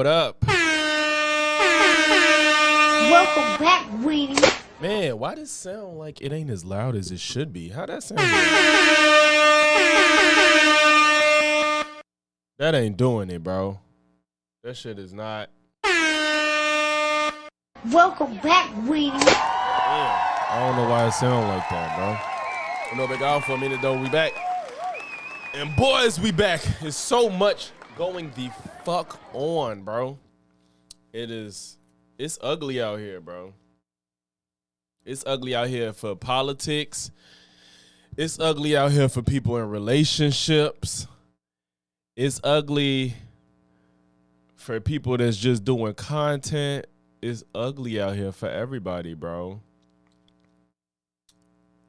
What up? Welcome back, Weenie. Man, why does it sound like it ain't as loud as it should be? How that sound? That ain't doing it, bro. That shit is not. Welcome back, Weenie. Damn. I don't know why it sound like that, bro. You know, back out for a minute though. We back. And boys, we back. There's so much going the fuck on, bro. It's ugly out here, bro. It's ugly out here for politics. It's ugly out here for people in relationships. It's ugly for people that's just doing content. It's ugly out here for everybody, bro.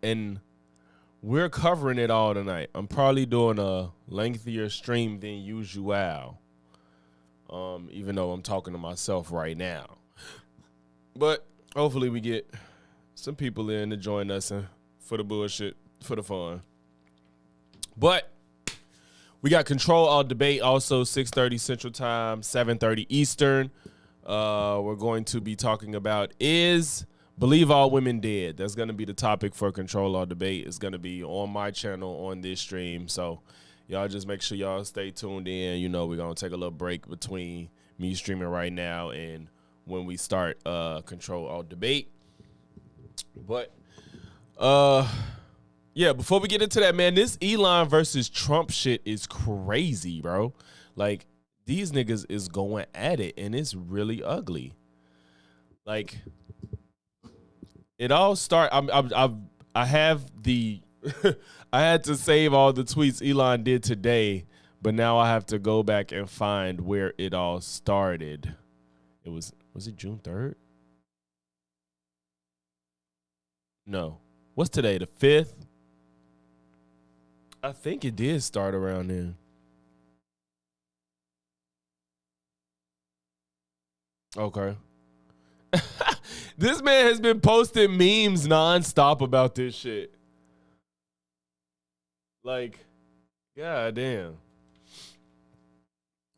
And we're covering it all tonight. I'm probably doing a lengthier stream than usual. Even though I'm talking to myself right now. But hopefully we get some people in to join us for the bullshit, for the fun. But we got Control All Debate also 6:30 Central Time, 7:30 Eastern. We're going to be talking about is Believe All Women Dead. That's going to be the topic for Control All Debate. It's going to be on my channel on this stream. So y'all just make sure y'all stay tuned in. You know, we're going to take a little break between me streaming right now and when we start Control All Debate. But yeah, before we get into that, man, this Elon versus Trump shit is crazy, bro. Like, these niggas is going at it, and it's really ugly. Like, it all I have the I had to save all the tweets Elon did today, but now I have to go back and find where it all started. It was it June 3rd? No. What's today, the 5th? I think it did start around then. Okay. This man has been posting memes nonstop about this shit. Like, goddamn.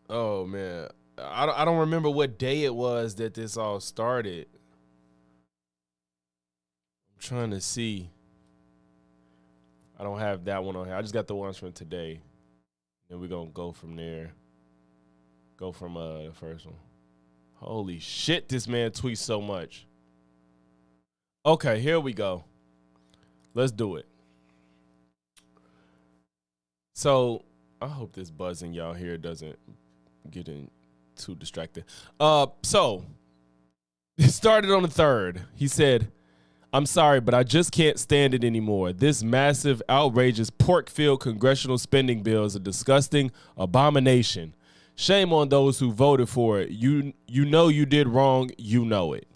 Oh, man. I don't remember what day it was that this all started. I'm trying to see. I don't have that one on here. I just got the ones from today. Then we're going to go from there. Go from the first one. Holy shit, this man tweets so much. Okay, here we go. Let's do it. So, I hope this buzzing y'all here doesn't get too distracted. So, it started on the 3rd. He said, I'm sorry, but I just can't stand it anymore. This massive, outrageous, pork-filled congressional spending bill is a disgusting abomination. Shame on those who voted for it. You know you did wrong. You know it.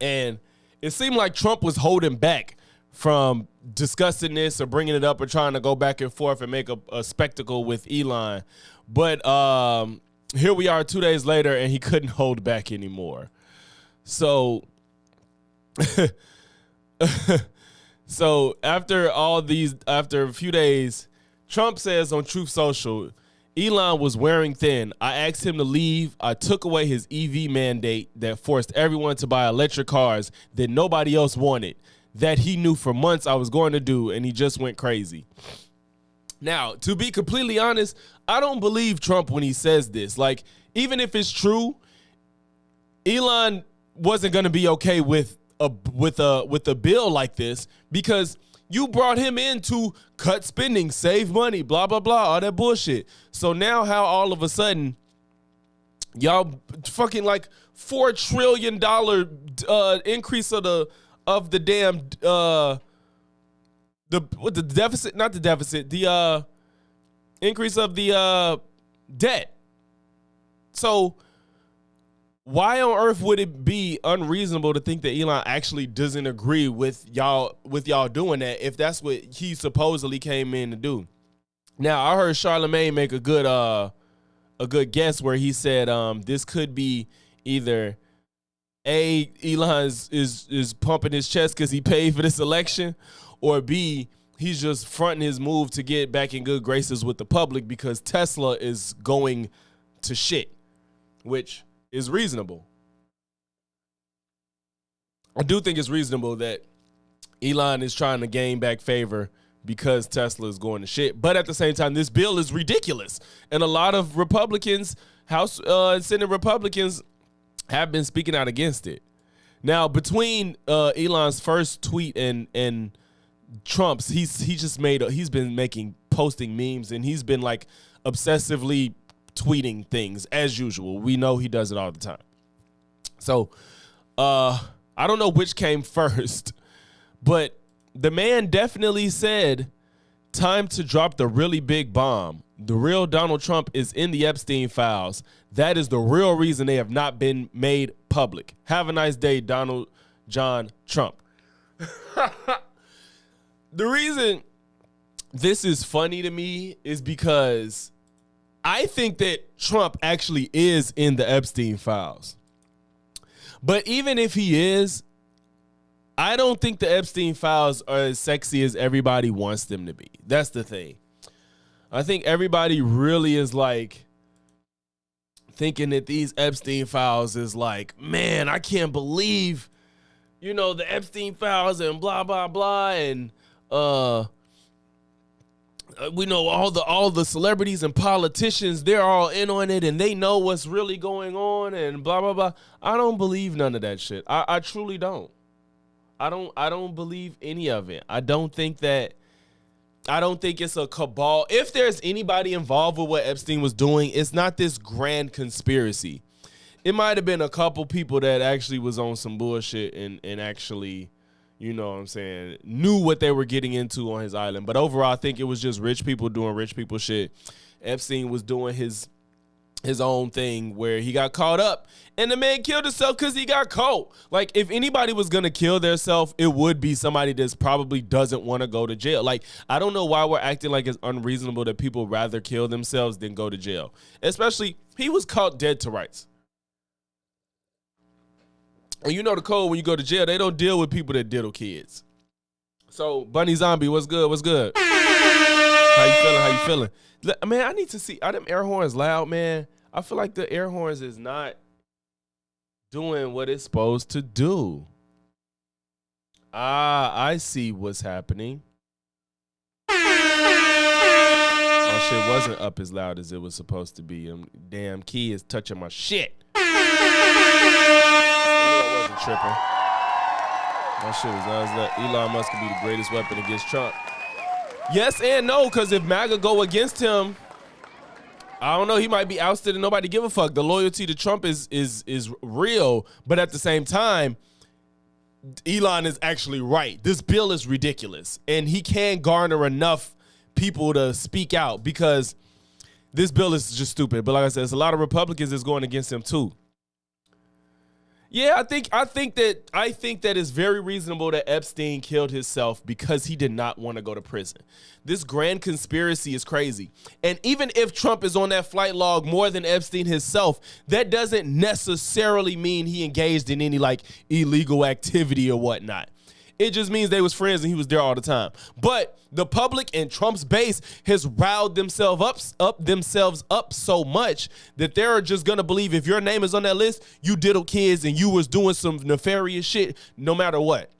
And it seemed like Trump was holding back from discussing this or bringing it up or trying to go back and forth and make a spectacle with Elon. But here we are 2 days later, and he couldn't hold back anymore. So, after a few days, Trump says on Truth Social, Elon was wearing thin. I asked him to leave. I took away his EV mandate that forced everyone to buy electric cars that nobody else wanted, that he knew for months I was going to do, and he just went crazy. Now, to be completely honest, I don't believe Trump when he says this. Like, even if it's true, Elon wasn't going to be okay with a bill like this because you brought him in to cut spending, save money, blah, blah, blah, all that bullshit. So now how all of a sudden y'all fucking like $4 trillion increase of the damn the deficit, not the deficit, the increase of the debt. So why on earth would it be unreasonable to think that Elon actually doesn't agree with y'all doing that if that's what he supposedly came in to do? Now, I heard Charlemagne make a good guess where he said this could be either Elon is pumping his chest because he paid for this election, or B, he's just fronting his move to get back in good graces with the public because Tesla is going to shit. which is reasonable. I do think it's reasonable that Elon is trying to gain back favor because Tesla is going to shit. But at the same time, this bill is ridiculous. And a lot of Republicans, House and Senate Republicans, have been speaking out against it. Now, between Elon's first tweet and Trump's, he's been posting memes, and he's been like obsessively tweeting things as usual. We know he does it all the time. So I don't know which came first, but the man definitely said, time to drop the really big bomb. The real Donald Trump is in the Epstein files. That is the real reason they have not been made public. Have a nice day, Donald John Trump. The reason this is funny to me is because I think that Trump actually is in the Epstein files. But even if he is, I don't think the Epstein files are as sexy as everybody wants them to be. That's the thing. I think everybody really is like thinking that these Epstein files is like, man, I can't believe, the Epstein files and blah, blah, blah. And we know all the celebrities and politicians, they're all in on it and they know what's really going on and blah, blah, blah. I don't believe none of that shit. I truly don't. I don't believe any of it. I don't think it's a cabal. If there's anybody involved with what Epstein was doing, it's not this grand conspiracy. It might have been a couple people that actually was on some bullshit and actually, knew what they were getting into on his island. But overall, I think it was just rich people doing rich people shit. Epstein was doing his own thing where he got caught up and the man killed himself because he got caught. Like, if anybody was going to kill themselves, it would be somebody that's probably doesn't want to go to jail. Like, I don't know why we're acting like it's unreasonable that people rather kill themselves than go to jail. Especially, he was caught dead to rights. And you know the code when you go to jail, they don't deal with people that diddle kids. So, Bunny Zombie, what's good? What's good? How you feeling? Man, I need to see. Are them air horns loud, man? I feel like the air horns is not doing what it's supposed to do. I see what's happening. My shit wasn't up as loud as it was supposed to be. Damn key is touching my shit. I wasn't tripping. My shit was loud as that. Elon Musk could be the greatest weapon against Trump. Yes and no, because if MAGA go against him, I don't know, he might be ousted and nobody give a fuck. The loyalty to Trump is real, but at the same time, Elon is actually right. This bill is ridiculous, and he can't garner enough people to speak out because this bill is just stupid. But like I said, there's a lot of Republicans that's going against him too. Yeah, I think that it's very reasonable that Epstein killed himself because he did not want to go to prison. This grand conspiracy is crazy. And even if Trump is on that flight log more than Epstein himself, that doesn't necessarily mean he engaged in any like illegal activity or whatnot. It just means they was friends and he was there all the time. But the public and Trump's base has riled themselves up so much that they're just gonna believe if your name is on that list, you diddle kids and you was doing some nefarious shit no matter what.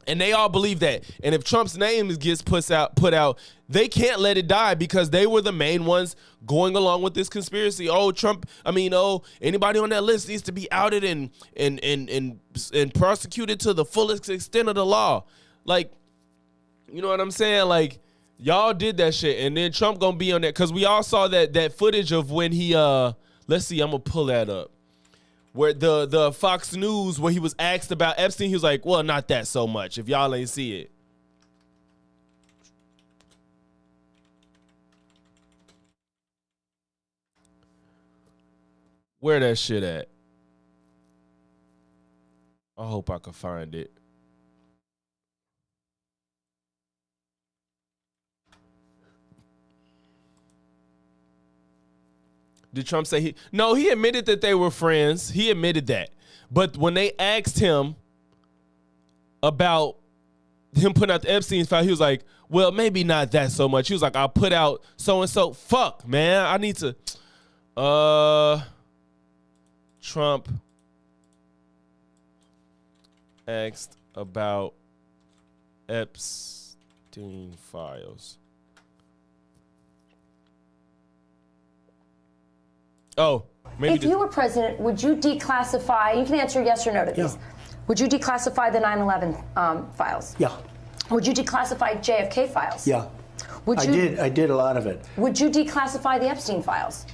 And they all believe that. And if Trump's name gets put out, they can't let it die because they were the main ones going along with this conspiracy. Anybody on that list needs to be outed and prosecuted to the fullest extent of the law. Like, you know what I'm saying? Like, y'all did that shit. And then Trump gonna be on that. Because we all saw that footage of when he, let's see, I'm gonna pull that up. Where the Fox News, where he was asked about Epstein, he was like, well, not that so much, if y'all ain't see it. Where that shit at? I hope I can find it. Did Trump say he? No, he admitted that they were friends. He admitted that. But when they asked him about him putting out the Epstein file, he was like, well, maybe not that so much. He was like, I'll put out so-and-so. Fuck, man. I need to. Trump asked about Epstein files. Oh, maybe if you were president, would you declassify? You can answer yes or no to these. Yeah. Would you declassify the 9/11 files? Yeah. Would you declassify JFK files? Yeah. Would you? I did a lot of it. Would you declassify the Epstein files?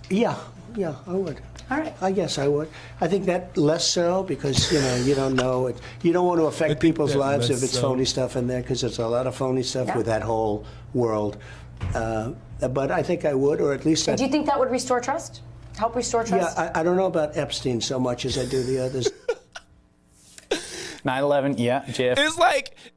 Yeah, I would. All right. I guess I would. I think that less so because, you don't know it. You don't want to affect people's that lives less if it's so. phony stuff in there because there's a lot of phony stuff with that whole world. But I think I would, or at least Do you think that would restore trust? Help restore trust? I don't know about Epstein so much as I do the others. 9/11, yeah, JFK.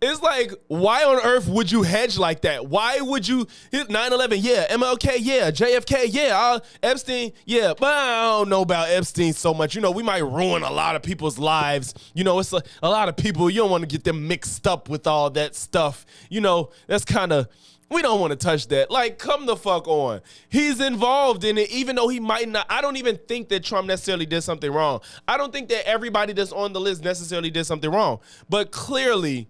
It's like, why on earth would you hedge like that? Why would you 9/11? Yeah, MLK, yeah, JFK, yeah, Epstein, yeah. But I don't know about Epstein so much. We might ruin a lot of people's lives. It's a lot of people. You don't want to get them mixed up with all that stuff. That's kind of. We don't want to touch that. Like, come the fuck on. He's involved in it, even though he might not. I don't even think that Trump necessarily did something wrong. I don't think that everybody that's on the list necessarily did something wrong. But clearly,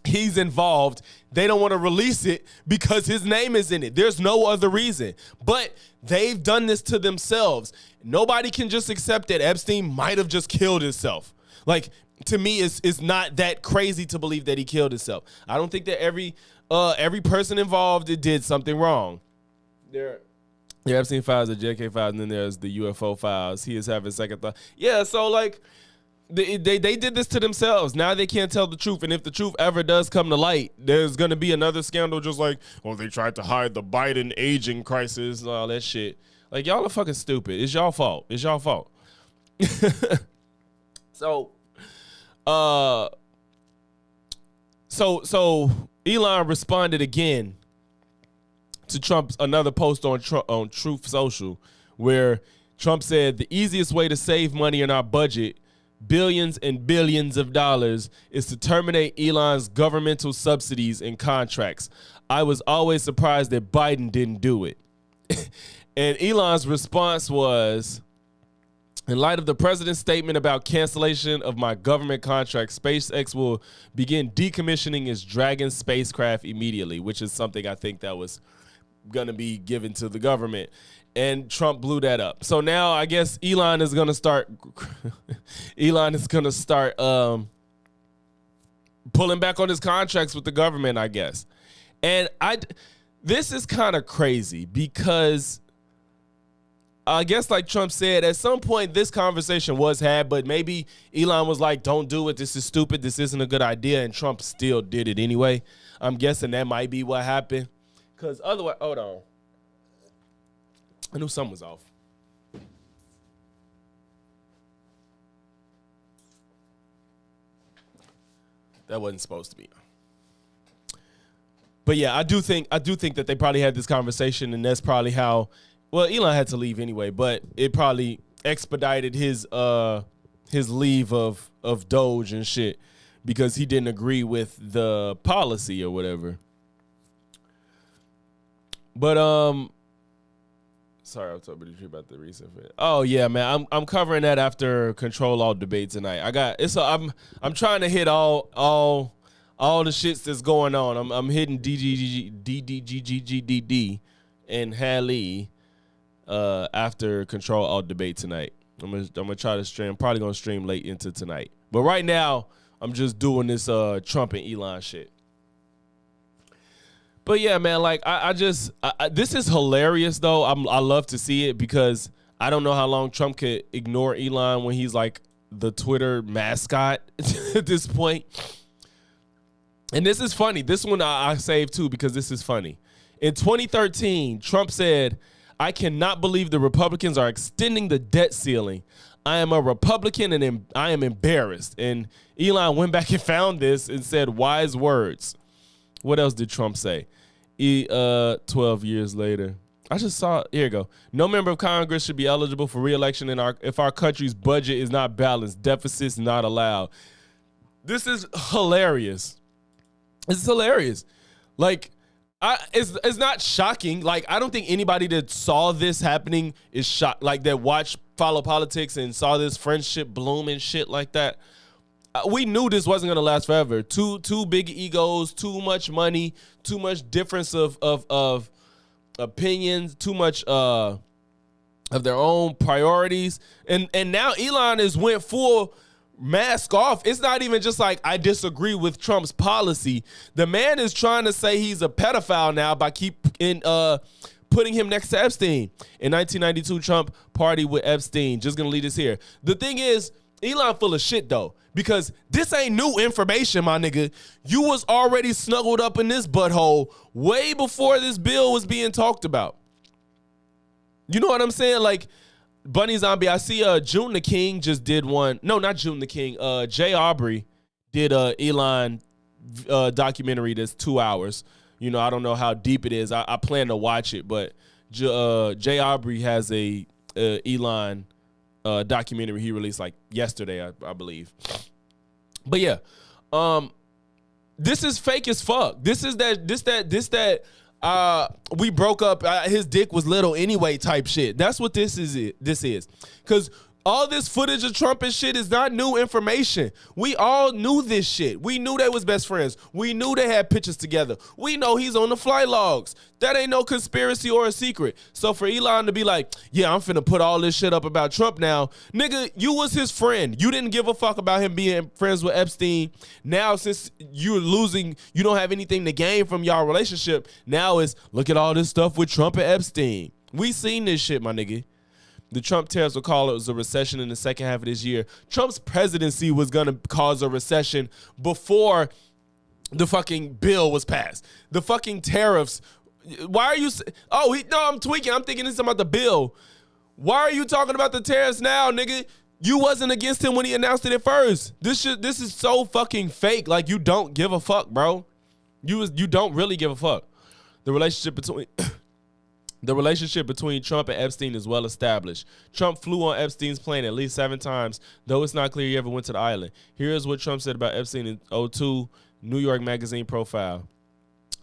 he's involved. They don't want to release it because his name is in it. There's no other reason. But they've done this to themselves. Nobody can just accept that Epstein might have just killed himself. Like, to me, it's not that crazy to believe that he killed himself. I don't think that every person involved did something wrong. There are Epstein files, the JK files, and then there's the UFO files. He is having second thought. Yeah, so like they did this to themselves. Now they can't tell the truth, and if the truth ever does come to light, there's gonna be another scandal, just like, they tried to hide the Biden aging crisis and all that shit. Like, y'all are fucking stupid. It's y'all fault. It's y'all fault. So Elon responded again to Trump's another post on Truth Social, where Trump said the easiest way to save money in our budget, billions and billions of dollars, is to terminate Elon's governmental subsidies and contracts. I was always surprised that Biden didn't do it. And Elon's response was, in light of the president's statement about cancellation of my government contract, SpaceX will begin decommissioning its Dragon spacecraft immediately, which is something I think that was going to be given to the government. And Trump blew that up. So now I guess Elon is going to start pulling back on his contracts with the government, I guess. And this is kind of crazy because I guess, like Trump said, at some point this conversation was had, but maybe Elon was like, don't do it. This is stupid. This isn't a good idea. And Trump still did it anyway. I'm guessing that might be what happened. Because otherwise, hold on. I knew something was off. That wasn't supposed to be. But yeah, I do think that they probably had this conversation, and that's probably how. Well, Elon had to leave anyway, but it probably expedited his leave of Doge and shit because he didn't agree with the policy or whatever. But sorry, I was talking about the recent. Oh yeah, man, I'm covering that after Control Alt debate tonight. I'm trying to hit all the shits that's going on. I'm hitting DDGGDD and Hallie. After Control Alt debate tonight. I'm gonna try to stream. I'm probably gonna stream late into tonight. But right now, I'm just doing this Trump and Elon shit. But yeah, man, like this is hilarious though. I love to see it because I don't know how long Trump could ignore Elon when he's like the Twitter mascot at this point. And this is funny. This one I saved too because this is funny. In 2013, Trump said, I cannot believe the Republicans are extending the debt ceiling. I am a Republican and I am embarrassed. And Elon went back and found this and said wise words. What else did Trump say? 12 years later. I just saw, here you go. No member of Congress should be eligible for re-election if our country's budget is not balanced. Deficits not allowed. This is hilarious. It's hilarious. Like, it's not shocking. Like, I don't think anybody that saw this happening is shocked. Like, that watched follow politics and saw this friendship bloom and shit like that, we knew this wasn't gonna last forever. Two big egos, too much money, too much difference of opinions, too much of their own priorities, and now Elon has went full mask off. It's not even just like I disagree with Trump's policy. The man is trying to say he's a pedophile now by putting him next to Epstein. In 1992, Trump partied with Epstein. Just gonna leave this here. The thing is, Elon full of shit though, because this ain't new information, my nigga. You was already snuggled up in this butthole way before this bill was being talked about. You know what I'm saying? Like, Bunny Zombie, I see June the King just did one. No, not June the King. Jay Aubrey did a Elon documentary that's 2 hours. You know, I don't know how deep it is. I plan to watch it, but Jay Aubrey has a Elon documentary he released like yesterday, I believe. But yeah, this is fake as fuck. This that we broke up. His dick was little anyway type shit. That's what this is. Because all this footage of Trump and shit is not new information. We all knew this shit. We knew they was best friends. We knew they had pictures together. We know he's on the flight logs. That ain't no conspiracy or a secret. So for Elon to be like, yeah, I'm finna put all this shit up about Trump now. Nigga, you was his friend. You didn't give a fuck about him being friends with Epstein. Now, since you're losing, you don't have anything to gain from y'all relationship. Now it's, look at all this stuff with Trump and Epstein. We seen this shit, my nigga. The Trump tariffs will call it a recession in the second half of this year. Trump's presidency was going to cause a recession before the fucking bill was passed. The fucking tariffs. Why are you? No, I'm tweaking. I'm thinking this is about the bill. Why are you talking about the tariffs now, nigga? You wasn't against him when he announced it at first. This is so fucking fake. Like, you don't give a fuck, bro. You don't really give a fuck. The relationship between Trump and Epstein is well established. Trump flew on Epstein's plane at least 7 times, though it's not clear he ever went to the island. Here's what Trump said about Epstein in 2002 New York Magazine profile.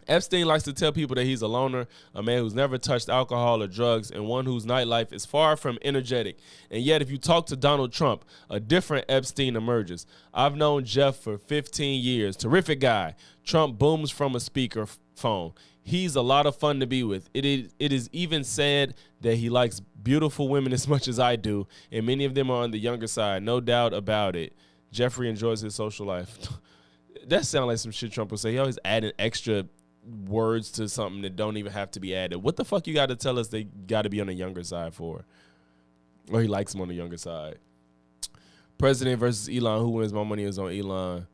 Epstein likes to tell people that he's a loner, a man who's never touched alcohol or drugs, and one whose nightlife is far from energetic. And yet, if you talk to Donald Trump, a different Epstein emerges. I've known Jeff for 15 years. Terrific guy. Trump booms from a speaker phone. He's a lot of fun to be with. It is even said that he likes beautiful women as much as I do, and many of them are on the younger side, no doubt about it. Jeffrey enjoys his social life. That sounds like some shit Trump would say. He always adding extra words to something that don't even have to be added. What the fuck you got to tell us they got to be on the younger side for? Or he likes them on the younger side. President versus Elon. Who wins? My money is on Elon.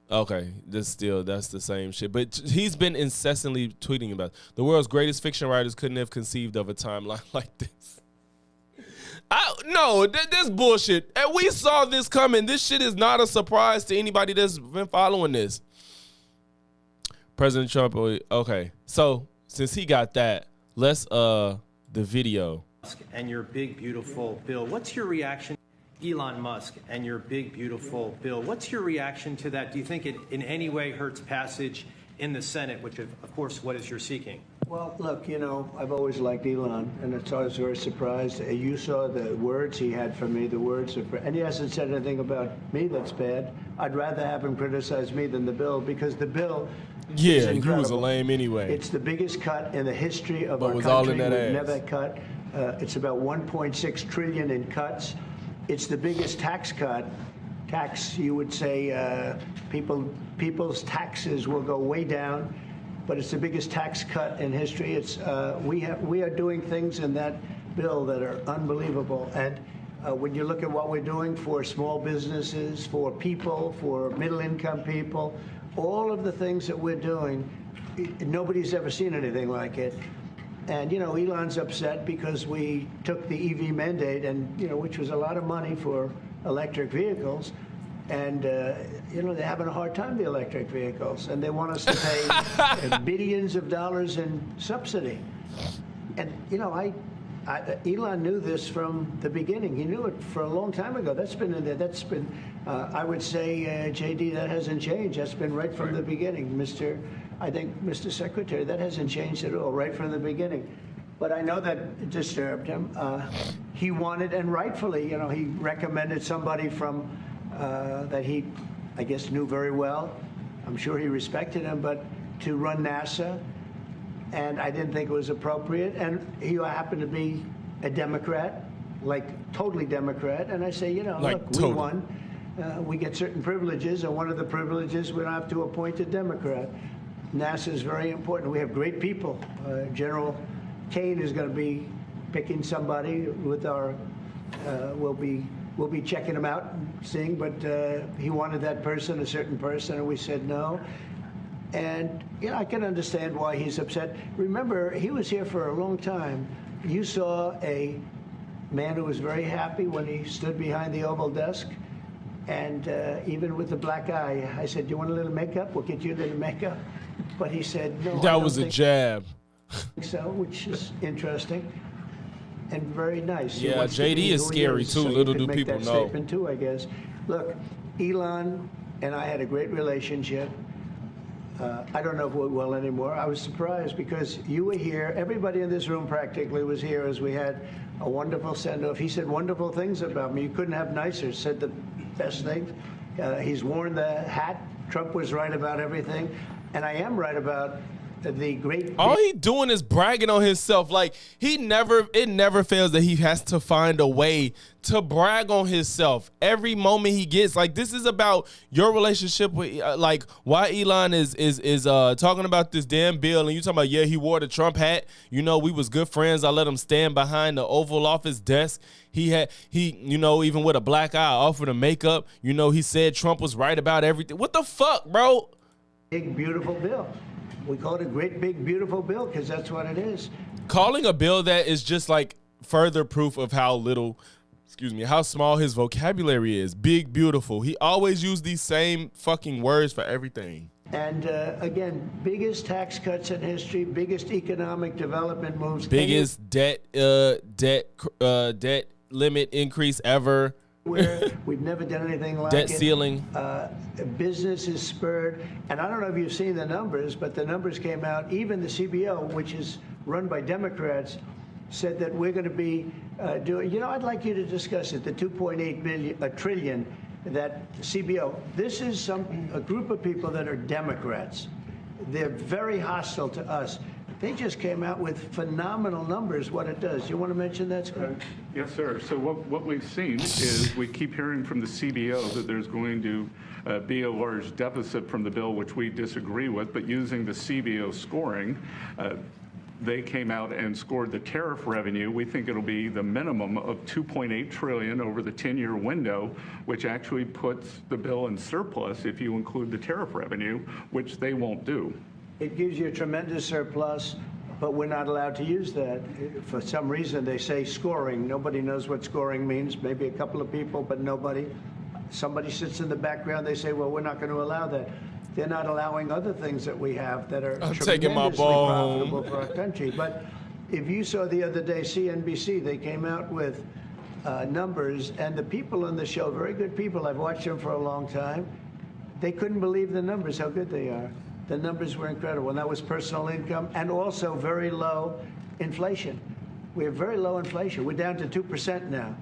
Okay, that's the same shit. But he's been incessantly tweeting about it. The world's greatest fiction writers couldn't have conceived of a timeline like this. No, this bullshit. And we saw this coming. This shit is not a surprise to anybody that's been following this. President Trump, okay. So since he got that, let's the video. And your big, beautiful bill. What's your reaction? Elon Musk and your big, beautiful bill. What's your reaction to that? Do you think it in any way hurts passage in the Senate, which, of course, what is you're seeking? Well, look, you know, I've always liked Elon, and it's always very surprised. You saw the words he had for me, the words of, and he hasn't said anything about me that's bad. I'd rather have him criticize me than the bill, because the bill is incredible. You was a lame anyway. It's the biggest cut in the history of our was country. all in that We've ass. never cut. It's about 1.6 trillion in cuts. It's the biggest tax cut. You would say, people's taxes will go way down, but it's the biggest tax cut in history. It's we are doing things in that bill that are unbelievable. And when you look at what we're doing for small businesses, for people, for middle-income people, all of the things that we're doing, nobody's ever seen anything like it. And, you know, Elon's upset because we took the EV mandate, and, you know, which was a lot of money for electric vehicles. And, you know, they're having a hard time, the electric vehicles. And they want us to pay billions of dollars in subsidy. And, you know, Elon knew this from the beginning. He knew it for a long time ago. That's been in there. That's been, I would say, JD, that hasn't changed. That's been right from the beginning, Mr. Secretary. That hasn't changed at all, right from the beginning. but I know that it disturbed him. He wanted, and rightfully, you know, he recommended somebody from that he, I guess, knew very well. I'm sure he respected him, but to run NASA, and I didn't think it was appropriate. And he happened to be a Democrat, like totally Democrat. And I say, you know, Like, look, totally. we won. We get certain privileges, and one of the privileges, we don't have to appoint a Democrat. NASA is very important. We have great people. General Kane is going to be picking somebody with our. We'll be checking him out and seeing, but he wanted that person, a certain person, and we said no. And you know, I can understand why he's upset. Remember, he was here for a long time. You saw a man who was very happy when he stood behind the Oval Desk. And even with the black eye, I said, "Do you want a little makeup? We'll get you a little makeup." But he said, "No." That was a jab. So, which is interesting and very nice. He Yeah, wants to JD be is who he scary, is, too. so you Little can do make people that know. statement too, I guess. Look, Elon and I had a great relationship. I don't know if we're well anymore. I was surprised because you were here. Everybody in this room practically was here as we had a wonderful send-off. He said wonderful things about me. You couldn't have nicer. Said the best things. He's worn the hat. Trump was right about everything. And I am right about the great... All he doing is bragging on himself. Like, it never fails that he has to find a way to brag on himself every moment he gets. Like, this is about your relationship with, like, why Elon is talking about this damn bill, and you talking about, yeah, he wore the Trump hat. You know, we was good friends. I let him stand behind the Oval Office desk. He, you know, even with a black eye, offered him makeup. You know, he said Trump was right about everything. What the fuck, bro? Big, beautiful bill. We call it a great, big, beautiful bill because that's what it is. Calling a bill that is just like further proof of how little, how small his vocabulary is. Big, beautiful. He always used these same fucking words for everything. And again, biggest tax cuts in history, biggest economic development moves. Biggest debt limit increase ever. Where we've never done anything like Debt it. ceiling. Business is spurred. And I don't know if you've seen the numbers, but the numbers came out. Even the CBO, which is run by Democrats, said that we're going to be doing, you know, I'd like you to discuss it, the 2.8 trillion, that CBO. This is a group of people that are Democrats. They're very hostile to us. They just came out with phenomenal numbers, what it does. You want to mention that, Scott? Yes, sir. So what we've seen is we keep hearing from the CBO that there's going to be a large deficit from the bill, which we disagree with, but using the CBO scoring, they came out and scored the tariff revenue. We think it'll be the minimum of $2.8 trillion over the 10-year window, which actually puts the bill in surplus if you include the tariff revenue, which they won't do. It gives you a tremendous surplus, but we're not allowed to use that. For some reason, they say scoring. Nobody knows what scoring means. Maybe a couple of people, but nobody. Somebody sits in the background. They say, well, we're not going to allow that. They're not allowing other things that we have that are taking my tremendously ball profitable home. for our country. But if you saw the other day, CNBC, they came out with numbers, and the people on the show, very good people, I've watched them for a long time, they couldn't believe the numbers, how good they are. The numbers were incredible, and that was personal income and also very low inflation. We have very low inflation. We're down to 2% now,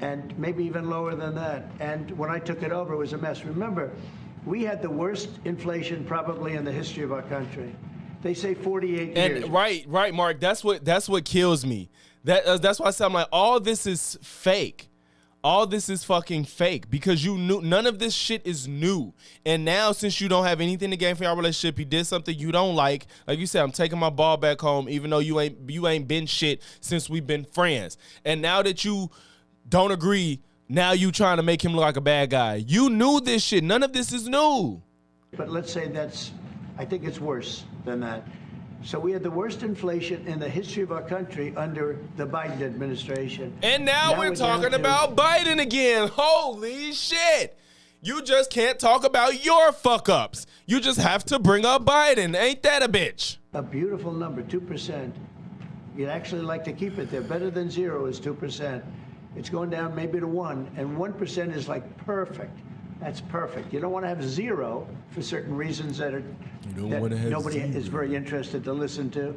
and maybe even lower than that. And when I took it over, it was a mess. Remember, we had the worst inflation probably in the history of our country. They say 48 years. And right, Mark. That's what kills me. That's why I said, I'm like, all this is fake. All this is fucking fake because you knew none of this shit is new. And now, since you don't have anything to gain from your relationship, you did something you don't like you said, I'm taking my ball back home, even though you ain't been shit since we've been friends. And now that you don't agree, now you trying to make him look like a bad guy. You knew this shit. None of this is new. But let's say I think it's worse than that. So we had the worst inflation in the history of our country under the Biden administration. And now we're talking about Biden again. Holy shit. You just can't talk about your fuck-ups. You just have to bring up Biden. Ain't that a bitch? A beautiful number, 2%. You'd actually like to keep it there. Better than 0 is 2%. It's going down maybe to 1, and 1% is like perfect. That's perfect. You don't want to have 0 for certain reasons that nobody is very interested to listen to.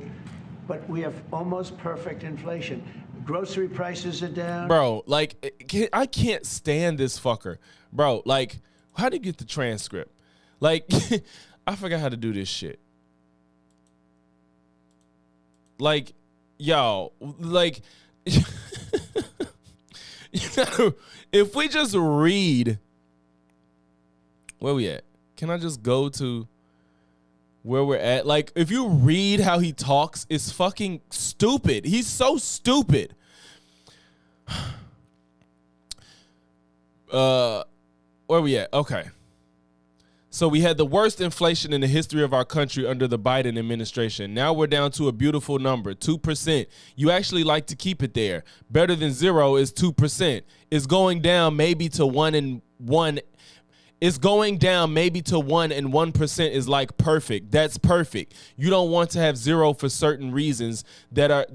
but we have almost perfect inflation. Grocery prices are down. Bro, like, I can't stand this fucker. Bro, like, how do you get the transcript? Like, I forgot how to do this shit. Like, y'all, like, if we just read, where we at? Can I just go to where we're at? Like, if you read how he talks, it's fucking stupid. He's so stupid. Where we at? Okay. So we had the worst inflation in the history of our country under the Biden administration. Now we're down to a beautiful number, 2%. You actually like to keep it there. Better than zero is 2%. It's going down maybe to 1 and 1. It's going down maybe to 1 and 1% is like perfect. That's perfect. You don't want to have zero for certain reasons that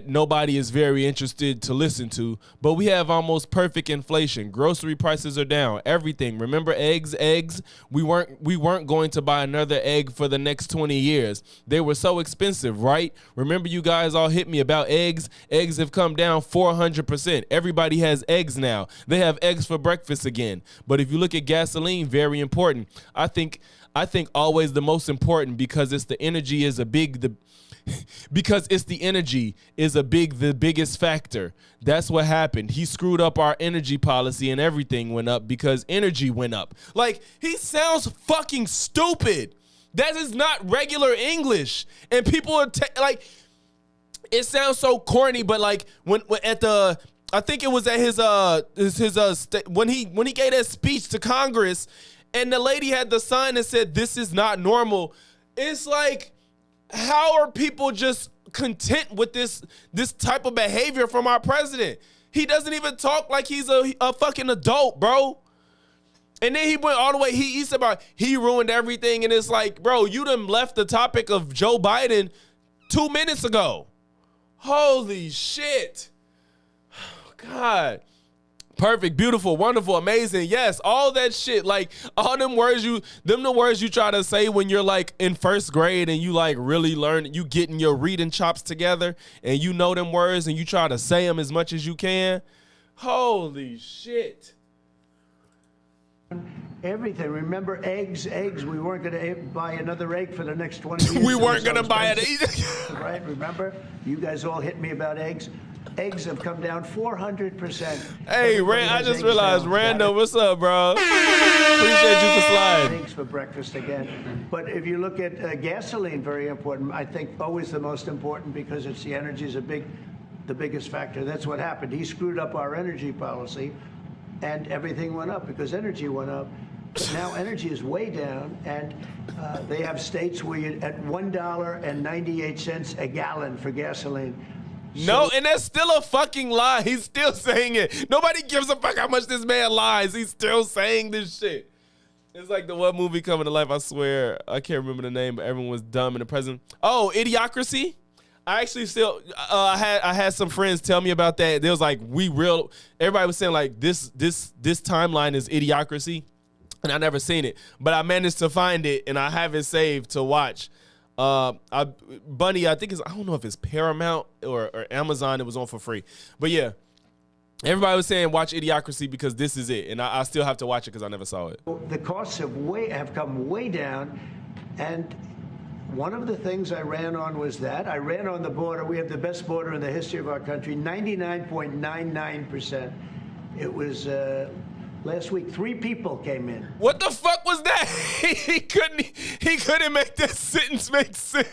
nobody is very interested to listen to, but we have almost perfect inflation. Grocery prices are down. Everything. Remember eggs? We weren't going to buy another egg for the next 20 years. They were so expensive, right? Remember you guys all hit me about eggs? Eggs have come down 400%. Everybody has eggs now. They have eggs for breakfast again. But if you look at gasoline, very important. I think always the most important because it's the energy is the biggest factor. That's what happened. He screwed up our energy policy and everything went up because energy went up. Like, he sounds fucking stupid. That is not regular English. And people are like, it sounds so corny, but like when at the, I think it was at his when he gave that speech to Congress and the lady had the sign that said, "This is not normal." It's like, how are people just content with this type of behavior from our president? He doesn't even talk like he's a fucking adult, bro. And then he went all the way. He said about he ruined everything, and it's like, bro, you done left the topic of Joe Biden 2 minutes ago. Holy shit. Oh, God. Perfect, beautiful, wonderful, amazing. Yes, all that shit. Like, all them words the words you try to say when you're like in first grade and you like really learn, you getting your reading chops together and you know them words and you try to say them as much as you can. Holy shit. Everything. Remember eggs. We weren't going to buy another egg for the next 20 years. We weren't going to buy it either. Right, remember? You guys all hit me about eggs. Eggs have come down 400%. Hey, Rand, I just realized, Rando, what's up, bro? Appreciate you for sliding. Eggs for breakfast again. But if you look at gasoline, very important. I think always the most important because it's the energy is the biggest factor. That's what happened. He screwed up our energy policy, and everything went up because energy went up. But now energy is way down, and they have states where you're at $1.98 a gallon for gasoline. No, and that's still a fucking lie. He's still saying it. Nobody gives a fuck how much this man lies. He's still saying this shit. It's like the one movie coming to life, I swear. I can't remember the name, but everyone was dumb in the present. Oh, Idiocracy? I actually still, I had some friends tell me about that. They was like, everybody was saying like, this timeline is Idiocracy. And I never seen it. But I managed to find it, and I have it saved to watch. Bunny, I think I don't know if it's Paramount or Amazon. It was on for free, but yeah, everybody was saying watch Idiocracy because this is it, and I still have to watch it because I never saw it. The costs have come way down, and one of the things I ran on was that I ran on the border. We have the best border in the history of our country, 99.99%. It was last week, 3 people came in. What the fuck was that? He couldn't make that sentence make sense.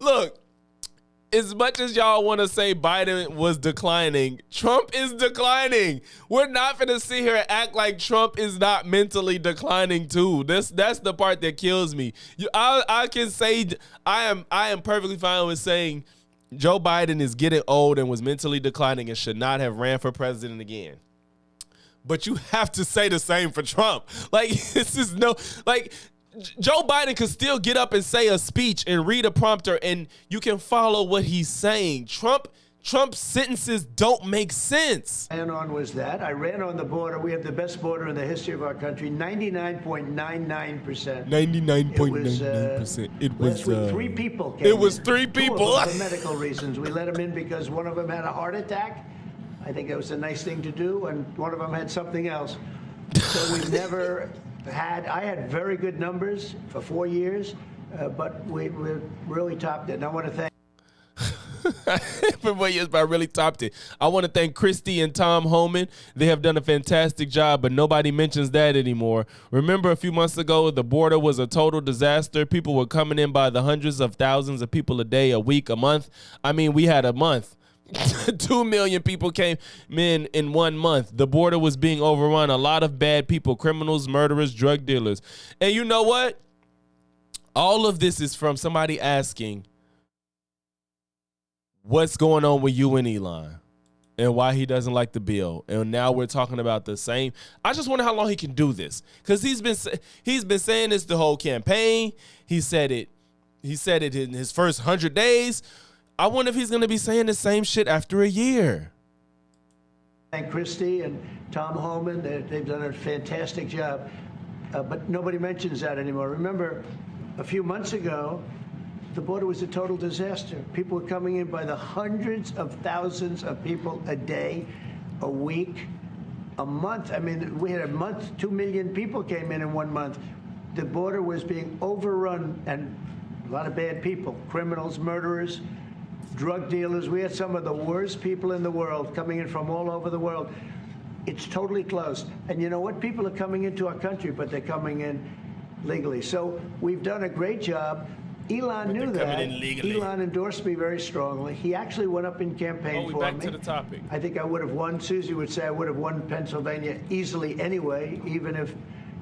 Look, as much as y'all want to say Biden was declining, Trump is declining. We're not going to sit here and act like Trump is not mentally declining too. That's the part that kills me. I can say I am perfectly fine with saying Joe Biden is getting old and was mentally declining and should not have ran for president again. But you have to say the same for Trump. Like, this is Joe Biden could still get up and say a speech and read a prompter and you can follow what he's saying. Trump Trump's sentences don't make sense. Ran on was that. I ran on the border. We have the best border in the history of our country, 99.99%. 99.99%. It was last week, 3 people came It was in. 3 2 people. of them for medical reasons. We let them in because one of them had a heart attack. I think that was a nice thing to do, and one of them had something else. So we've never had. I had very good numbers for 4 years, but we really topped it. And I want to thank. For 4 years, but I really topped it. I want to thank Christy and Tom Homan. They have done a fantastic job, but nobody mentions that anymore. Remember a few months ago, the border was a total disaster. People were coming in by the hundreds of thousands of people a day, a week, a month. I mean, we had a month. 2 million people came in 1 month. The border was being overrun. A lot of bad people, criminals, murderers, drug dealers. And you know what? All of this is from somebody asking, what's going on with you and Elon and why he doesn't like the bill. And now we're talking about the same. I just wonder how long he can do this, because he's been saying this the whole campaign. He said it in his first 100 days. I wonder if he's going to be saying the same shit after a year. Thank Christy and Tom Homan. They've done a fantastic job. But nobody mentions that anymore. Remember, a few months ago, the border was a total disaster. People were coming in by the hundreds of thousands of people a day, a week, a month. I mean, we had a month, 2 million people came in 1 month. The border was being overrun, and a lot of bad people, criminals, murderers, drug dealers. We had some of the worst people in the world coming in from all over the world. It's totally closed. And you know what? People are coming into our country, but they're coming in legally. So we've done a great job. Elon knew that. Elon endorsed me very strongly. He actually went up in campaign for me. Back to the topic. I think I would have won. Susie would say I would have won Pennsylvania easily anyway, even if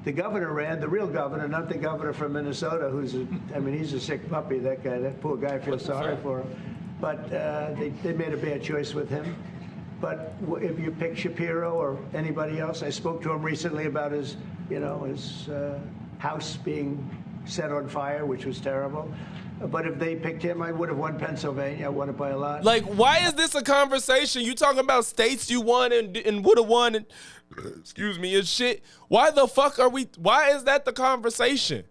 the governor ran, the real governor, not the governor from Minnesota, he's a sick puppy, that guy. That poor guy, I feel sorry for him. But they made a bad choice with him. But if you pick Shapiro or anybody else, I spoke to him recently about his house being set on fire, which was terrible. But if they picked him, I would have won Pennsylvania. I won it by a lot. Like, why is this a conversation? You talking about states you won and would have won and, excuse me, and shit. Why the fuck why is that the conversation?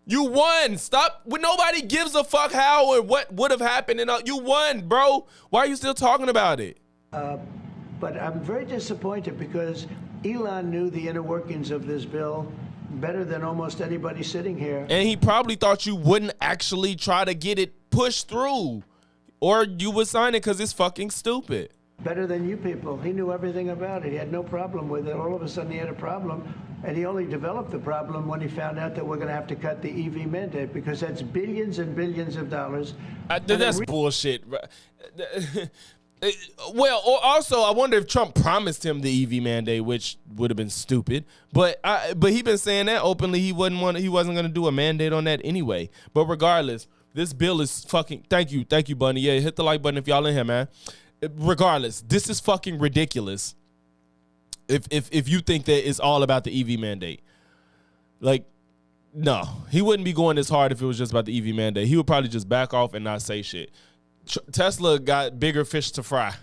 You won. Stop. When nobody gives a fuck how or what would have happened. And you won, bro. Why are you still talking about it? But I'm very disappointed because Elon knew the inner workings of this bill better than almost anybody sitting here. And he probably thought you wouldn't actually try to get it pushed through, or you would sign it because it's fucking stupid. Better than you people. He knew everything about it. He had no problem with it. All of a sudden he had a problem, and he only developed the problem when he found out that we're going to have to cut the EV mandate, because that's billions and billions of dollars. That's bullshit. Well, also, I wonder if Trump promised him the EV mandate, which would have been stupid. But he been saying that openly. He wasn't going to do a mandate on that anyway. But regardless, this bill is fucking. Thank you, Bunny. Yeah, hit the like button if y'all in here, man. Regardless, this is fucking ridiculous. If you think that it's all about the EV mandate, like, no, he wouldn't be going this hard if it was just about the EV mandate. He would probably just back off and not say shit. Tesla got bigger fish to fry.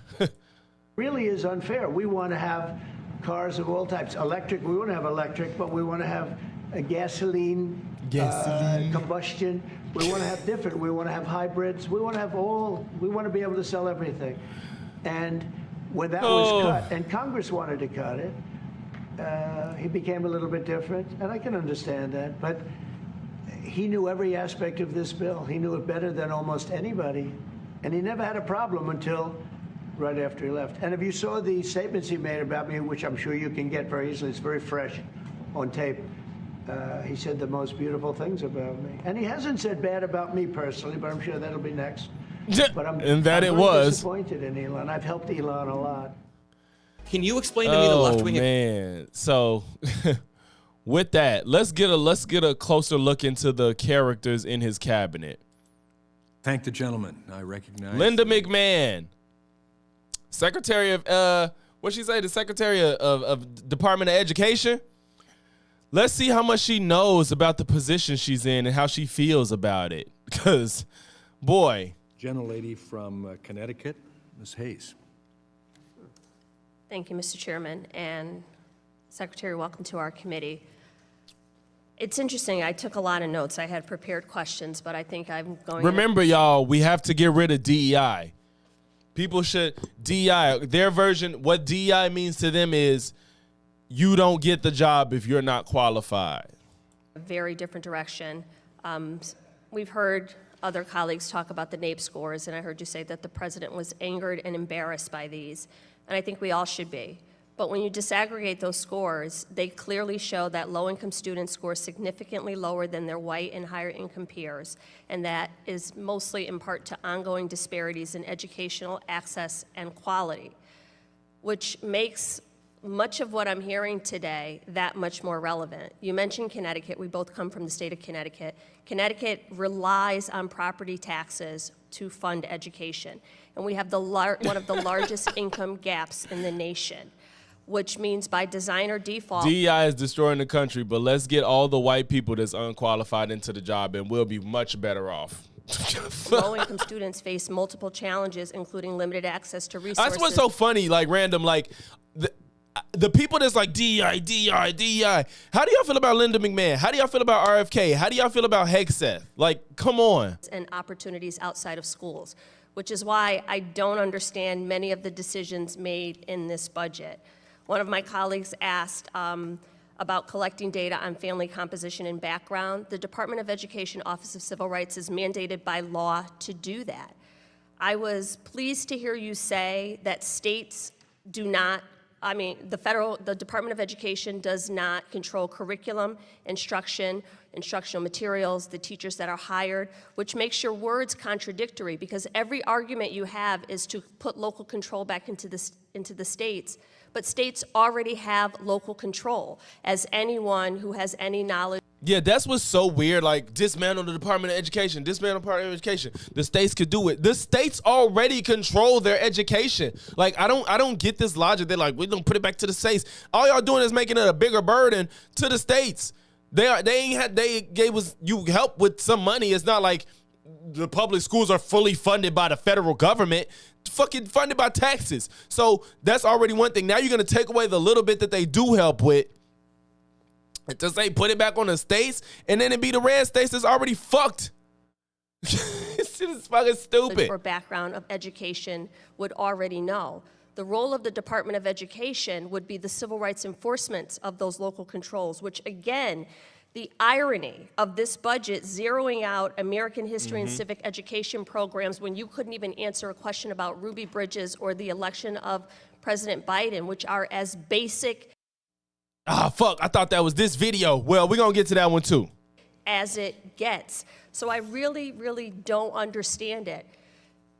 Really is unfair. We want to have cars of all types. Electric, we want to have electric, but we want to have a gasoline. Combustion. We want to have different. We want to have hybrids. We want to have we want to be able to sell everything. And when that was cut, and Congress wanted to cut it, he became a little bit different, and I can understand that. But he knew every aspect of this bill. He knew it better than almost anybody. And he never had a problem until right after he left. And if you saw the statements he made about me, which I'm sure you can get very easily, it's very fresh on tape, he said the most beautiful things about me. And he hasn't said bad about me personally, but I'm sure that'll be next. But I'm disappointed in Elon. I've helped Elon a lot. Can you explain to me the left wing? Oh, man. So with that, let's get a closer look into the characters in his cabinet. Thank the gentleman. I recognize Linda McMahon, Secretary of what'd she say? The Secretary of Department of Education. Let's see how much she knows about the position she's in and how she feels about it. Because, boy, Gentlelady from Connecticut, Ms. Hayes. Thank you, Mr. Chairman, and Secretary, welcome to our committee. It's interesting, I took a lot of notes. I had prepared questions, but I think I'm going Remember, y'all, we have to get rid of DEI. People should, DEI, their version, what DEI means to them is you don't get the job if you're not qualified. a very different direction. We've heard other colleagues talk about the NAEP scores, and I heard you say that the president was angered and embarrassed by these, and I think we all should be. But when you disaggregate those scores, they clearly show that low-income students score significantly lower than their white and higher-income peers, and that is mostly in part to ongoing disparities in educational access and quality, which makes much of what I'm hearing today that much more relevant. You mentioned Connecticut. We both come from the state of Connecticut. Connecticut relies on property taxes to fund education, and we have one of the largest income gaps in the nation, which means by design or default. DEI is destroying the country, but let's get all the white people that's unqualified into the job, and we'll be much better off. Low-income students face multiple challenges, including limited access to resources. That's what's so funny, like random, like the people that's like DEI, DEI, DEI. How do y'all feel about Linda McMahon? How do y'all feel about RFK? How do y'all feel about Hegseth? Like, come on. And opportunities outside of schools, which is why I don't understand many of the decisions made in this budget. One of my colleagues asked about collecting data on family composition and background. The Department of Education Office of Civil Rights is mandated by law to do that. I was pleased to hear you say that states do not, the Department of Education does not control curriculum, instructional materials, the teachers that are hired, which makes your words contradictory because every argument you have is to put local control back into the states. But states already have local control, as anyone who has any knowledge. Yeah, that's what's so weird. Like, dismantle the Department of Education, dismantle the Department of Education. The states could do it. The states already control their education. Like, I don't get this logic. They're like, we don't put it back to the states. All y'all doing is making it a bigger burden to the states. They gave us you help with some money. It's not like the public schools are fully funded by the federal government. Fucking funded by taxes. So that's already one thing. Now you're going to take away the little bit that they do help with to say put it back on the states, and then it be the red states that's already fucked. This shit is fucking stupid. Or background of education would already know. The role of the Department of Education would be the civil rights enforcement of those local controls, which again, the irony of this budget zeroing out American history and civic education programs when you couldn't even answer a question about Ruby Bridges or the election of President Biden, which are as basic. Ah, fuck, I thought that was this video. Well, we're going to get to that one too. As it gets. So I really, really don't understand it.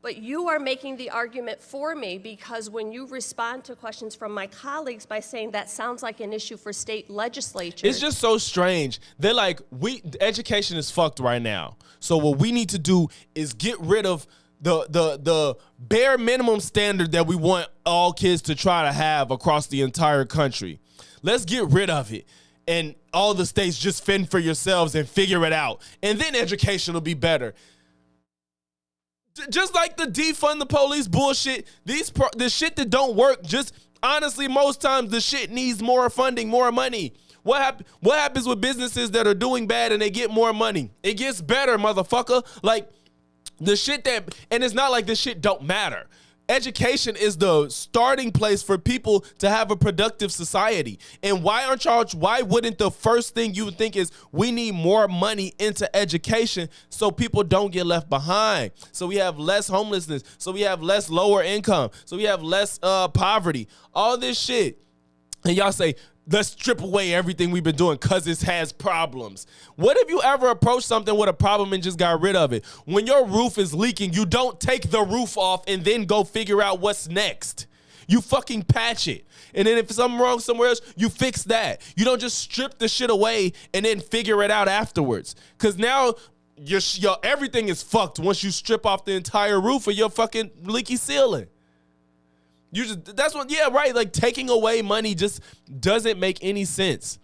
But you are making the argument for me because when you respond to questions from my colleagues by saying that sounds like an issue for state legislatures. It's just so strange. They're like, education is fucked right now. So what we need to do is get rid of the bare minimum standard that we want all kids to try to have across the entire country. Let's get rid of it. And all the states just fend for yourselves and figure it out. And then education will be better. Just like the defund the police bullshit, the shit that don't work, just honestly, most times the shit needs more funding, more money. What happens with businesses that are doing bad and they get more money? It gets better, motherfucker. Like the shit and it's not like this shit don't matter. Education is the starting place for people to have a productive society. And why wouldn't the first thing you would think is we need more money into education so people don't get left behind, so we have less homelessness, so we have less lower income, so we have less poverty, all this shit. And y'all say, let's strip away everything we've been doing because it has problems. What if you ever approached something with a problem and just got rid of it? When your roof is leaking, you don't take the roof off and then go figure out what's next. You fucking patch it. And then if something wrong somewhere else, you fix that. You don't just strip the shit away and then figure it out afterwards. Because now your everything is fucked once you strip off the entire roof of your fucking leaky ceiling. Like taking away money just doesn't make any sense.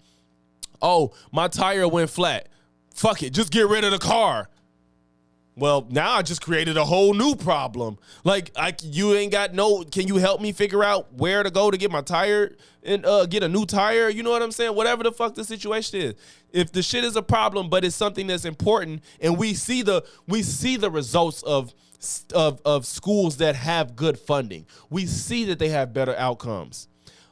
Oh, my tire went flat. Fuck it, just get rid of the car. Well, now I just created a whole new problem. Like, you ain't got can you help me figure out where to go to get my tire and get a new tire? You know what I'm saying? Whatever the fuck the situation is. If the shit is a problem, but it's something that's important, and we see the results of schools that have good funding. We see that they have better outcomes.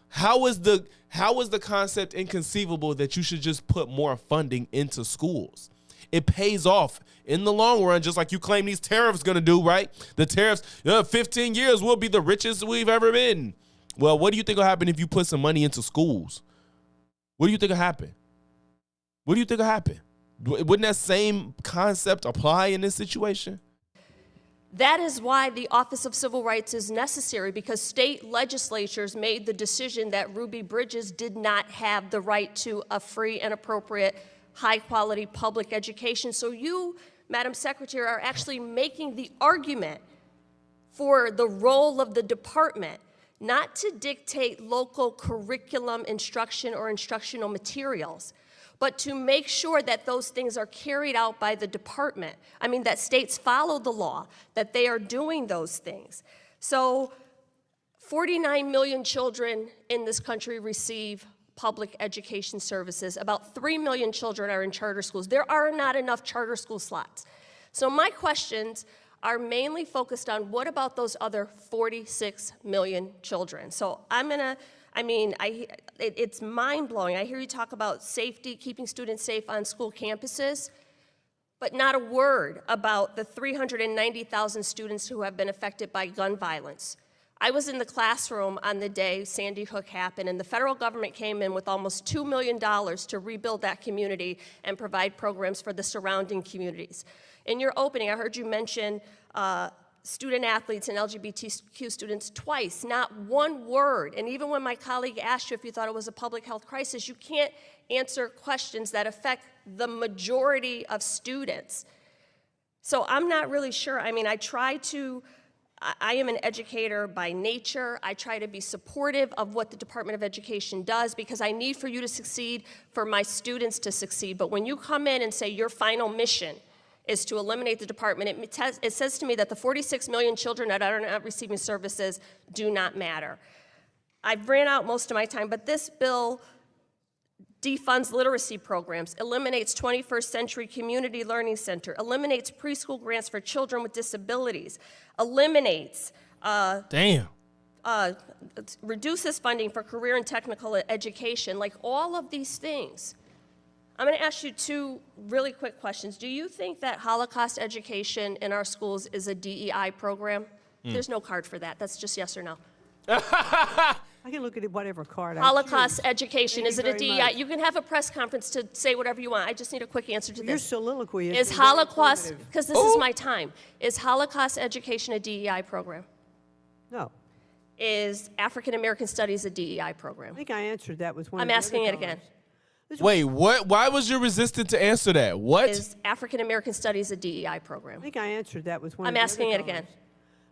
How is the concept inconceivable that you should just put more funding into schools? It pays off in the long run, just like you claim these tariffs going to do, right? The tariffs, 15 years, we'll be the richest we've ever been. Well, what do you think will happen if you put some money into schools? What do you think will happen? What do you think will happen? Wouldn't that same concept apply in this situation? That is why the Office of Civil Rights is necessary, because state legislatures made the decision that Ruby Bridges did not have the right to a free and appropriate high-quality public education. So you, Madam Secretary, are actually making the argument for the role of the department, not to dictate local curriculum instruction or instructional materials, but to make sure that those things are carried out by the department. I mean, that states follow the law, that they are doing those things. So 49 million children in this country receive public education services. About 3 million children are in charter schools. There are not enough charter school slots. So my questions are mainly focused on what about those other 46 million children? So it's mind-blowing. I hear you talk about safety, keeping students safe on school campuses, but not a word about the 390,000 students who have been affected by gun violence. I was in the classroom on the day Sandy Hook happened, and the federal government came in with almost $2 million to rebuild that community and provide programs for the surrounding communities. In your opening, I heard you mention student athletes and LGBTQ students twice, not one word. And even when my colleague asked you if you thought it was a public health crisis, you can't answer questions that affect the majority of students. So I'm not really sure. I mean, I am an educator by nature. I try to be supportive of what the Department of Education does because I need for you to succeed, for my students to succeed. But when you come in and say your final mission is to eliminate the department, it says to me that the 46 million children that are not receiving services do not matter. I've ran out most of my time, but this bill defunds literacy programs, eliminates 21st Century Community Learning Center, eliminates preschool grants for children with disabilities, eliminates reduces funding for career and technical education, like all of these things. I'm going to ask you two really quick questions. Do you think that Holocaust education in our schools is a DEI program? There's no card for that. That's just yes or no. I can look at whatever card I Holocaust choose. education, Thank is you it a very DEI? much. You can have a press conference to say whatever you want. I just need a quick answer to Your this. soliloquy Is been very Holocaust, informative. because this is my time, is Holocaust education a DEI program? No. Is African American Studies a DEI I program? think I answered that with one I'm of the asking other it again. callers. Wait, what? Why was you resistant to answer that? What? Is African American Studies a DEI program? I think I answered that with one I'm of the asking other it again. callers.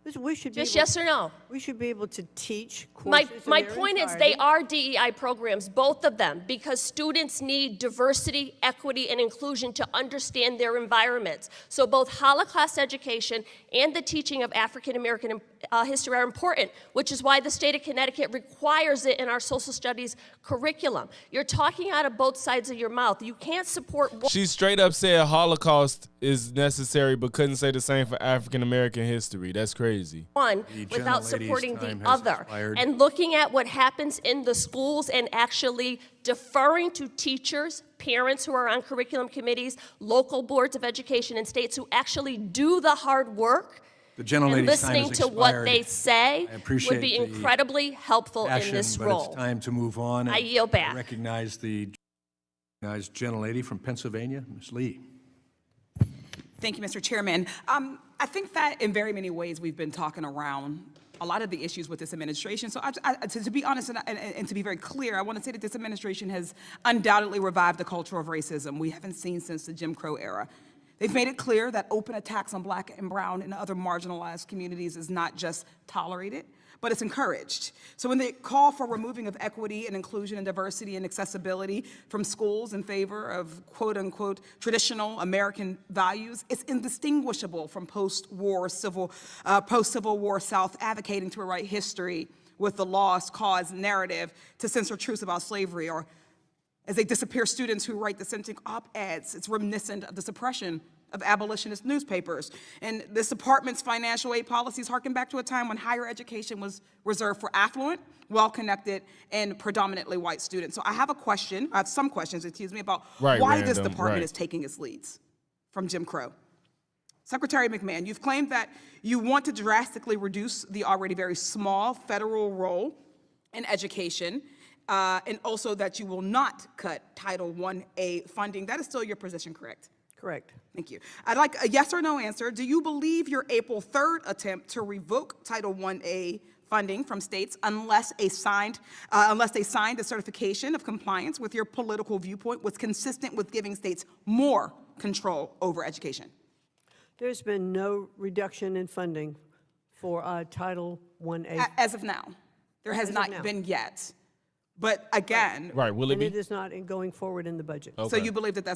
Listen, we should Just be able, yes or no? We should be able to teach My courses in their point is they entirety. are DEI programs, both of them, because students need diversity, equity, and inclusion to understand their environments. So both Holocaust education and the teaching of African American history are important, which is why the state of Connecticut requires it in our social studies curriculum. You're talking out of both sides of your mouth. You can't support one. She straight up said Holocaust is necessary, but couldn't say the same for African American history. That's crazy. One The without gentlelady's supporting the time has other. expired. And looking at what happens in the schools and actually deferring to teachers, parents who are on curriculum committees, local boards of education in states who actually do the hard work The and gentlelady's time listening has to what expired. they say I appreciate would be the incredibly helpful in Passion, this but role. it's time to move on. I yield back. I recognize the gentlelady from Pennsylvania, Ms. Lee. Thank you, Mr. Chairman. I think that in very many ways we've been talking around a lot of the issues with this administration. So to be honest and to be very clear, I want to say that this administration has undoubtedly revived the culture of racism we haven't seen since the Jim Crow era. They've made it clear that open attacks on Black and brown and other marginalized communities is not just tolerated, but it's encouraged. So when they call for removing of equity and inclusion and diversity and accessibility from schools in favor of quote unquote traditional American values, it's indistinguishable from post-Civil War South advocating to rewrite history with the lost cause narrative to censor truths about slavery, or as they disappear students who write dissenting op-eds. It's reminiscent of the suppression of abolitionist newspapers. And this department's financial aid policies harken back to a time when higher education was reserved for affluent, well-connected, and predominantly white students. So I have some questions, about why this department is taking its leads from Jim Crow. Secretary McMahon, you've claimed that you want to drastically reduce the already very small federal role in education, and also that you will not cut Title I-A funding. That is still your position, correct? Correct. Thank you. I'd like a yes or no answer. Do you believe your April 3rd attempt to revoke Title I-A funding from states unless they signed a certification of compliance with your political viewpoint was consistent with giving states more control over education? There's been no reduction in funding for Title I-A. As of now. There has not been yet. But again, will it be? It is not going forward in the budget. Okay. So you believe that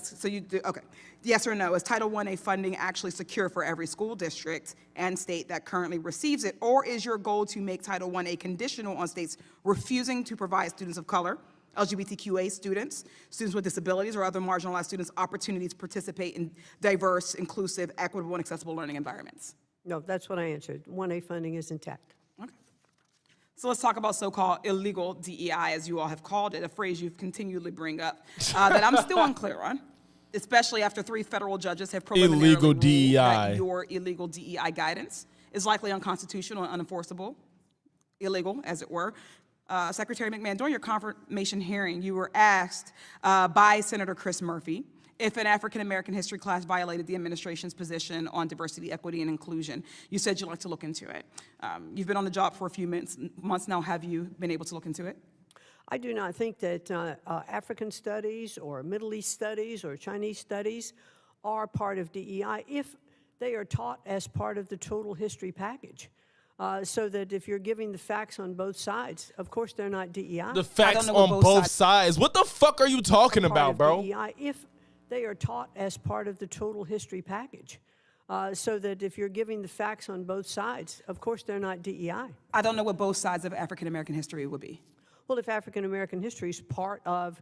okay. Yes or no, is Title I-A funding actually secure for every school district and state that currently receives it? Or is your goal to make Title I-A conditional on states refusing to provide students of color, LGBTQA students, students with disabilities, or other marginalized students opportunities to participate in diverse, inclusive, equitable, and accessible learning environments? No, that's what I answered. 1A funding is intact. Okay. So let's talk about so-called illegal DEI, as you all have called it, a phrase you've continually bring up that I'm still unclear on, especially after 3 federal judges have preliminarily ruled that your illegal DEI guidance is likely unconstitutional and unenforceable, illegal, as it were. Secretary McMahon, during your confirmation hearing, you were asked by Senator Chris Murphy if an African-American history class violated the administration's position on diversity, equity, and inclusion. You said you'd like to look into it. You've been on the job for a few months now. Have you been able to look into it? I do not think that African studies or Middle East studies or Chinese studies are part of DEI if they are taught as part of the total history package. So that if you're giving the facts on both sides, of course they're not DEI. The facts on both sides? What the fuck are you talking about, bro? DEI if they are taught as part of the total history package. So that if you're giving the facts on both sides, of course they're not DEI. I don't know what both sides of African-American history would be. Well, if African-American history is part of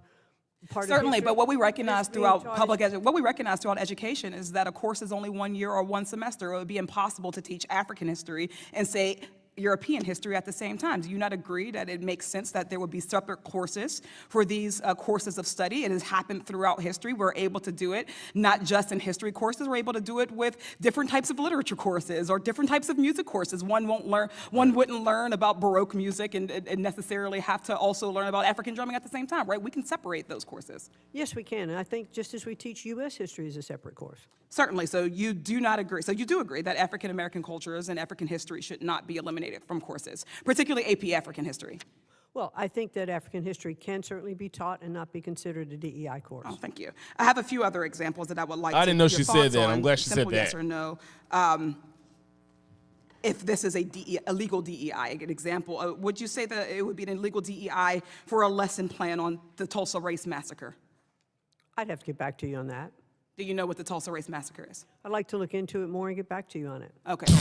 Certainly, but what we recognize throughout throughout education is that a course is only 1 year or 1 semester. It would be impossible to teach African history and say European history at the same time. Do you not agree that it makes sense that there would be separate courses for these courses of study? It has happened throughout history. We're able to do it not just in history courses. We're able to do it with different types of literature courses or different types of music courses. One wouldn't learn about Baroque music and necessarily have to also learn about African drumming at the same time, right? We can separate those courses. Yes, we can. And I think just as we teach U.S. history as a separate course. Certainly. So you do not agree. So you do agree that African American cultures and African history should not be eliminated from courses, particularly AP African history. Well, I think that African history can certainly be taught and not be considered a DEI course. Oh, thank you. I have a few other examples that I would like to I didn't know she said that. I'm glad she said that. Yes or no. If this is a legal DEI, an example, would you say that it would be an illegal DEI for a lesson plan on the Tulsa Race Massacre? I'd have to get back to you on that. Do you know what the Tulsa Race Massacre is? I'd like to look into it more and get back to you on it. Okay.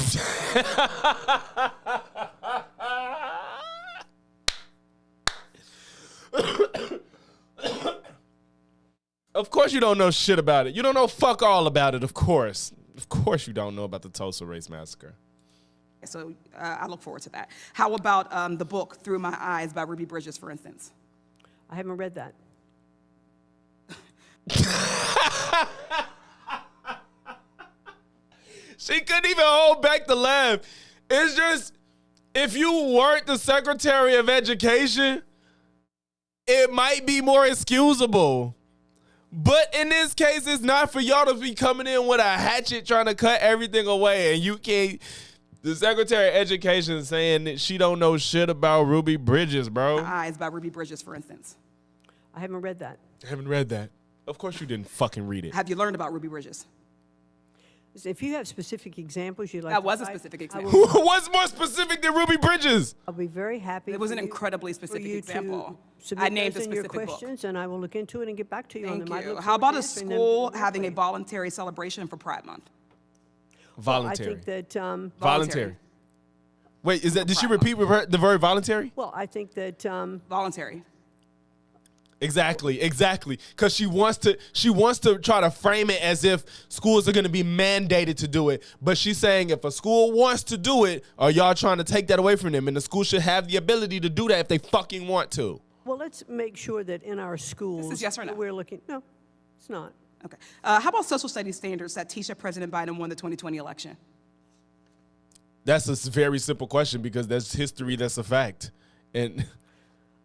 Of course you don't know shit about it. You don't know fuck all about it, of course. Of course you don't know about the Tulsa Race Massacre. So I look forward to that. How about the book Through My Eyes by Ruby Bridges, for instance? I haven't read that. She couldn't even hold back the laugh. It's just, if you weren't the Secretary of Education, it might be more excusable. But in this case, it's not for y'all to be coming in with a hatchet trying to cut everything away. And you can't, the Secretary of Education saying that she don't know shit about Ruby Bridges, bro. Eyes by Ruby Bridges, for instance. I haven't read that. I haven't read that. Of course you didn't fucking read it. Have you learned about Ruby Bridges? If you have specific examples you'd like That to was a cite, specific I example. will- What's more specific than Ruby Bridges? I'll be very happy. It was for an you- incredibly for specific you example. to submit I named those a in your specific book. questions, and I will look into it and get back to you on them. Thank I you. look How forward about to a answering them school directly. having a voluntary celebration for Pride Month? Voluntary. I think that. Voluntary. Wait, is that? Did she Pride repeat the word voluntary? Well, I think that. Voluntary. Exactly. Because she wants to try to frame it as if schools are going to be mandated to do it. But she's saying if a school wants to do it, are y'all trying to take that away from them? And the school should have the ability to do that if they fucking want to. Well, let's make sure that in our schools. This is yes or no? We're looking. No, it's not. Okay. How about social studies standards that teach that President Biden won the 2020 election? That's a very simple question because that's history. That's a fact. And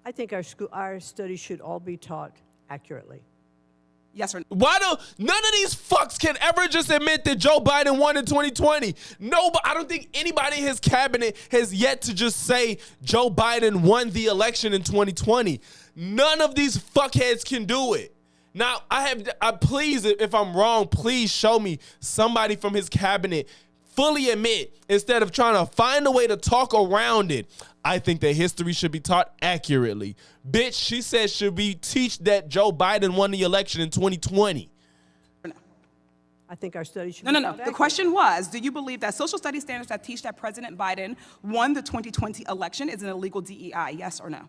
I think our studies should all be taught accurately. Yes or no? why do none of these fucks can ever just admit that Joe Biden won in 2020? No, but I don't think anybody in his cabinet has yet to just say Joe Biden won the election in 2020. None of these fuckheads can do it. Now, please, if I'm wrong, please show me somebody from his cabinet fully admit instead of trying to find a way to talk around it. I think that history should be taught accurately. Bitch, she said should we teach that Joe Biden won the election in 2020? I think our studies should No. be taught The accurately. question was, do you believe that social studies standards that teach that President Biden won the 2020 election is an illegal DEI? Yes or no?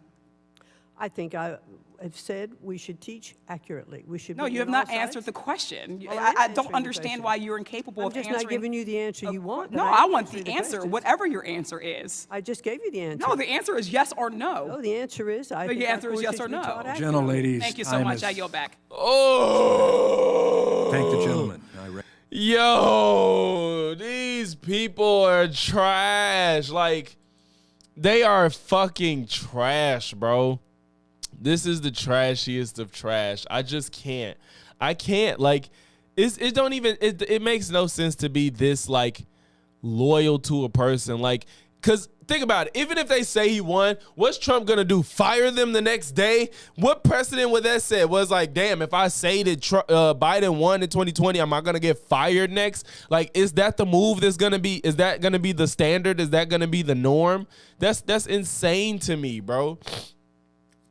I think I have said we should teach accurately. We should. No, be you have on not all answered sides. the question. Well, I I'm don't answering the understand question. why you're incapable I'm of just answering. not giving you the answer you want. but No, I I am want answering the answer, questions. whatever your answer is. I just gave you the answer. No, the answer is yes or no. No, the answer is I think The our answer is courses yes or should be no. taught Gentleladies, Thank you so time much. is- I yield back. Oh, Thank the gentleman. Yo, these people are trash. Like, they are fucking trash, bro. This is the trashiest of trash. I just can't. I can't. Like, it makes no sense to be this, like, loyal to a person. Like, because think about it. Even if they say he won, what's Trump going to do? Fire them the next day? What precedent would that set? Was like, damn, if I say that Biden won in 2020, am I going to get fired next? Like, is that the move that's going to be? Is that going to be the standard? Is that going to be the norm? That's insane to me, bro.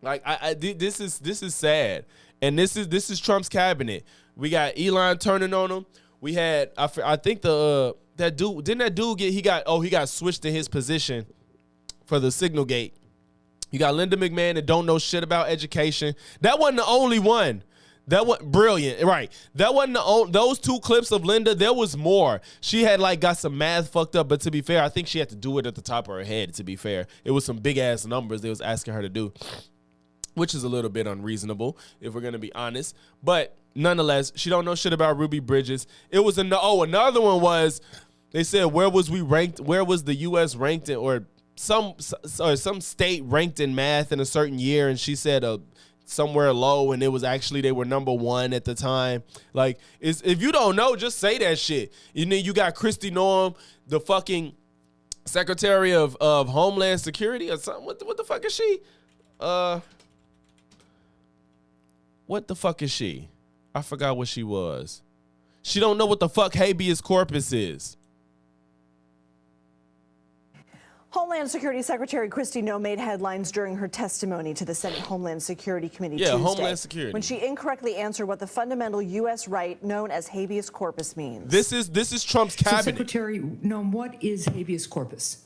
Like, this is sad. And this is Trump's cabinet. We got Elon turning on him. We had, I think that dude, didn't that dude he got switched in his position for the signal gate. You got Linda McMahon that don't know shit about education. That wasn't the only one. That was brilliant, right? That wasn't those two clips of Linda. There was more. She had got some math fucked up, but to be fair, I think she had to do it at the top of her head. To be fair, it was some big ass numbers they was asking her to do, which is a little bit unreasonable if we're gonna be honest. But nonetheless, she don't know shit about Ruby Bridges. It was another one was they said where was the U.S. ranked in, or some state ranked in math in a certain year, and she said somewhere low, and it was actually they were number one at the time. Like, if you don't know, just say that shit. You know, you got Kristi Noem, the fucking Secretary of Homeland Security or something. What the fuck is she? What the fuck is she? I forgot what she was. She don't know what the fuck habeas corpus is. Homeland Security Secretary Kristi Noem made headlines during her testimony to the Senate Homeland Security Committee Tuesday. Homeland Security. When she incorrectly answered what the fundamental U.S. right known as habeas corpus means. This is Trump's cabinet. So Secretary Noem, what is habeas corpus?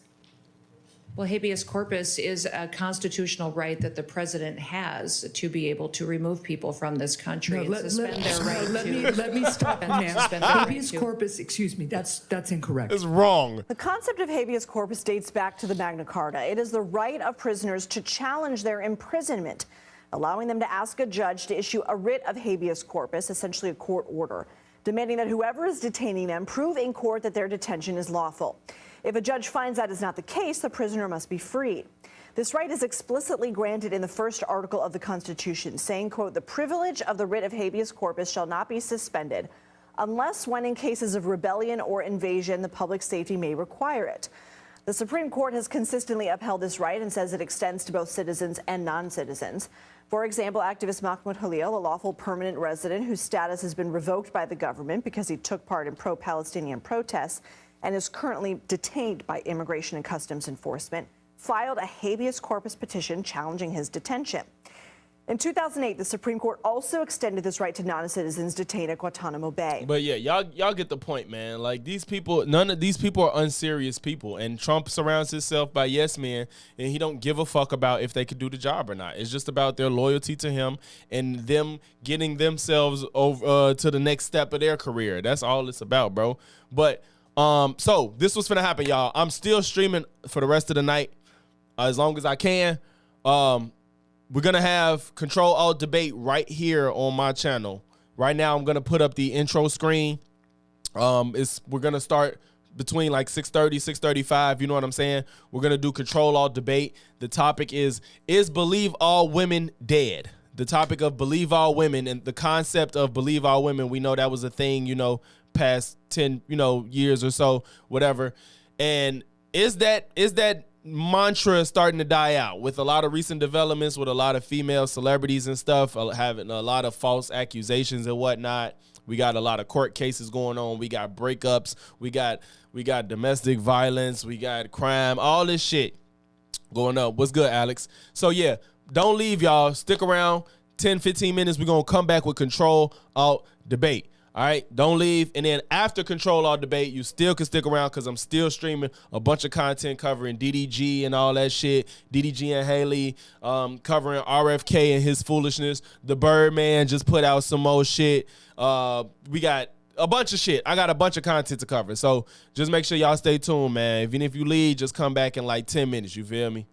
Well, habeas corpus is a constitutional right that the president has to be able to remove people from this country and suspend their right to. Let me stop you, ma'am. Habeas corpus, excuse me, that's incorrect. It's wrong. The concept of habeas corpus dates back to the Magna Carta. It is the right of prisoners to challenge their imprisonment, allowing them to ask a judge to issue a writ of habeas corpus, essentially a court order, demanding that whoever is detaining them prove in court that their detention is lawful. If a judge finds that is not the case, the prisoner must be freed. This right is explicitly granted in the first article of the Constitution, saying, quote, the privilege of the writ of habeas corpus shall not be suspended unless when in cases of rebellion or invasion, the public safety may require it. The Supreme Court has consistently upheld this right and says it extends to both citizens and non-citizens. For example, activist Mahmoud Khalil, a lawful permanent resident whose status has been revoked by the government because he took part in pro-Palestinian protests and is currently detained by Immigration and Customs Enforcement, filed a habeas corpus petition challenging his detention. In 2008, the Supreme Court also extended this right to non-citizens detained at Guantanamo Bay. But yeah, y'all get the point, man. Like, these people, none of these people are unserious people, and Trump surrounds himself by yes men, and he don't give a fuck about if they could do the job or not. It's just about their loyalty to him and them getting themselves over to the next step of their career. That's all it's about, bro. But so this was finna happen, y'all. I'm still streaming for the rest of the night, as long as I can. We're going to have Control Alt Debate right here on my channel. Right now, I'm going to put up the intro screen. We're going to start between like 6:30, 6:35. You know what I'm saying? We're going to do Control Alt Debate. The topic is Believe All Women Dead? The topic of Believe All Women and the concept of Believe All Women. We know that was a thing, past 10, years or so, whatever. And is that mantra starting to die out with a lot of recent developments with a lot of female celebrities and stuff having a lot of false accusations and whatnot. We got a lot of court cases going on. We got breakups. We got domestic violence. We got crime. All this shit going up. What's good, Alex? So yeah, don't leave, y'all. Stick around. 10, 15 minutes. We're gonna come back with Control Alt Debate. All right, don't leave. And then after Control Alt Debate, you still can stick around because I'm still streaming a bunch of content covering DDG and all that shit. DDG and Haley, covering RFK and his foolishness. The Birdman just put out some more shit. We got a bunch of shit. I got a bunch of content to cover. So just make sure y'all stay tuned, man. Even if you leave, just come back in like 10 minutes. You feel me?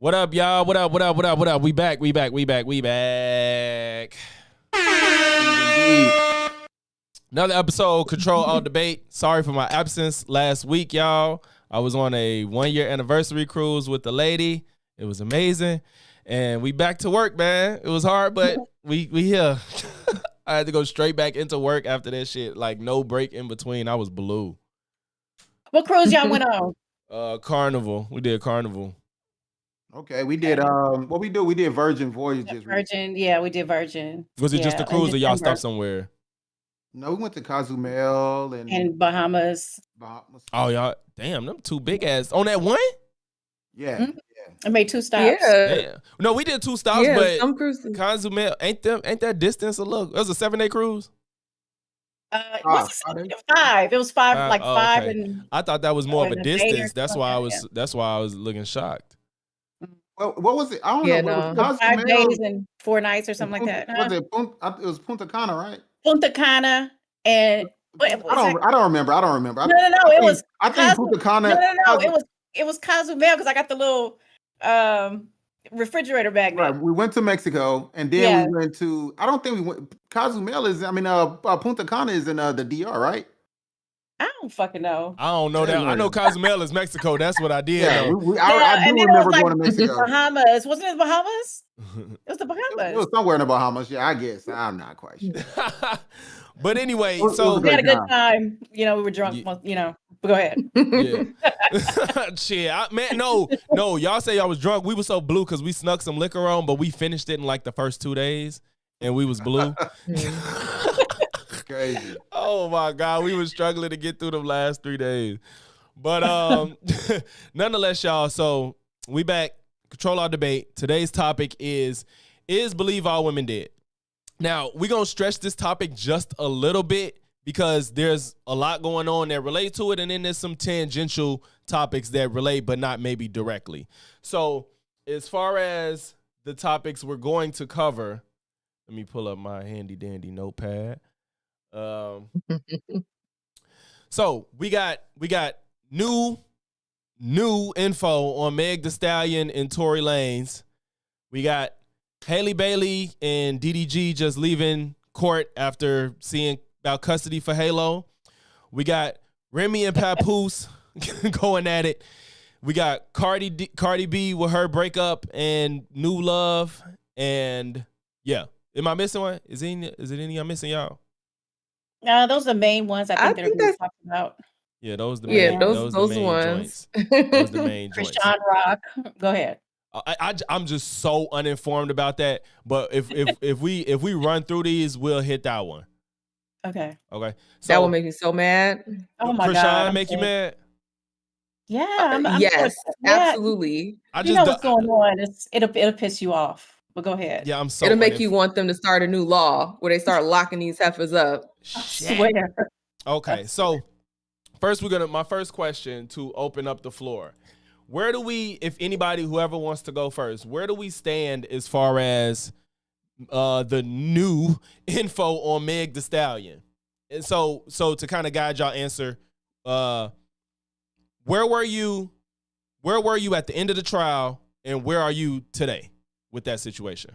What up, y'all? What up? What up? What up? What up? We back. We back. We back. We back. Another episode, Control All Debate. Sorry for my absence last week, y'all. I was on a 1-year anniversary cruise with the lady. It was amazing. And we back to work, man. It was hard, but we here. I had to go straight back into work after that shit. Like, no break in between. I was blue. What cruise y'all went on? Carnival. We did Carnival. Okay, we did what we do? We did Virgin Voyages. Virgin, yeah, we did Virgin. Was it just a cruise or y'all December. stopped somewhere? No, we went to Cozumel and Bahamas. Oh, y'all, damn, them two big ass on that one? Yeah. Mm-hmm. I made 2 stops. Damn. No, we did 2 stops, Yeah, but some cruises. Cozumel ain't that distance a little? It was a 7-day cruise. It was 5. It was 5, like Oh, 5 okay. and. I thought that was more of a and a day or distance. That's why I something, was. That's why I was looking shocked. What was it? I don't Yeah, know. no. It was 5 Cozumel. days and 4 nights or something like that. Was it? It was Punta Cana, right? Punta Cana and. I don't remember. No. It was. I think Punta Cana. No. It was Cozumel because I got the little refrigerator bag there. Right. We went to Mexico and then we went to. I don't think we went. Cozumel is. Punta Cana is in the DR, right? I don't fucking know. I don't know that. I know Cozumel is Mexico. That's what I did. Yeah, know. I do remember going to Mexico. Bahamas. Wasn't it Bahamas? It was the Bahamas. It was somewhere in the Bahamas. Yeah, I guess. I'm not quite sure. But anyway, so we had a good time. We were drunk. But go ahead. Yeah. Shit, man, no. Y'all say y'all was drunk. We were so blue because we snuck some liquor on, but we finished it in like the first 2 days, and we was blue. Crazy. Oh my God, we were struggling to get through the last 3 days. But nonetheless, y'all, so we back. Control Our Debate. Today's topic is Believe All Women Dead? Now, we're going to stretch this topic just a little bit because there's a lot going on that relate to it, and then there's some tangential topics that relate but not maybe directly. So as far as the topics we're going to cover, let me pull up my handy-dandy notepad. So we got new info on Meg Thee Stallion and Tory Lanez. We got Haley Bailey and DDG just leaving court after seeing about custody for Halo. We got Remy and Papoose going at it. We got Cardi B with her breakup and New Love. And yeah, am I missing one? Is it any I'm missing, y'all? Those are the main ones I think that are being talked about. Yeah, those the main, those the main ones. Joints. Those the main joints. Krishan Rock. Go ahead. I'm just so uninformed about that. But if we run through these, we'll hit that one. Okay. So That will make me so mad. Oh my God. Krishan make you mad? Yeah. I'm yes, yeah. absolutely. You know what's going on. It'll piss you off. But go ahead. Yeah, I'm so. It'll make you want them to start a new law where they start locking these heifers up. I swear. Okay, so first my first question to open up the floor. Where do we, if anybody, whoever wants to go first, where do we stand as far as the new info on Meg Thee Stallion? And so to kind of guide y'all answer, where were you at the end of the trial, and where are you today with that situation?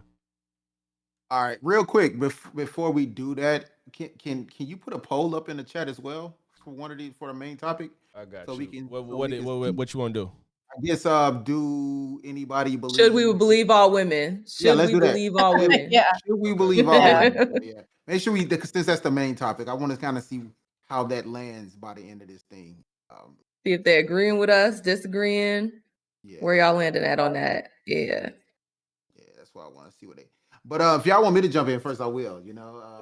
All right, real quick before we do that, can you put a poll up in the chat as well for one of these for the main topic? I got so you. We can. What you want to do? I guess do anybody believe? Should we believe all women? Should let's we do that. believe all women? Yeah. Should we believe all women? Yeah. Make sure since that's the main topic, I want to kind of see how that lands by the end of this thing. See if they're agreeing with us, disagreeing. Yeah. Where y'all landing at on that? Yeah. Yeah, that's why I want to see what they. But if y'all want me to jump in first, I will.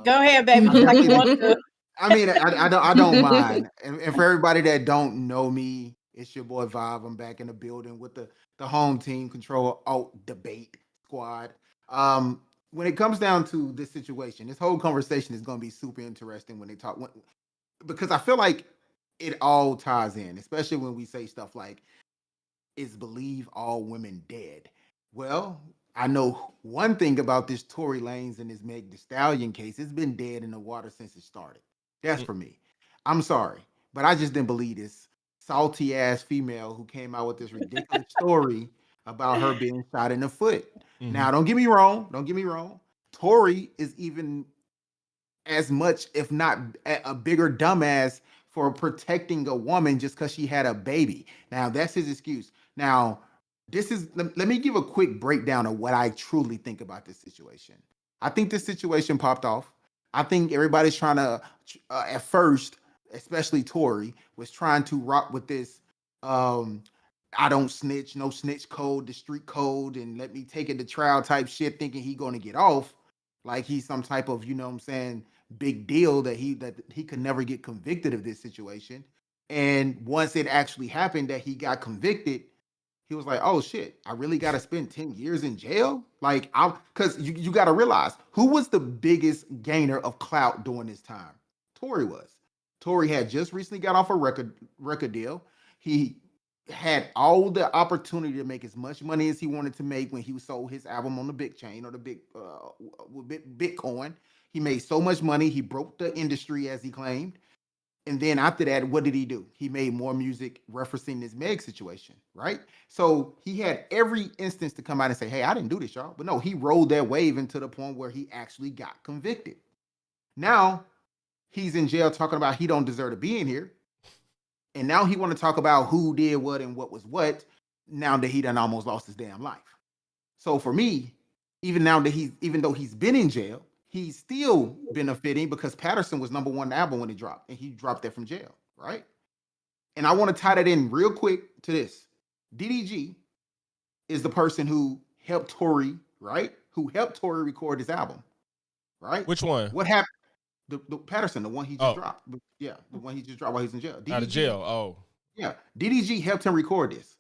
Go ahead, baby. Like you want to. I mean, I don't mind. And for everybody that don't know me, it's your boy Vibe. I'm back in the building with the home team Control Alt Debate Squad. When it comes down to this situation, this whole conversation is going to be super interesting when they talk, because I feel like it all ties in, especially when we say stuff like, "Is believe all women dead?" Well, I know one thing about this Tory Lanez and this Meg Thee Stallion case. It's been dead in the water since it started. That's for me. I'm sorry, but I just didn't believe this salty ass female who came out with this ridiculous story about her being shot in the foot. Mhm. Now, don't get me wrong. Don't get me wrong. Tory is even as much, if not a bigger dumbass for protecting a woman just because she had a baby. Now, that's his excuse. Now, let me give a quick breakdown of what I truly think about this situation. I think this situation popped off. I think everybody's trying to, at first, especially Tory, was trying to rock with this. Um, I don't snitch, no snitch code, the street code, and let me take it to trial type shit, thinking he gonna get off, like he's some type of, you know what I'm saying, big deal that he could never get convicted of this situation. And once it actually happened that he got convicted, he was like, "Oh shit, I really got to spend 10 years in jail?" Like, I cuz you got to realize who was the biggest gainer of clout during this time? Tory was. Tory had just recently got off a record deal. He had all the opportunity to make as much money as he wanted to make when he sold his album on the big chain or the big Bitcoin. He made so much money, he broke the industry as he claimed. And then after that, what did he do? He made more music referencing this Meg situation, right? So he had every instance to come out and say, "Hey, I didn't do this, y'all." But no, he rode that wave into the point where he actually got convicted. Now he's in jail talking about he don't deserve to be in here. And now he want to talk about who did what and what was what, now that he done almost lost his damn life. So for me, even though he's been in jail, he's still benefiting because Patterson was #1 album when it dropped, and he dropped that from jail, right? And I want to tie that in real quick to this. DDG is the person who helped Tory, right? Who helped Tory record his album, right? Which one? What happened? The Patterson, the one he just Oh. dropped. Yeah, the one he just dropped while he's in jail. Out of jail. Oh. Yeah, DDG helped him record this.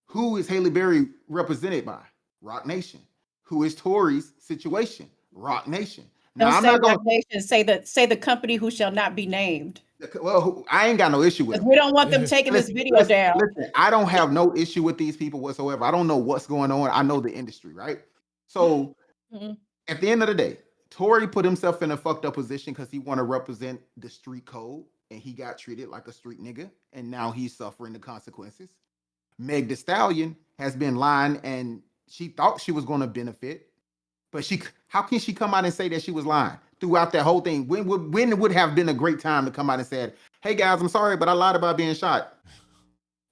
Who is Haley Berry represented by? Rock Nation. Who is Tory's situation? Rock Nation. Now, Don't I'm say not going Rock Nation. Say the company who shall not be named. Well, I ain't got no issue with 'Cause them. we don't want them taking this video down. Listen, I don't have no issue with these people whatsoever. I don't know what's going on. I know the industry, right? So Mhm. at the end of the day, Tory put himself in a fucked up position because he want to represent the street code, and he got treated like a street nigga, and now he's suffering the consequences. Meg Thee Stallion has been lying, and she thought she was going to benefit, but how can she come out and say that she was lying throughout that whole thing? When would have been a great time to come out and said, "Hey guys, I'm sorry, but I lied about being shot."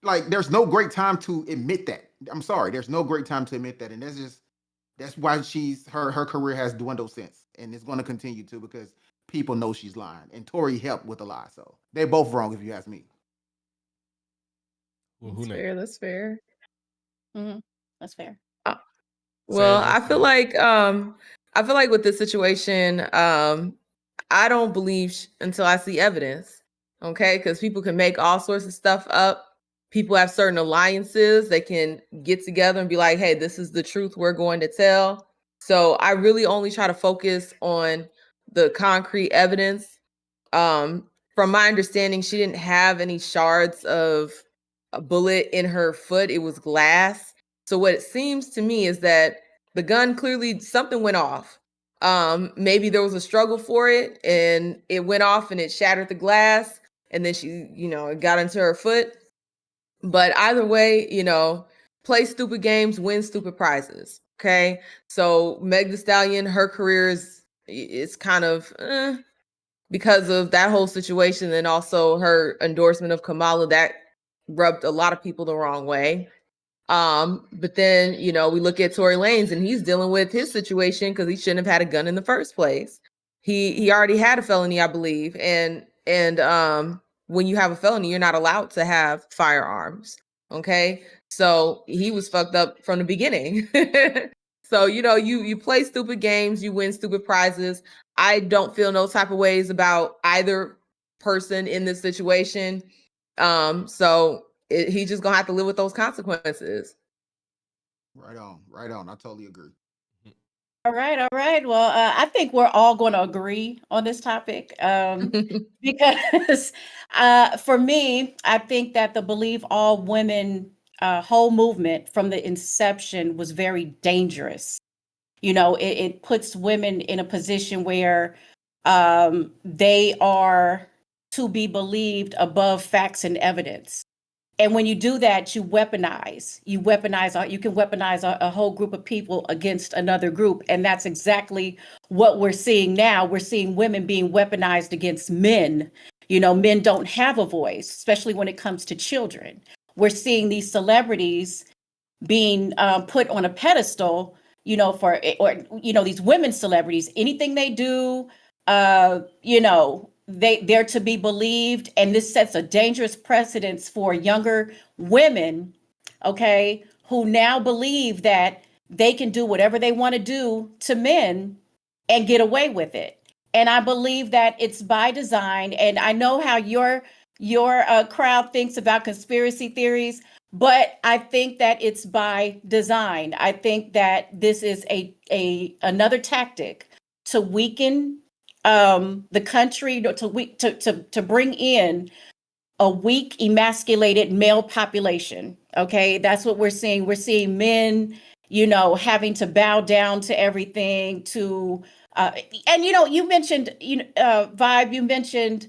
Like, there's no great time to admit that. I'm sorry, there's no great time to admit that, and that's why her career has dwindled since, and it's going to continue to because people know she's lying, and Tory helped with the lie, so they're both wrong if you ask me. Well, That's fair. That's fair. Mhm. That's fair. Well, Sandra? I feel like with this situation, I don't believe until I see evidence. Okay, because people can make all sorts of stuff up. People have certain alliances. They can get together and be like, "Hey, this is the truth we're going to tell." So I really only try to focus on the concrete evidence. From my understanding, she didn't have any shards of a bullet in her foot. It was glass. So what it seems to me is that the gun, clearly something went off. Maybe there was a struggle for it and it went off and it shattered the glass, and then she, it got into her foot. But either way, play stupid games, win stupid prizes. Okay. So Meg Thee Stallion, her career is kind of because of that whole situation, and also her endorsement of Kamala, that rubbed a lot of people the wrong way. But then, we look at Tory Lanez, and he's dealing with his situation because he shouldn't have had a gun in the first place. He already had a felony, I believe, and when you have a felony, you're not allowed to have firearms. Okay, so he was fucked up from the beginning. So you play stupid games, you win stupid prizes. I don't feel no type of ways about either person in this situation. So he's just gonna have to live with those consequences. Right on, right on. I totally agree. All right, all right. Well, I think we're all going to agree on this topic because for me, I think that the Believe All Women whole movement from the inception was very dangerous. It puts women in a position where they are to be believed above facts and evidence. And when you do that, you weaponize. You can weaponize a whole group of people against another group. And that's exactly what we're seeing now. We're seeing women being weaponized against men. Men don't have a voice, especially when it comes to children. We're seeing these celebrities being put on a pedestal, these women celebrities, anything they do, they're to be believed. And this sets a dangerous precedence for younger women, okay, who now believe that they can do whatever they want to do to men and get away with it. And I believe that it's by design. And I know how your crowd thinks about conspiracy theories, but I think that it's by design. I think that this is another tactic to weaken the country, to bring in a weak, emasculated male population. Okay, that's what we're seeing. We're seeing men, having to bow down to everything. And you mentioned, Vibe. You mentioned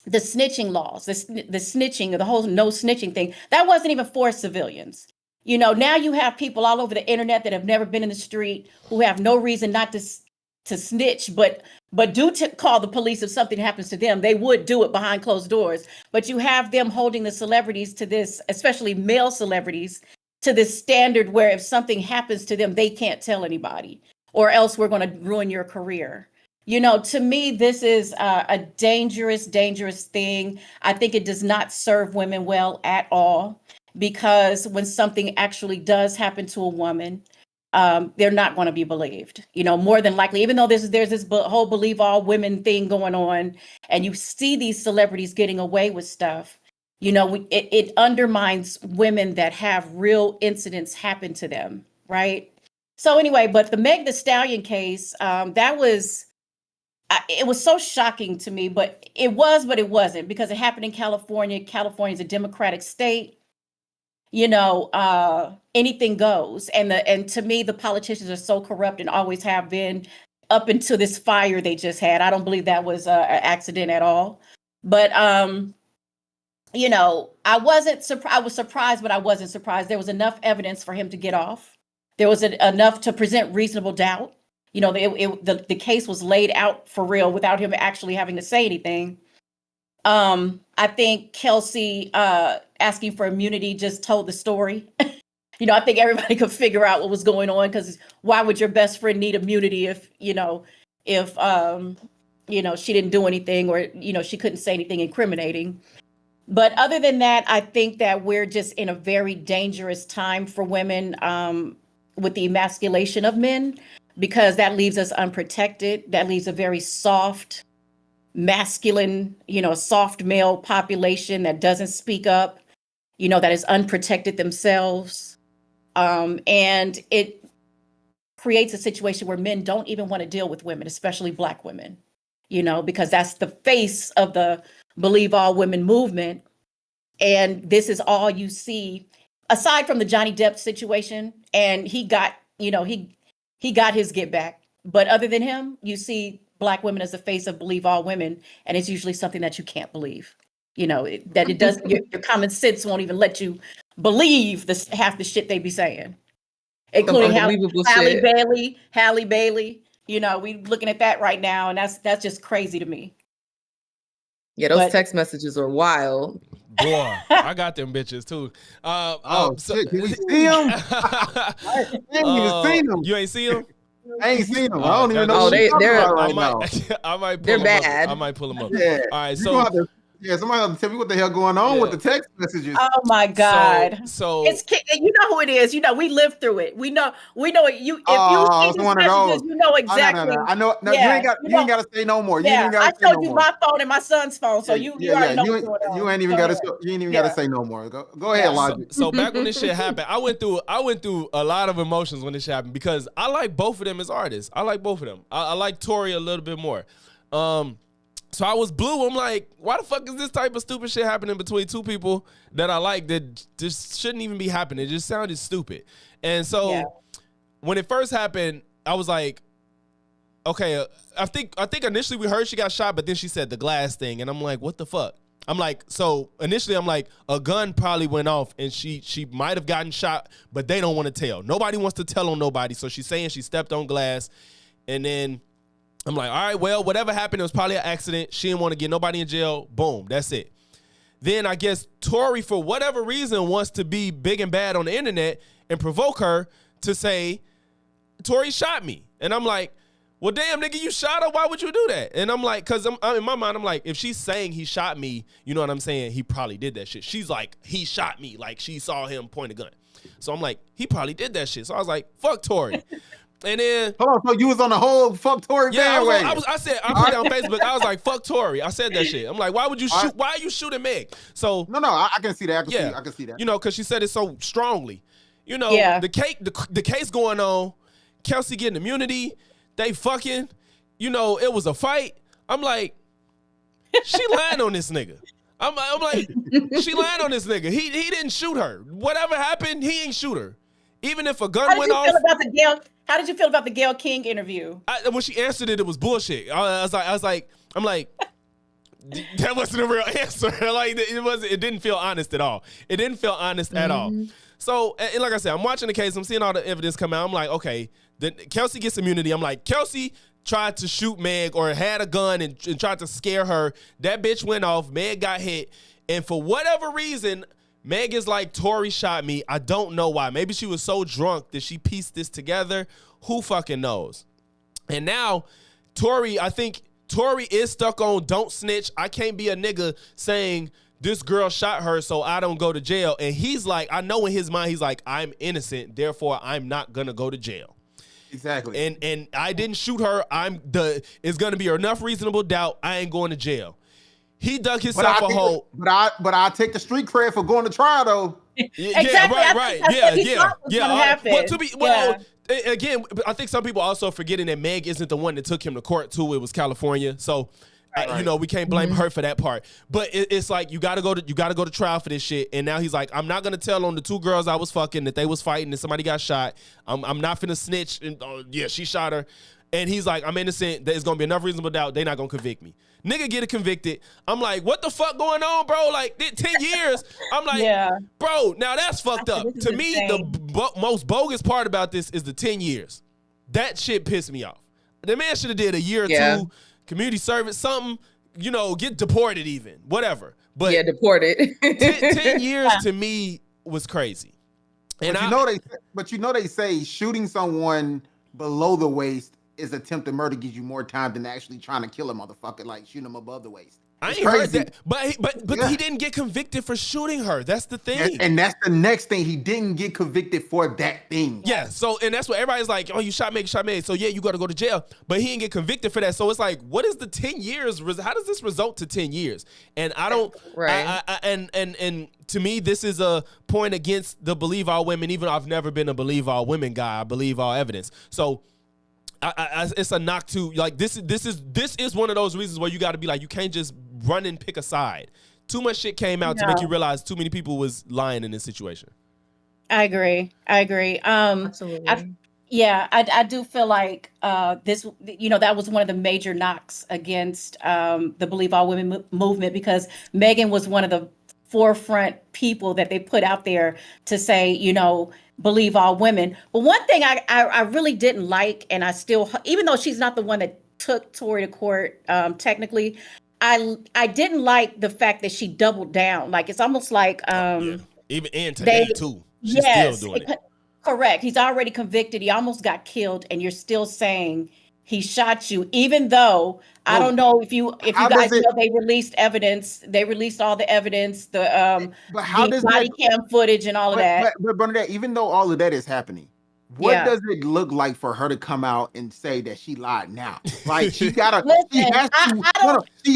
the snitching laws, the snitching, the whole no snitching thing. That wasn't even for civilians. Now you have people all over the internet that have never been in the street, who have no reason not to snitch, but do call the police if something happens to them. They would do it behind closed doors. But you have them holding the celebrities to this, especially male celebrities, to this standard where if something happens to them, they can't tell anybody, or else we're going to ruin your career. To me, this is a dangerous, dangerous thing. I think it does not serve women well at all, because when something actually does happen to a woman, they're not going to be believed. More than likely, even though there's this whole believe all women thing going on, and you see these celebrities getting away with stuff, it undermines women that have real incidents happen to them, right? So anyway, but the Meg Thee Stallion case, it was so shocking to me, but it wasn't, because it happened in California. California is a Democratic state. Anything goes. And to me, the politicians are so corrupt and always have been, up until this fire they just had. I don't believe that was an accident at all. But, I wasn't surprised. I was surprised, but I wasn't surprised. There was enough evidence for him to get off. There was enough to present reasonable doubt. The case was laid out for real without him actually having to say anything. I think Kelsey asking for immunity just told the story. I think everybody could figure out what was going on, because why would your best friend need immunity if she didn't do anything, or, she couldn't say anything incriminating. But other than that, I think that we're just in a very dangerous time for women with the emasculation of men, because that leaves us unprotected. That leaves a very soft, masculine, soft male population that doesn't speak up, that is unprotected themselves. And it creates a situation where men don't even want to deal with women, especially Black women, because that's the face of the Believe All Women movement. And this is all you see, aside from the Johnny Depp situation. And he got, he got his get back. But other than him, you see Black women as the face of Believe All Women. And it's usually something that you can't believe, that it does. Your common sense won't even let you believe half the shit they be saying, including Halle Bailey. We looking at that right now, and that's just crazy to me. Yeah, those text messages are wild. Boy, I got them bitches too. Shit, can we see them? I ain't even seen them. You ain't see them? I ain't seen them. I don't even know. They're right now. I might. They're bad. I might pull them up. Yeah. All right. Somebody have to tell me what the hell going on with the text messages. Oh my God! So it's who it is. We lived through it. We know it. If you see these messages, you know exactly. I know. No, you ain't got to say no more. Yeah, I showed you my phone and my son's phone, so you already know what's going on. You ain't even got to. You ain't even got to say no more. Go ahead, Logic. So back when this shit happened, I went through a lot of emotions when this shit happened, because I like both of them as artists. I like both of them. I like Tory a little bit more. So I was blue. I'm like, why the fuck is this type of stupid shit happening between two people that I like that just shouldn't even be happening? It just sounded stupid. And so when it first happened, I was like, okay, I think initially we heard she got shot, but then she said the glass thing. And I'm like, what the fuck? I'm like, so initially I'm like, a gun probably went off and she might have gotten shot, but they don't want to tell. Nobody wants to tell on nobody. So she's saying she stepped on glass. And then I'm like, all right, well, whatever happened, it was probably an accident. She didn't want to get nobody in jail. Boom, that's it. Then I guess Tory, for whatever reason, wants to be big and bad on the internet and provoke her to say, Tory shot me. And I'm like, well, damn, nigga, you shot her? Why would you do that? And I'm like, because I'm in my mind, I'm like, if she's saying he shot me, you know what I'm saying? He probably did that shit. She's like, he shot me. Like, she saw him point a gun. So I'm like, he probably did that shit. So I was like, fuck Tory. And then, hold on, so you was on the whole fuck Tory bandwagon? I put it on Facebook. I was like, fuck Tory. I said that shit. I'm like, why would you shoot? Why are you shooting Meg? So no, I can see that. I can see that. You know, because she said it so strongly. You know, the case going on. Kelsey getting immunity. They fucking. You know, it was a fight. I'm like, she lying on this nigga. I'm like, she lying on this nigga. He didn't shoot her. Whatever happened, he ain't shoot her. Even if a gun went off. How did you feel about the Gayle King interview? When she answered it, it was bullshit. I was like, that wasn't a real answer. Like it didn't feel honest at all. It didn't feel honest at all. So, and like I said, I'm watching the case. I'm seeing all the evidence come out. I'm like, okay, then Kelsey gets immunity. I'm like, Kelsey tried to shoot Meg or had a gun and tried to scare her. That bitch went off. Meg got hit. And for whatever reason, Meg is like, Tory shot me. I don't know why. Maybe she was so drunk that she pieced this together. Who fucking knows? And now, I think Tory is stuck on don't snitch. I can't be a nigga saying this girl shot her so I don't go to jail. And he's like, I know in his mind, he's like, I'm innocent. Therefore, I'm not going to go to jail. Exactly. And I didn't shoot her. It's going to be enough reasonable doubt. I ain't going to jail. He dug himself a hole. But I take the street cred for going to trial though. Exactly. Right. Again, I think some people also forgetting that Meg isn't the one that took him to court too. It was California, so you know we can't blame her for that part. But it's like you got to go to trial for this shit. And now he's like, I'm not gonna tell on the two girls I was fucking that they was fighting and somebody got shot. I'm not finna snitch. And she shot her. And he's like, I'm innocent. There's gonna be enough reasonable doubt. They're not gonna convict me. Nigga get convicted. I'm like, what the fuck going on, bro? Like 10 years. I'm like, bro, now that's fucked up. To me, the most bogus part about this is the 10 years. That shit pissed me off. The man should have did a year or two, community service, something, you know, get deported even, whatever. But deported. 10 years to me was crazy. And but you know they say shooting someone below the waist is attempted murder gives you more time than actually trying to kill a motherfucker, like shooting him above the waist. I ain't heard that, but he didn't get convicted for shooting her. That's the thing. And that's the next thing. He didn't get convicted for that thing. Yeah. So, and that's what everybody's like, oh, you shot Meg. So yeah, you got to go to jail. But he didn't get convicted for that. So it's like, what is the 10 years? How does this result to 10 years? And I don't. Right. And to me, this is a point against the believe all women. Even though I've never been a believe all women guy. I believe all evidence. So. It's a knock to like this is one of those reasons where you got to be like, you can't just run and pick a side. Too much shit came out to make you realize too many people was lying in this situation. I agree. Absolutely. I do feel like this, that was one of the major knocks against the Believe All Women movement, because Megan was one of the forefront people that they put out there to say, believe all women. But one thing I really didn't like, and I still, even though she's not the one that took Tory to court, technically, I didn't like the fact that she doubled down. Like, it's almost like even and today too. She's still doing it. Correct. He's already convicted. He almost got killed, and you're still saying he shot you, even though I don't know if you guys know they released evidence. They released all the evidence, the body cam footage and all of that. But Bernadette, even though all of that is happening, what does it look like for her to come out and say that she lied now? Like she gotta, she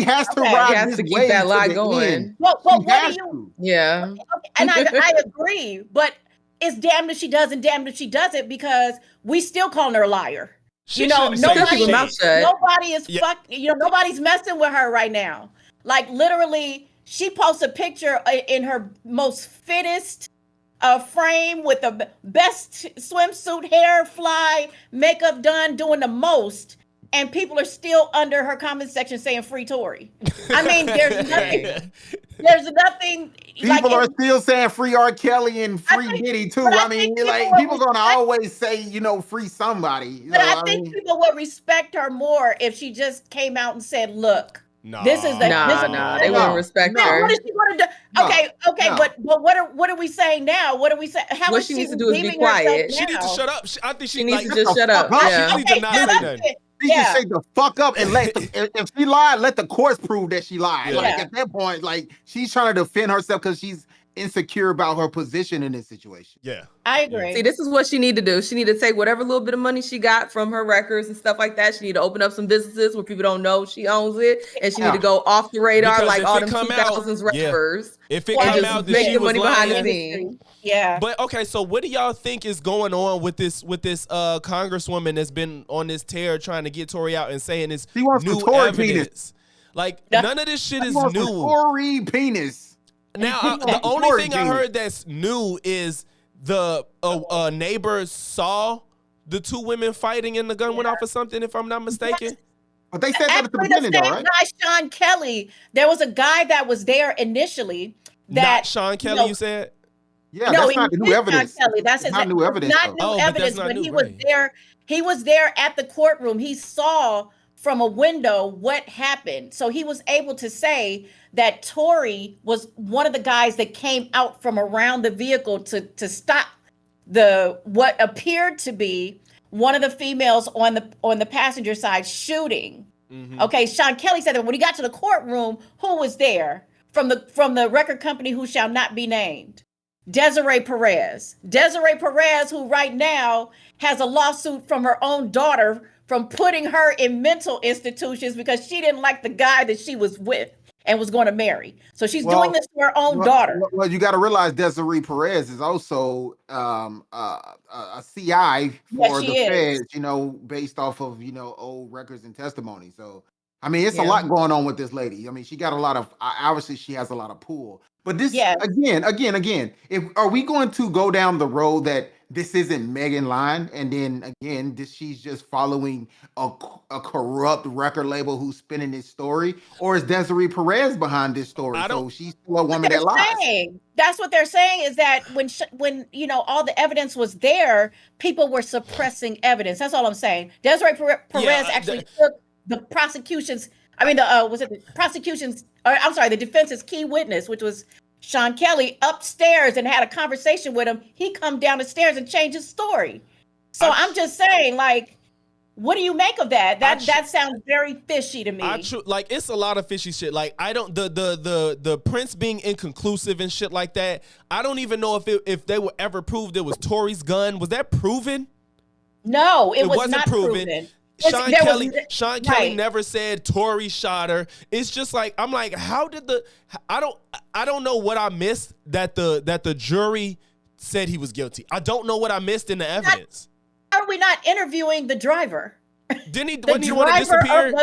has to ride this keep that lie going. Well, what do you? Yeah. And I agree, but it's damned if she does and damned if she doesn't, because we still calling her a liar. Nobody is nobody's messing with her right now. Like literally, she posts a picture in her most fittest frame with the best swimsuit, hair, fly, makeup done, doing the most. and people are still under her comment section saying free Tory. I mean, there's nothing. There's nothing. People are still saying free R. Kelly and free Diddy too. I mean, like people gonna always say, free somebody. But I think people would respect her more if she just came out and said, "Look, this is the Nah, they wouldn't respect her. What is she going to do? Okay, but what are we saying now? What are we saying? How What is she she needs to do is be redeeming herself quiet. now? She needs to shut up. I think She needs to just shut up. Yeah. She needs to not say nothing. She should say the fuck up and if she lied, let the courts prove that she lied. Yeah. Like at that point, like she's trying to defend herself because she's insecure about her position in this situation. Yeah. I agree. See, this is what she need to do. She need to take whatever little bit of money she got from her records and stuff like that. She need to open up some businesses where people don't know she owns it, and she need to go off the radar Because like if all it them come 2000s out- yeah. rappers. If it and come just out that make she the was money behind the lying- scenes. Yeah. But okay, so what do y'all think is going on with this congresswoman that's been on this tear trying to get Tory out and saying it's She wants new the Tory evidence? Penis. Like none of this shit She is wants the new. Tory penis. Now the only thing I heard that's new is the neighbor saw the two women fighting and the gun went off or something, if I'm not mistaken. But they said that at the Actually, beginning, the though, same right? guy, Sean Kelly, there was a guy that was there initially. Not Sean Kelly, you said? Yeah, no, that's not he new is evidence. Sean Kelly. That's It's his not new evidence, Not though. new Oh, but that's evidence, not but new, he was right. there. He was there at the courtroom. He saw from a window what happened. So he was able to say that Tory was one of the guys that came out from around the vehicle to stop what appeared to be one of the females on the passenger side shooting. Mm-hmm. Okay, Sean Kelly said that when he got to the courtroom, who was there from the record company who shall not be named? Desiree Perez. Desiree Perez, who right now has a lawsuit from her own daughter from putting her in mental institutions because she didn't like the guy that she was with and was going to marry. So she's doing this to her own daughter. Well, you got to realize Desiree Perez is also a CI for she the is. feds, based off of, old records and testimony. So, I mean, it's a lot going on with this lady. I mean, she got a lot of, obviously she has a lot of pull. But this, again, are we going to go down the road that this isn't Megan lying, and then again, she's just following a corrupt record label who's spinning this story, or is Desiree Perez behind this story? So she's still a woman that lies. That's what they're saying, is that when all the evidence was there, people were suppressing evidence. That's all I'm saying. Desiree Perez actually took the prosecution's, the defense's key witness, which was Sean Kelly, upstairs and had a conversation with him. He come down the stairs and changed his story. So I'm just saying, like, what do you make of that? That sounds very fishy to me. Like, it's a lot of fishy shit. Like, I don't the Prince being inconclusive and shit like that. I don't even know if they were ever proved it was Tory's gun. Was that proven? No, it was wasn't not proven. Sean Kelly never said Tory shot her. It's just like, I'm like, how did I don't know what I missed that the jury said he was guilty. I don't know what I missed in the evidence. How are we not interviewing the driver? Wasn't he the one that disappeared?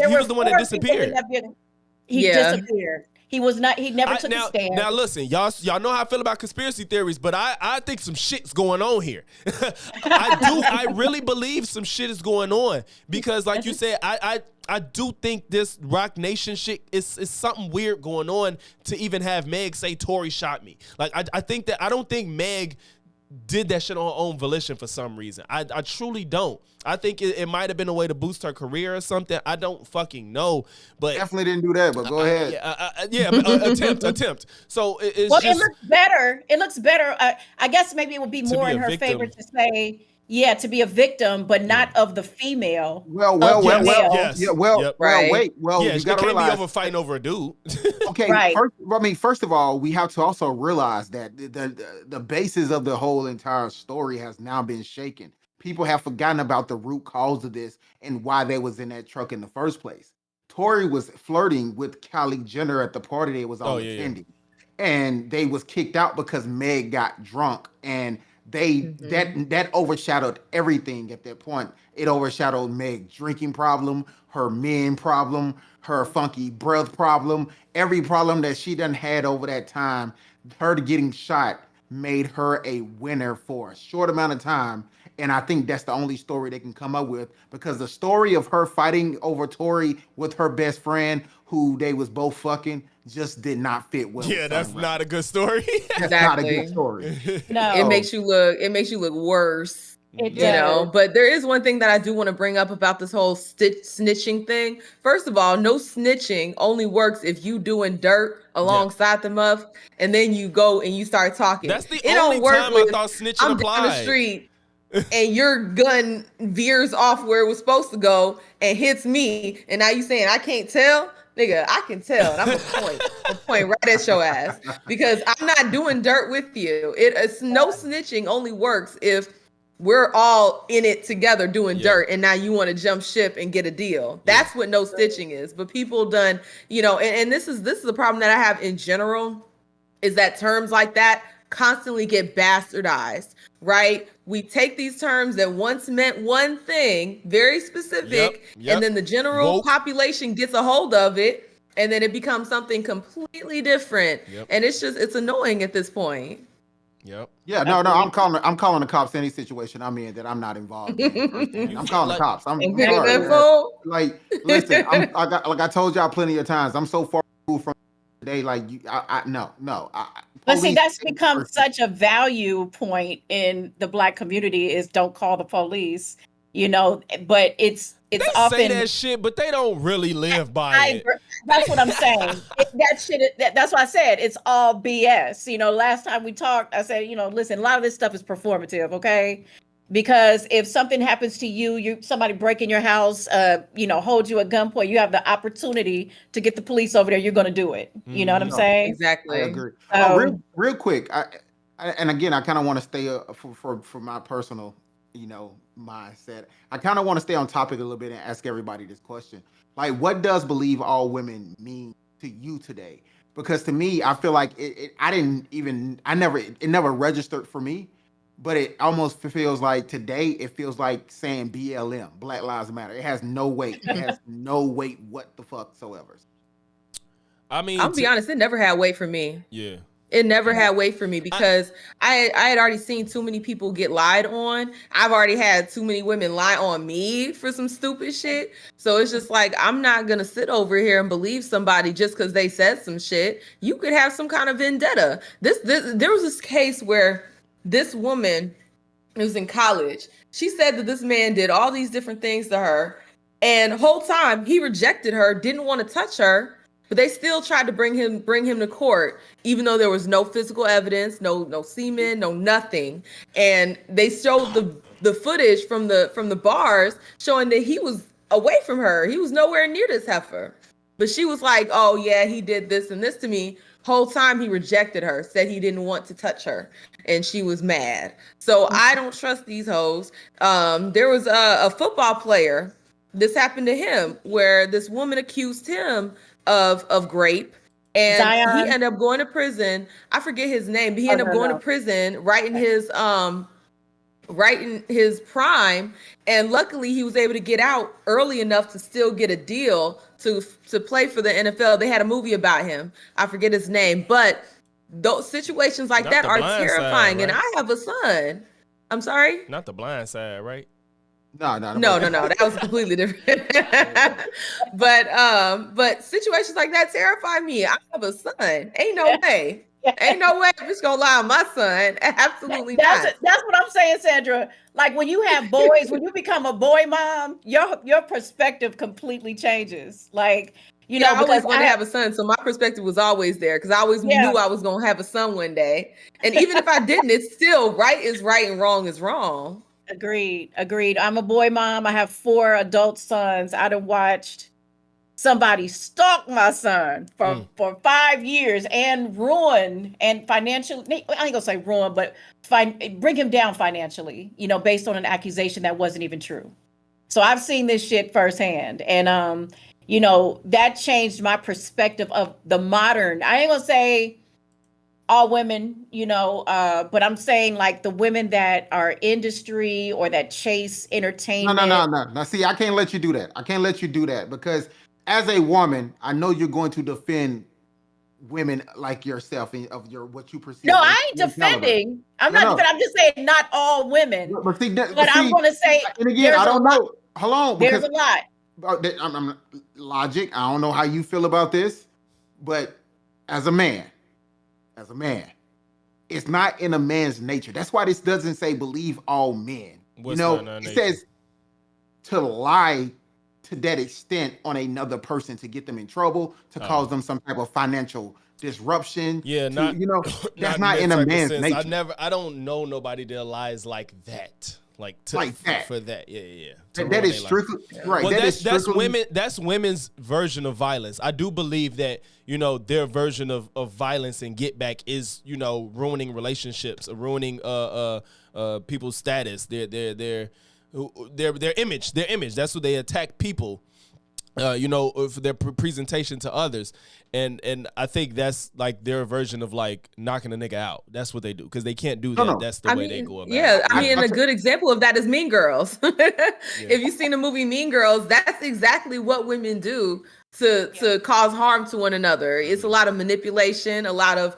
He was the one that disappeared. He disappeared. He was not. He never took a stand. Now listen, y'all know how I feel about conspiracy theories, but I think some shit's going on here. I really believe some shit is going on because, like you said, I do think this Rock Nation shit is something weird going on to even have Meg say Tory shot me. Like I think that I don't think Meg did that shit on her own volition for some reason. I truly don't. I think it might have been a way to boost her career or something. I don't fucking know, but definitely didn't do that. But go ahead. Attempt. So it's well, just, it looks better. It looks better. I guess maybe it would be more in her favor to say, to be a victim, but not of the female. Wait. Well, you got to realize be over fighting over a dude. Okay, right. First of all, we have to also realize that the basis of the whole entire story has now been shaken. People have forgotten about the root cause of this and why they was in that truck in the first place. Tory was flirting with Kylie Jenner at the party they was all attending. And they was kicked out because Meg got drunk, and that overshadowed everything at that point. It overshadowed Meg's drinking problem, her men problem, her funky breath problem, every problem that she done had over that time. Her getting shot made her a winner for a short amount of time, And I think that's the only story they can come up with, because the story of her fighting over Tory with her best friend, who they was both fucking, just did not fit well. Yeah, that's not a good story. That's not a good story. No. It makes you look worse. It You know, does. but there is one thing that I do want to bring up about this whole snitching thing. First of all, no snitching only works if you doing dirt alongside the muff, and then you go and you start talking. That's the it only don't work time I with, thought snitching I'm applied. down the street and your gun veers off where it was supposed to go and hits me, and now you saying I can't tell? Nigga, I can tell, and I'm a point right at your ass, because I'm not doing dirt with you. It's no snitching only works if we're all in it together doing dirt, and now you want to jump ship and get a deal. That's what no stitching is. But people done, you know, and this is the problem that I have in general, is that terms like that constantly get bastardized, right? We take these terms that once meant one thing, very specific, and then the general population gets a hold of it, and then it becomes something completely different. And it's annoying at this point. Yeah, no, I'm calling the cops any situation I'm in that I'm not involved in. I'm calling the cops. I'm sorry. Like, listen, like I told y'all plenty of times, I'm so far removed from today. Like, no. But see, that's become such a value point in the Black community, is don't call the police, you know, but it's they often say that shit, but they don't really live by it. That's what I'm saying. That's what I said. It's all BS. You know, last time we talked, I said, you know, listen, a lot of this stuff is performative, okay? Because if something happens to you, somebody break in your house, you know, hold you at gunpoint, you have the opportunity to get the police over there, you're going to do it. You know what I'm saying? Exactly. I agree. Real quick, and again, I kind of want to stay for my personal, you know, mindset. I kind of want to stay on topic a little bit and ask everybody this question. Like, what does believe all women mean to you today? Because to me, I feel like it never registered for me, but it almost feels like today, it feels like saying BLM, Black Lives Matter. It has no weight. It has no weight what the fuck soever. I mean, I'll be honest, it never had weight for me. Yeah. It never had weight for me, because I had already seen too many people get lied on. I've already had too many women lie on me for some stupid shit. So it's just like, I'm not going to sit over here and believe somebody just because they said some shit. You could have some kind of vendetta. There was this case where this woman, who was in college, she said that this man did all these different things to her. And the whole time he rejected her, didn't want to touch her. But they still tried to bring him to court, even though there was no physical evidence, no semen, no nothing. And they showed the footage from the bars showing that he was away from her. He was nowhere near this heifer. But she was like, "Oh yeah, he did this and this to me." Whole time he rejected her, said he didn't want to touch her, and she was mad. So I don't trust these hoes. There was a football player. This happened to him, where this woman accused him of grape, and Zion. he ended up going to prison. I forget his name, but he ended up going to prison right in his prime, and luckily he was able to get out early enough to still get a deal to play for the NFL. They had a movie about him. I forget his name, but those situations like that are terrifying. Side, right? And I have a son. I'm sorry? Not The Blind Side, right? No. That was completely different. But situations like that terrify me. I have a son. Ain't no way. Ain't no way I'm just gonna lie on my son. Absolutely not. That's what I'm saying, Sandra. Like, when you have boys, when you become a boy mom, your perspective completely changes. Like, you know, I always because wanted to have a son, so my perspective was always there, because I always knew I was gonna have a son one day. And even if I didn't, it's still right is right and wrong is wrong. Agreed. I'm a boy mom. I have 4 adult sons. I done watched somebody stalk my son for 5 years and ruin and financially, I ain't gonna say ruin, but bring him down financially, you know, based on an accusation that wasn't even true. So I've seen this shit firsthand. And, you know, that changed my perspective of the modern, I ain't gonna say all women, you know, but I'm saying like the women that are industry or that chase entertainment. No. See, I can't let you do that. I can't let you do that, because as a woman, I know you're going to defend women like yourself and of your what you perceive. No, as I ain't caliber. defending. I'm No, not no. defending. I'm just saying not all women. But see, But I'm going to say and again, there's I a don't lot. know. Hold on, There's because a lot. I'm logic. I don't know how you feel about this, but as a man, it's not in a man's nature. That's why this doesn't say believe all men. What's not in our It nature? says to lie to that extent on another person to get them in trouble, to cause them some type of financial disruption. Yeah, to, not that's not in that a type of man's sense. nature. I don't know nobody that lies like that. Like that. For that. Yeah. That is strictly right. Well, that that's is strictly, that's women's version of violence. I do believe that, their version of violence and get back is, ruining relationships, ruining people's status, their image. That's what they attack people. For their presentation to others, and I think that's like their version of like knocking a nigga out. That's what they do because they can't do that. No. That's the way they go about it. Yeah, I mean, and a good example of that is Mean Girls. If you've seen the movie Mean Girls, that's exactly what women do to cause harm to one another. It's a lot of manipulation, a lot of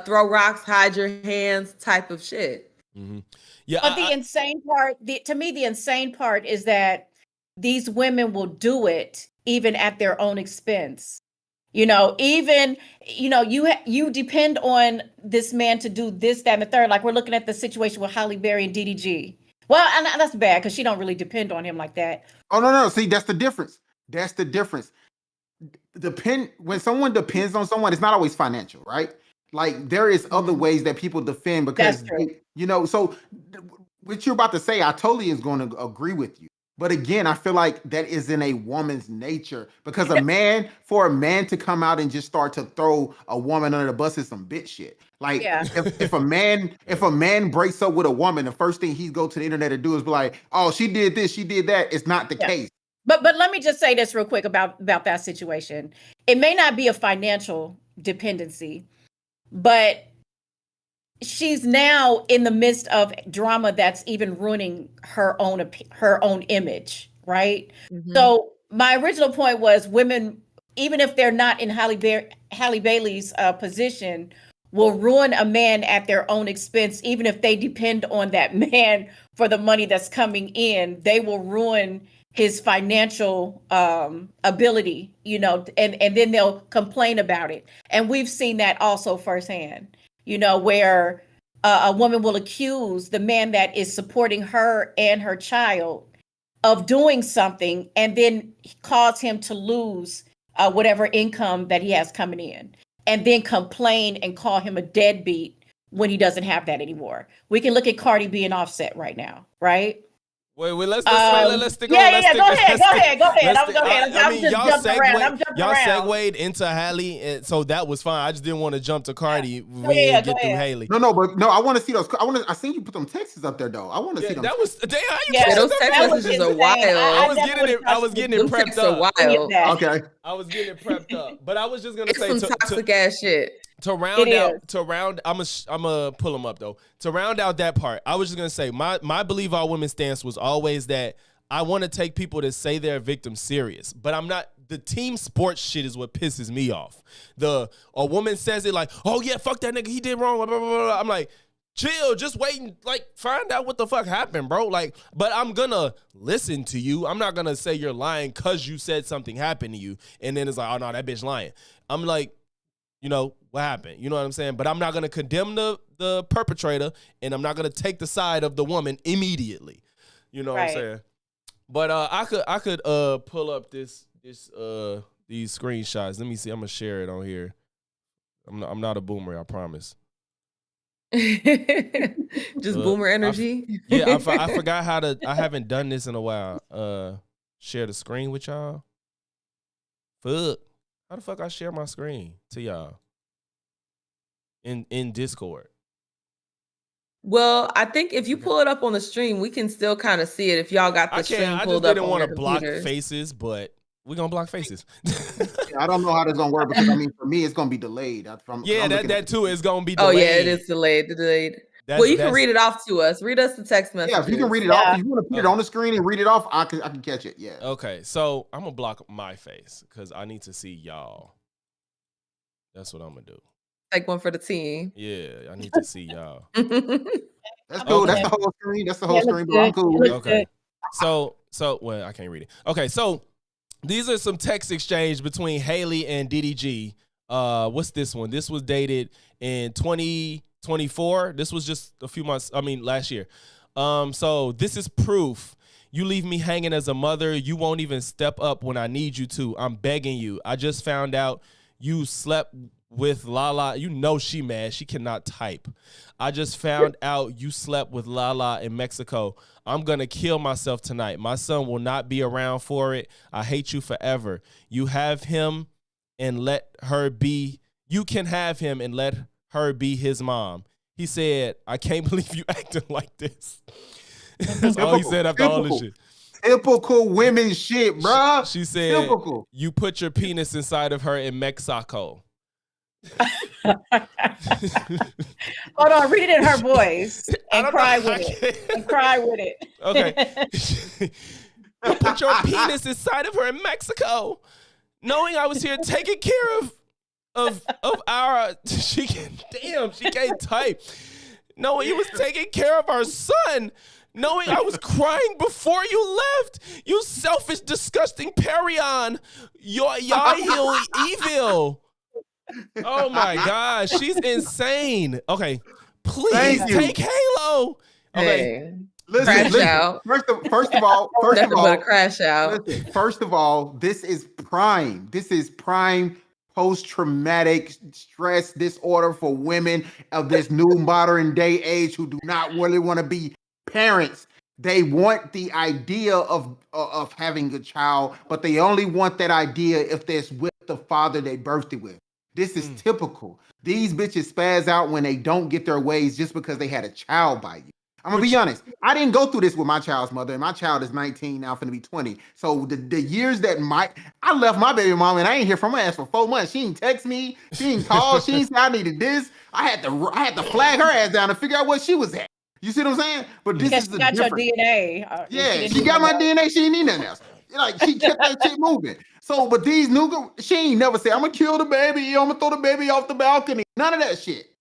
throw rocks, hide your hands type of shit. Mm-hmm. Yeah, but the insane part, to me, the insane part is that these women will do it even at their own expense. You depend on this man to do this, that, and the third. Like we're looking at the situation with Halle Berry and DDG. Well, and that's bad because she don't really depend on him like that. Oh no. See, that's the difference. When someone depends on someone, it's not always financial, right? Like there is other ways that people defend because so what you're about to say, I totally is going to agree with you. But again, I feel like that is in a woman's nature because for a man to come out and just start to throw a woman under the bus is some bitch shit. Like if a man breaks up with a woman, the first thing he go to the internet to do is be like, oh, she did this, she did that. It's not the case. But let me just say this real quick about that situation. It may not be a financial dependency, but she's now in the midst of drama that's even ruining her own image, right? Mm-hmm. So my original point was women, even if they're not in Halle Bailey's position, will ruin a man at their own expense. Even if they depend on that man for the money that's coming in, they will ruin his financial ability, and then they'll complain about it. And we've seen that also firsthand. Where a woman will accuse the man that is supporting her and her child of doing something and then cause him to lose whatever income that he has coming in, and then complain and call him a deadbeat when he doesn't have that anymore. We can look at Cardi B and Offset right now, right? Wait, let's stick Go ahead. I'm just jumping around. Y'all segued into Halle, and so that was fine. I just didn't want to jump to Cardi. We get through Haley. No, I want to see those. I seen you put them texts up there though. I want to see them. That was damn. Those text messages are wild. I was getting it prepped up. Okay. I was getting it prepped up, but I was just gonna say some toxic ass shit. To round out, I'm gonna pull them up though. To round out that part, I was just gonna say my believe all women stance was always that I want to take people that say they're victims serious, but I'm not. The team sports shit is what pisses me off. A woman says it like, oh yeah, fuck that nigga, he did wrong. Blah, blah, blah. I'm like, chill, just wait and find out what the fuck happened, bro. But I'm gonna listen to you. I'm not gonna say you're lying because you said something happened to you, and then it's like, oh no, that bitch lying. I'm like, what happened? You know what I'm saying? But I'm not going to condemn the perpetrator, and I'm not going to take the side of the woman immediately. You know what I'm saying? But I could pull up these screenshots. Let me see. I'm going to share it on here. I'm not a boomer, I promise. Just boomer energy? I forgot how to. I haven't done this in a while. Share the screen with y'all. Fuck. How the fuck I share my screen to y'all? In Discord. Well, I think if you pull it up on the stream, we can still kind of see it if y'all got the stream pulled up. I just didn't want to block faces, but we're gonna block faces. I don't know how that's gonna work because for me it's gonna be delayed. That too is gonna be Oh delayed. yeah, it is delayed. You can read it off to us. Read us the text message. Yeah, if you can read it off, if you want to put it on the screen and read it off, I can catch it. Yeah. Okay, so I'm gonna block my face because I need to see y'all. That's what I'm gonna do. Take one for the team. Yeah, I need to see y'all. That's cool. Okay. That's the whole screen. That's the Yeah, whole it looks screen, but I'm good. cool It with looks it. Okay. good. So well, I can't read it. Okay, so these are some text exchange between Haley and DDG. What's this one? This was dated in 2024. This was just a few months, last year. So this is proof. You leave me hanging as a mother. You won't even step up when I need you to. I'm begging you. I just found out you slept with Lala. You know she mad. She cannot type. I just found out you slept with Lala in Mexico. I'm going to kill myself tonight. My son will not be around for it. I hate you forever. You have him and let her be. You can have him and let her be his mom. He said, I can't believe you acting like this. That's all he said after all this shit. Typical women shit, bruh. She said, typical. You put your penis inside of her in Mexico. Hold on, read it in her voice and cry with it. And cry with it. Okay. You put your penis inside of her in Mexico, knowing I was here taking care of our she can't type. Knowing you was taking care of our son. Knowing I was crying before you left, you selfish, disgusting Perion. You're evil. Oh my gosh, she's insane. Okay, please take Halo. Okay, Hey, Listen, out. First of all, Nothing but a crash out. listen, first of all, this is prime. This is prime post-traumatic stress disorder for women of this new modern day age who do not really want to be parents. They want the idea of having a child, but they only want that idea if there's with the father they birthed it with. This is typical. These bitches spaz out when they don't get their ways just because they had a child by you. I'm gonna be honest. I didn't go through this with my child's mother, and my child is 19 now, finna be 20. So the years that I left my baby mom and I ain't hear from her ass for 4 months. She ain't text me. She ain't call. She ain't say I needed this. I had to flag her ass down to figure out where she was at. You see what I'm saying? But this is She got your DNA. Yeah, she got my DNA. She ain't need nothing else. Like she kept that shit moving. So, but these new, she ain't never say, I'm gonna kill the baby. I'm gonna throw the baby off the balcony. None of that shit.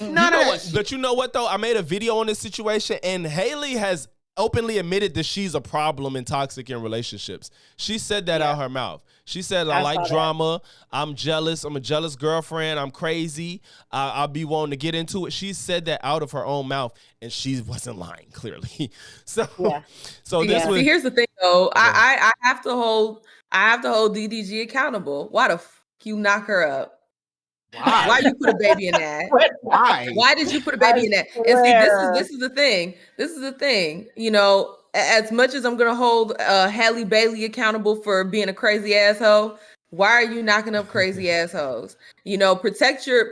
None of that shit. But you know what though? I made a video on this situation, and Haley has openly admitted that she's a problem in toxic in relationships. She said that out her mouth. She said, I like drama. I'm jealous. I'm a jealous girlfriend. I'm crazy. I'll be wanting to get into it. She said that out of her own mouth, and she wasn't lying, clearly. So this was. See, here's the thing, though. I have to hold DDG accountable. Why the f you knock her up? Why you put a baby in that? Why did you put a baby in that? And see, this is the thing. This is the thing. You know, as much as I'm gonna hold Halle Bailey accountable for being a crazy asshole, why are you knocking up crazy assholes? You know, protect your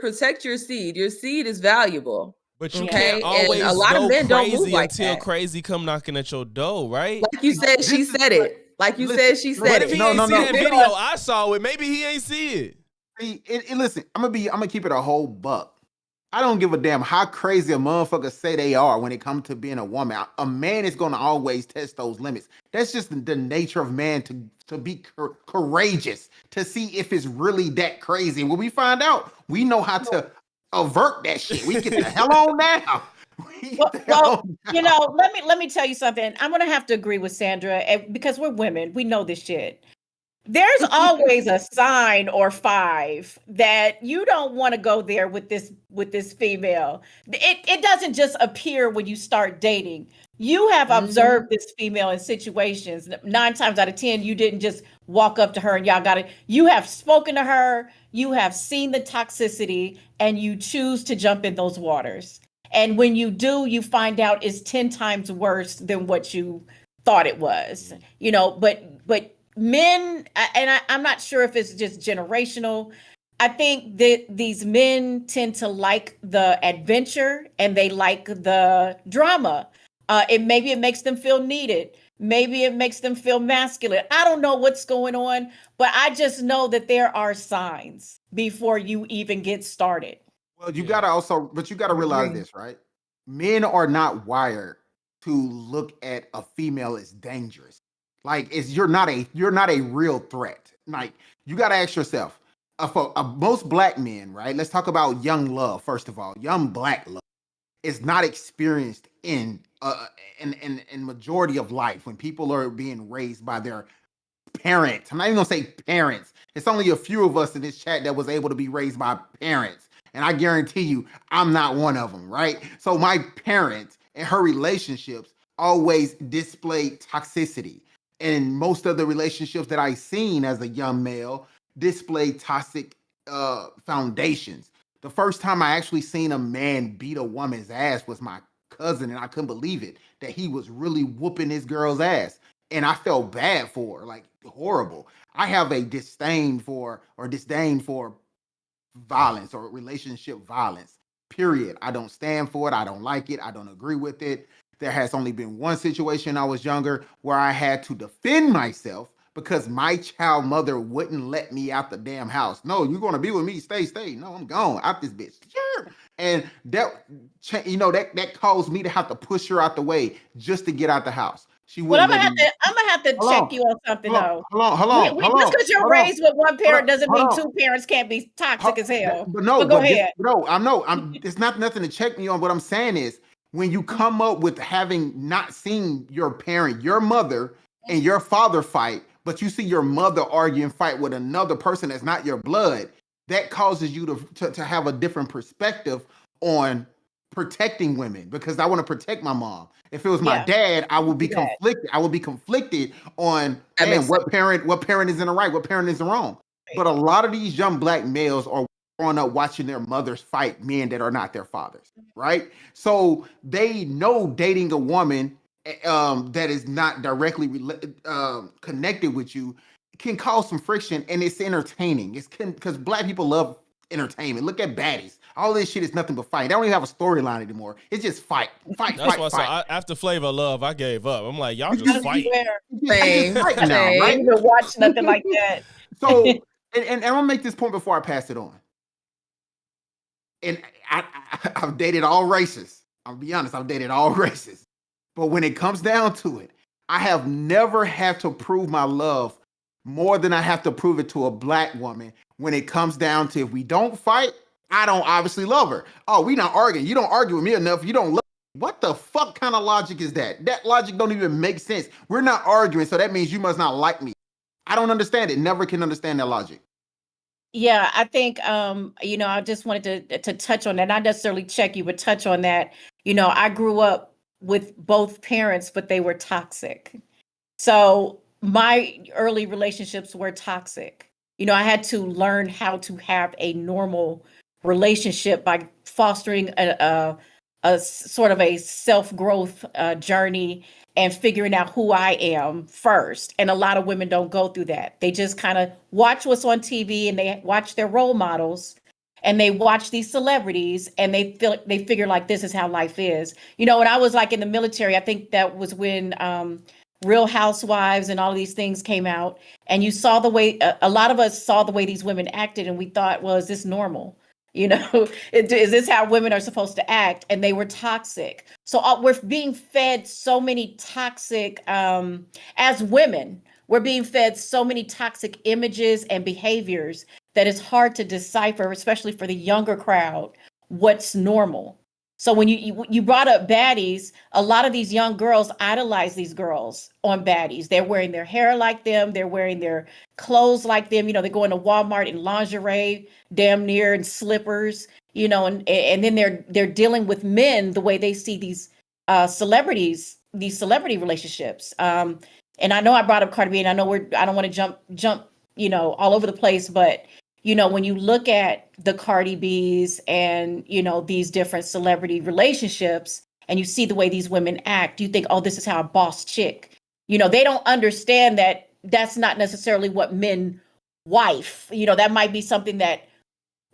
seed. Your seed is valuable. But you can't always and a lot of men don't move like until that. crazy come knocking at your door, right? Like you said, she said it. Like you said, she said What it. if he ain't see that video? I saw it. Maybe he ain't see it. See, listen, I'm gonna keep it a whole buck. I don't give a damn how crazy a motherfucker say they are when it comes to being a woman. A man is gonna always test those limits. That's just the nature of man to be courageous, to see if it's really that crazy. And when we find out, we know how to avert that shit. We get the hell on now. Well, you know, let me tell you something. I'm gonna have to agree with Sandra because we're women. We know this shit. There's always a sign or five that you don't want to go there with this female. It doesn't just appear when you start dating. You have observed this female in situations. 9 times out of 10, you didn't just walk up to her and y'all got it. You have spoken to her, you have seen the toxicity, and you choose to jump in those waters. And when you do, you find out it's 10 times worse than what you thought it was. You know, but men, and I'm not sure if it's just generational. I think that these men tend to like the adventure and they like the drama. Maybe it makes them feel needed. Maybe it makes them feel masculine. I don't know what's going on, but I just know that there are signs before you even get started. Well, you gotta realize this, right? Men are not wired to look at a female as dangerous. Like you're not a real threat. Like you gotta ask yourself, for most black men, right? Let's talk about young love first of all. Young black love is not experienced in majority of life when people are being raised by their parents. I'm not even gonna say parents. It's only a few of us in this chat that was able to be raised by parents. And I guarantee you, I'm not one of them, right? So my parents and her relationships always displayed toxicity. And most of the relationships that I seen as a young male displayed toxic foundations. The first time I actually seen a man beat a woman's ass was my cousin, and I couldn't believe it that he was really whooping this girl's ass. And I felt bad for her, like horrible. I have a disdain for violence or relationship violence. Period. I don't stand for it. I don't like it. I don't agree with it. There has only been one situation I was younger where I had to defend myself because my child mother wouldn't let me out the damn house. No, you're gonna be with me. Stay. No, I'm gone out this bitch. Sure. And that caused me to have to push her out the way just to get out the house. She Well, wouldn't let me. I'm gonna have to Hold check on. you on something though. Hold on. Just because you're raised with one parent doesn't mean two parents can't be toxic as hell. But no, Go ahead. It's not nothing to check me on. What I'm saying is, when you come up with having not seen your parent, your mother, and your father fight, but you see your mother argue and fight with another person that's not your blood, that causes you to have a different perspective on protecting women, because I want to protect my mom. If it was my dad, I would be conflicted. I would be conflicted on what parent is in the right, what parent is in the wrong. But a lot of these young black males are growing up watching their mothers fight men that are not their fathers, right? So they know dating a woman that is not directly connected with you can cause some friction, and it's entertaining. It's because black people love entertainment. Look at baddies. All this shit is nothing but fight. They don't even have a storyline anymore. It's just fight. That's why after Flavor of Love, I gave up. I'm like, y'all just fight. Same. Now, right? I didn't even watch nothing like that. So, and I'm gonna make this point before I pass it on. And I've dated all races. I'll be honest, I've dated all races. But when it comes down to it, I have never had to prove my love more than I have to prove it to a black woman. When it comes down to, if we don't fight, I don't obviously love her. Oh, we not arguing. You don't argue with me enough. You don't love me. What the fuck kind of logic is that? That logic don't even make sense. We're not arguing, so that means you must not like me. I don't understand it. Never can understand that logic. Yeah, I think I just wanted to touch on that, not necessarily check you, but touch on that. I grew up with both parents, but they were toxic. So my early relationships were toxic. I had to learn how to have a normal relationship by fostering a sort of a self-growth journey and figuring out who I am first. And a lot of women don't go through that. They just kind of watch what's on TV, and they watch their role models, and they watch these celebrities, and they figure like this is how life is. When I was like in the military, I think that was when Real Housewives and all of these things came out, and you saw the way a lot of us saw the way these women acted, and we thought, well, is this normal? Is this how women are supposed to act? And they were toxic. So we're being fed so many toxic, as women, we're being fed so many toxic images and behaviors that it's hard to decipher, especially for the younger crowd, what's normal. So when you brought up baddies, a lot of these young girls idolize these girls on baddies. They're wearing their hair like them. They're wearing their clothes like them. They go into Walmart in lingerie, damn near, and slippers. And then they're dealing with men the way they see these celebrities, these celebrity relationships. And I know I brought up Cardi B, and I know I don't want to jump, all over the place, but when you look at the Cardi B's and, these different celebrity relationships, and you see the way these women act, you think, oh, this is how a boss chick. They don't understand that that's not necessarily what men wife. That might be something that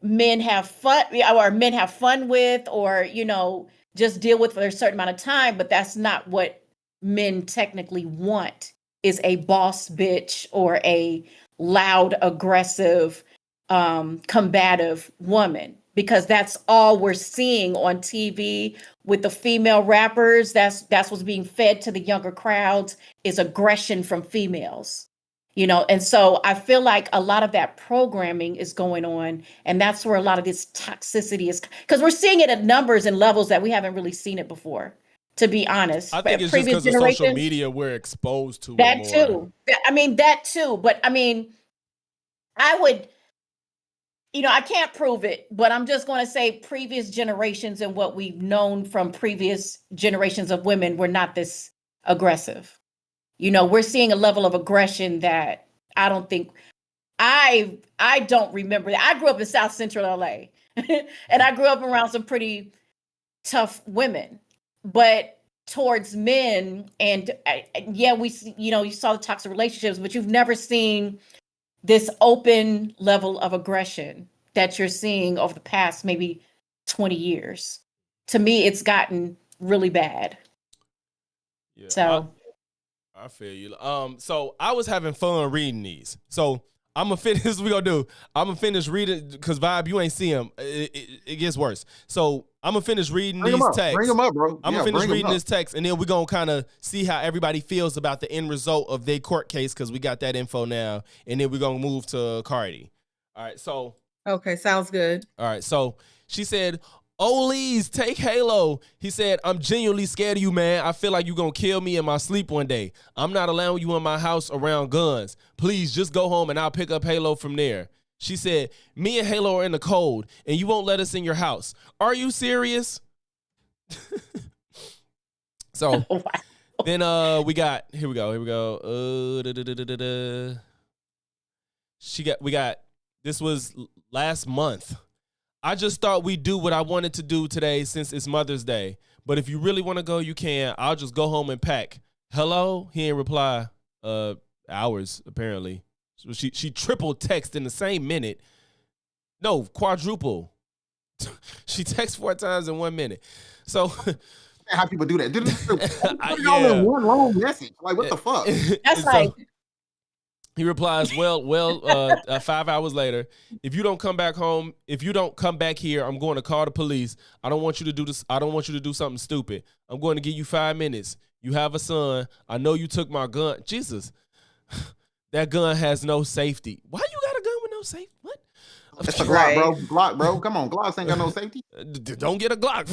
men have fun with, or, just deal with for a certain amount of time. But that's not what men technically want, is a boss bitch or a loud, aggressive, combative woman, because that's all we're seeing on TV with the female rappers. That's what's being fed to the younger crowds, is aggression from females. You know, and so I feel like a lot of that programming is going on, and that's where a lot of this toxicity is, because we're seeing it at numbers and levels that we haven't really seen it before, to be honest. I think it's just Previous because of social generations, media we're exposed to it that more. too. I mean, that too. But I mean, I would, you know, I can't prove it, but I'm just going to say previous generations and what we've known from previous generations of women were not this aggressive. You know, we're seeing a level of aggression that I don't think I don't remember. I grew up in South Central LA and I grew up around some pretty tough women, but towards men and yeah, you know, you saw the toxic relationships, but you've never seen this open level of aggression that you're seeing over the past maybe 20 years. To me, it's gotten really bad. Yeah, So I feel you. So I was having fun reading these. So I'm gonna finish. This is what we gonna do. I'm gonna finish reading because Vibe, you ain't see them. It gets worse. So I'm gonna finish reading these texts. Bring them up, bro. I'm gonna Yeah, finish bring 'em reading up. this text, and then we're gonna kind of see how everybody feels about the end result of their court case because we got that info now, and then we're gonna move to Cardi. All right, so. Okay, sounds good. All right, so she said, "Oh, Lee's, take Halo." He said, "I'm genuinely scared of you, man. I feel like you're going to kill me in my sleep one day. I'm not allowing you in my house around guns. Please, just go home and I'll pick up Halo from there." She said, "Me and Halo are in the cold, and you won't let us in your house. Are you serious?" So then we got, here we go. This was last month. "I just thought we'd do what I wanted to do today since it's Mother's Day. But if you really want to go, you can. I'll just go home and pack." Hello? He didn't reply. Hours, apparently. So she triple text in the same minute. No, quadruple. She texts 4 times in 1 minute. So how people do that. Put it yeah. all in one long message. Like, what the fuck? That's So like, he replies, well, 5 hours later, if you don't come back home, if you don't come back here, I'm going to call the police. I don't want you to do this. I don't want you to do something stupid. I'm going to give you 5 minutes. You have a son. I know you took my gun. Jesus. That gun has no safety. Why you got a gun with no safety? What? It's a Glock, bro. Glock, bro. Come on. Glocks ain't got no safety. Don't get a Glock.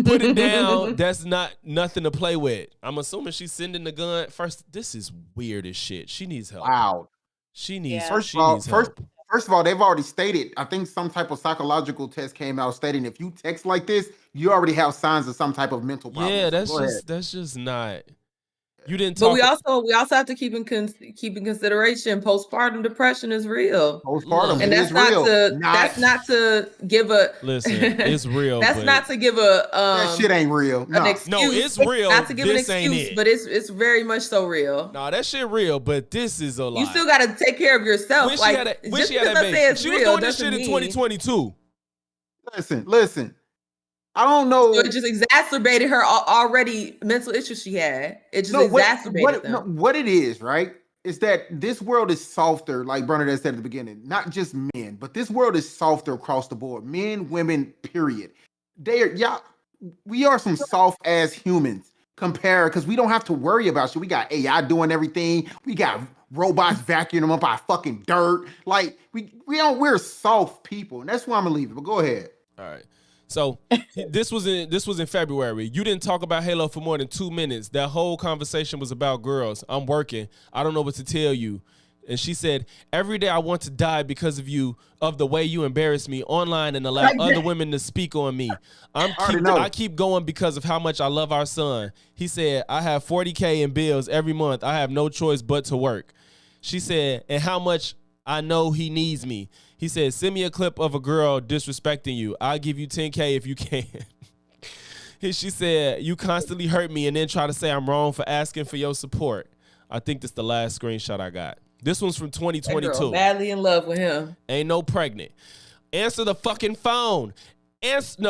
Put it down. That's not nothing to play with. I'm assuming she's sending the gun. First, this is weird as shit. She needs help. Wow. She needs First help. of all, they've already stated, I think some type of psychological test came out stating if you text like this, you already have signs of some type of mental problem. Yeah, So that's just not. You didn't But talk. we also have to keep in consideration postpartum depression is real. Postpartum, and that's not to give a listen. It's real. That's not to give a that shit ain't real. an excuse. No, it's real. Not to give This an ain't excuse, it. but it's very much so real. Nah, that shit real, but this is a lie. You still got to take care of yourself. When like she had that just because I baby, say it's she was real doing this doesn't shit in mean- 2022. Listen. I don't know. So it just exacerbated her already mental issues she had. It just exacerbated them. No, what it is, right, is that this world is softer, like Bernadette said at the beginning, not just men, but this world is softer across the board. Men, women, period. We are some soft-ass humans compared, because we don't have to worry about shit. We got AI doing everything. We got robots vacuuming them up our fucking dirt. Like, we're soft people, and that's why I'm gonna leave it. But go ahead. All right. So this was in February. You didn't talk about Halo for more than 2 minutes. That whole conversation was about girls. I'm working. I don't know what to tell you. And she said, "Every day I want to die because of you, of the way you embarrass me online and allow other women to speak on me. I keep going because of how much I love our son." He said, "I have $40K in bills every month. I have no choice but to work." She said, "And how much I know he needs me." He said, "Send me a clip of a girl disrespecting you. I'll give you $10K if you can." She said, "You constantly hurt me and then try to say I'm wrong for asking for your support." I think this is the last screenshot I got. This one's from 2022. That girl madly in love with him. Ain't no pregnant. Answer the fucking phone. Answer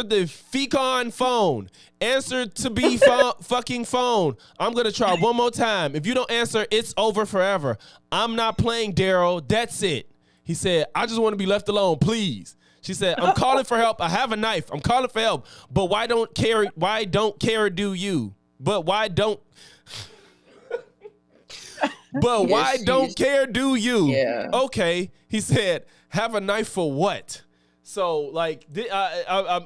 the fecon phone. Answer to be fucking phone. I'm going to try one more time. If you don't answer, it's over forever. I'm not playing, Daryl. That's it. He said, "I just want to be left alone, please." She said, "I'm calling for help. I have a knife. I'm calling for help. But why don't care do you? But why don't..." But Yeah, why don't care do you? Yeah. Okay, he said, have a knife for what? So, like,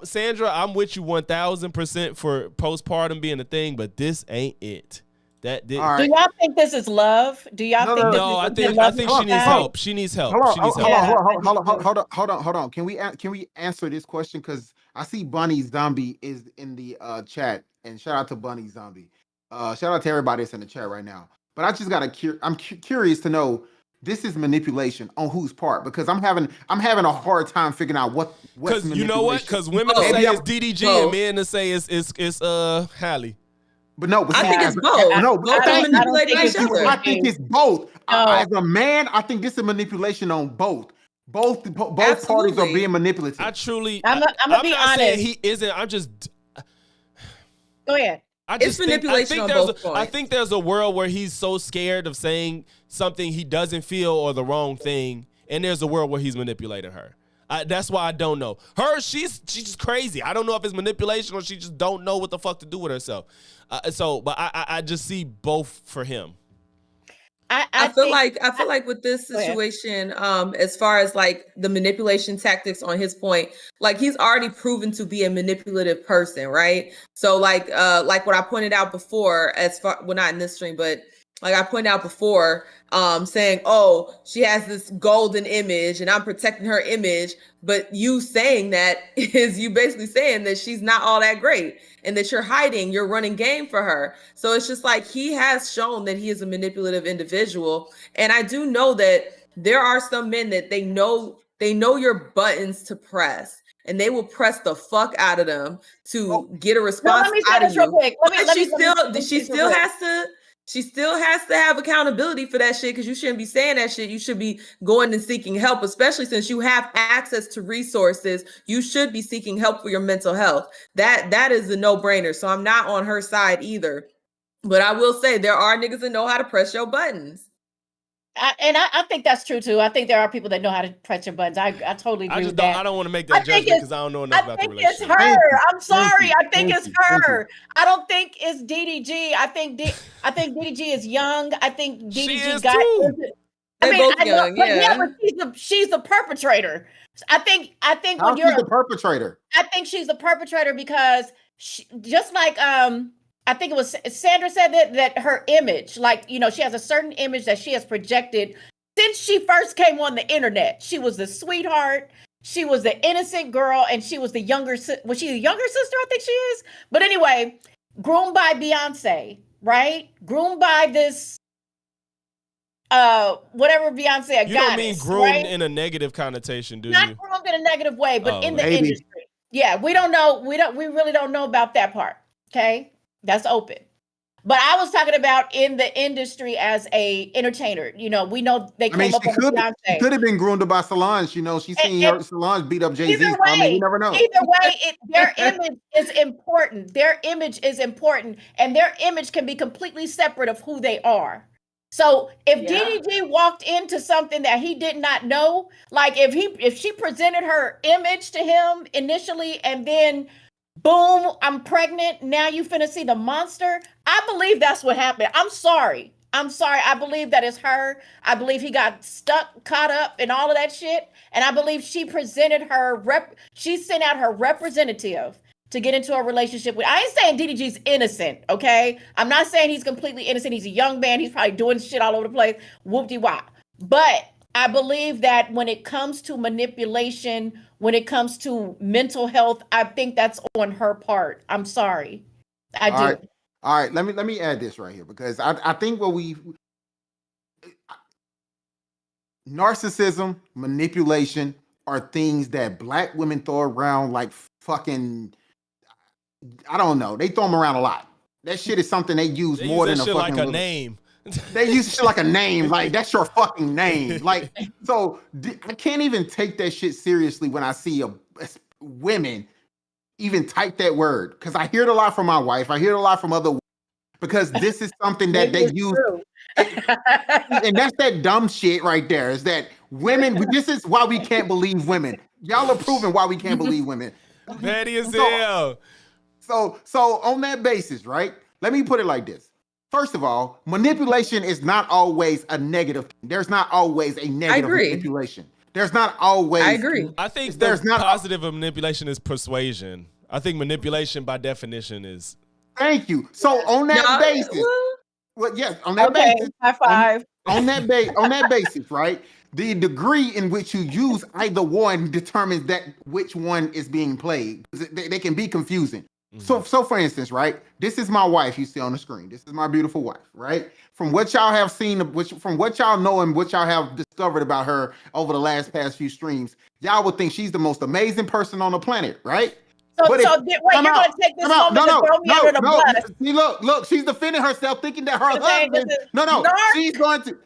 Sandra, I'm with you 1,000% for postpartum being a thing, but this ain't it. That did. All Do right. y'all think this is love? Do y'all think this No, is I a think love she needs guy? help. She needs help. Hold She on, needs hold help. on, hold on. Can we answer this question? Because I see Bunny Zombie is in the chat, and shout out to Bunny Zombie. Shout out to everybody that's in the chat right now. But I just I'm curious to know, this is manipulation on whose part, because I'm having a hard time figuring out what's Because you manipulation. know what? Because women will say it's DDG and men to say it's Halle. But no, but I see, think it's both. No, Both are manipulating each other. I think it's both. No. As a man, I think this is manipulation on both. Both parties are Absolutely. being manipulative. I truly. I'm gonna be not saying honest. he isn't. I'm just. Go ahead. It's manipulation on both I points. think there's a world where he's so scared of saying something he doesn't feel or the wrong thing, and there's a world where he's manipulating her. That's why I don't know. She's just crazy. I don't know if it's manipulation or she just don't know what the fuck to do with herself. But I just see both for him. I feel like with this situation, as far as like the manipulation tactics on his point, like he's already proven to be a manipulative person, right? So like what I pointed out before, not in this stream, but like I pointed out before, saying, oh, she has this golden image and I'm protecting her image. But you saying that is you basically saying that she's not all that great and that you're running game for her. So it's just like he has shown that he is a manipulative individual. And I do know that there are some men that they know your buttons to press. And they will press the fuck out of them to get a response let me say out of this real you. quick. She still has to have accountability for that shit, because you shouldn't be saying that shit. You should be going and seeking help, especially since you have access to resources. You should be seeking help for your mental health. That is a no-brainer. So I'm not on her side either. But I will say there are niggas that know how to press your buttons. I think that's true too. I think there are people that know how to press your buttons. I totally agree with that. I don't want to make that judgment because I don't know enough about the relationship. I think it's her. I'm sorry. I think it's her. I don't think it's DDG. I think DDG is young. I think DDG got. They're both young, but she's the perpetrator. I think How she's the perpetrator? I think she's the perpetrator because just like I think it was Sandra said that her image, like, you know, she has a certain image that she has projected since she first came on the internet. She was the sweetheart. She was the innocent girl, and she was the younger. Was she the younger sister? I think she is. But anyway, groomed by Beyonce, right? Groomed by this, whatever Beyonce. You don't mean groomed in a negative connotation, do you? Not groomed in a negative way, but in the maybe. industry. Yeah, we don't know. We really don't know about that part. Okay. That's open. But I was talking about in the industry as a entertainer. You know, we know they came up on Beyonce. She could have been groomed by Solange. You know, she's seen her Solange beat up Jay-Z. Either way, I mean, you never know. Either way, their image is important. Their image is important. And their image can be completely separate of who they are. So if DDG walked into something that he did not know, like if she presented her image to him initially and then boom, I'm pregnant. Now you finna see the monster. I believe that's what happened. I'm sorry. I believe that is her. I believe he got caught up in all of that shit. And I believe she presented she sent out her representative to get into a relationship with. I ain't saying DDG's innocent, okay? I'm not saying he's completely innocent. He's a young man. He's probably doing shit all over the place. Whoop-de-wop. But I believe that when it comes to manipulation, when it comes to mental health, I think that's on her part. I'm sorry. I do. All right. Let me add this right here, because I think narcissism, manipulation are things that Black women throw around like fucking, I don't know. They throw them around a lot. That shit is something they use more than a fucking like a name. They use shit like a name, like that's your fucking name. Like, so I can't even take that shit seriously when I see women even type that word, because I hear it a lot from my wife. I hear it a lot from other women, because this is something that they use. And that's that dumb shit right there. Is that women? This is why we can't believe women. Y'all are proving why we can't believe women. Petty as hell. So on that basis, right? Let me put it like this. First of all, manipulation is not always a negative. There's not always a negative agree. manipulation. There's not always. I agree. I think the there's not. positive of manipulation is persuasion. I think manipulation by definition is. Thank you. So on that basis, well, yes, on that basis, high five. On that basis, right? The degree in which you use either one determines that which one is being played. They can be confusing. So for instance, right? This is my wife you see on the screen. This is my beautiful wife, right? From what y'all have seen, from what y'all know and what y'all have discovered about her over the past few streams, y'all would think she's the most amazing person on the planet, right? Wait, you're going to take this moment to throw me under the bus. See, look, she's defending herself, thinking that her husband. She's going to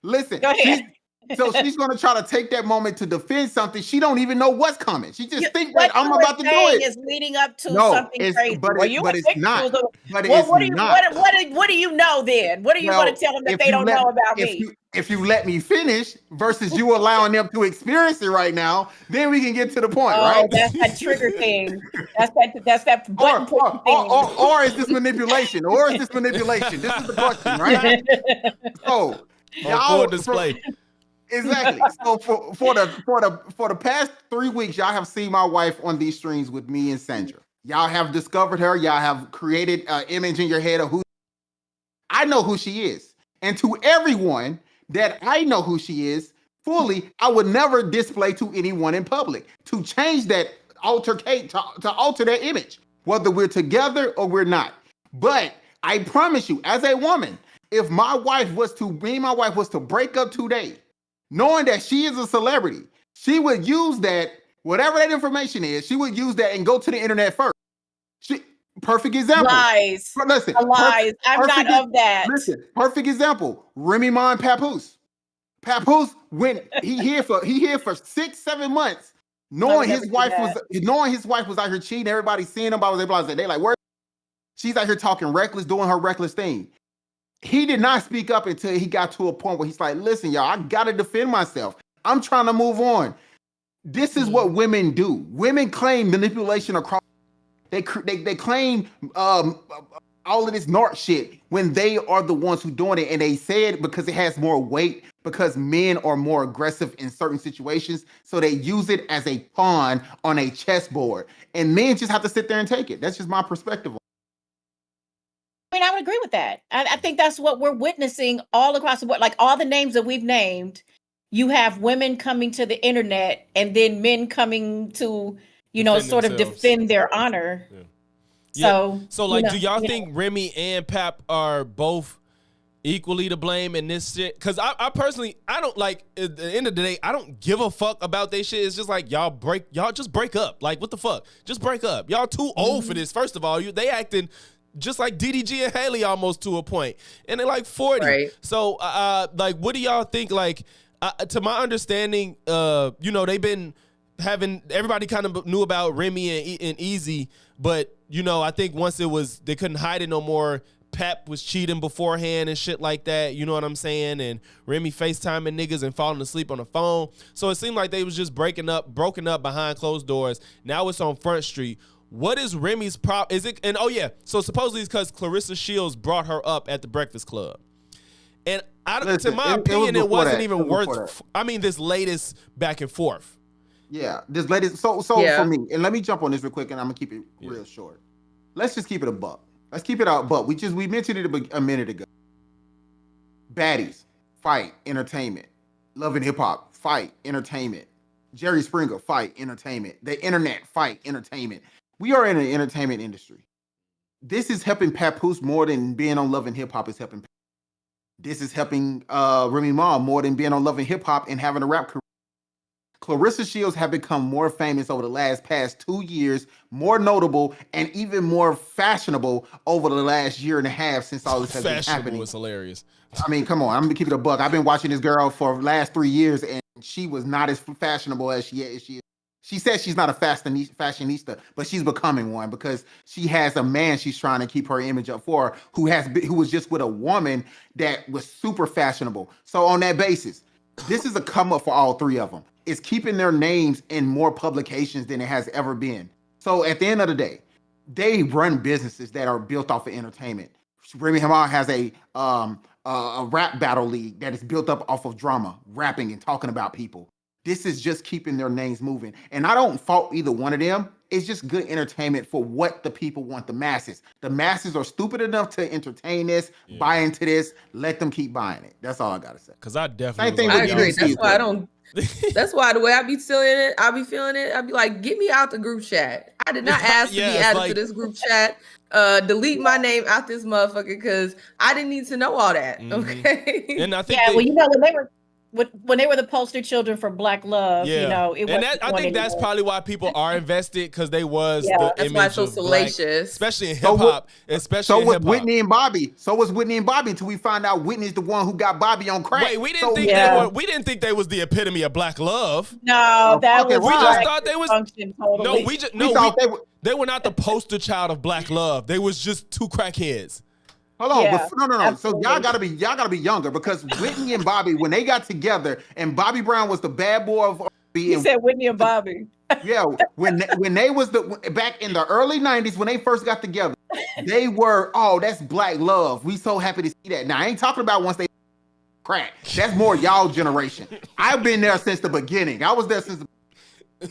listen. Go ahead. So she's going to try to take that moment to defend something she don't even know what's coming. She just think that I'm about to do it. Is leading up to something crazy. But it's not. But what it's not. What do you know then? What are you going to tell them that they don't know about me? If you let me finish versus you allowing them to experience it right now, then we can get to the point, right? That's that trigger thing. That's that button push thing. Or is this manipulation? Or is this manipulation? This is the question, right? So y'all display. Exactly. So for the past 3 weeks, y'all have seen my wife on these streams with me and Sandra. Y'all have discovered her. Y'all have created an image in your head of who. I know who she is, and to everyone that I know who she is fully, I would never display to anyone in public to change that, to alter that image, whether we're together or we're not. But I promise you, as a woman, if my wife was to break up today, knowing that she is a celebrity, she would use that, whatever that information is, she would use that and go to the internet first. Perfect example. Lies. Listen, lies. I'm not of that. Listen, perfect example. Remy Ma and Papoose. Papoose he here for 6-7 months, knowing his wife was out here cheating. Everybody seeing him. They like, where? She's out here talking reckless, doing her reckless thing. He did not speak up until he got to a point where he's like, listen, y'all, I gotta defend myself. I'm trying to move on. This is what women do. Women claim manipulation across. They claim all of this narc shit when they are the ones who doing it, and they say it because it has more weight, because men are more aggressive in certain situations, so they use it as a pawn on a chessboard, and men just have to sit there and take it. That's just my perspective. I mean, I would agree with that. I think that's what we're witnessing all across the board. Like all the names that we've named, you have women coming to the internet and then men coming to, defend their honor. Yeah. So like, do y'all think Remy and Pap are both equally to blame in this shit? Because I personally, I don't like, at the end of the day, I don't give a fuck about they shit. It's just like, y'all just break up. Like, what the fuck? Just break up. Y'all too old for this, first of all. They acting just like DDG and Haley almost to a point. And they're like 40. Right. So, like, what do y'all think? Like, to my understanding, they've been having, everybody kind of knew about Remy and Easy, but, I think once they couldn't hide it no more, Pap was cheating beforehand and shit like that, you know what I'm saying? And Remy FaceTiming niggas and falling asleep on the phone. So it seemed like they was just broken up behind closed doors. Now it's on Front Street. What is Remy's problem? Is it? And so supposedly it's because Clarissa Shields brought her up at the Breakfast Club. And to my opinion, it wasn't even worth. I mean, this latest back and forth. Yeah, this latest. So for me, and let me jump on this real quick, and I'm gonna keep it real short. Let's just keep it a buck. Let's keep it out. But we mentioned it a minute ago. Baddies, fight, entertainment. Love and Hip Hop, fight, entertainment. Jerry Springer, fight, entertainment. The internet, fight, entertainment. We are in an entertainment industry. This is helping Papoose more than being on Love and Hip Hop is helping. This is helping Remy Ma more than being on Love and Hip Hop and having a rap career. Clarissa Shields have become more famous over the past 2 years, more notable, and even more fashionable over the last year and a half since all this has been happening. Was hilarious. I mean, come on, I'm gonna keep it a buck. I've been watching this girl for the last 3 years, and she was not as fashionable as she is. She says she's not a fashionista, but she's becoming one because she has a man she's trying to keep her image up for, who was just with a woman that was super fashionable. So on that basis, this is a come up for all three of them. It's keeping their names in more publications than it has ever been. So at the end of the day, they run businesses that are built off of entertainment. Birmingham has a rap battle league that is built up off of drama, rapping and talking about people. This is just keeping their names moving. And I don't fault either one of them. It's just good entertainment for what the people want, the masses. The masses are stupid enough to entertain this, buy into this, let them keep buying it. That's all I got to say. Because I definitely Same thing I with agree. UFC. That's why I don't. That's why the way I be feeling it, I be like, get me out the group chat. I did not ask to be added to this group chat. Delete my name out this motherfucker because I didn't need to know all that. Okay. And I think well, you know, when they were the poster children for Black love, you know, it was. I think that's probably why people are invested, because they was the that's image why it's so of salacious, Black, especially in hip hop. So was Whitney and Bobby. So was Whitney and Bobby until we find out Whitney's the one who got Bobby on crack. Wait, we didn't think they were. We didn't think they was the epitome of Black love. No, that was. We just thought they was. Totally. No, they were not the poster child of Black love. They was just two crackheads. Hold on, no. Absolutely. So y'all gotta be younger, because Whitney and Bobby, when they got together, and Bobby Brown was the bad boy of R&B. You said Whitney and Bobby. Yeah, when they was back in the early '90s when they first got together, they were that's Black love. We so happy to see that. Now I ain't talking about once they crack. That's more y'all generation. I've been there since the beginning. I was there since the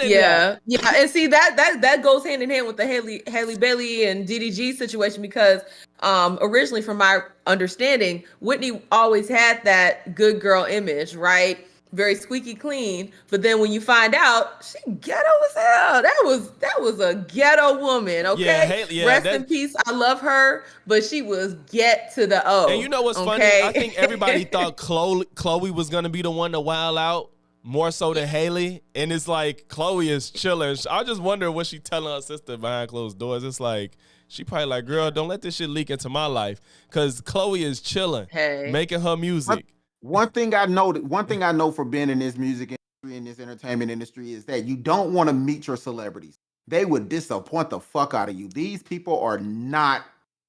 Yeah, and see that goes hand in hand with the Haley Bailey and DDG situation, because originally, from my understanding, Whitney always had that good girl image, right? Very squeaky clean. But then when you find out, she ghetto as hell. That was a ghetto woman. Okay, rest in peace. I love her, but she was get to the O. And you know what's funny? I think everybody thought Chloe was gonna be the one to wild out more so than Haley, and it's like Chloe is chilling. I just wonder what she telling her sister behind closed doors. It's like she probably like, girl, don't let this shit leak into my life, because Chloe is chilling, making her music. One thing I know for being in this music industry, in this entertainment industry, is that you don't want to meet your celebrities. They would disappoint the fuck out of you. These people are not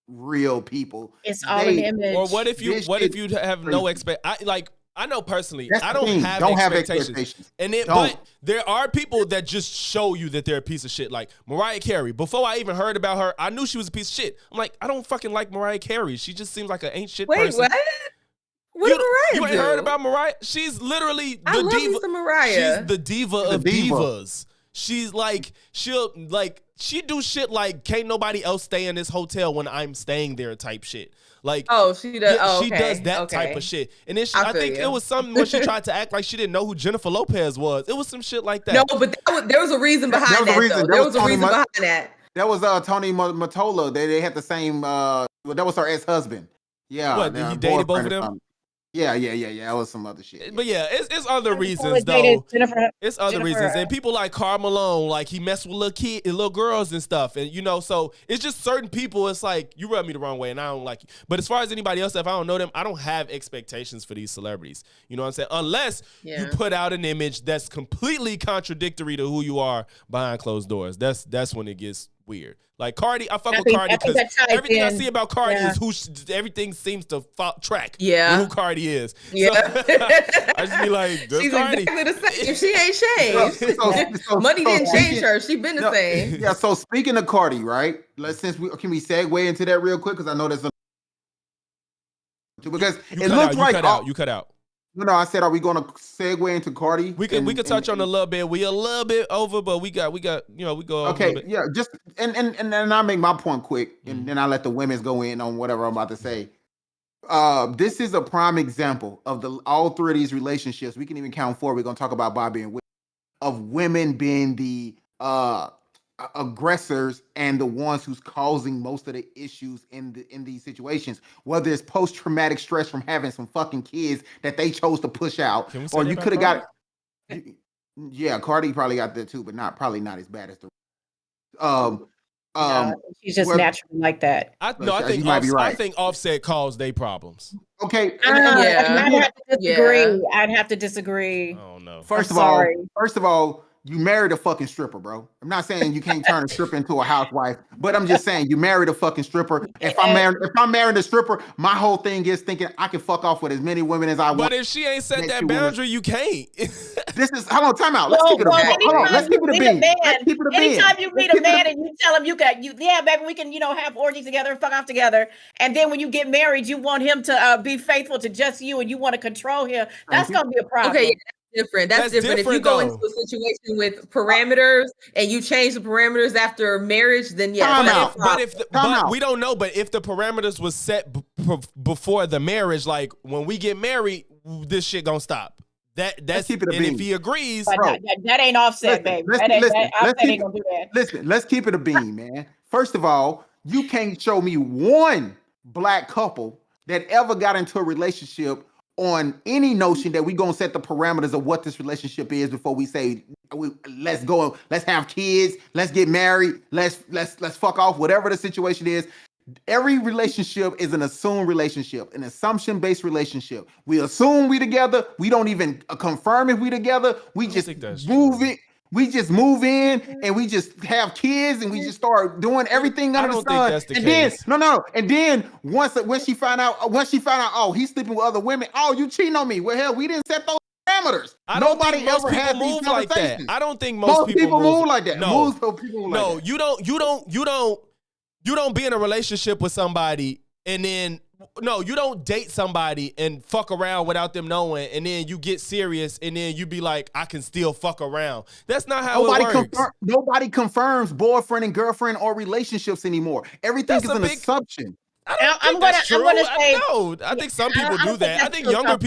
real people. It's all an image. Or what if you have no I know personally, I don't have expectations. But there are people that just show you that they're a piece of shit. Like Mariah Carey. Before I even heard about her, I knew she was a piece of shit. I'm like, I don't fucking like Mariah Carey. She just seems like an ain't shit person. Wait, what? What did Mariah You ain't heard about Mariah? She's literally I love diva. me some Mariah. She's the diva of divas. She's like, she do shit like, can't nobody else stay in this hotel when I'm staying there type shit. Like, she does. She does that type of shit. And then I think it was something when she tried to act like she didn't know who Jennifer Lopez was. It was some shit like that. No, but there was a reason behind that. There was a reason behind that. That was Tony Mottola. They had the same. That was her ex-husband. Yeah. What, did he dated both of them? Yeah. That was some other shit. But yeah, it's other reasons though. It's other reasons, and people like Karl Malone, like he messed with little girls and stuff, and you know, so it's just certain people. It's like you rub me the wrong way, and I don't like you. But as far as anybody else, if I don't know them, I don't have expectations for these celebrities. You know what I'm saying? Unless you put out an image that's completely contradictory to who you are behind closed doors. That's when it gets weird. Like Cardi, I fuck with Cardi because everything I see about Cardi is everything seems to track with who Cardi is. Yeah. So, I just be like, she's Cardi. exactly the same. She ain't changed. Money didn't change her. She been the same. Yeah. So speaking of Cardi, right? Can we segue into that real quick, because I know there's because it looks like you cut out. No, I said, are we going to segue into Cardi? We can touch on a little bit. We a little bit over, but we go. We go. Okay, yeah. Just and I'll make my point quick, and then I'll let the women's go in on whatever I'm about to say. This is a prime example of all three of these relationships. We can even count four. We're going to talk about Bobby and Whitney, of women being the aggressors and the ones who's causing most of the issues in these situations, whether it's post-traumatic stress from having some fucking kids that they chose to push out, or you could have got Cardi probably got that too, but probably not as bad as the she's just naturally like that. I think might be right. I think Offset caused their problems. Okay, I'd have to disagree. I'd have to disagree. Oh no. First of all, you married a fucking stripper, bro. I'm not saying you can't turn a stripper into a housewife, but I'm just saying you married a fucking stripper. If I'm married a stripper, my whole thing is thinking I can fuck off with as many women as I want. But if she ain't set that boundary, you can't. This is hold on, time out. Let's keep it a hold on. Let's keep it a bean. Let's keep it a bean. Anytime you meet a man and you tell him yeah, baby, we can, have orgies together and fuck off together. And then when you get married, you want him to be faithful to just you and you want to control him. That's gonna be a problem. Okay, different. That's different. If you go into a situation with parameters and you change the parameters after marriage, then yes. But we don't know. But if the parameters was set before the marriage, like when we get married, this shit gonna stop. That's keep it a bean. If he agrees, that ain't Offset, baby. Offset ain't gonna do that. Listen, let's keep it a bean, man. First of all, you can't show me one black couple that ever got into a relationship on any notion that we gonna set the parameters of what this relationship is before we say let's go, let's have kids, let's get married, let's fuck off, whatever the situation is. Every relationship is an assumed relationship, an assumption-based relationship. We assume we together. We don't even confirm if we together. We just move it. We just move in and we just have kids and we just start doing everything under the sun. Think that's the case. And then when she found out, oh, he's sleeping with other women. Oh, you cheating on me? Well, hell, we didn't set those parameters. Nobody ever had these conversations. Like that. I don't think most people move like that. No, most people move like that. You don't be in a relationship with somebody and then you don't date somebody and fuck around without them knowing, and then you get serious and then you be like, I can still fuck around. That's not how it works. Nobody confirms boyfriend and girlfriend or relationships anymore. Everything is an assumption. I'm gonna say no. I think some people do that. I think younger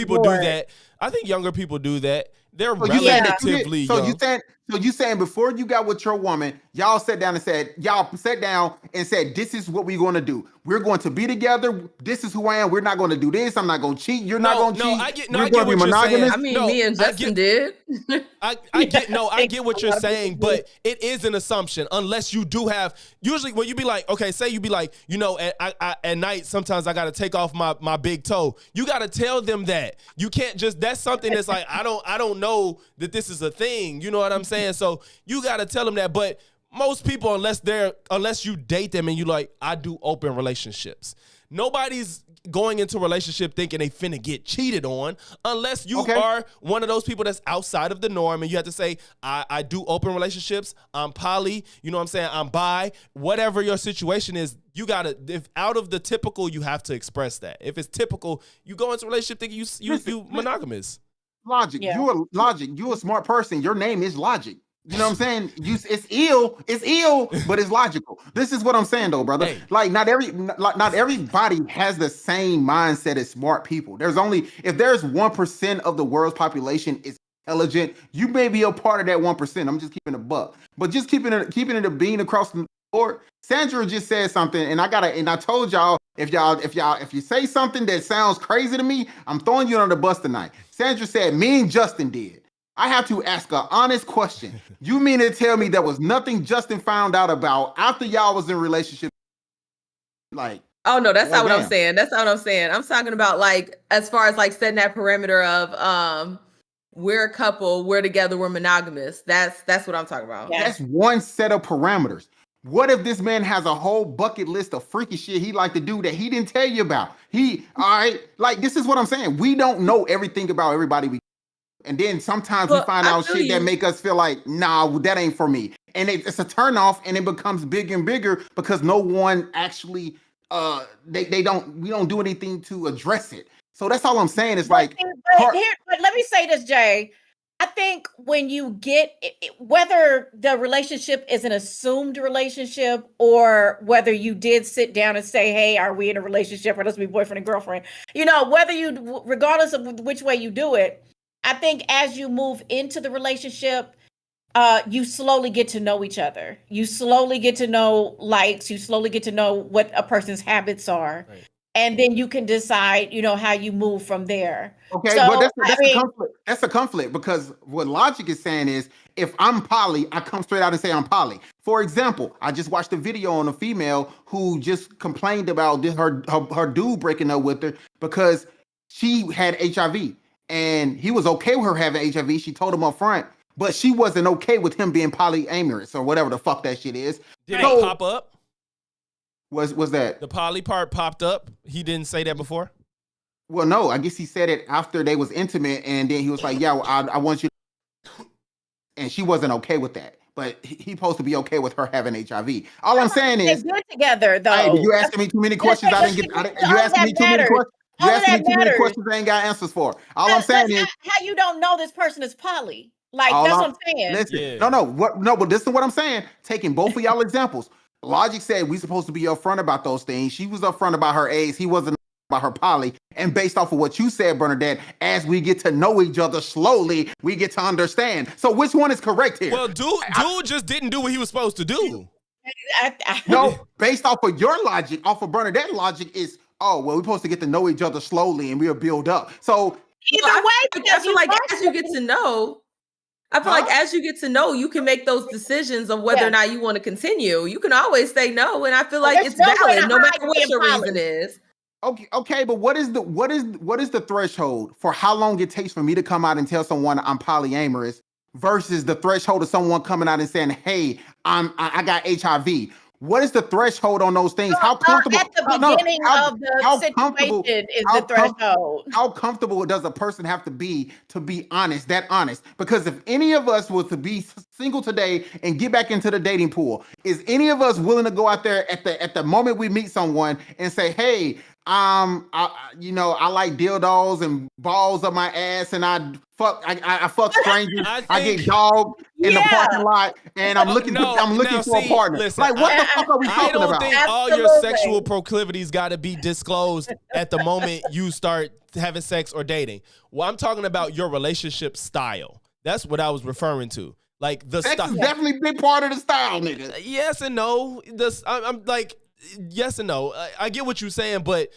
people do that. They're relatively young. So you saying before you got with your woman, y'all sat down and said, this is what we're going to do. We're going to be together. This is who I am. We're not going to do this. I'm not going to cheat. You're not going to cheat. I get what you're saying. I mean, me and Justin did. I get what you're saying, but it is an assumption unless you do have. Usually, when you be like, okay, say you be like, at night sometimes I got to take off my big toe. You got to tell them that. You can't just. That's something that's like I don't know that this is a thing. You know what I'm saying? So you got to tell them that, but most people, unless you date them and you like, I do open relationships. Nobody's going into a relationship thinking they finna get cheated on unless you are one of those people that's outside of the norm and you have to say, I do open relationships. I'm poly. You know what I'm saying? I'm bi. Whatever your situation is, you gotta, if out of the typical, you have to express that. If it's typical, you go into a relationship thinking you monogamous. Logic. Yeah. You're a smart person. Your name is Logic. You know what I'm saying? It's ill, but it's logical. This is what I'm saying though, brother. Hey. Like not everybody has the same mindset as smart people. If there's 1% of the world's population is intelligent, you may be a part of that 1%. I'm just keeping a buck. But just keeping it a bean across the board. Sandra just said something, and I told y'all, if you say something that sounds crazy to me, I'm throwing you under the bus tonight. Sandra said, me and Justin did. I have to ask an honest question. You mean to tell me there was nothing Justin found out about after y'all was in a relationship? Like, oh no, that's not what I'm saying. That's not what I'm saying. I'm talking about like as far as like setting that perimeter of we're a couple, we're together, we're monogamous. That's what I'm talking about. Yeah. That's one set of parameters. What if this man has a whole bucket list of freaky shit he like to do that he didn't tell you about? Like this is what I'm saying. We don't know everything about everybody. And then sometimes we find out shit that make us feel like, nah, that ain't for me. And it's a turnoff, and it becomes bigger and bigger because no one actually, we don't do anything to address it. So that's all I'm saying. It's like, but let me say this, Jay. I think when you get, whether the relationship is an assumed relationship or whether you did sit down and say, hey, are we in a relationship or let's be boyfriend and girlfriend, regardless of which way you do it, I think as you move into the relationship, you slowly get to know each other. You slowly get to know likes. You slowly get to know what a person's habits are. Right. And then you can decide, how you move from there. Okay, but that's a conflict because what Logic is saying is if I'm poly, I come straight out and say I'm poly. For example, I just watched a video on a female who just complained about her dude breaking up with her because she had HIV. And he was okay with her having HIV. She told him up front, but she wasn't okay with him being polyamorous or whatever the fuck that shit is. Did So, it pop up? Was that the poly part popped up? He didn't say that before. Well, no, I guess he said it after they was intimate, and then he was like, "Yeah, well, I want you," and she wasn't okay with that. But he supposed to be okay with her having HIV. All I'm saying is, they're good together, though. hey, you asking me too many questions. I didn't get. You asking me too many questions. You asking me too many questions. I ain't got answers for. All I'm saying is, how you don't know this person is poly. Like all that's what I'm saying. Listen, but this is what I'm saying. Taking both of y'all examples. Logic said we supposed to be upfront about those things. She was upfront about her AIDS. He wasn't about her poly. And based off of what you said, Bernadette, as we get to know each other slowly, we get to understand. So which one is correct here? Well, dude just didn't do what he was supposed to do. No, based off of your logic, off of Bernadette's logic is, oh, well, we're supposed to get to know each other slowly and we'll build up. So either way, I feel like as you get to know, as you get to know, you can make those decisions of whether or not you want to continue. You can always say no, and I feel like it's valid no matter what your reason is. Okay, but what is the threshold for how long it takes for me to come out and tell someone I'm polyamorous versus the threshold of someone coming out and saying, "Hey, I got HIV." What is the threshold on those things? How comfortable at the beginning of the situation is the threshold? How comfortable does a person have to be honest, that honest? Because if any of us was to be single today and get back into the dating pool, is any of us willing to go out there at the moment we meet someone and say, "Hey, I like dildos and balls up my ass, and I fuck strangers. I get dogged in the parking lot, and I'm looking for a partner." Listen, like, what the fuck are we talking about? I don't think all your sexual proclivities got to be disclosed at the moment you start having sex or dating. Well, I'm talking about your relationship style. That's what I was referring to. Like the sex is definitely a big part of the style, nigga. Yes and no. I'm like, yes and no. I get what you're saying, but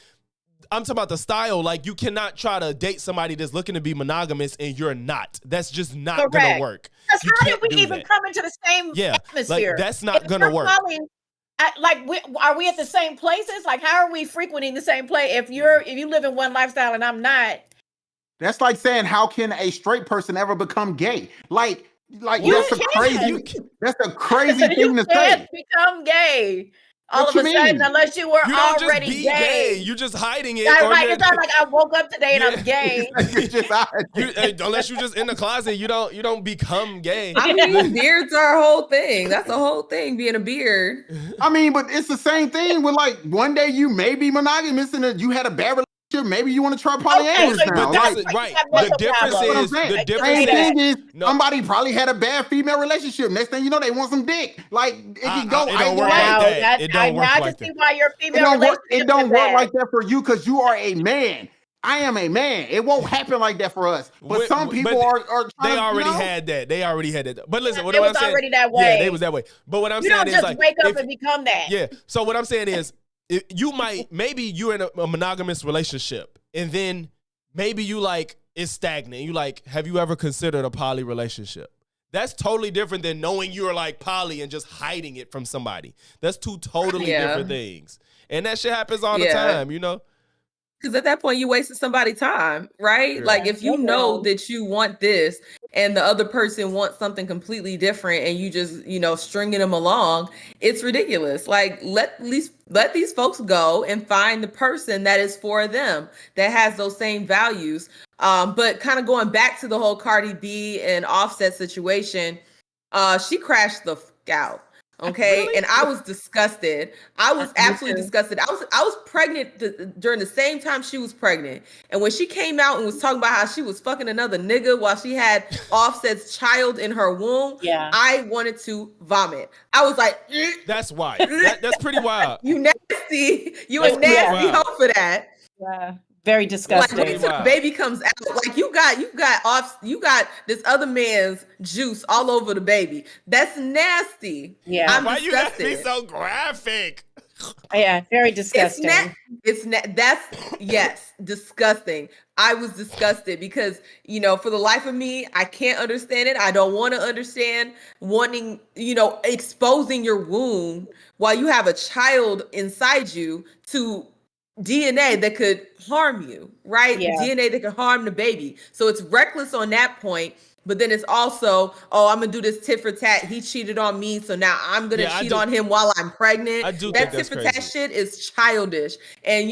I'm talking about the style. Like, you cannot try to date somebody that's looking to be monogamous and you're not. That's just not going to work. Because how did we even come into the same atmosphere? Like, that's not going to work. Are we at the same places? Like, how are we frequenting the same place? If you live in one lifestyle and I'm not. That's like saying, how can a straight person ever become gay? Like that's a crazy thing to say. You can't become gay. All of a sudden, unless you were already gay. You're just hiding it. Right. It's not like I woke up today and I'm gay. Unless you're just in the closet, you don't become gay. I mean, beards are a whole thing. That's a whole thing, being a beard. I mean, but it's the same thing with, like, one day you may be monogamous and you had a bad relationship. Maybe you want to try polyamorous now. Right. The difference is somebody probably had a bad female relationship. Next thing you know, they want some dick. Like, it can go. It don't work like that. It don't work like that. Why your female relationship it don't work like that for you because you are a man. I am a man. It won't happen like that for us. But some people are trying they already had that. They already had that. But listen, what I'm saying, was already that way. Yeah, they was that way. But what I'm saying is, just like, wake up and become that. Yeah. So what I'm saying is, maybe you're in a monogamous relationship, and then maybe you like it's stagnant. You like, have you ever considered a poly relationship? That's totally different than knowing you're like poly and just hiding it from somebody. That's two totally different things. And that shit happens all the time, you know? Because at that point, you wasted somebody's time, right? Yeah. Like, if you know that you want this and the other person wants something completely different and you just, stringing them along, it's ridiculous. Like, let these folks go and find the person that is for them, that has those same values. But kind of going back to the whole Cardi B and Offset situation, she crashed the fuck out. Okay. Really? And I was disgusted. I was absolutely disgusted. I was pregnant during the same time she was pregnant. And when she came out and was talking about how she was fucking another nigga while she had Offset's child in her womb, I wanted to vomit. I was like, that's wild. That's pretty wild. You nasty. You a nasty hoe for that. Yeah. Very disgusting. Like, wait till the baby comes out. Like, you got this other man's juice all over the baby. That's nasty. Yeah. I'm Why disgusted. you gotta be so graphic? Yeah, very disgusting. Yes, disgusting. I was disgusted because, for the life of me, I can't understand it. I don't want to understand wanting, exposing your womb while you have a child inside you to DNA that could harm you, right? Yeah. DNA that could harm the baby. So it's reckless on that point. But then it's also, oh, I'm gonna do this tit for tat. He cheated on me, so now I'm gonna cheat on him while I'm pregnant. I do That think tit that's for tat crazy. shit is childish. And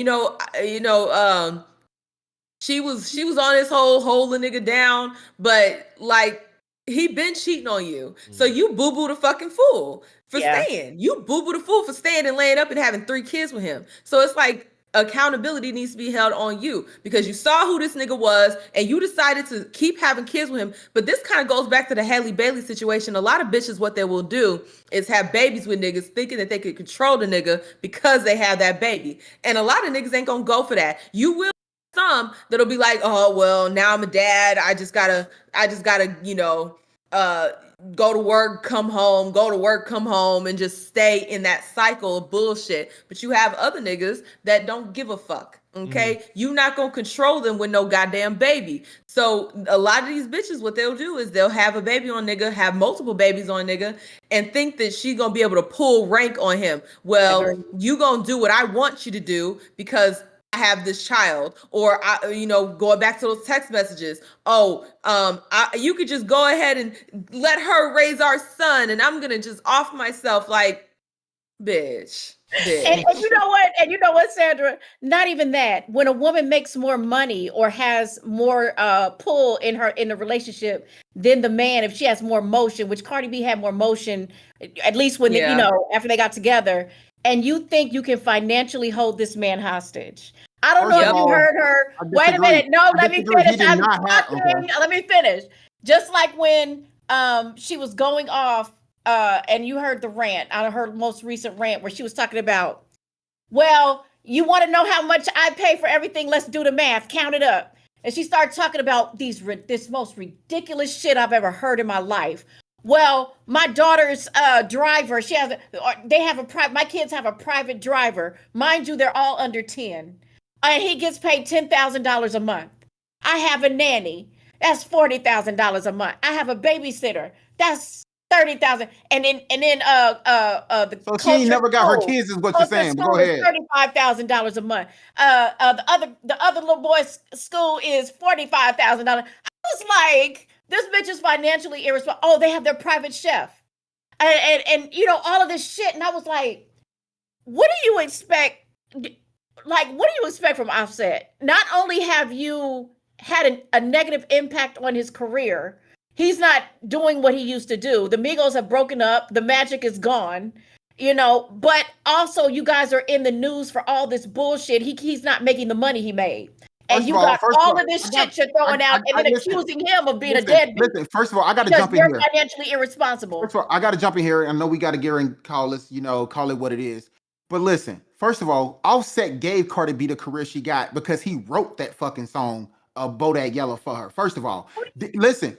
she was on this whole hold a nigga down, but like he been cheating on you. So you boo-boo the fucking fool for staying. You boo-boo the fool for staying and laying up and having 3 kids with him. So it's like accountability needs to be held on you because you saw who this nigga was and you decided to keep having kids with him. But this kind of goes back to the Halle Bailey situation. A lot of bitches, what they will do is have babies with niggas thinking that they could control the nigga because they have that baby. And a lot of niggas ain't gonna go for that. You will some that'll be like, oh well, now I'm a dad. I just gotta, go to work, come home, go to work, come home, and just stay in that cycle of bullshit. But you have other niggas that don't give a fuck. Okay, you not gonna control them with no goddamn baby. So a lot of these bitches, what they'll do is they'll have a baby on nigga, have multiple babies on nigga, and think that she's gonna be able to pull rank on him. Well, you gonna do what I want you to do because I have this child, or going back to those text messages. Oh, you could just go ahead and let her raise our son, and I'm gonna just off myself, like, bitch. And you know what? And you know what, Sandra? Not even that. When a woman makes more money or has more pull in the relationship than the man, if she has more motion, which Cardi B had more motion, at least when after they got together, and you think you can financially hold this man hostage. I don't know if you heard her. Wait a minute. No, let me finish. Let me finish. Just like when she was going off, and you heard the rant out of her most recent rant where she was talking about, well, you want to know how much I pay for everything? Let's do the math. Count it up. And she started talking about this most ridiculous shit I've ever heard in my life. Well, my daughter's driver, my kids have a private driver. Mind you, they're all under 10. And he gets paid $10,000 a month. I have a nanny. That's $40,000 a month. I have a babysitter. That's $30,000. And then so she ain't never got her kids, is what you're saying. But go ahead. $35,000 a month. The other little boy's school is $45,000. I was like, this bitch is financially irresponsible. Oh, they have their private chef, and all of this shit. And I was like, what do you expect? Like, what do you expect from Offset? Not only have you had a negative impact on his career, he's not doing what he used to do. The Migos have broken up. The magic is gone, but also you guys are in the news for all this bullshit. He's not making the money he made. And you got all of this shit you're throwing out and then accusing him of being a deadbeat. Listen, first of all, I got to jump in here. You're financially irresponsible. First of all, I got to jump in here. I know we got to get her and call this, call it what it is. But listen, first of all, Offset gave Cardi B the career she got because he wrote that fucking song, Bodak Yellow, for her. First of all, listen.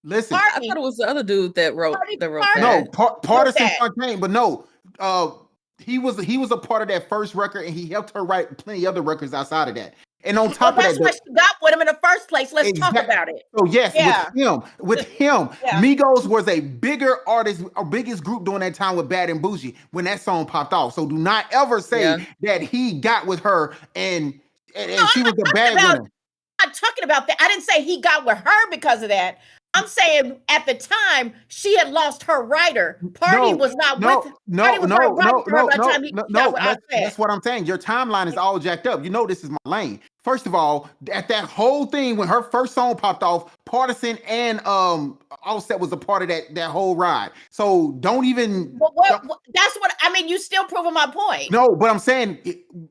I thought it was the other dude that wrote that. No, Partisan Fontaine, but no, he was a part of that first record, and he helped her write plenty of other records outside of that. And on top of that, that's why she got with him in the first place. Let's talk about it. So yes, with him, Migos was a bigger artist, our biggest group during that time with Bad and Bougie when that song popped off. So do not ever say that he got with her and she was the bad one. I'm not talking about that. I didn't say he got with her because of that. I'm saying at the time she had lost her writer. Party was not with her. That's what I'm saying. Your timeline is all jacked up. This is my lane. First of all, at that whole thing when her first song popped off, Partisan and Offset was a part of that whole ride. So don't even. That's what I mean. You still proving my point. No, but I'm saying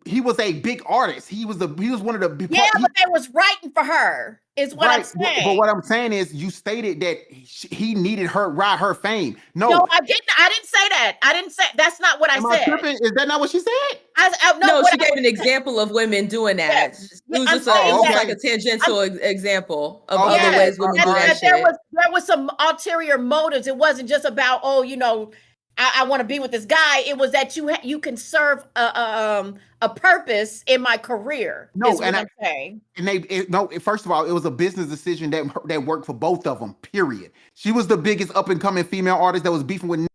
he was a big artist. He was one of the big. Yeah, but they was writing for her. Is what I'm saying. But what I'm saying is, you stated that he needed her fame. No, I didn't. I didn't say that. I didn't say that's not what I said. Is that not what she said? No, she gave an example of women doing that. It was just like a tangential example of other ways women do that shit. There was some ulterior motives. It wasn't just about I want to be with this guy. It was that you can serve a purpose in my career. No, and I'm saying. And first of all, it was a business decision that worked for both of them. Period. She was the biggest up and coming female artist that was beefing with,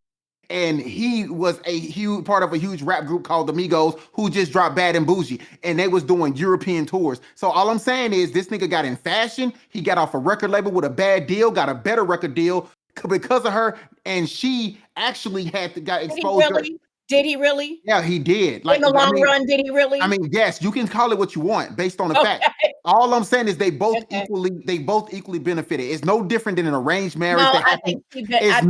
and he was a huge part of a huge rap group called the Migos, who just dropped Bad and Bougie, and they was doing European tours. So all I'm saying is this nigga got in fashion. He got off a record label with a bad deal, got a better record deal because of her, and she actually got exposed. Did he really? Yeah, he did. In the long run, did he really? I mean, yes, you can call it what you want based on the fact. All I'm saying is they both equally benefited. It's no different than an arranged marriage that happened. It's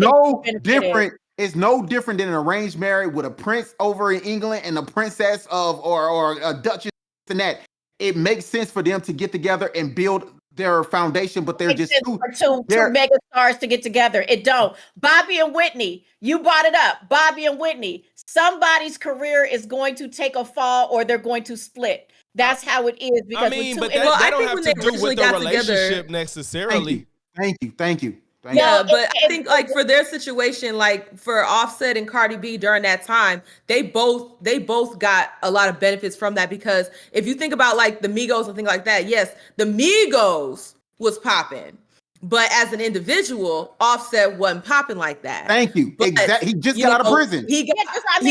no different than an arranged marriage with a prince over in England and a princess or a duchess and that. It makes sense for them to get together and build their foundation, but they're just two mega stars to get together. It don't. Bobby and Whitney, you brought it up. Bobby and Whitney. Somebody's career is going to take a fall or they're going to split. That's how it is. Because I mean, but that don't have to do with the relationship necessarily. Thank you. Yeah, but I think like for their situation, like for Offset and Cardi B during that time, they both got a lot of benefits from that, because if you think about like the Migos and things like that, yes, the Migos was popping, but as an individual, Offset wasn't popping like that. Thank you. Exactly. He just got out of prison. He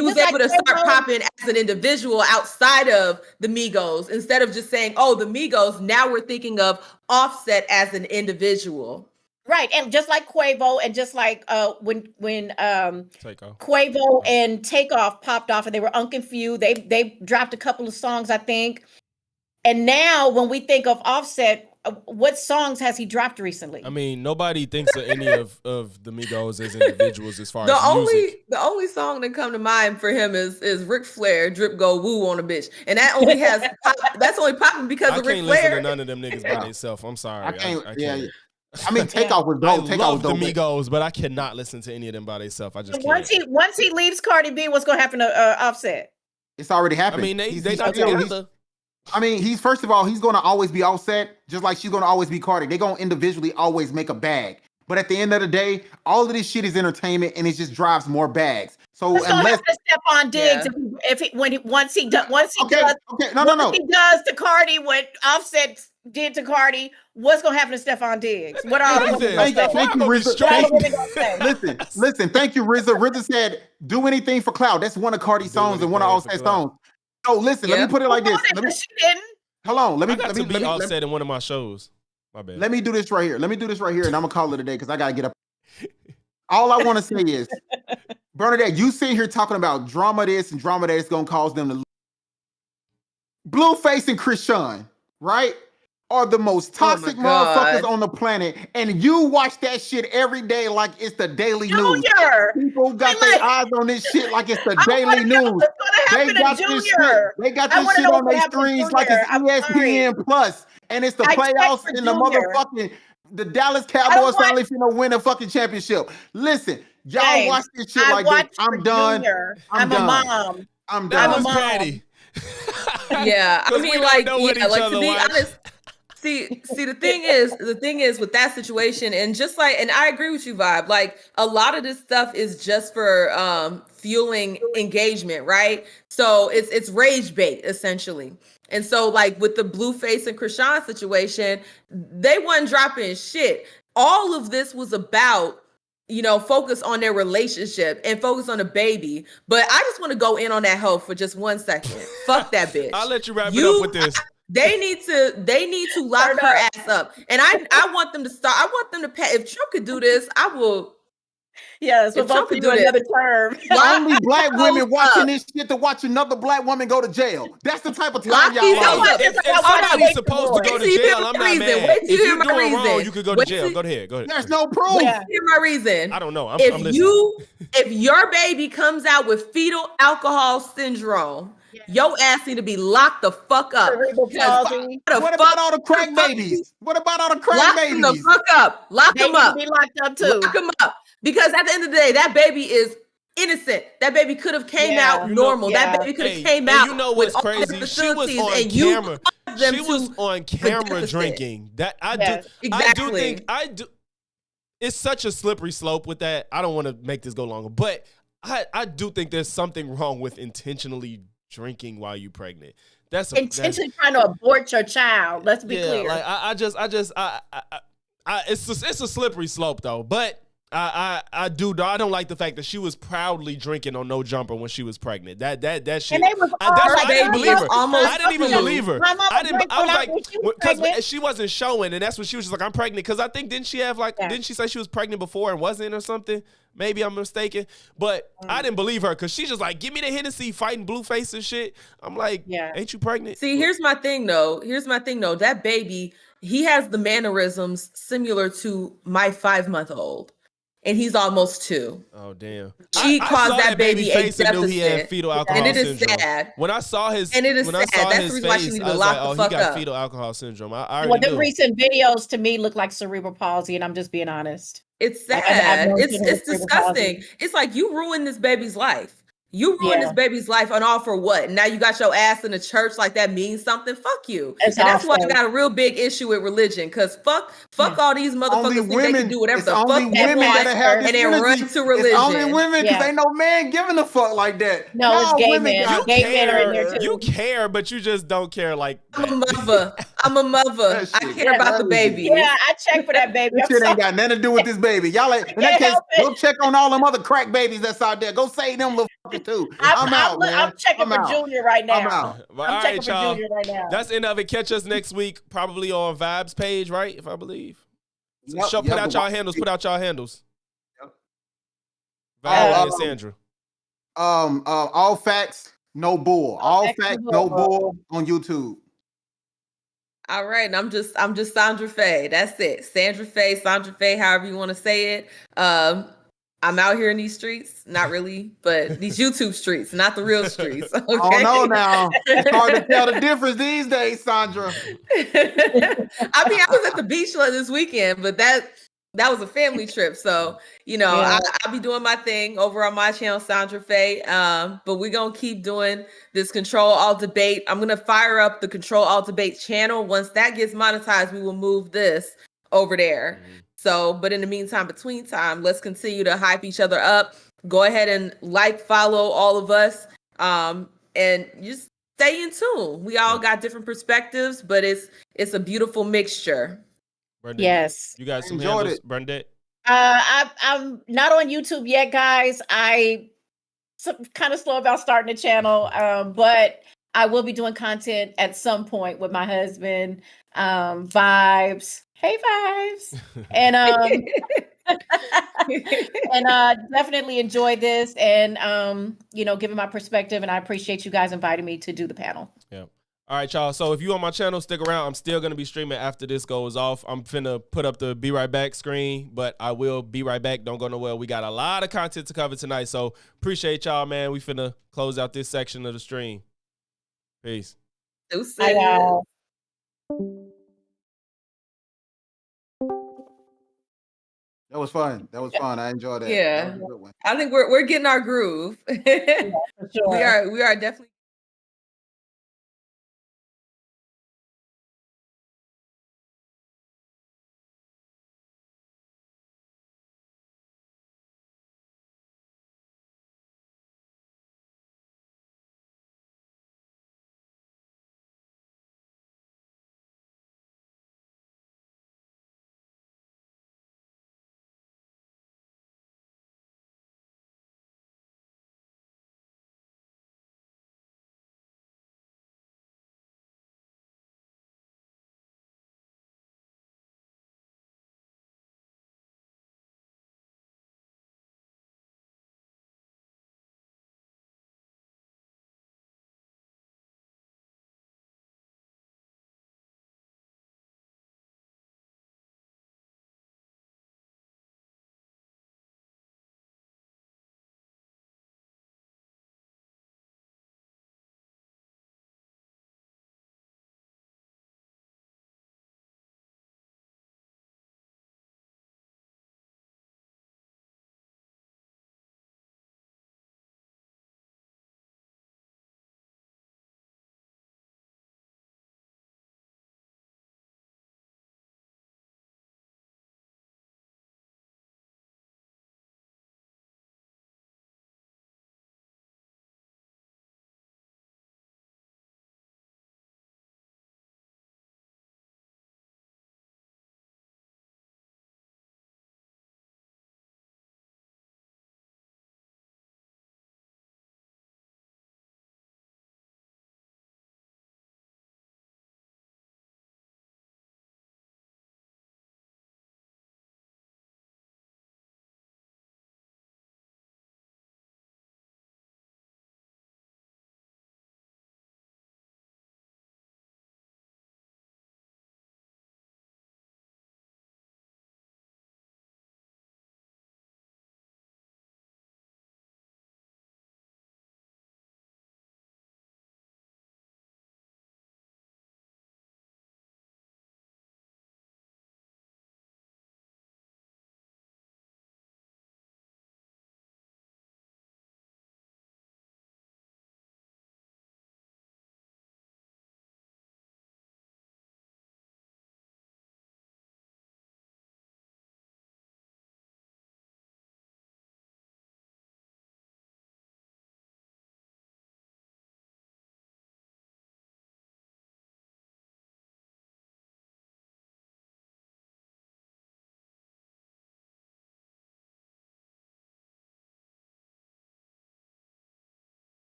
was able to start popping as an individual outside of the Migos, instead of just saying, oh, the Migos. Now we're thinking of Offset as an individual. Right, and just like Quavo, and just like when Quavo and Takeoff popped off, and they were Few, they dropped a couple of songs, I think. And now, when we think of Offset, what songs has he dropped recently? I mean, nobody thinks of any of the Migos as individuals as far as music. The only song that come to mind for him is Ric Flair, Drip Go Woo on a bitch, and that only has that's only popping because of Ric Flair. I can't listen to none of them niggas by themselves. I'm sorry. I can't. I mean, Takeoff was dope. I love the Migos, but I cannot listen to any of them by themselves. I just can't. Once he leaves Cardi B, what's gonna happen to Offset? It's already happened. I mean, they not together. He's first of all, he's gonna always be Offset, just like she's gonna always be Cardi. They're gonna individually always make a bag. But at the end of the day, all of this shit is entertainment, and it just drives more bags. So unless Stephon Diggs, once he does to Cardi what Offset did to Cardi, what's gonna happen to Stephon Diggs? What are all the Thank you, RZA. Listen. Thank you, RZA. RZA said, "Do anything for clout." That's one of Cardi's songs and one of Offset's songs. So listen, let me put it like this. Hold on. Let me be Offset in one of my shows. My bad. Let me do this right here, and I'm gonna call it a day because I gotta get up. All I want to say is, Bernadette, you sit here talking about drama this and drama that is gonna cause them to lose. Blueface and Krishan, right, are the most toxic motherfuckers on the planet, and you watch that shit every day like it's the daily news. People got their eyes on this shit like it's the daily news. They got this shit. They got this shit on their screens like it's ESPN Plus, and it's the playoffs and the motherfucking the Dallas Cowboys finally finna win a fucking championship. Listen, y'all watch this shit like this. I'm done. I'm a mom. I'm done. I'm a mom. Yeah, I mean, like to be honest. See, the thing is with that situation, and just like, and I agree with you, Vibe. Like a lot of this stuff is just for fueling engagement, right? So it's rage bait essentially. And so like with the Blueface and Krishan situation, they wasn't dropping shit. All of this was about, focus on their relationship and focus on the baby. But I just want to go in on that hoe for just 1 second. Fuck that bitch. I'll let you wrap it up with this. They need to lock her ass up. And I want them to start. I want them to pay. If Trump could do this, I will. Yes, we're both do another term. Only black women watching this shit to watch another black woman go to jail. That's the type of time y'all on. If somebody's supposed to go to jail, I'm not mad. If you're doing wrong, you could go to jail. Go ahead. There's no proof. Here's my reason. I don't know. I'm listening. If your baby comes out with fetal alcohol syndrome, your ass need to be locked the fuck up. What about all the crack babies? What about all the crack babies? Lock them the fuck up. Lock them up. Be locked up too. Lock them up. Because at the end of the day, that baby is innocent. That baby could have came out normal. That baby could have came out. You know what's crazy? She was on camera. She was on camera drinking. That exactly. I do. It's such a slippery slope with that. I don't want to make this go longer, but I do think there's something wrong with intentionally drinking while you're pregnant. That's intentionally trying to abort your child. Let's be clear. Like it's a slippery slope though. But I do. I don't like the fact that she was proudly drinking on No Jumper when she was pregnant. That shit. And they was all That's why like, I didn't believe her. almost I didn't even two. believe her. My mama I didn't. drank I was when like, she was because pregnant. she wasn't showing, and that's when she was just like, I'm pregnant. Because I think didn't she have like, didn't she say she was pregnant before and wasn't or something? Maybe I'm mistaken, but I didn't believe her because she's just like, give me the Hennessy, fighting Blueface and shit. I'm like, ain't you pregnant? See, here's my thing though. That baby, he has the mannerisms similar to my 5-month-old, and he's almost 2. Oh damn! She I caused saw that baby a face and knew he had deficit, fetal and alcohol it is syndrome. sad. When I saw his, And it is when I sad. saw That's his the reason why she face, needed I to was lock like, the oh, he fuck got up. fetal alcohol syndrome. I Well, already the knew. recent videos to me look like cerebral palsy, and I'm just being honest. It's Like, sad. known It's children with cerebral disgusting. palsy. It's like you ruined this baby's life. You ruined Yeah. this baby's life, and all for what? Now you got your ass in the church like that means something. Fuck you. It's And that's why I awful. got a real big issue with religion. Cause fuck all these Only motherfuckers think they can do whatever it's the only fuck they women want that have this and then run energy. to It's only religion. women because Yeah. ain't no man giving a fuck like that. No, it's Y'all gay women men. got Gay men are in there You too. care, but you just don't care like I'm a that. mother. I'm a mother. That I shit care about the crazy. baby. Yeah, I checked for that baby. This I'm shit ain't sorry. got nothing to do with this baby. Y'all ain't, in that Can't case, help it. go check on all them other crack babies that's out there. Go save them little fuckers too. I'm out, man. I'm checking I'm for out. Junior right I'm now. out. But I'm all checking right, for y'all. Junior right now. That's the end of it. Catch us next week, probably on Vibes page, right? If I believe. So Yep, put yep, out the y'all handles. Put out y'all handles. Yep. Valerie and Sandra. All facts, no bull. All facts, no bull on YouTube. All right, and I'm just Sandra Faye. That's it. Sandra Faye, however you want to say it. I'm out here in these streets, not really, but these YouTube streets, not the real streets. Okay? Oh no, now it's hard to tell the difference these days, Sandra. I mean, I was at the beach this weekend, but that was a family trip. So, Yeah. I'll be doing my thing over on my channel, Sandra Faye. But we're going to keep doing this Control Alt Debate. I'm going to fire up the Control Alt Debate channel. Once that gets monetized, we will move this over there. So, but in the meantime, between time, let's continue to hype each other up. Go ahead and follow all of us. And just stay in tune. We all got different perspectives, but it's a beautiful mixture. Brenda, Yes. You got some Enjoyed handles, it. Brenda? I'm not on YouTube yet, guys. I kind of slow about starting the channel, but I will be doing content at some point with my husband. Vibes. Hey, Vibes. And definitely enjoyed this and giving my perspective, and I appreciate you guys inviting me to do the panel. Yeah. All right, y'all. So if you on my channel, stick around. I'm still going to be streaming after this goes off. I'm finna put up the Be Right Back screen, but I will be right back. Don't go nowhere. We got a lot of content to cover tonight, so appreciate y'all, man. We finna close out this section of the stream. Peace. Bye, y'all. That was fun. I enjoyed that. That Yeah. was a good one. I think we're getting our groove. Yeah, for sure. We are definitely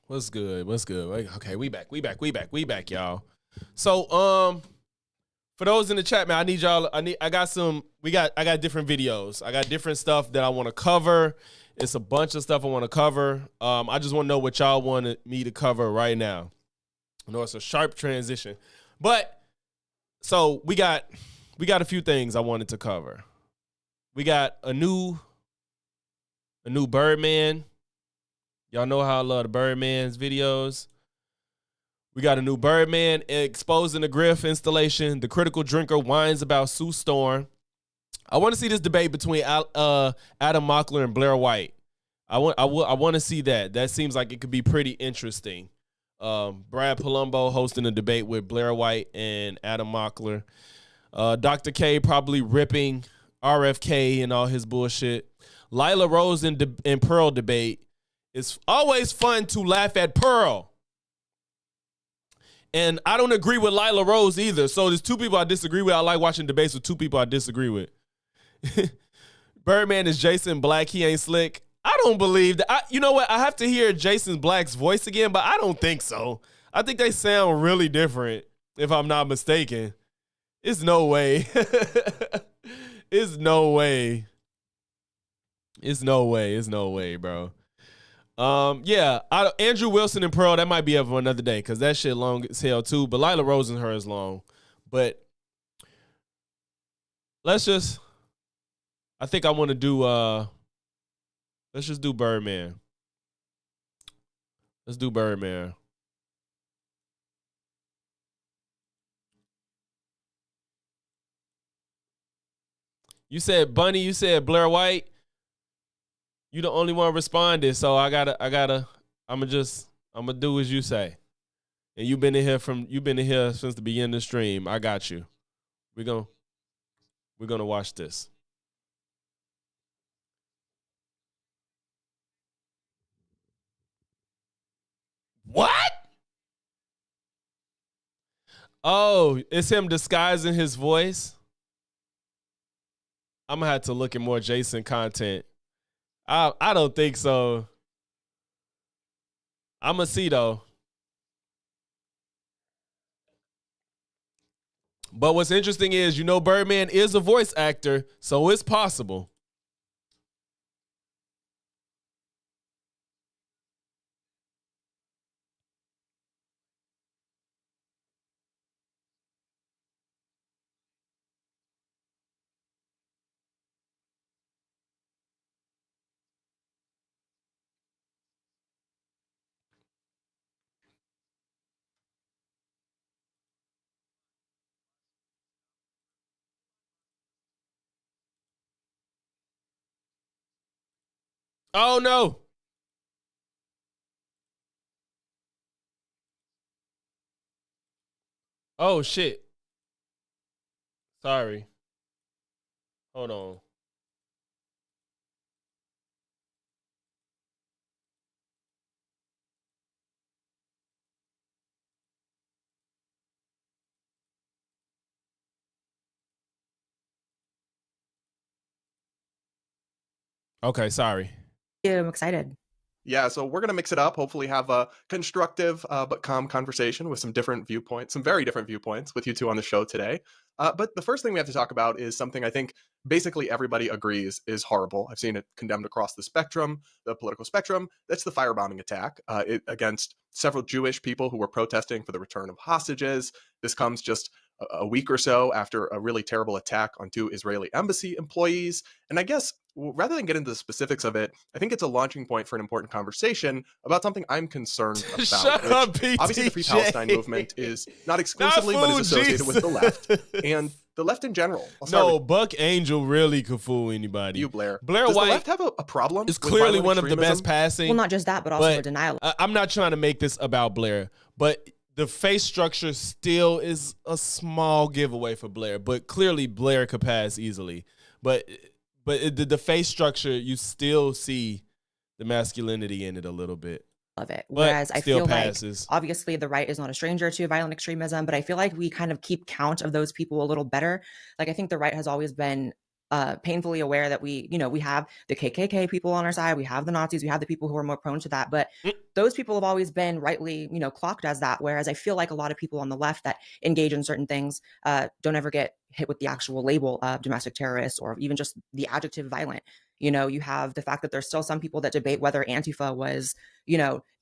What's good? What's good? Okay, we back, y'all. So, for those in the chat, man, I need y'all. I got different videos. I got different stuff that I want to cover. It's a bunch of stuff I want to cover. I just want to know what y'all wanted me to cover right now. I know it's a sharp transition, but so we got a few things I wanted to cover. We got a new Birdman. Y'all know how I love the Birdman's videos. We got a new Birdman exposing the Griff installation. The critical drinker whines about Sue Storm. I want to see this debate between Adam Mockler and Blair White. I want to see that. That seems like it could be pretty interesting. Brad Palumbo hosting a debate with Blair White and Adam Mockler. Dr. K probably ripping RFK and all his bullshit. Lila Rose and Pearl debate. It's always fun to laugh at Pearl. And I don't agree with Lila Rose either. So there's two people I disagree with. I like watching debates with two people I disagree with. Birdman is Jason Black. He ain't slick. I don't believe that. You know what? I have to hear Jason Black's voice again, but I don't think so. I think they sound really different, if I'm not mistaken. It's no way. It's no way. It's no way. It's no way, bro. Yeah, Andrew Wilson and Pearl, that might be up for another day because that shit long as hell too. But Lila Rose and her is long. But I think I want to do, let's just do Birdman. Let's do Birdman. You said Bunny, you said Blair White. You the only one responded, so I'm gonna do as you say. And you've been in here since the beginning of the stream. I got you. We're gonna watch this. What? Oh, it's him disguising his voice. I'm gonna have to look at more Jason content. I don't think so. I'm gonna see though. But what's interesting is, Birdman is a voice actor, so it's possible. Oh no. Oh shit. Sorry. Hold on. Okay, sorry. Yeah, I'm excited. Yeah, so we're going to mix it up, hopefully have a constructive but calm conversation with some different viewpoints, some very different viewpoints with you two on the show today. But the first thing we have to talk about is something I think basically everybody agrees is horrible. I've seen it condemned across the spectrum, the political spectrum. That's the firebombing attack against several Jewish people who were protesting for the return of hostages. This comes just a week or so after a really terrible attack on 2 Israeli embassy employees. And I guess rather than get into the specifics of it, I think it's a launching point for an important conversation about something I'm concerned about. Shut up, PTJ. Obviously, the Free Palestine movement is not exclusively, but is associated with the left and the left in general. No, Buck Angel really could fool anybody. You, Blair. Blair Does White the left have a problem? is with clearly violent one of the best extremism? passing. Well, not just that, but also for denial. I'm not trying to make this about Blair, but the face structure still is a small giveaway for Blair. But clearly Blair could pass easily. But the face structure, you still see the masculinity in it a little bit. Love it. But Whereas I still feel passes. like obviously the right is not a stranger to violent extremism, but I feel like we kind of keep count of those people a little better. Like I think the right has always been painfully aware that we have the KKK people on our side, we have the Nazis, we have the people who are more prone to that, but those people have always been rightly, clocked as that. Whereas I feel like a lot of people on the left that engage in certain things don't ever get hit with the actual label of domestic terrorists or even just the adjective violent. You have the fact that there's still some people that debate whether Antifa was,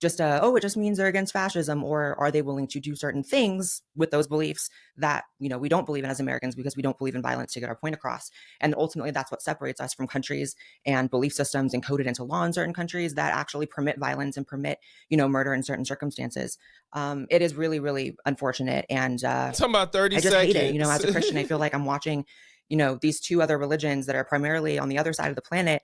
just it just means they're against fascism, or are they willing to do certain things with those beliefs that, we don't believe in as Americans because we don't believe in violence to get our point across. And ultimately, that's what separates us from countries and belief systems encoded into law in certain countries that actually permit violence and permit, murder in certain circumstances. It is really, really unfortunate. And talking about 30 I just seconds. hate it. As a Christian, I feel like I'm watching these two other religions that are primarily on the other side of the planet,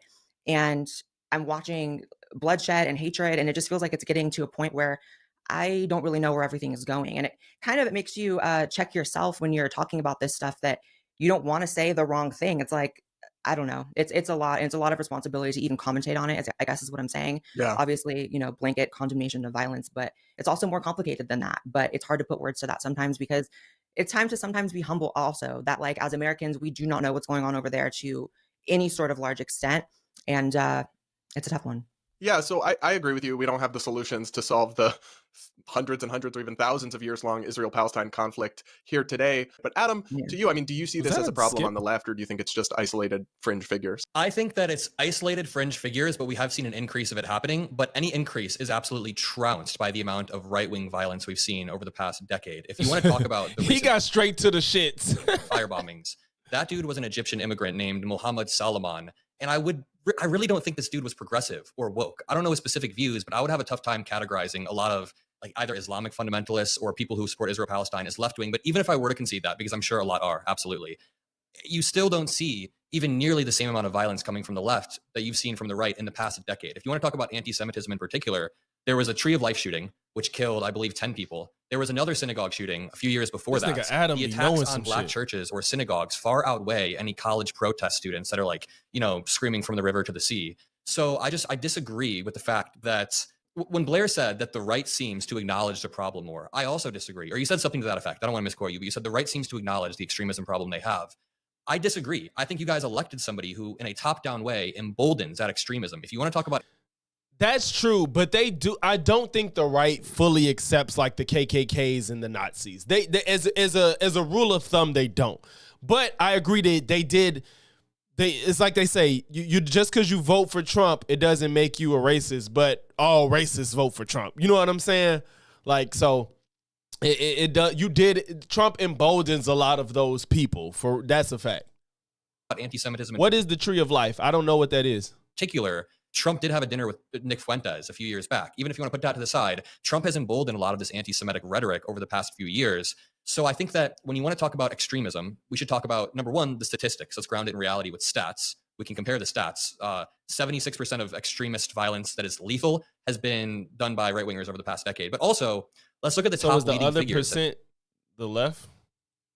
and I'm watching bloodshed and hatred, and it just feels like it's getting to a point where I don't really know where everything is going. And it makes you check yourself when you're talking about this stuff, that you don't want to say the wrong thing. It's like, I don't know. It's a lot. It's a lot of responsibility to even commentate on it, I guess is what I'm saying. Yeah. Obviously, blanket condemnation of violence, but it's also more complicated than that. But it's hard to put words to that sometimes, because it's time to sometimes be humble also, that like as Americans, we do not know what's going on over there to any sort of large extent. And it's a tough one. Yeah, so I agree with you. We don't have the solutions to solve the hundreds and hundreds or even thousands of years long Israel-Palestine conflict here today. But Adam, to you, do you see this as a problem on the left, or do you think it's just isolated fringe figures? I think that it's isolated fringe figures, but we have seen an increase of it happening. But any increase is absolutely trounced by the amount of right-wing violence we've seen over the past decade. If you want to talk about the he got straight to the shits. firebombings, that dude was an Egyptian immigrant named Mohammed Salman. And I really don't think this dude was progressive or woke. I don't know his specific views, but I would have a tough time categorizing a lot of like either Islamic fundamentalists or people who support Israel-Palestine as left-wing. But even if I were to concede that, because I'm sure a lot are, absolutely, you still don't see even nearly the same amount of violence coming from the left that you've seen from the right in the past decade. If you want to talk about anti-Semitism in particular, there was a Tree of Life shooting, which killed, I believe, 10 people. There was another synagogue shooting a few years before This that. nigga Adam The be attacks knowing on some black shit. churches or synagogues far outweigh any college protest students that are like, screaming from the river to the sea. So I disagree with the fact that when Blair said that the right seems to acknowledge the problem more, I also disagree. Or you said something to that effect. I don't want to misquote you, but you said the right seems to acknowledge the extremism problem they have. I disagree. I think you guys elected somebody who, in a top-down way, emboldens that extremism. If you want to talk about... That's true, but I don't think the right fully accepts like the KKKs and the Nazis. They as a rule of thumb, they don't. But I agree that they did. It's like they say, you just because you vote for Trump, it doesn't make you a racist. But all racists vote for Trump. You know what I'm saying? Like, so it does. Trump emboldens a lot of those people. That's a fact. Anti-Semitism. What is the Tree of Life? I don't know what that is. Particular, Trump did have a dinner with Nick Fuentes a few years back. Even if you want to put that to the side, Trump has emboldened a lot of this anti-Semitic rhetoric over the past few years. So I think that when you want to talk about extremism, we should talk about, number one, the statistics. Let's ground it in reality with stats. We can compare the stats. 76% of extremist violence that is lethal has been done by right-wingers over the past decade. But also, let's look at the top is the leading other figures percent the left?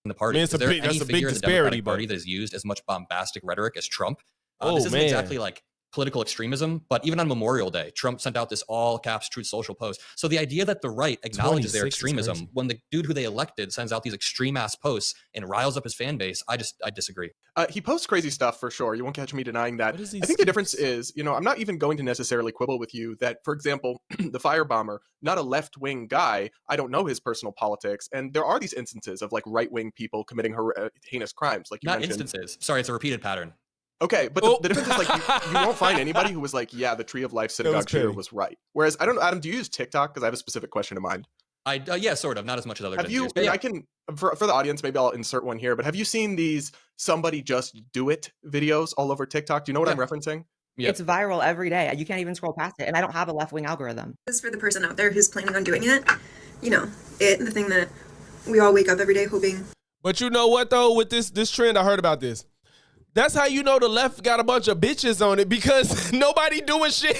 In the party. That's Is there a big any figure in the disparity. Democratic Party that has used as much bombastic rhetoric as Trump? Oh, this isn't man. exactly like political extremism, but even on Memorial Day, Trump sent out this all caps Truth Social post. So the idea that the right acknowledges their 26 is extremism crazy. when the dude who they elected sends out these extreme ass posts and riles up his fan base, I disagree. He posts crazy stuff for sure. You won't catch me denying that. What is he I think the difference is, I'm not even going to necessarily quibble with you that, for example, the firebomber, not a left-wing guy, I don't know his personal politics, and there are these instances of like right-wing people committing heinous crimes, like you Not mentioned. instances. Sorry, it's a repeated pattern. Okay, but the difference is like you won't find anybody who was like, yeah, the Tree of Life synagogue shooter was right. Whereas I don't know, Adam, do you use TikTok? Because I have a specific question in mind. Yeah, sort of, not as much as other. Have you? Years, but yeah. I can for the audience, maybe I'll insert one here. But have you seen these somebody just do it videos all over TikTok? Do you know what I'm referencing? Yeah. It's viral every day. You can't even scroll past it. And I don't have a left-wing algorithm. This is for the person out there who's planning on doing it. The thing that we all wake up every day hoping. But you know what though, with this trend, I heard about this. That's how you know the left got a bunch of bitches on it, because nobody doing shit.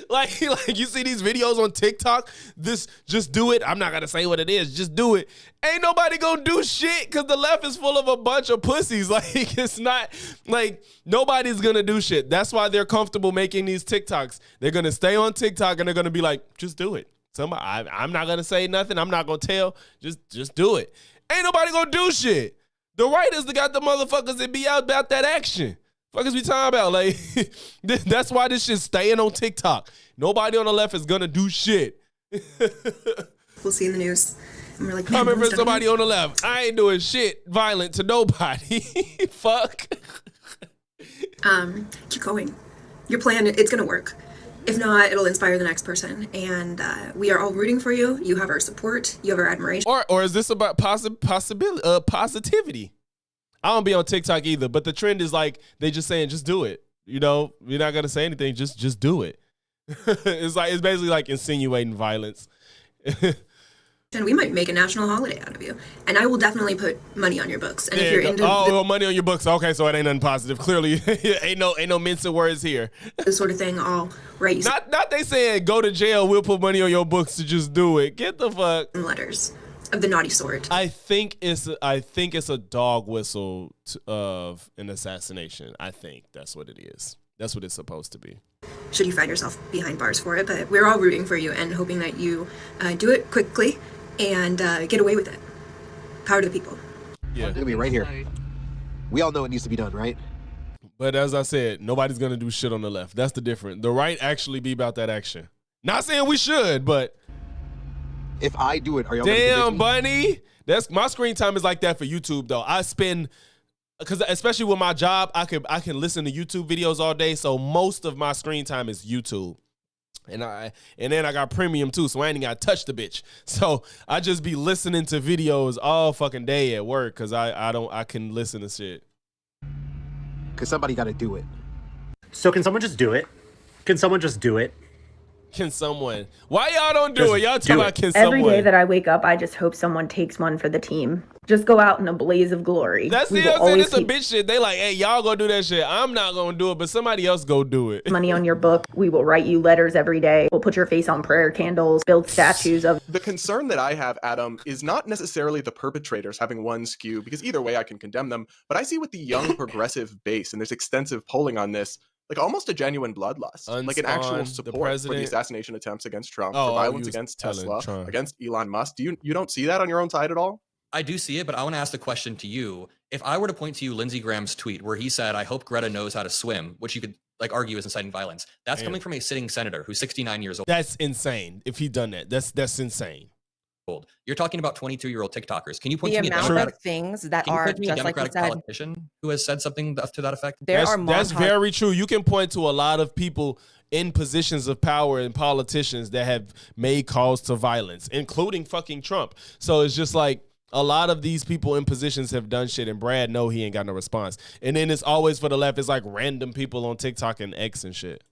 like you see these videos on TikTok, just do it. I'm not gonna say what it is, just do it. Ain't nobody gonna do shit because the left is full of a bunch of pussies. Like, it's not like nobody's gonna do shit. That's why they're comfortable making these TikToks. They're gonna stay on TikTok and they're gonna be like, just do it. I'm not gonna say nothing. I'm not gonna tell. Just do it. Ain't nobody gonna do shit. The writers that got the motherfuckers that be out about that action. Fuckers we talking about? Like, that's why this shit's staying on TikTok. Nobody on the left is gonna do shit. We'll see in the news. And we're like, coming from somebody on the left. I ain't doing shit violent to nobody. Fuck. Keep going. Your plan, it's gonna work. If not, it'll inspire the next person. And we are all rooting for you. You have our support. You have our admiration. Or is this about positivity? I don't be on TikTok either, but the trend is like they just saying, just do it. You know, you're not gonna say anything, just do it. It's basically like insinuating violence. And we might make a national holiday out of you. And I will definitely put money on your books. And if you're into money on your books, okay, so it ain't nothing positive. Clearly, ain't no mincing words here. This sort of thing, I'll write you not they saying go to jail, we'll put money on your books to just do it. Get the fuck. Letters of the naughty sort. I think it's a dog whistle of an assassination. I think that's what it is. That's what it's supposed to be. Should you find yourself behind bars for it, but we're all rooting for you and hoping that you do it quickly and get away with it. Power to the people. Yeah. Look at me right here. We all know it needs to be done, right? But as I said, nobody's going to do shit on the left. That's the difference. The right actually be about that action. Not saying we should, but... If I do it, are y'all damn, Bunny. That's my screen time is like that for YouTube, though. I spend... Because especially with my job, I can listen to YouTube videos all day, so most of my screen time is YouTube. And then I got premium too, so I ain't got to touch the bitch. So I just be listening to videos all fucking day at work because I can listen to shit. Because somebody got to do it. So can someone just do it? Can someone just do it? Can someone? Why y'all don't do it? Y'all talking about can Every someone? day that I wake up, I just hope someone takes one for the team. Just go out in a blaze of glory. That's the other thing. It's a bitch shit. They like, hey, y'all go do that shit. I'm not gonna do it, but somebody else go do it. Money on your book. We will write you letters every day. We'll put your face on prayer candles, build statues of. The concern that I have, Adam, is not necessarily the perpetrators having one skew, because either way I can condemn them, but I see with the young progressive base, and there's extensive polling on this, like almost a genuine bloodlust, like an actual support for the assassination attempts against Trump, for violence against Tesla, against Elon Musk. You don't see that on your own side at all? I do see it, but I want to ask the question to you. If I were to point to you Lindsey Graham's tweet where he said, I hope Greta knows how to swim, which you could like argue is inciting violence. That's coming from a sitting senator who's 69 years old. That's insane. If he done that, that's insane. You're talking about 22-year-old TikTokers. Can you point The to me amount of things that are just like you Democratic said, politician who has said something to that effect? That's very true. You can point to a lot of people in positions of power and politicians that have made calls to violence, including fucking Trump. So it's just like a lot of these people in positions have done shit, and Brad know he ain't got no response. And then it's always for the left. It's like random people on TikTok and X and shit.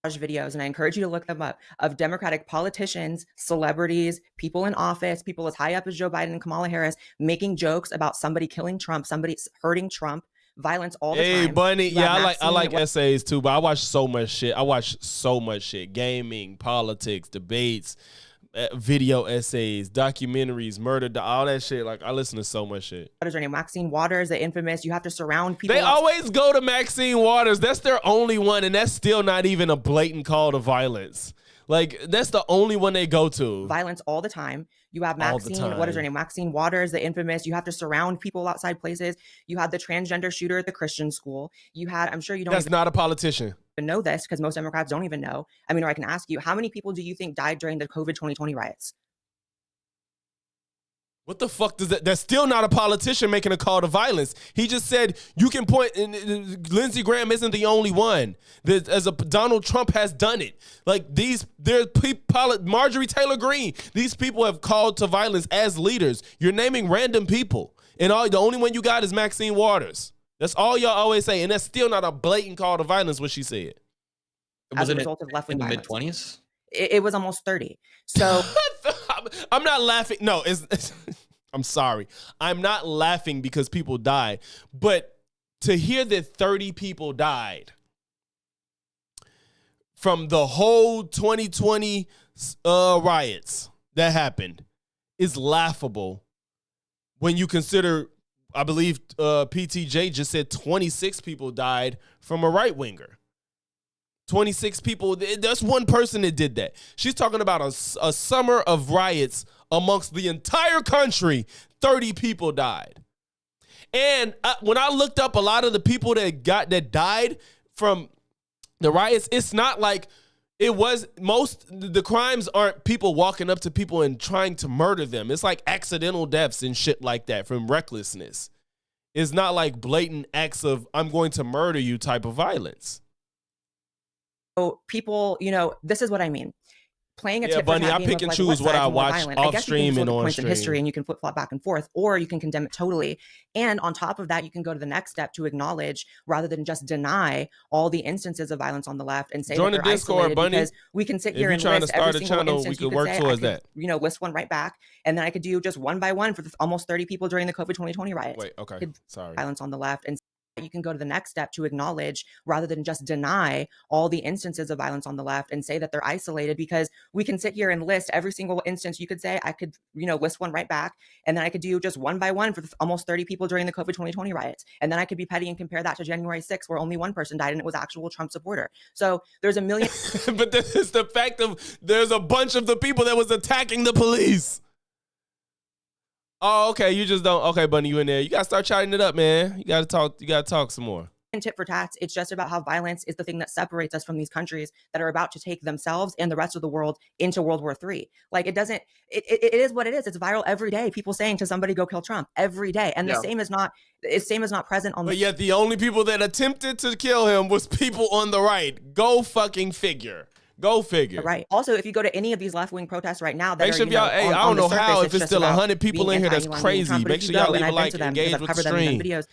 Videos, and I encourage you to look them up, of Democratic politicians, celebrities, people in office, people as high up as Joe Biden and Kamala Harris making jokes about somebody killing Trump, somebody hurting Trump, violence all the time. Hey, Bunny, yeah, I like essays too, but I watch so much shit. Gaming, politics, debates, video essays, documentaries, murder, all that shit. Like, I listen to so much shit. What is her name? Maxine Waters, the infamous. You have to surround people. They always go to Maxine Waters. That's their only one, and that's still not even a blatant call to violence. Like, that's the only one they go to. Violence all the time. You have Maxine, what is her name? Maxine Waters, the infamous. You have to surround people outside places. You had the transgender shooter at the Christian school. You had, I'm sure you don't. That's not a politician. Know this because most Democrats don't even know. I mean, or I can ask you, how many people do you think died during the COVID 2020 riots? What the fuck does that? That's still not a politician making a call to violence. He just said you can point. Lindsey Graham isn't the only one. Donald Trump has done it. Like there's people. Marjorie Taylor Greene. These people have called to violence as leaders. You're naming random people, and the only one you got is Maxine Waters. That's all y'all always say, and that's still not a blatant call to violence. What she said. As a result of left-wing in the violence. mid-20s? It was almost 30. So I'm not laughing. No, I'm sorry. I'm not laughing because people died. But to hear that 30 people died from the whole 2020 riots that happened is laughable when you consider, I believe PTJ just said 26 people died from a right-winger. 26 people, that's one person that did that. She's talking about a summer of riots amongst the entire country. 30 people died. And when I looked up a lot of the people that died from the riots, it's not like the crimes aren't people walking up to people and trying to murder them. It's like accidental deaths and shit like that from recklessness. It's not like blatant acts of I'm going to murder you type of violence. So people, this is what I mean. Playing a tit for Bunny, tat I game pick of and like, choose what what side's I more watch violent. off I guess stream you can and look at on points in stream. history and you can flip-flop back and forth, or you can condemn it totally. And on top of that, you can go to the next step to acknowledge rather than just deny all the instances of violence on the left and say Join that the they're Discord, isolated, Bunny. because we can sit If here you're and trying to list start every a single channel, instance we you could could work say. towards I could, that. list one right back, and then I could do just one by one for the almost 30 people during the COVID 2020 riots. Wait, okay, sorry. Violence on the left, and you can go to the next step to acknowledge rather than just deny all the instances of violence on the left and say that they're isolated, because we can sit here and list every single instance you could say. I could, list one right back, and then I could do just one by one for the almost 30 people during the COVID 2020 riots. And then I could be petty and compare that to January 6th, where only one person died and it was actual Trump supporter. So there's a million. But this is the fact of there's a bunch of the people that was attacking the police. Oh, okay. You just don't. Okay, Bunny, you in there. You got to start chatting it up, man. You got to talk some more. Tit for tats. It's just about how violence is the thing that separates us from these countries that are about to take themselves and the rest of the world into World War III. Like, it is what it is. It's viral every day. People saying to somebody, go kill Trump every day. And the same is not present on But yet the only people that attempted to kill him was people on the right. Go fucking figure. Go figure. Right. Also, if you go to any of these left-wing protests right now, make sure y'all, I don't know how, if it's still 100 people in here, that's crazy. Make sure y'all leave a like, engage with the stream. If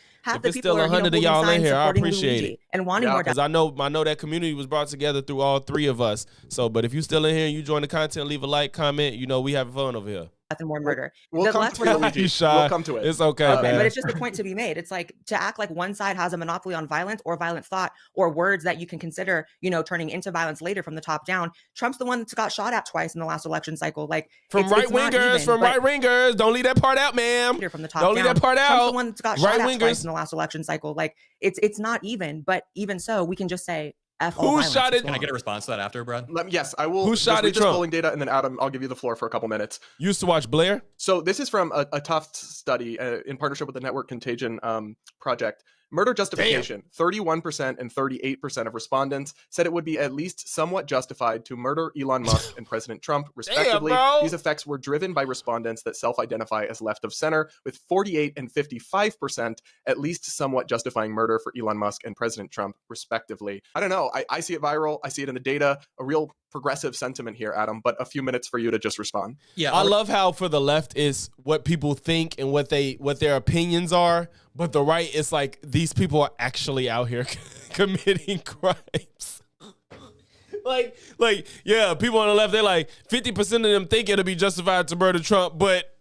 it's still 100 of y'all in here, I appreciate it. And wanting more, because I know that community was brought together through all three of us. So, but if you still in here and you join the content, leave a like, comment, we having fun over here. Nothing more murder. We'll come to it, Luigi. We'll come to it. It's okay, man. But it's just a point to be made. It's like to act like one side has a monopoly on violence or violent thought or words that you can consider, turning into violence later from the top down. Trump's the one that got shot at twice in the last election cycle. Like, from right wingers, don't leave that part out, ma'am. From the top don't leave that part out. Trump's the one that got shot at twice in the last election cycle. Like, it's not even. But even so, we can just say, who shot it? Can I get a response to that after, Brad? Yes, I will. Who shot it? Polling data, and then Adam, I'll give you the floor for a couple minutes. You used to watch Blair? So this is from a Tufts study in partnership with the Network Contagion Project. Murder justification, 31% and 38% of respondents said it would be at least somewhat justified to murder Elon Musk and President Trump, respectively. These effects were driven by respondents that self-identify as left of center, with 48 and 55% at least somewhat justifying murder for Elon Musk and President Trump, respectively. I don't know. I see it viral. I see it in the data. A real progressive sentiment here, Adam, but a few minutes for you to just respond. Yeah, I love how for the left is what people think and what their opinions are, but the right is like these people are actually out here committing crimes. like yeah, people on the left, they're like 50% of them think it'll be justified to murder Trump, but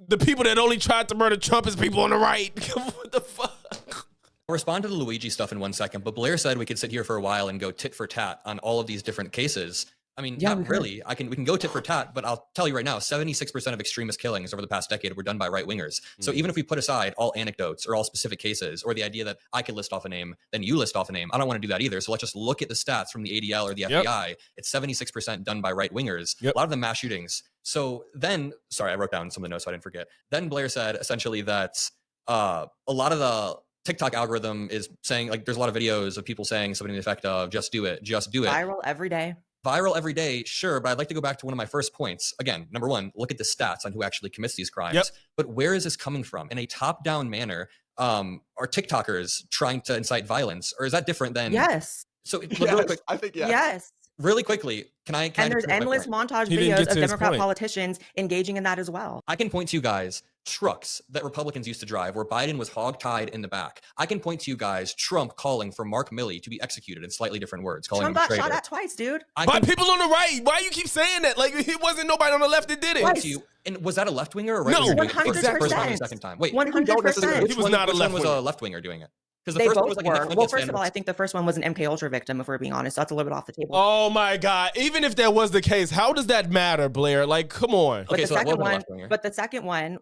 the people that only tried to murder Trump is people on the right. What the fuck? I'll respond to the Luigi stuff in 1 second, but Blair said we could sit here for a while and go tit for tat on all of these different cases. I mean, not really. We can go tit for tat, but I'll tell you right now, 76% of extremist killings over the past decade were done by right wingers. So even if we put aside all anecdotes or all specific cases, or the idea that I could list off a name, then you list off a name, I don't want to do that either. So let's just look at the stats from the ADL or the FBI. It's 76% done by right wingers. A lot of them mass shootings. So then, sorry, I wrote down some of the notes so I didn't forget. Then Blair said essentially that a lot of the TikTok algorithm is saying, like, there's a lot of videos of people saying something to the effect of just do it, just do it. Viral every day. Viral every day, sure, but I'd like to go back to one of my first points. Again, number one, look at the stats on who actually commits these crimes. But where is this coming from? In a top-down manner, are TikTokers trying to incite violence? Or is that different than... Yes. So, yes, really quick, I think yes. Yes. Really quickly, can I and there's endless montage videos of Democrat politicians engaging in that as well. I can point to you guys trucks that Republicans used to drive where Biden was hog-tied in the back. I can point to you guys Trump calling for Mark Milley to be executed in slightly different words. Calling Trump him a got traitor. shot at twice, dude. By people on the right. Why you keep saying that? Like, it wasn't nobody on the left that did it. Twice. And was that a left winger or right winger? No, 100%. First time and second time. Wait, 100%. Which was a left winger doing it? Because the they first both one was like were. Well, first of all, I think the first one was an MK Ultra victim, if we're being honest. So that's a little bit off the table. Oh my God! Even if that was the case, how does that matter, Blair? Like, come on. But the second one,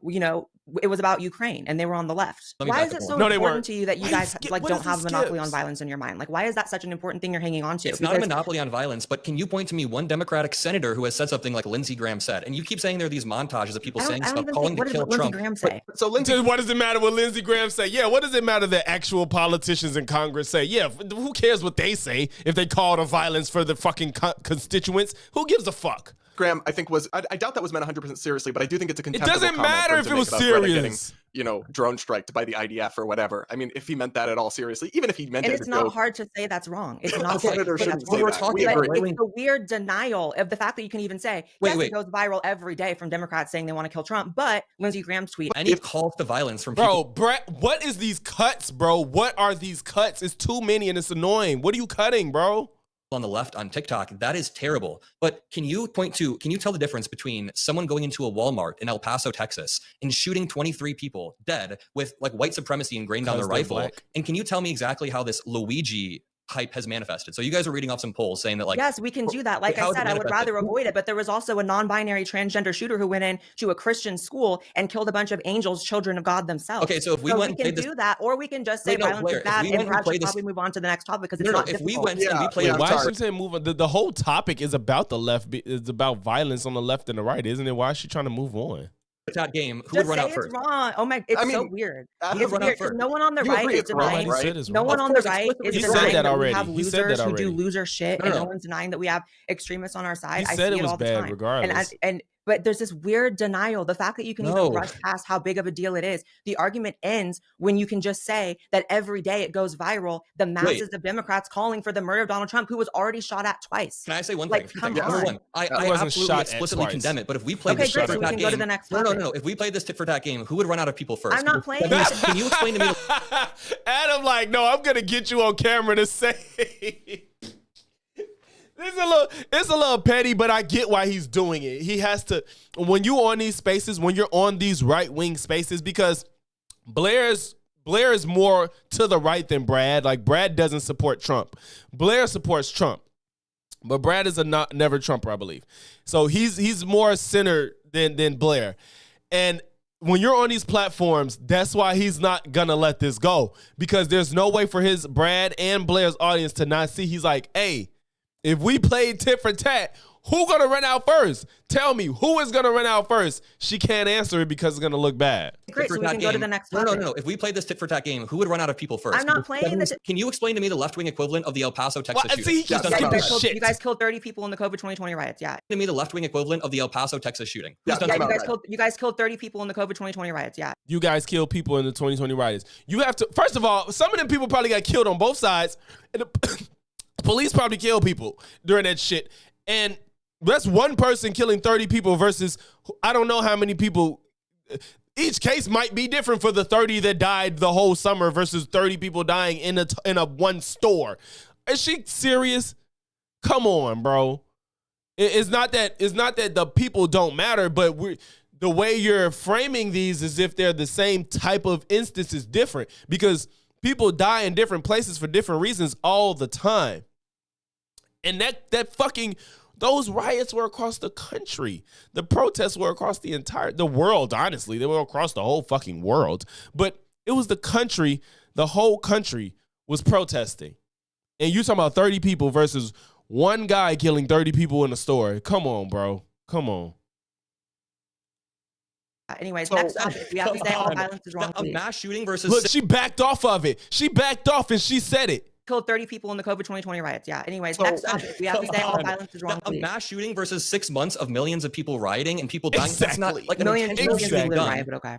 it was about Ukraine and they were on the left. Let me Why back is up it more. so No, they important weren't. to you that you Why guys skip- like what don't is have a this monopoly on skips? violence in your mind? Like, why is that such an important thing you're hanging on to? It's not a Because- monopoly on violence, but can you point to me one Democratic senator who has said something like Lindsey Graham said? And you keep saying there are these montages of people saying I don't stuff, even calling think, to what did kill Lindsey Trump. Graham say? So Lindsey, What does it matter what Lindsey Graham say? Yeah, what does it matter that actual politicians in Congress say? Yeah, who cares what they say if they call to violence for the fucking constituents? Who gives a fuck? Graham, I think I doubt that was meant 100% seriously, but I do think it's a contemptible doesn't comment matter for him if to it make was about Greta getting, serious. drone striked by the IDF or whatever. I mean, if he meant that at all seriously, even if he meant And it it's as a not joke, hard to say that's wrong. It's A not senator hard to say shouldn't that's say wrong. that. We But agree. it's the weird denial of the fact that you can even say, Wait, yes, wait. it goes viral every day from Democrats saying they want to kill Trump, but Lindsey Graham's tweet. Any calls to violence from Bro, people. Brett, what is these cuts, bro? What are these cuts? It's too many and it's annoying. What are you cutting, bro? On the left on TikTok, that is terrible. But can you tell the difference between someone going into a Walmart in El Paso, Texas and shooting 23 people dead with like white supremacy ingrained on their Because they're rifle? black. And can you tell me exactly how this Luigi hype has manifested? So you guys are reading off some polls saying that like, yes, we can do that. Like Wait, how I is it said, I would manifested? rather avoid it. But there was also a non-binary transgender shooter who went in to a Christian school and killed a bunch of angels, children of God themselves. Okay, so if we went and can played this- do that, or we can just say Wait, no, violence Blair, is if bad, we and went and perhaps played should this- probably move on to the next topic because it's No, no, not if we difficult. went and we played Wait, why sorry. is she saying move on? The whole topic is about the left. It's about violence on the left and the right, isn't it? Why is she trying to move on? that game, who Just would run say out it's first? wrong. Oh my, it's I so mean, weird. who It's would run out weird 'cause first? no one on the You right agree is it's wrong, denying. right? Said it's No wrong. one Of on the course, right explicitly is He said denying that that we already. have He said that losers who do already. loser shit, No, and no, no no. one's denying that we have extremists on our side. He I said see it was all the bad time. regardless. But there's this weird denial. The fact that you can No. even brush past how big of a deal it is. The argument ends when you can just say that every day it goes viral. The masses of Democrats calling for the murder of Donald Trump, who was already shot at twice. Can I say one Like, thing? A few come things. Number on. one, I wasn't absolutely shot at explicitly twice. condemn it. But if we played Okay, this tit great, for so we tat can game, go to the next no. topic. If we played this tit for tat game, who would run out of people first? I'm not playing Can you- this. Can you explain to me? Adam, like, no, I'm gonna get you on camera to say. It's a little petty, but I get why he's doing it. He has to, when you're on these spaces, when you're on these right-wing spaces, because Blair is more to the right than Brad. Like, Brad doesn't support Trump. Blair supports Trump. But Brad is a never Trumper, I believe. So he's more center than Blair. And when you're on these platforms, that's why he's not gonna let this go. Because there's no way for his Brad and Blair's audience to not see. He's like, hey, if we played tit for tat, who gonna run out first? Tell me, who is gonna run out first? She can't answer it because it's gonna look bad. Great, so we can go to the next No, topic. no. If we played this tit for tat game, who would run out of people first? I'm not playing this. Can you explain to me the left-wing equivalent of the El Paso, Texas Well, shooting? see, he Just keeps done skipping about that. shit. You guys killed 30 people in the COVID 2020 riots. Yeah. To me, the left-wing equivalent of the El Paso, Texas shooting. Who's done Yeah, about that? you guys killed 30 people in the COVID 2020 riots. Yeah. You guys killed people in the 2020 riots. You have to, first of all, some of them people probably got killed on both sides. And the police probably killed people during that shit. And that's one person killing 30 people versus I don't know how many people. Each case might be different for the 30 that died the whole summer versus 30 people dying in a one store. Is she serious? Come on, bro. It's not that the people don't matter, but the way you're framing these is if they're the same type of instance is different because people die in different places for different reasons all the time. And that fucking those riots were across the country. The protests were across the world, honestly. They were across the whole fucking world. But it was the country, the whole country was protesting. And you're talking about 30 people versus one guy killing 30 people in a store. Come on, bro. Come on. Anyways, next topic. We have to say all violence is wrong. A mass shooting versus Look, she backed off of it. She backed off and she said it. Killed 30 people in the COVID 2020 riots. Yeah. Anyways, next topic. We have to say all violence is wrong. A mass shooting versus 6 months of millions of people rioting and people dying. That's not like an millions intentional of shooting people done. riot, but okay.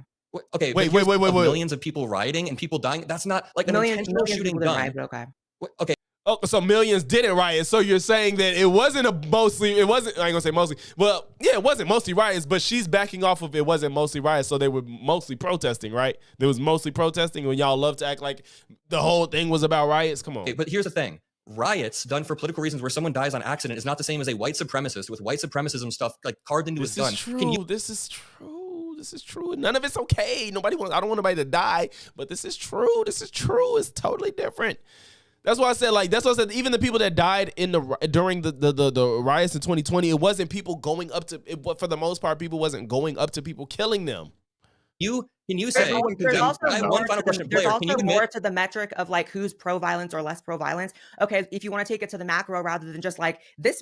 Okay, Wait. Millions of people rioting and people dying. That's not like an intentional shooting people done. riot, but okay. Okay. Oh, so millions didn't riot. So you're saying that it wasn't I ain't gonna say mostly. Well, yeah, it wasn't mostly riots, but she's backing off of it wasn't mostly riots. So they were mostly protesting, right? There was mostly protesting when y'all love to act like the whole thing was about riots. Come on. Okay, but here's the thing. Riots done for political reasons where someone dies on accident is not the same as a white supremacist with white supremacism stuff like carved into his gun. This is true. This is true. None of it's okay. I don't want nobody to die, but this is true. This is true. It's totally different. That's why I said even the people that died during the riots in 2020, it wasn't people going up to it, for the most part, people wasn't going up to people killing them. You Can you There's say? al- there's also I have more one final to the, question, there's Blair. Can you also admit? more to the metric of like who's pro-violence or less pro-violence. Okay, if you want to take it to the macro rather than just like this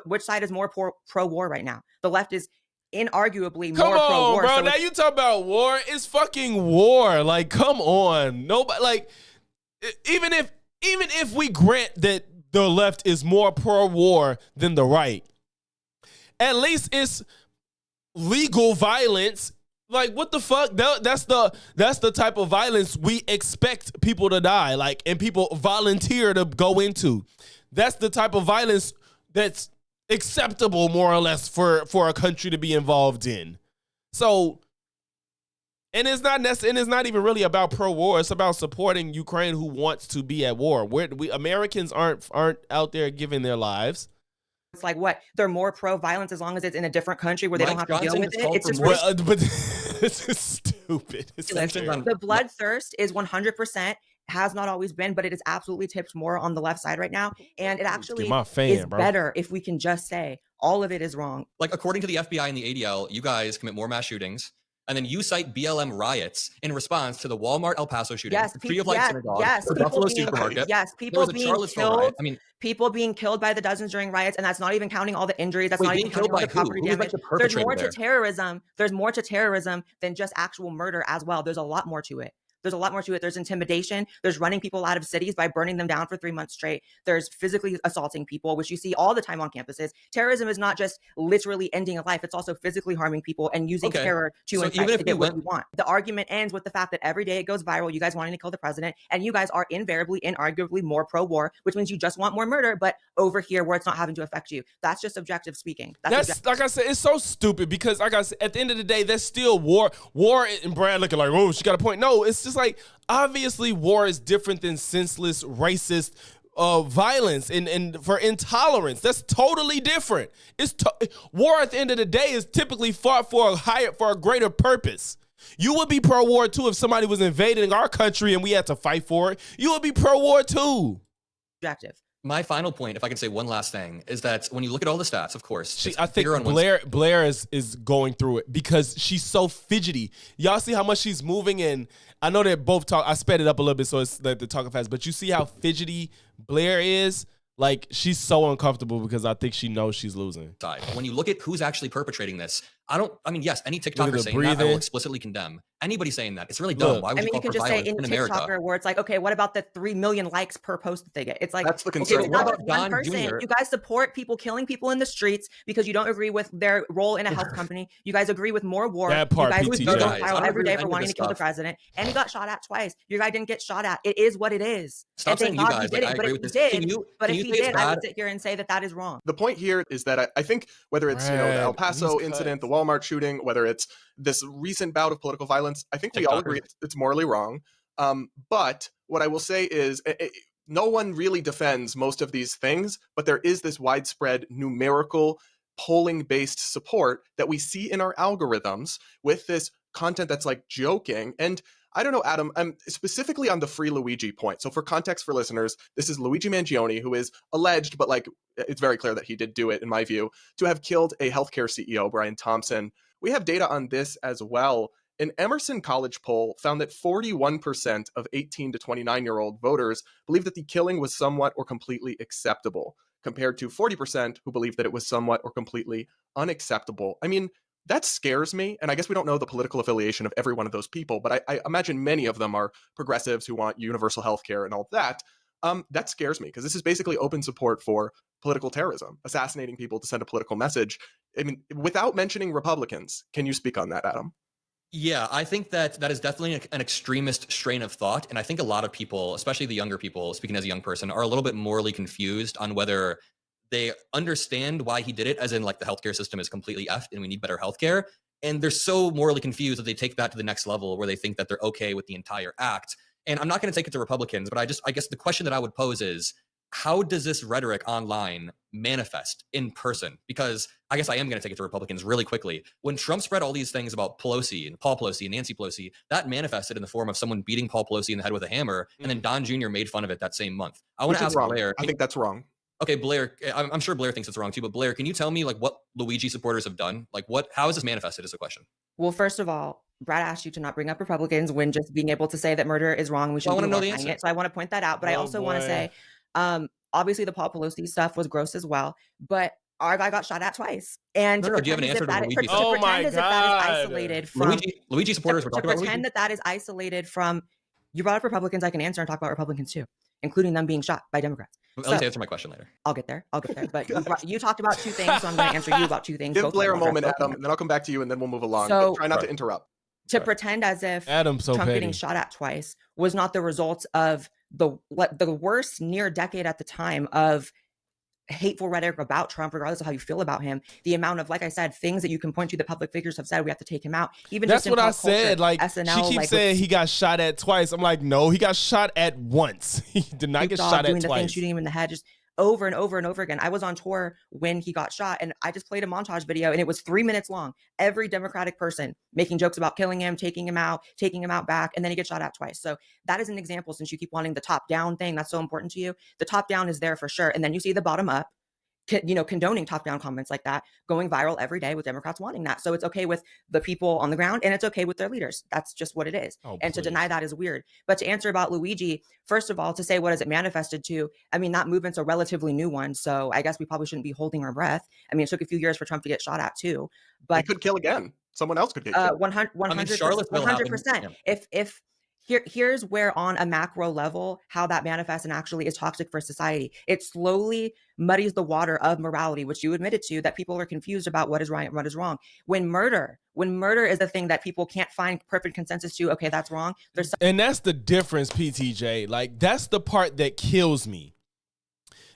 which side is more pro-war right now? The left is inarguably Come more on, pro-war. bro. So Now you talk about war. It's fucking war. Like, come on. Nobody like even if we grant that the left is more pro-war than the right, at least it's legal violence. Like, what the fuck? That's the type of violence we expect people to die, like, and people volunteer to go into. That's the type of violence that's acceptable, more or less, for a country to be involved in. So, and it's not even really about pro-war. It's about supporting Ukraine, who wants to be at war. We Americans aren't out there giving their lives. it's like what? They're more pro-violence as long as it's in a different country where they don't Mike have to deal Johnson with has it. called It's for just more- But this is stupid. It's Elections on- the bloodthirst is 100%, has not always been, but it is absolutely tipped more on the left side right now. And it actually my fan, is bro. better if we can just say all of it is wrong. Like, according to the FBI and the ADL, you guys commit more mass shootings, and then you cite BLM riots in response to the Walmart El Paso shooting, Yes, the Tree of Life synagogue, yes, the people Buffalo being, supermarket. yes, There people was a being Charlottesville killed. riot. I mean, People being killed by the dozens during riots, and that's not even counting all the injuries. That's Wait, not being even counting killed all the by who? property Who was, like, damage. the There's perpetrator more to there? terrorism. There's more to terrorism than just actual murder as well. There's a lot more to it. There's a lot more to it. There's intimidation. There's running people out of cities by burning them down for 3 months straight. There's physically assaulting people, which you see all the time on campuses. Terrorism is not just literally ending a life. It's also physically harming people and using Okay. terror to So incite even if to we get what went- you want. The argument ends with the fact that every day it goes viral, you guys wanting to kill the president, and you guys are invariably, inarguably more pro-war, which means you just want more murder, but over here where it's not having to affect you. That's just objective speaking. That's like I said, it's so stupid because, like I said, at the end of the day, that's still war. War, and Brad looking like, oh, she got a point. No, it's just like, obviously war is different than senseless, racist violence and for intolerance. That's totally different. War at the end of the day is typically fought for a greater purpose. You would be pro-war too if somebody was invading our country and we had to fight for it. You would be pro-war too. Objective. My final point, if I can say one last thing, is that when you look at all the stats, of course, it's I think bigger on one Blair is going through it because she's so fidgety. Y'all see how much she's moving, and I know they both talk. I sped it up a little bit so it's like the talking fast, but you see how fidgety Blair is. Like, she's so uncomfortable because I think she knows she's losing. side. When you look at who's actually perpetrating this, I mean, yes, any Look at TikToker the saying that, I will breathing. explicitly condemn. Anybody saying that, it's really dumb. Look, Why would I mean, you you call can for just say violence in in America? TikToker where it's like, okay, what about the 3 million likes per post that they get? It's like, That's the okay, concern. it's What not about just one Don person. Jr.? You guys support people killing people in the streets because you don't agree with their role in a health company. You guys agree with more war. That part, you guys PTJ. go Guys, I viral don't every agree day with for any of wanting this to kill the stuff. president, and he got shot at twice. Your guy didn't get shot at. It is what it is. Stop And thank saying you God guys, he like, didn't. I But agree if with he this. did, Can you if he say it's did, I would bad? sit here and say that that is wrong. The point here is that I think whether it's the El Brad, Paso these incident, the cuts. Walmart shooting, whether it's this recent bout of political violence, I think we all TikTokers. agree it's morally wrong. But what I will say is no one really defends most of these things, but there is this widespread numerical polling-based support that we see in our algorithms with this content that's like joking. And I don't know, Adam, specifically on the Free Luigi point. So for context for listeners, this is Luigi Mangione, who is alleged, but like it's very clear that he did do it, in my view, to have killed a healthcare CEO, Brian Thompson. We have data on this as well. An Emerson College poll found that 41% of 18 to 29-year-old voters believe that the killing was somewhat or completely acceptable, compared to 40% who believe that it was somewhat or completely unacceptable. I mean, that scares me, and I guess we don't know the political affiliation of every one of those people, but I imagine many of them are progressives who want universal health care and all of that. That scares me, because this is basically open support for political terrorism, assassinating people to send a political message. I mean, without mentioning Republicans. Can you speak on that, Adam? Yeah, I think that is definitely an extremist strain of thought. And I think a lot of people, especially the younger people, speaking as a young person, are a little bit morally confused on whether they understand why he did it, as in like the healthcare system is completely effed and we need better healthcare. And they're so morally confused that they take that to the next level where they think that they're okay with the entire act. And I'm not going to take it to Republicans, but I guess the question that I would pose is, how does this rhetoric online manifest in person? Because I guess I am going to take it to Republicans really quickly. When Trump spread all these things about Pelosi and Paul Pelosi and Nancy Pelosi, that manifested in the form of someone beating Paul Pelosi in the head with a hammer, and then Don Jr. made fun of it that same month. I want to ask Blair. I think that's wrong. Okay, Blair, I'm sure Blair thinks it's wrong too, but Blair, can you tell me like what Luigi supporters have done? Like how is this manifested is the question. Well, first of all, Brad asked you to not bring up Republicans when just being able to say that murder is wrong. We should Well, I be wanna know the glorifying answer. it. So I want to point that out. But I Oh, also want to boy. say, obviously the Paul Pelosi stuff was gross as well. But our guy got shot at twice. And No, to no, do you have pretend an as if answer to that, Luigi's to Oh thing? my pretend as if that is God. isolated from Luigi supporters were to talking about Luigi. pretend that is isolated from, you brought up Republicans, I can answer and talk about Republicans too, including them being shot by Democrats. At least answer my question later. I'll get there. But you talked about two things, so I'm going to answer you about two things. Give both of Blair a them. I'll moment, address both of Adam, them. and then I'll come back to you, and then we'll move along. So- But try not to interrupt. To pretend as if Adam's so Trump petty. getting shot at twice was not the result of the worst near decade at the time of hateful rhetoric about Trump, regardless of how you feel about him. The amount of, like I said, things that you can point to that public figures have said, we have to take him out. Even That's just in what I pop culture, said. Like, SNL, she keeps like, saying with he got shot at twice. I'm like, no, he got shot at once. He did not Snoop get Dogg shot doing at the thing, twice. shooting him in the head, just over and over and over again. I was on tour when he got shot, and I just played a montage video, and it was 3 minutes long. Every Democratic person making jokes about killing him, taking him out back, and then he gets shot at twice. So that is an example, since you keep wanting the top down thing that's so important to you. The top down is there for sure, and then you see the bottom up, condoning top-down comments like that going viral every day with Democrats wanting that. So it's okay with the people on the ground, and it's okay with their leaders. That's just what it is. Oh, and to please. deny that is weird. But to answer about Luigi, first of all, to say what is it manifested to, I mean, that movement's a relatively new one, so I guess we probably shouldn't be holding our breath. I mean, it took a few years for Trump to get shot at too. He But could kill again. Someone else could get killed. 100%. Charlottesville happened, 100%. If here's where on a macro level, how that manifests and actually is toxic for society. It slowly muddies the water of morality, which you admitted to, that people are confused about what is right and what is wrong. When murder is the thing that people can't find perfect consensus to, okay, that's wrong. And that's the difference, PTJ. Like, that's the part that kills me.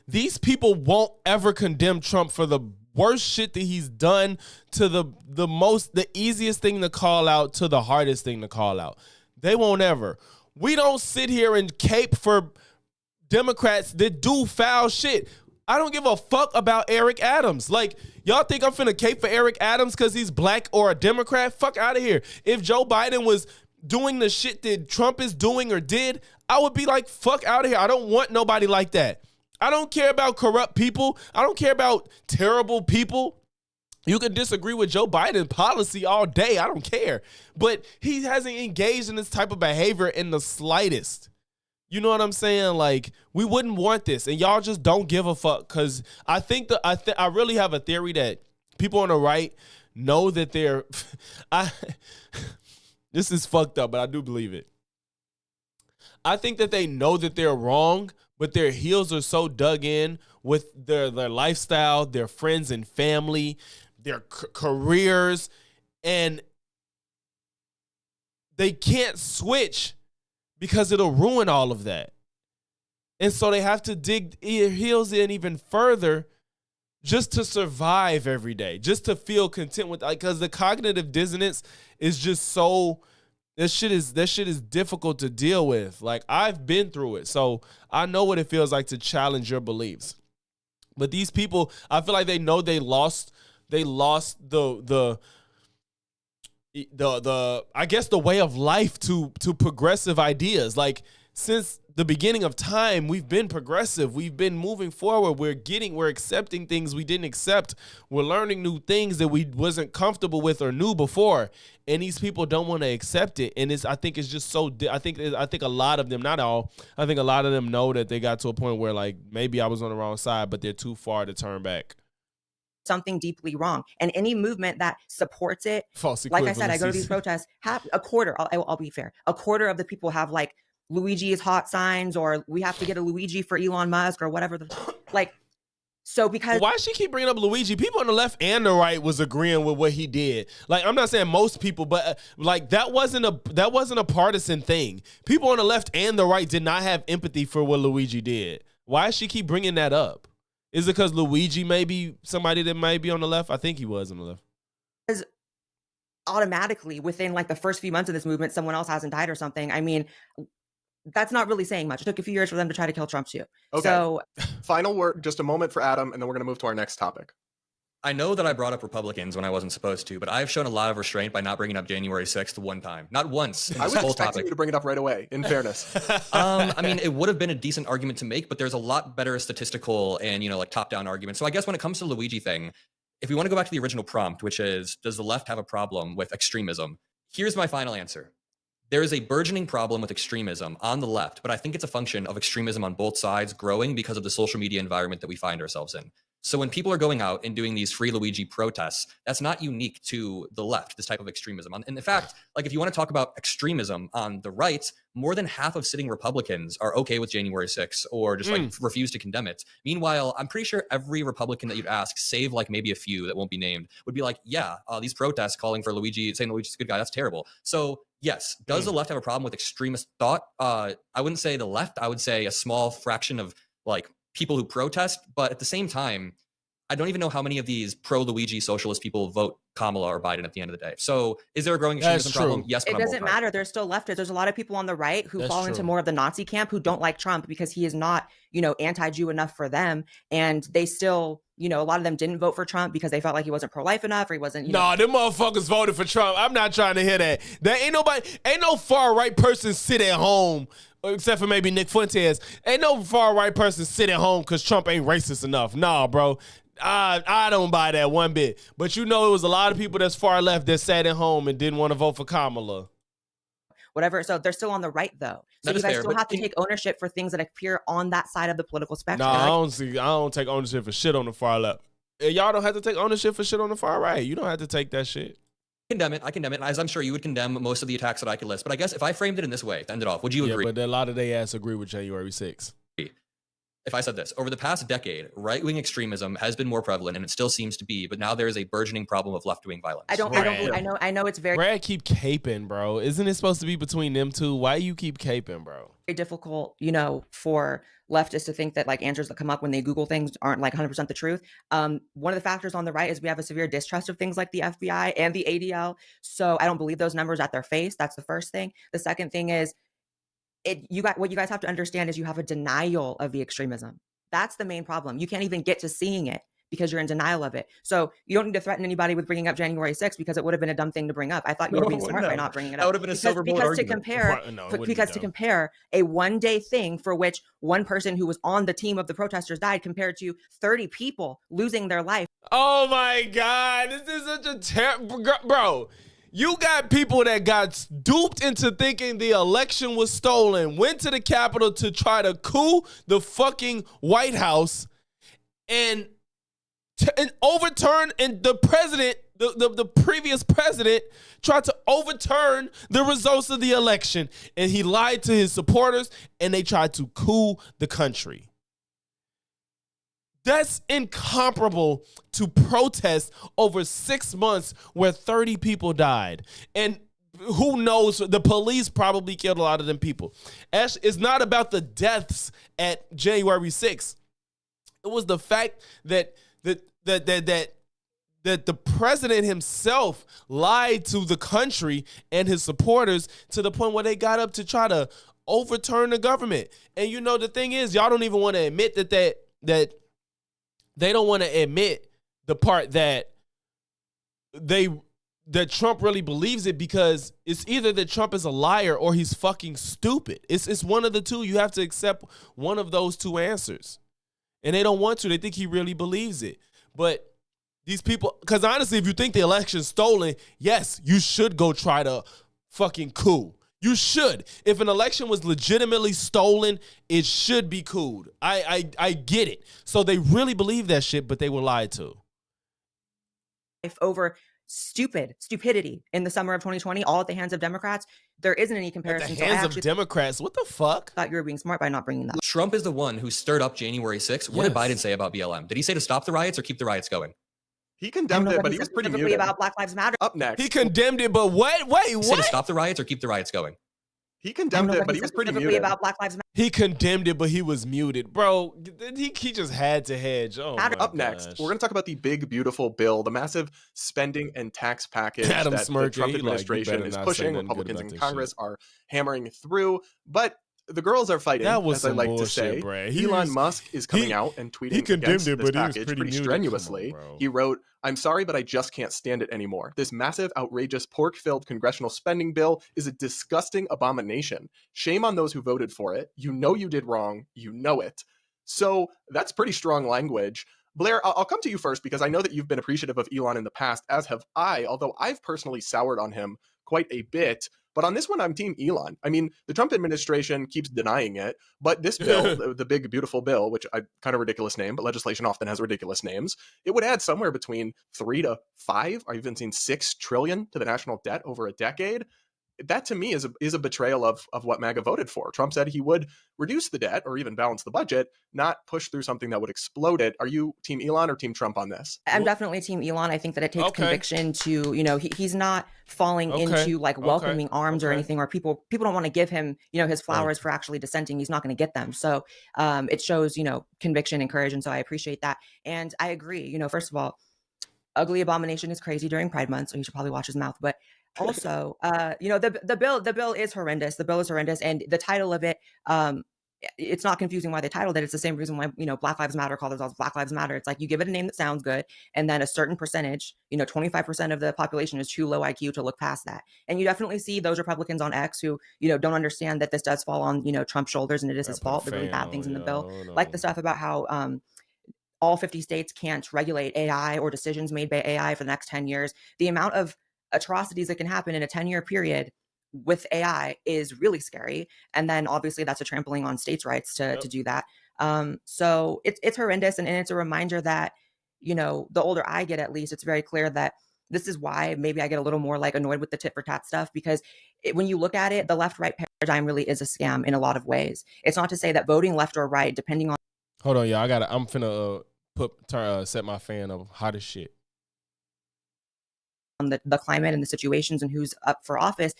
These people won't ever condemn Trump for the worst shit that he's done, to the easiest thing to call out to the hardest thing to call out. They won't ever. We don't sit here and cape for Democrats that do foul shit. I don't give a fuck about Eric Adams. Like, y'all think I'm finna cape for Eric Adams because he's black or a Democrat? Fuck out of here. If Joe Biden was doing the shit that Trump is doing or did, I would be like, fuck out of here. I don't want nobody like that. I don't care about corrupt people. I don't care about terrible people. You can disagree with Joe Biden's policy all day. I don't care. But he hasn't engaged in this type of behavior in the slightest. You know what I'm saying? Like, we wouldn't want this. And y'all just don't give a fuck. Because I think I really have a theory that people on the right know that they're... This is fucked up, but I do believe it. I think that they know that they're wrong, but their heels are so dug in with their lifestyle, their friends and family, their careers, and they can't switch because it'll ruin all of that. And so they have to dig their heels in even further just to survive every day, just to feel content with, because the cognitive dissonance is just so... That shit is difficult to deal with. Like, I've been through it, so I know what it feels like to challenge your beliefs. But these people, I feel like they know they lost the I guess the way of life to progressive ideas. Like, since the beginning of time, we've been progressive. We've been moving forward. We're accepting things we didn't accept. We're learning new things that we wasn't comfortable with or knew before. And these people don't want to accept it. And I think it's just so, I think a lot of them, not all, I think a lot of them know that they got to a point where, like, maybe I was on the wrong side, but they're too far to turn back. Something deeply wrong. And any movement that supports it, False like I said, I go to equivalencies. these protests, have a quarter, I'll be fair, a quarter of the people have like Luigi's hot signs, or we have to get a Luigi for Elon Musk, or whatever. So because... Why she keep bringing up Luigi? People on the left and the right was agreeing with what he did. Like, I'm not saying most people, but like that wasn't a partisan thing. People on the left and the right did not have empathy for what Luigi did. Why does she keep bringing that up? Is it because Luigi may be somebody that might be on the left? I think he was on the left. Because automatically within like the first few months of this movement, someone else hasn't died or something. I mean, that's not really saying much. It took a few years for them to try to kill Trump too. Okay. So Final word, just a moment for Adam, and then we're going to move to our next topic. I know that I brought up Republicans when I wasn't supposed to, but I've shown a lot of restraint by not bringing up January 6th one time. Not once in I this was whole expecting topic. you to bring it up right away, in fairness. I mean, it would have been a decent argument to make, but there's a lot better statistical and, like top-down arguments. So I guess when it comes to the Luigi thing, if we want to go back to the original prompt, which is, does the left have a problem with extremism? Here's my final answer. There is a burgeoning problem with extremism on the left, but I think it's a function of extremism on both sides growing because of the social media environment that we find ourselves in. So when people are going out and doing these Free Luigi protests, that's not unique to the left, this type of extremism. And in fact, like if you want to talk about extremism on the right, more than half of sitting Republicans are okay with January 6th or just like refuse to condemn it. Meanwhile, I'm pretty sure every Republican that you'd ask, save like maybe a few that won't be named, would be like, yeah, these protests calling for Luigi, saying Luigi's a good guy, that's terrible. So yes, does the left have a problem with extremist thought? I wouldn't say the left, I would say a small fraction of like people who protest, but at the same time, I don't even know how many of these pro-Luigi socialist people vote Kamala or Biden at the end of the day. So is there a growing extremism problem? Yes, but it doesn't matter. There's still leftists. There's a lot of people on the right who fall into more of the Nazi camp who don't like Trump because he is not, anti-Jew enough for them. And they still, a lot of them didn't vote for Trump because they felt like he wasn't pro-life enough or he wasn't, Nah, them motherfuckers voted for Trump. I'm not trying to hear that. There ain't no far right person sit at home, except for maybe Nick Fuentes. Ain't no far right person sit at home because Trump ain't racist enough. Nah, bro. I don't buy that one bit. But it was a lot of people that's far left that sat at home and didn't want to vote for Kamala. Whatever. So they're still on the right, though. So you guys still have to take ownership for things that appear on that side of the political spectrum. No, I don't take ownership for shit on the far left. Y'all don't have to take ownership for shit on the far right. You don't have to take that shit. I condemn it, as I'm sure you would condemn most of the attacks that I could list. But I guess if I framed it in this way, to end it off, would you agree? Yeah, but a lot of they ass agree with January 6th. If I said this, over the past decade, right-wing extremism has been more prevalent, and it still seems to be, but now there is a burgeoning problem of left-wing violence. I know it's very Brad keep caping, bro. Isn't it supposed to be between them two? Why you keep caping, bro? very difficult, for leftists to think that like answers that come up when they Google things aren't like 100% the truth. One of the factors on the right is we have a severe distrust of things like the FBI and the ADL. So I don't believe those numbers at their face. That's the first thing. The second thing is what you guys have to understand is you have a denial of the extremism. That's the main problem. You can't even get to seeing it because you're in denial of it. So you don't need to threaten anybody with bringing up January 6th because it would have been a dumb thing to bring up. I thought you were being smart by not bringing it up. That would have been a silver bullet argument. To compare a one-day thing for which one person who was on the team of the protesters died compared to 30 people losing their life. Oh my God, this is such a terrible, bro. You got people that got duped into thinking the election was stolen, went to the Capitol to try to coup the fucking White House and overturn, and the president, the previous president tried to overturn the results of the election, and he lied to his supporters, and they tried to coup the country. That's incomparable to protest over 6 months where 30 people died. And who knows, the police probably killed a lot of them people. It's not about the deaths at January 6th. It was the fact that the president himself lied to the country and his supporters to the point where they got up to try to overturn the government. And the thing is, y'all don't even want to admit that they don't want to admit the part that Trump really believes it, because it's either that Trump is a liar or he's fucking stupid. It's one of the two. You have to accept one of those two answers. And they don't want to. They think he really believes it. But these people, because honestly, if you think the election's stolen, yes, you should go try to fucking coup. You should. If an election was legitimately stolen, it should be cooled. I get it. So they really believe that shit, but they were lied to. Over stupidity in the summer of 2020, all at the hands of Democrats, there isn't any comparison. At the hands of Democrats? What the fuck? Thought you were being smart by not bringing that up. Trump is the one who stirred up January 6th. What did Biden say about BLM? Did he say to stop the riots or keep the riots going? He condemned it, but he was pretty muted. About Black Lives Matter. Up next. He condemned it, but what? Wait, what? He said to stop the riots or keep the riots going? He condemned it, but he was pretty muted. About Black Lives Matter. He condemned it, but he was muted. Bro, he just had to hedge. Oh, up next, we're going to talk about the big, beautiful bill, the massive spending and tax package that the Trump administration is pushing. Republicans in Congress are hammering through, but the girls are fighting, as I like to say. Elon Musk is coming out and tweeting against this package pretty strenuously. He wrote, "I'm sorry, but I just can't stand it anymore. This massive, outrageous, pork-filled congressional spending bill is a disgusting abomination. Shame on those who voted for it. You know you did wrong. You know it." So that's pretty strong language. Blair, I'll come to you first because I know that you've been appreciative of Elon in the past, as have I, although I've personally soured on him quite a bit. But on this one, I'm Team Elon. I mean, the Trump administration keeps denying it, but this bill, the big, beautiful bill, which I kind of ridiculous name, but legislation often has ridiculous names, it would add somewhere between 3 to 5, or even seen 6 trillion to the national debt over a decade. That to me is a betrayal of what MAGA voted for. Trump said he would reduce the debt or even balance the budget, not push through something that would explode it. Are you Team Elon or Team Trump on this? I'm definitely Team Elon. I think that it takes conviction to, he's not falling into like welcoming arms or anything, or people don't want to give him, his flowers for actually dissenting. He's not going to get them. So it shows, conviction and courage. And so I appreciate that. And I agree, first of all, Ugly Abomination is crazy during Pride Month, so he should probably watch his mouth. But also, the bill is horrendous. The bill is horrendous, and the title of it, it's not confusing why they titled it. It's the same reason why Black Lives Matter call themselves Black Lives Matter. It's like you give it a name that sounds good, and then a certain percentage, 25% of the population is too low IQ to look past that. And you definitely see those Republicans on X who don't understand that this does fall on Trump's shoulders, and it is his fault. The really bad things in the bill, like the stuff about how all 50 states can't regulate AI or decisions made by AI for the next 10 years. The amount of atrocities that can happen in a 10-year period with AI is really scary. And then obviously that's a trampling on states' rights to do that. So it's horrendous. And it's a reminder that, the older I get, at least, it's very clear that this is why maybe I get a little more like annoyed with the tit for tat stuff, because when you look at it, the left-right paradigm really is a scam in a lot of ways. It's not to say that voting left or right, depending on. Hold on, y'all. I'm finna set my fan up hot as shit. On the climate and the situations and who's up for office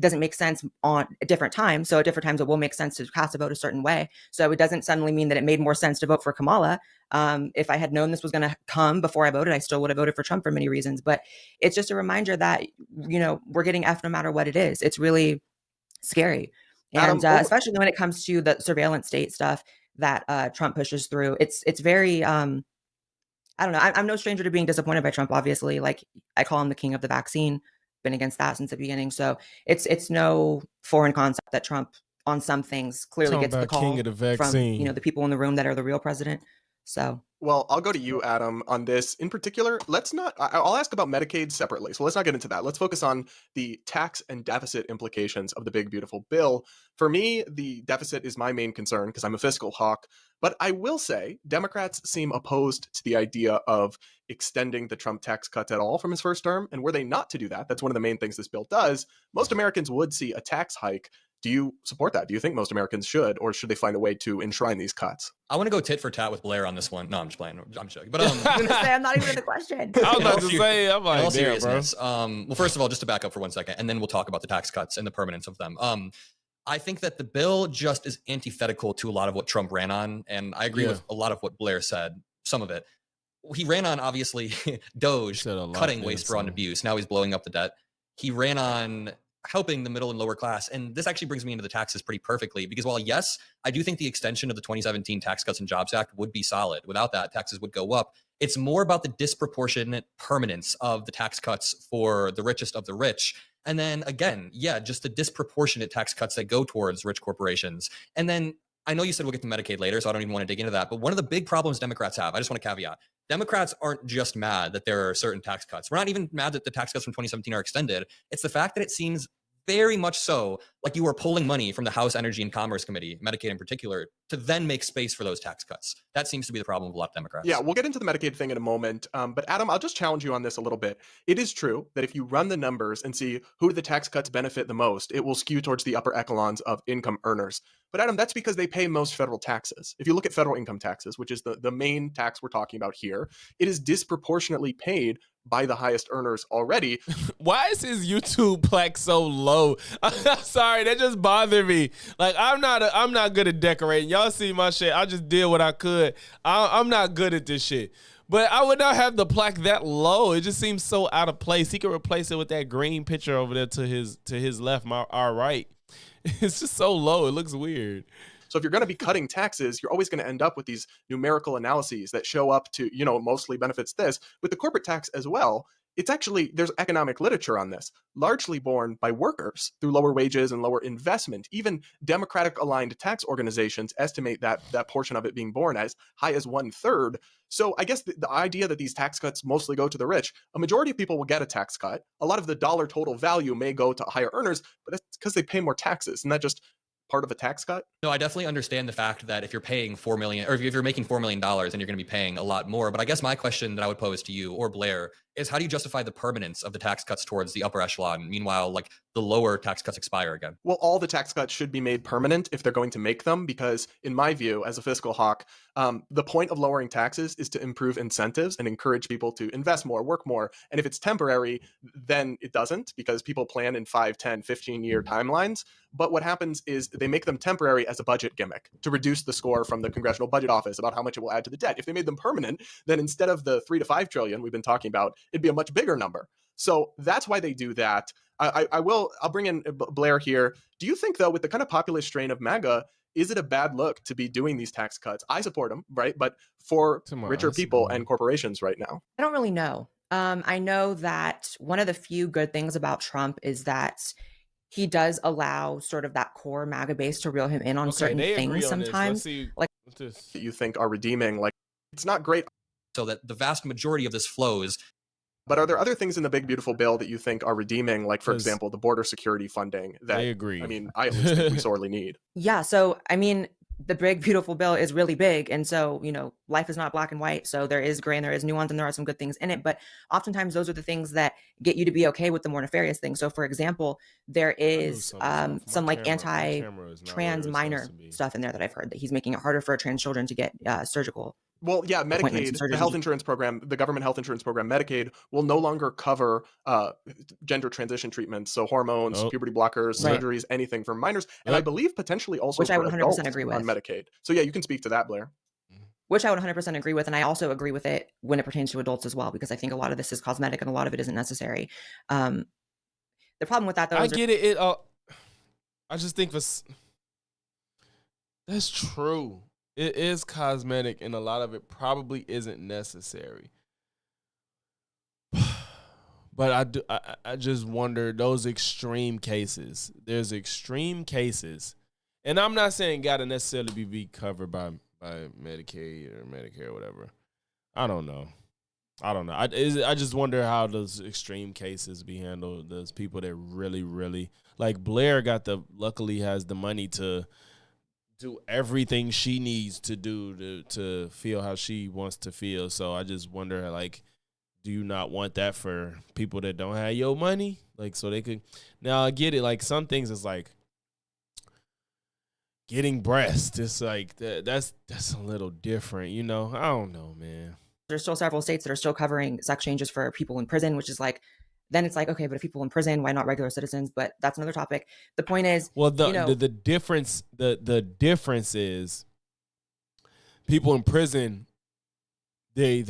doesn't make sense on a different time. So at different times it will make sense to cast a vote a certain way. So it doesn't suddenly mean that it made more sense to vote for Kamala. If I had known this was going to come before I voted, I still would have voted for Trump for many reasons. But it's just a reminder that, we're getting F no matter what it is. It's really scary. And especially when it comes to the surveillance state stuff that Trump pushes through, it's very, I don't know. I'm no stranger to being disappointed by Trump, obviously. Like, I call him the king of the vaccine. Been against that since the beginning. So it's no foreign concept that Trump on some things clearly gets the call king of the vaccine from, the people in the room that are the real president. So. Well, I'll go to you, Adam, on this. In particular, I'll ask about Medicaid separately, so let's not get into that. Let's focus on the tax and deficit implications of the big, beautiful bill. For me, the deficit is my main concern because I'm a fiscal hawk. But I will say Democrats seem opposed to the idea of extending the Trump tax cuts at all from his first term. And were they not to do that, that's one of the main things this bill does. Most Americans would see a tax hike. Do you support that? Do you think most Americans should, or should they find a way to enshrine these cuts? I want to go tit for tat with Blair on this one. No, I'm just playing. I'm joking. But I was going to say, I'm not even in the question. I was about to say, I'm like, in all damn, bro. seriousness, well, first of all, just to back up for 1 second, and then we'll talk about the tax cuts and the permanence of them. I think that the bill just is antithetical to a lot of what Trump ran on, and I agree with a lot of what Blair said, some of it. He ran on, obviously, Doge, cutting waste, fraud, and abuse. Now he's blowing up the debt. He ran on helping the middle and lower class. And this actually brings me into the taxes pretty perfectly, because while, yes, I do think the extension of the 2017 Tax Cuts and Jobs Act would be solid. Without that, taxes would go up. It's more about the disproportionate permanence of the tax cuts for the richest of the rich. And then again, just the disproportionate tax cuts that go towards rich corporations. And then I know you said we'll get to Medicaid later, so I don't even want to dig into that. But one of the big problems Democrats have, I just want to caveat, Democrats aren't just mad that there are certain tax cuts. We're not even mad that the tax cuts from 2017 are extended. It's the fact that it seems very much so like you are pulling money from the House Energy and Commerce Committee, Medicaid in particular, to then make space for those tax cuts. That seems to be the problem with a lot of Democrats. Yeah, we'll get into the Medicaid thing in a moment. But Adam, I'll just challenge you on this a little bit. It is true that if you run the numbers and see who do the tax cuts benefit the most, it will skew towards the upper echelons of income earners. But Adam, that's because they pay most federal taxes. If you look at federal income taxes, which is the main tax we're talking about here, it is disproportionately paid by the highest earners already. Why is his YouTube plaque so low? I'm sorry, that just bothered me. Like, I'm not good at decorating. Y'all see my shit. I just did what I could. I'm not good at this shit. But I would not have the plaque that low. It just seems so out of place. He could replace it with that green picture over there to his left, our right. It's just so low. It looks weird. So if you're going to be cutting taxes, you're always going to end up with these numerical analyses that show up to, mostly benefits this. With the corporate tax as well, it's actually, there's economic literature on this, largely borne by workers through lower wages and lower investment. Even Democratic aligned tax organizations estimate that portion of it being borne as high as 1/3. So I guess the idea that these tax cuts mostly go to the rich, a majority of people will get a tax cut. A lot of the dollar total value may go to higher earners, but that's because they pay more taxes. Isn't that just part of a tax cut? No, I definitely understand the fact that if you're paying $4 million, or if you're making $4 million, then you're going to be paying a lot more. But I guess my question that I would pose to you or Blair is, how do you justify the permanence of the tax cuts towards the upper echelon? Meanwhile, like, the lower tax cuts expire again. Well, all the tax cuts should be made permanent if they're going to make them, because in my view, as a fiscal hawk, the point of lowering taxes is to improve incentives and encourage people to invest more, work more. And if it's temporary, then it doesn't, because people plan in 5, 10, 15-year timelines. But what happens is they make them temporary as a budget gimmick to reduce the score from the Congressional Budget Office about how much it will add to the debt. If they made them permanent, then instead of the 3 to 5 trillion we've been talking about, it'd be a much bigger number. So that's why they do that. I'll bring in Blair here. Do you think, though, with the kind of populist strain of MAGA, is it a bad look to be doing these tax cuts? I support them, right? But for richer people and corporations right now. I don't really know. I know that one of the few good things about Trump is that he does allow sort of that core MAGA base to reel him in on certain things sometimes. Like, that you think are redeeming, like, it's not great. So that the vast majority of this flows. But are there other things in the big, beautiful bill that you think are redeeming? Like, for example, the border security funding that, I agree. I mean, I at least think we sorely need. yeah. So, I mean, the big, beautiful bill is really big. And so, you know, life is not black and white. So there is gray and there is nuance and there are some good things in it. But oftentimes those are the things that get you to be okay with the more nefarious things. So, for example, there is some like anti-trans minor stuff in there that I've heard, that he's making it harder for trans children to get surgical. Well, yeah, Medicaid, the health insurance program, the government health insurance program, Medicaid, will no longer cover gender transition treatments. So hormones, puberty blockers, surgeries, anything for minors. And I believe potentially also which for I would 100% adults agree with on Medicaid. So yeah, you can speak to that, Blair. Which I would 100% agree with. And I also agree with it when it pertains to adults as well, because I think a lot of this is cosmetic and a lot of it isn't necessary. The problem with that, though, I get it. I just think that's true. It is cosmetic, and a lot of it probably isn't necessary. But I just wonder, those extreme cases. There's extreme cases, and I'm not saying gotta necessarily be covered by Medicaid or Medicare or whatever. I don't know. I just wonder how those extreme cases be handled. Those people that really, really, like Blair luckily has the money to do everything she needs to do to feel how she wants to feel. So I just wonder, like, do you not want that for people that don't have your money? Like, so they could. Now I get it. Like, some things is like getting breast. It's like that's a little different, you know. I don't know, man. There's still several states that are still covering sex changes for people in prison, which is like, then it's like, okay, but if people in prison, why not regular citizens? But that's another topic. The point is, well, the difference is people in prison, that's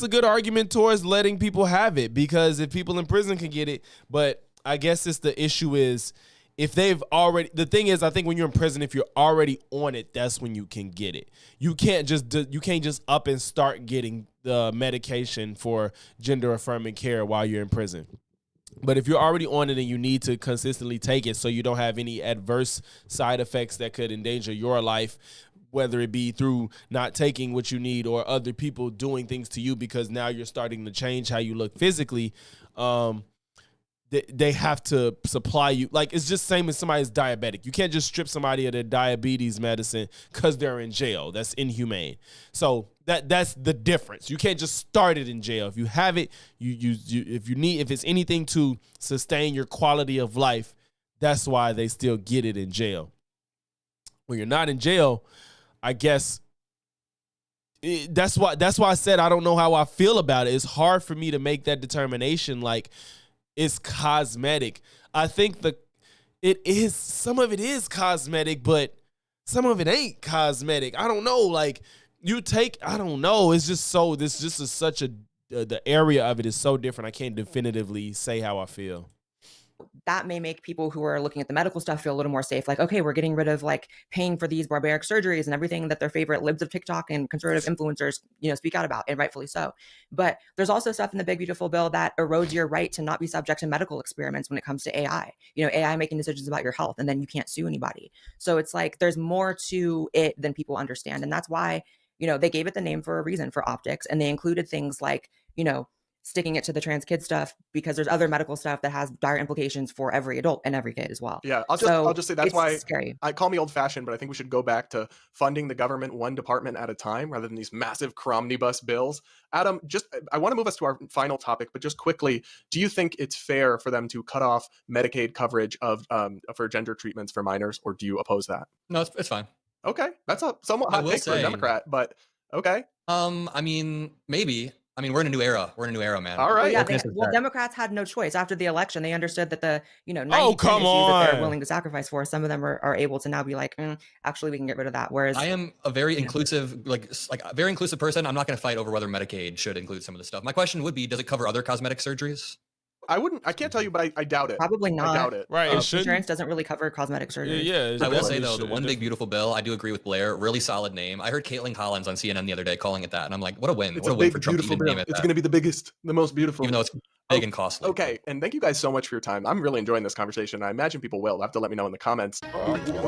a good argument towards letting people have it, because if people in prison can get it, but I guess the issue is if they've already, the thing is, I think when you're in prison, if you're already on it, that's when you can get it. You can't just up and start getting the medication for gender affirming care while you're in prison. But if you're already on it and you need to consistently take it so you don't have any adverse side effects that could endanger your life, whether it be through not taking what you need or other people doing things to you because now you're starting to change how you look physically, they have to supply you. Like, it's just same as somebody's diabetic. You can't just strip somebody of their diabetes medicine because they're in jail. That's inhumane. So that's the difference. You can't just start it in jail. If you have it, if it's anything to sustain your quality of life, that's why they still get it in jail. When you're not in jail, I guess that's why I said I don't know how I feel about it. It's hard for me to make that determination. Like, it's cosmetic. I think some of it is cosmetic, but some of it ain't cosmetic. I don't know. Like, I don't know. It's just the area of it is so different. I can't definitively say how I feel. that may make people who are looking at the medical stuff feel a little more safe. Like, okay, we're getting rid of like paying for these barbaric surgeries and everything that their favorite libs of TikTok and conservative influencers, speak out about, and rightfully so. But there's also stuff in the big beautiful bill that erodes your right to not be subject to medical experiments when it comes to AI. AI making decisions about your health, and then you can't sue anybody. So it's like there's more to it than people understand, and that's why they gave it the name for a reason, for optics, and they included things like sticking it to the trans kid stuff because there's other medical stuff that has dire implications for every adult and every kid as well. Yeah, I'll just say that's why scary. I call me old fashioned, but I think we should go back to funding the government one department at a time rather than these massive cromnibus bills. Adam, I want to move us to our final topic, but just quickly, do you think it's fair for them to cut off Medicaid coverage of for gender treatments for minors, or do you oppose that? No, it's fine. Okay, that's a somewhat hot take for a Democrat, but okay. I mean, maybe. I mean, we're in a new era. We're in a new era, man. All right. Well, Democrats had no choice after the election. They understood that the 90 come issues that they're on. willing to sacrifice for, some of them are able to now be like, actually, we can get rid of that. Whereas I am a very inclusive, like a very inclusive person. I'm not going to fight over whether Medicaid should include some of the stuff. My question would be, does it cover other cosmetic surgeries? I can't tell you, but I doubt it. Probably not. I doubt it. Right. Insurance doesn't really cover cosmetic surgery. Yeah. I will say though, the one big beautiful bill, I do agree with Blair. Really solid name. I heard Caitlin Collins on CNN the other day calling it that, and I'm like, what a win! It's What a a win big, for Trump to beautiful even bill. name it It's that. going to be the biggest, the most beautiful. Even though it's big and costly. Okay, and thank you guys so much for your time. I'm really enjoying this conversation. I imagine people will. They'll have to let me know in the comments. Okay.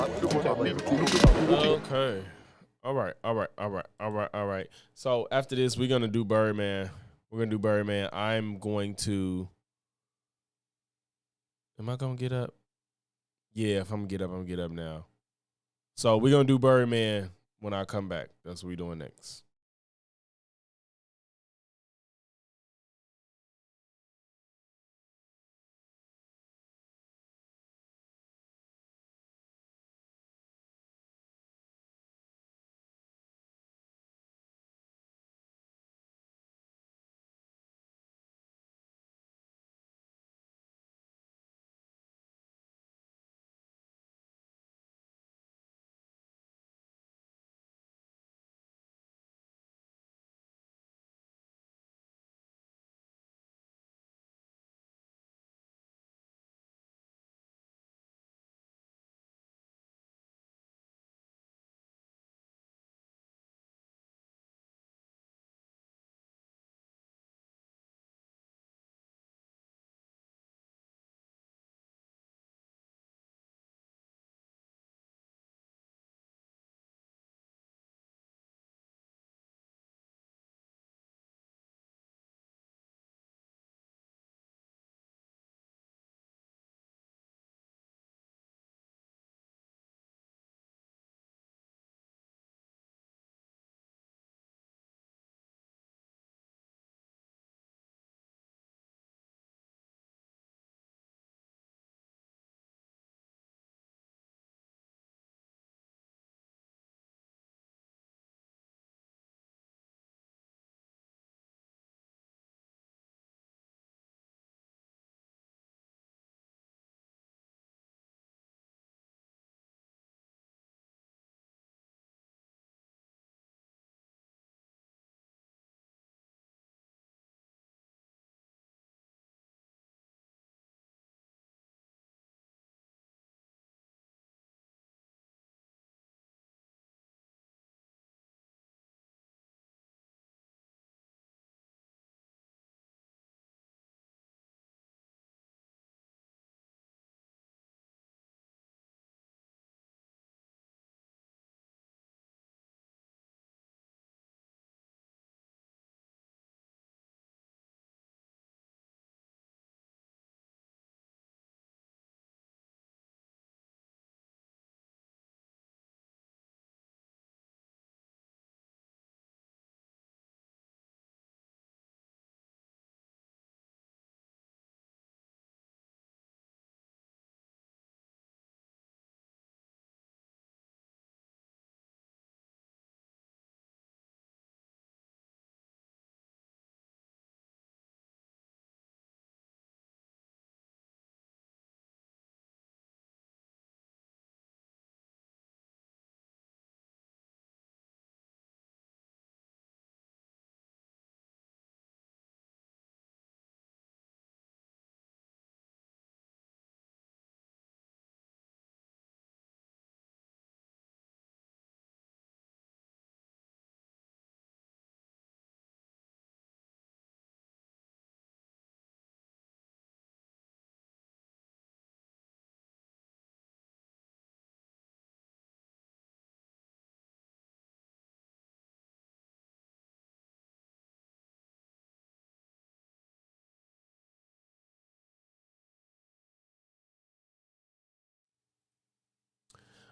All right. So after this, we're gonna do Birdman. I'm going to. Am I gonna get up? Yeah, if I'm gonna get up, I'm gonna get up now. So we're gonna do Birdman when I come back. That's what we're doing next.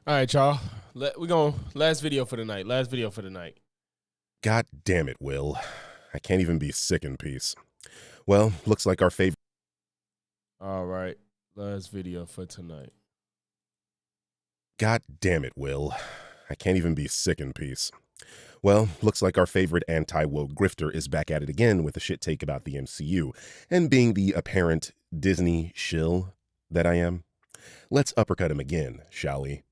All right, y'all. We going last video for the night. Last video for the night. God damn it, Will. I can't even be sick in peace. Well, looks like our favorite. All right. Last video for tonight. God damn it, Will. I can't even be sick in peace. Well, looks like our favorite anti-woke grifter is back at it again with a shit take about the MCU. And being the apparent Disney shill that I am, let's uppercut him again, shall we?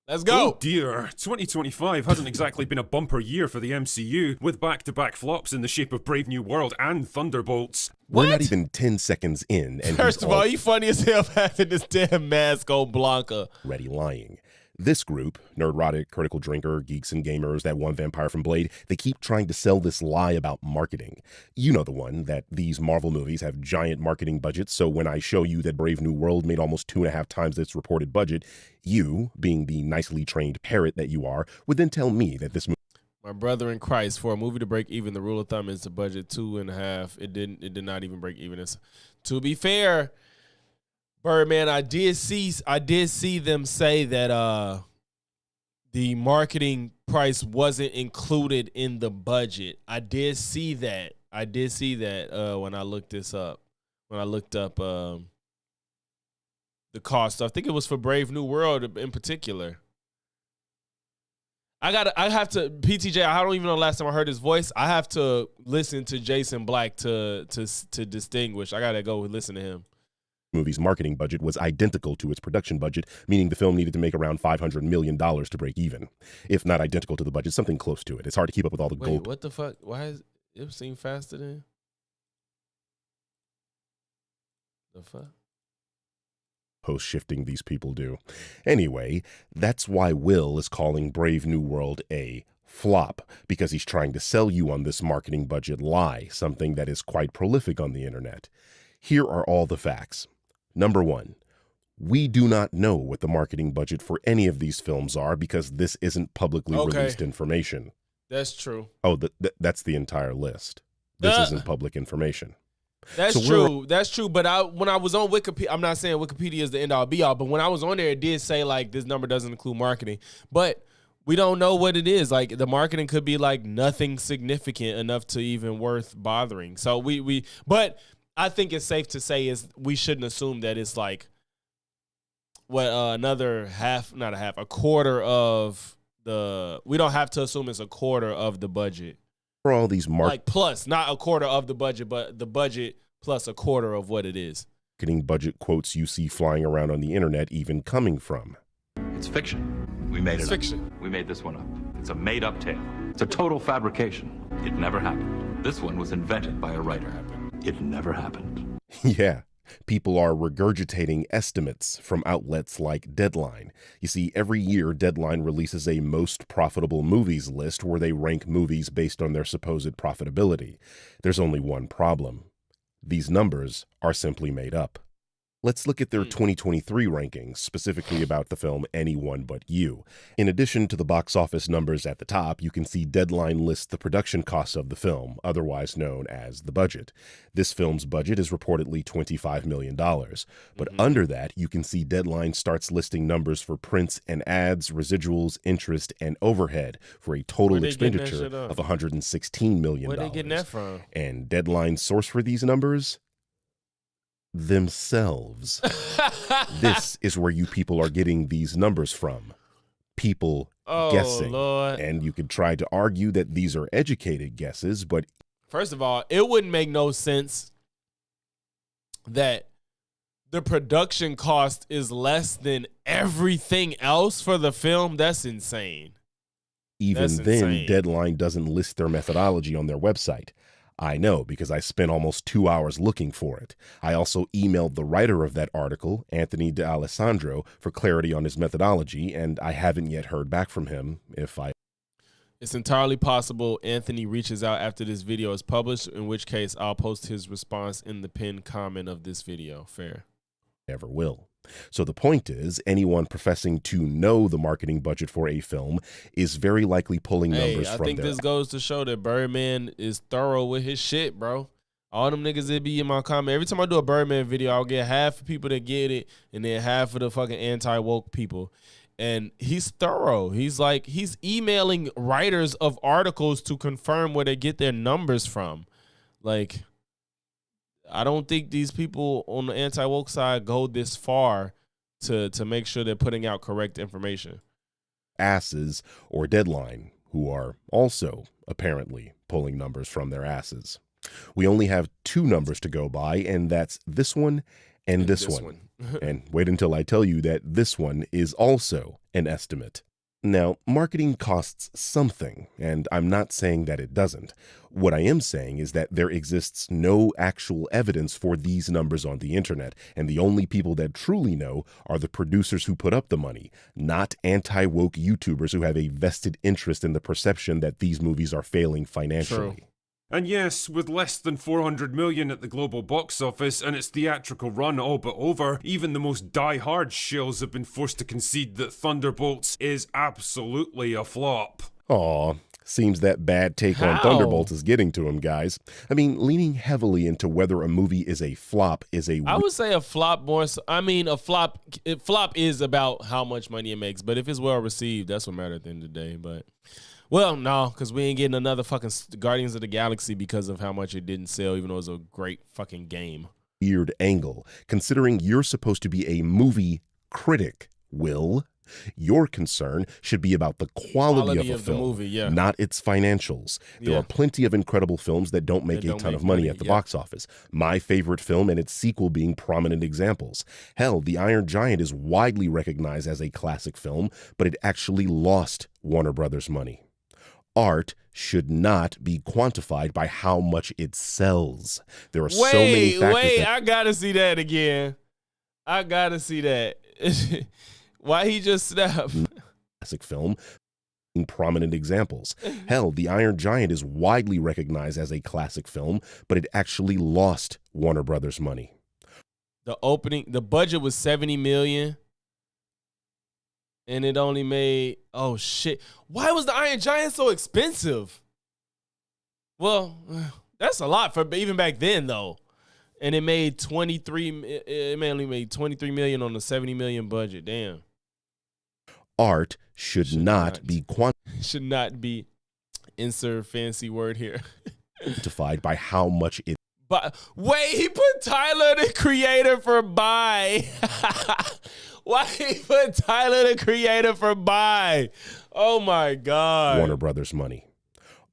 Let's go. Oh dear, 2025 hasn't exactly been a bumper year for the MCU, with back-to-back flops in the shape of Brave New World and Thunderbolts. We're not even 10 seconds in, and First of all, you funny as hell having this damn mask on Blanca. Already lying. This group, Nerdrotic, Critical Drinker, Geeks and Gamers, that one vampire from Blade, they keep trying to sell this lie about marketing. You know the one, that these Marvel movies have giant marketing budgets, so when I show you that Brave New World made almost 2.5 times its reported budget, you, being the nicely trained parrot that you are, would then tell me that this movie... My brother in Christ, for a movie to break even, the rule of thumb is the budget 2.5. It did not even break even. To be fair, Birdman, I did see them say that the marketing price wasn't included in the budget. I did see that when I looked this up. When I looked up the cost. I think it was for Brave New World in particular. I have to PTJ. I don't even know the last time I heard his voice. I have to listen to Jason Black to distinguish. I gotta go listen to him. Movie's marketing budget was identical to its production budget, meaning the film needed to make around $500 million to break even. If not identical to the budget, something close to it. It's hard to keep up with all the gold. What the fuck? Why is it seem faster than the fuck? Post shifting these people do. Anyway, that's why Will is calling Brave New World a flop, because he's trying to sell you on this marketing budget lie, something that is quite prolific on the internet. Here are all the facts. Number 1, we do not know what the marketing budget for any of these films are because this isn't publicly released information. That's true. Oh, that's the entire list. This isn't public information. That's true. That's true. But when I was on Wikipedia, I'm not saying Wikipedia is the end all be all, but when I was on there, it did say like this number doesn't include marketing. But we don't know what it is. Like the marketing could be like nothing significant enough to even worth bothering. So but I think it's safe to say is we shouldn't assume that it's like another a quarter of the. We don't have to assume it's a quarter of the budget. For all these plus, not a quarter of the budget, but the budget plus a quarter of what it is. Marketing budget quotes you see flying around on the internet even coming from. It's fiction. We made it fiction. We made this one up. It's a made-up tale. It's a total fabrication. It never happened. This one was invented by a writer. It never happened. Yeah. People are regurgitating estimates from outlets like Deadline. You see, every year Deadline releases a most profitable movies list where they rank movies based on their supposed profitability. There's only one problem. These numbers are simply made up. Let's look at their 2023 rankings, specifically about the film Anyone But You. In addition to the box office numbers at the top, you can see Deadline lists the production costs of the film, otherwise known as the budget. This film's budget is reportedly $25 million. But under that, you can see Deadline starts listing numbers for prints and ads, residuals, interest, and overhead for a total expenditure of $116 million. Where they getting that from? And Deadline's source for these numbers? Themselves. This is where you people are getting these numbers from. People guessing. Lord. And you could try to argue that these are educated guesses, but first of all, it wouldn't make no sense that the production cost is less than everything else for the film. That's insane. Even then, Deadline doesn't list their methodology on their website. I know, because I spent almost 2 hours looking for it. I also emailed the writer of that article, Anthony D'Alessandro, for clarity on his methodology, and I haven't yet heard back from him. It's entirely possible Anthony reaches out after this video is published, in which case I'll post his response in the pinned comment of this video. Fair. Ever will. So the point is, anyone professing to know the marketing budget for a film is very likely pulling numbers from I think this goes to show that Birdman is thorough with his shit, bro. All them niggas that be in my comment. Every time I do a Birdman video, I'll get half the people that get it and then half of the fucking anti-woke people. and he's thorough. He's emailing writers of articles to confirm where they get their numbers from. Like, I don't think these people on the anti-woke side go this far to make sure they're putting out correct information. Asses or Deadline, who are also apparently pulling numbers from their asses. We only have 2 numbers to go by, and that's this one and this one. And wait until I tell you that this one is also an estimate. Now, marketing costs something, and I'm not saying that it doesn't. What I am saying is that there exists no actual evidence for these numbers on the internet, and the only people that truly know are the producers who put up the money, not anti-woke YouTubers who have a vested interest in the perception that these movies are failing financially. True. And yes, with less than 400 million at the global box office and its theatrical run all but over, even the most die-hard shills have been forced to concede that Thunderbolts is absolutely a flop. Aw, seems that bad take on Thunderbolts is getting to him, guys. I mean, leaning heavily into whether a movie is a flop is a... I would say a flop more so, I mean, a flop is about how much money it makes, but if it's well received, that's what matters at the end of the day, but... Well, no, because we ain't getting another fucking Guardians of the Galaxy because of how much it didn't sell, even though it was a great fucking game. Weird angle, considering you're supposed to be a movie critic, Will. Your concern should be about the quality of a film, movie, yeah. not its financials. There are plenty of incredible films that don't make a ton of money at the box office. My favorite film and its sequel being prominent examples. Hell, The Iron Giant is widely recognized as a classic film, but it actually lost Warner Brothers money. Art should not be quantified by how much it sells. There are so many factors I gotta see that again. I gotta see that. Why he just snapped? Classic film, prominent examples. Hell, The Iron Giant is widely recognized as a classic film, but it actually lost Warner Brothers money. The budget was $70 million. And it only made, oh shit. Why was the Iron Giant so expensive? Well, that's a lot for even back then though. And it made only made 23 million on the 70 million budget. Damn. Art should not be should not be, insert fancy word here. quantified by how much it. But wait, he put Tyler the Creator for buy. Why he put Tyler the Creator for buy? Oh my God. Warner Brothers money.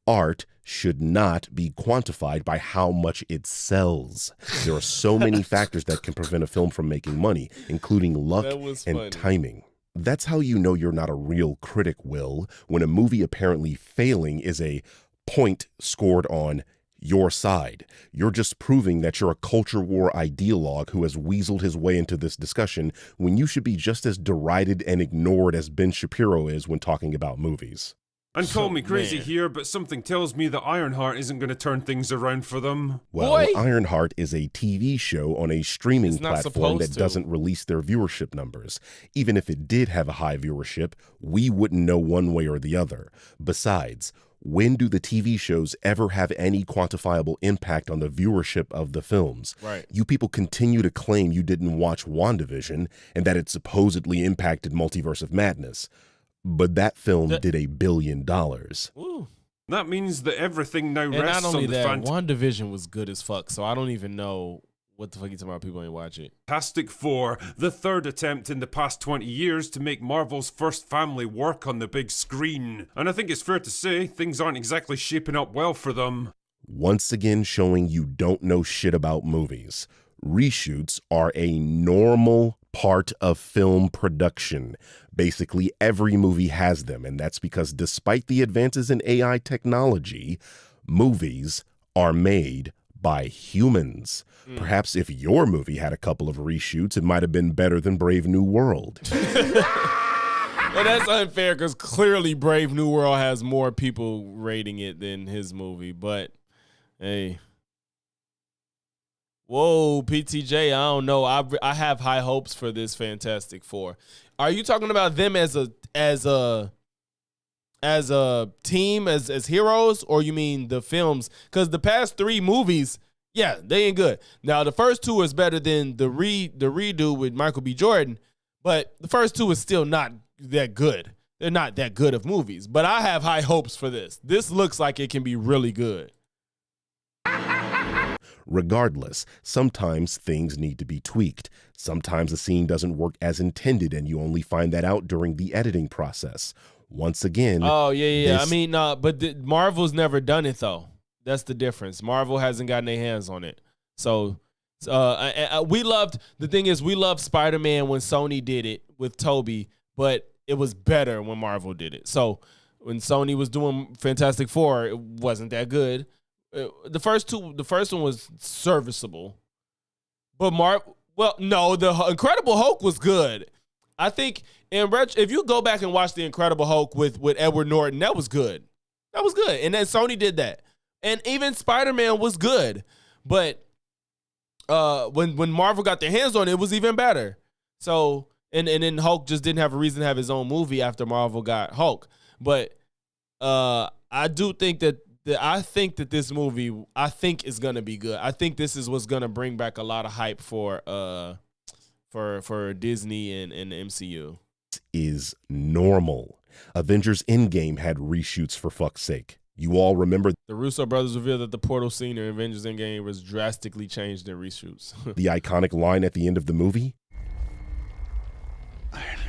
Art should not be quantified by how much it sells. There are so many factors that can prevent a film from making money, including luck and timing. That's how you know you're not a real critic, Will, when a movie apparently failing is a point scored on your side. You're just proving that you're a culture war ideologue who has weaseled his way into this discussion when you should be just as derided and ignored as Ben Shapiro is when talking about movies. And call me crazy here, but something tells me that Ironheart isn't going to turn things around for them. Well, Ironheart is a TV show on a streaming platform that doesn't release their viewership numbers. Even if it did have a high viewership, we wouldn't know one way or the other. Besides, when do the TV shows ever have any quantifiable impact on the viewership of the films? Right. You people continue to claim you didn't watch WandaVision and that it supposedly impacted Multiverse of Madness. But that film did $1 billion. Ooh. That means that everything now And rests not only on the that, WandaVision was good as fuck, so I don't even know what the fuck you talking about. People ain't watch it. Fantastic Four, the third attempt in the past 20 years to make Marvel's first family work on the big screen. And I think it's fair to say things aren't exactly shaping up well for them. Once again showing you don't know shit about movies. Reshoots are a normal part of film production. Basically, every movie has them, and that's because despite the advances in AI technology, movies are made by humans. Perhaps if your movie had a couple of reshoots, it might have been better than Brave New World. Well, that's unfair because clearly Brave New World has more people rating it than his movie, but hey. Whoa, PTJ, I don't know. I have high hopes for this Fantastic Four. Are you talking about them as a team, as heroes, or you mean the films? Because the past 3 movies, yeah, they ain't good. Now the first 2 is better than the redo with Michael B. Jordan, but the first 2 is still not that good. They're not that good of movies, but I have high hopes for this. This looks like it can be really good. Regardless, sometimes things need to be tweaked. Sometimes a scene doesn't work as intended, and you only find that out during the editing process. Once again, Oh, yeah. I mean, but Marvel's never done it, though. That's the difference. Marvel hasn't gotten their hands on it. So we loved Spider-Man when Sony did it with Tobey, but it was better when Marvel did it. So when Sony was doing Fantastic Four, it wasn't that good. The first one was serviceable. But the Incredible Hulk was good. I think if you go back and watch the Incredible Hulk with Edward Norton, that was good. That was good. And then Sony did that. And even Spider-Man was good. But when Marvel got their hands on it, it was even better. So and then Hulk just didn't have a reason to have his own movie after Marvel got Hulk. But I do think that this movie is gonna be good. I think this is what's gonna bring back a lot of hype for Disney and the MCU. Is normal. Avengers Endgame had reshoots, for fuck's sake. You all remember the Russo brothers revealed that the portal scene in Avengers Endgame was drastically changed in reshoots. the iconic line at the end of the movie? Iron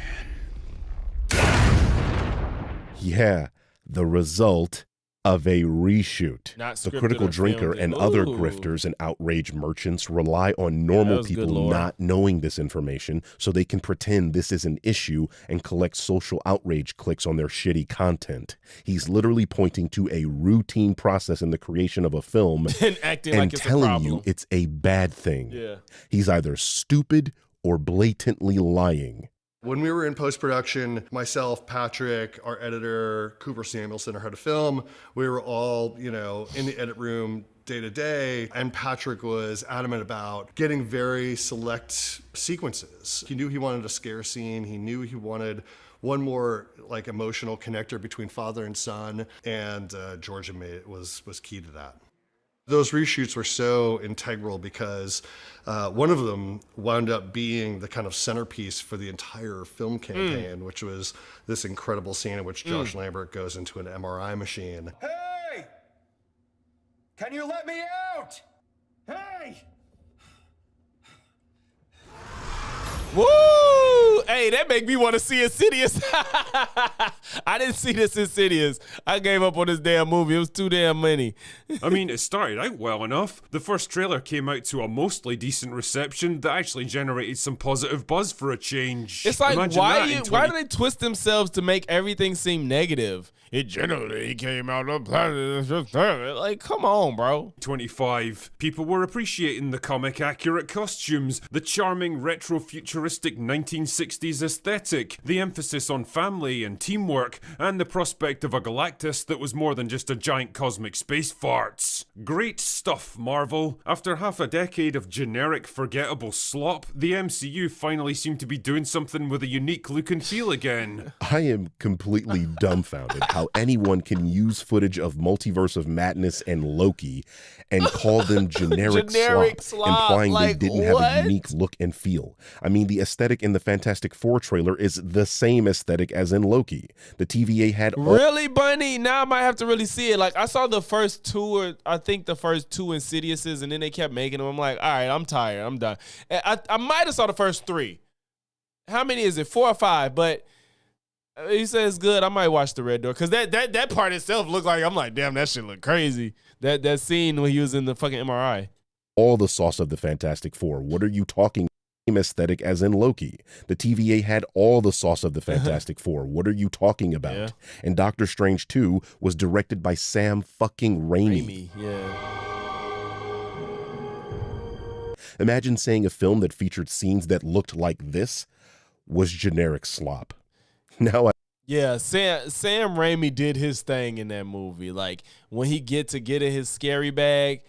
Man. Yeah, the result of a reshoot. The Critical Drinker and other grifters and outrage merchants rely on normal people not knowing this information so they can pretend this is an issue and collect social outrage clicks on their shitty content. He's literally pointing to a routine process in the creation of a film and acting and like it's telling a problem. you it's a bad thing. Yeah. He's either stupid or blatantly lying. When we were in post-production, myself, Patrick, our editor, Cooper Samuelson, our head of film, we were all, in the edit room day to day, and Patrick was adamant about getting very select sequences. He knew he wanted a scare scene. He knew he wanted one more emotional connector between father and son, and Georgia was key to that. Those reshoots were so integral because one of them wound up being the kind of centerpiece for the entire film campaign, which was this incredible scene in which Josh Lambert goes into an MRI machine. Hey! Can you let me out? Hey! Woo! Hey, that make me want to see Insidious. I didn't see this Insidious. I gave up on this damn movie. It was too damn many. I mean, it started out well enough. The first trailer came out to a mostly decent reception that actually generated some positive buzz for a change. It's like, why do they twist themselves to make everything seem negative? It generally came out of planet. Like, come on, bro. 25. People were appreciating the comic-accurate costumes, the charming retro-futuristic 1960s aesthetic, the emphasis on family and teamwork, and the prospect of a Galactus that was more than just a giant cosmic space farts. Great stuff, Marvel. After half a decade of generic, forgettable slop, the MCU finally seemed to be doing something with a unique look and feel again. I am completely dumbfounded how anyone can use footage of Multiverse of Madness and Loki and call them generic slop, implying they didn't have a unique look and feel. I mean, the aesthetic in the Fantastic Four trailer is the same aesthetic as in Loki. The TVA had really, Bunny. Now I might have to really see it. Like, I saw the first two Insidiouses, and then they kept making them. I'm like, all right, I'm tired. I'm done. I might have saw the first three. How many is it? 4 or 5? But he says good. I might watch the Red Door because that part itself looked like, I'm like, damn, that shit look crazy. That scene when he was in the fucking MRI. All the sauce of the Fantastic Four. What are you talking? Same aesthetic as in Loki. The TVA had all the sauce of the Fantastic Four. What are you talking about? Yeah. And Doctor Strange 2 was directed by Sam fucking Raimi. Yeah. Imagine saying a film that featured scenes that looked like this was generic slop. Now Yeah, Sam Raimi did his thing in that movie. Like, when he get in his scary bag,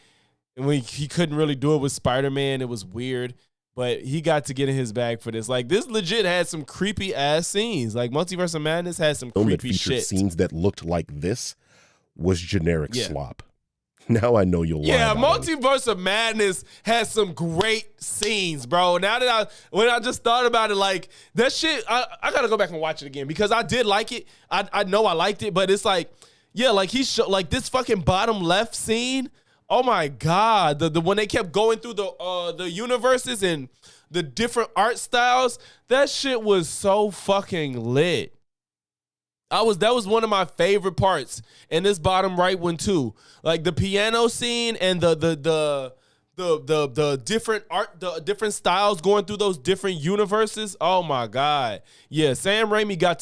and when he couldn't really do it with Spider-Man, it was weird. But he got to get in his bag for this. Like, this legit had some creepy ass scenes. Like, Multiverse of Madness had some film that creepy featured shit. scenes that looked like this was generic slop. Now I know you'll lie Yeah, about it. Multiverse of Madness has some great scenes, bro. Now that when I just thought about it, like that shit, I gotta go back and watch it again because I did like it. I know I liked it, but it's like, yeah, like like this fucking bottom left scene. Oh my god, the when they kept going through the universes and the different art styles, that shit was so fucking lit. That was one of my favorite parts, and this bottom right one too. Like the piano scene and the different art, the different styles going through those different universes. Oh my god, yeah. Sam Raimi got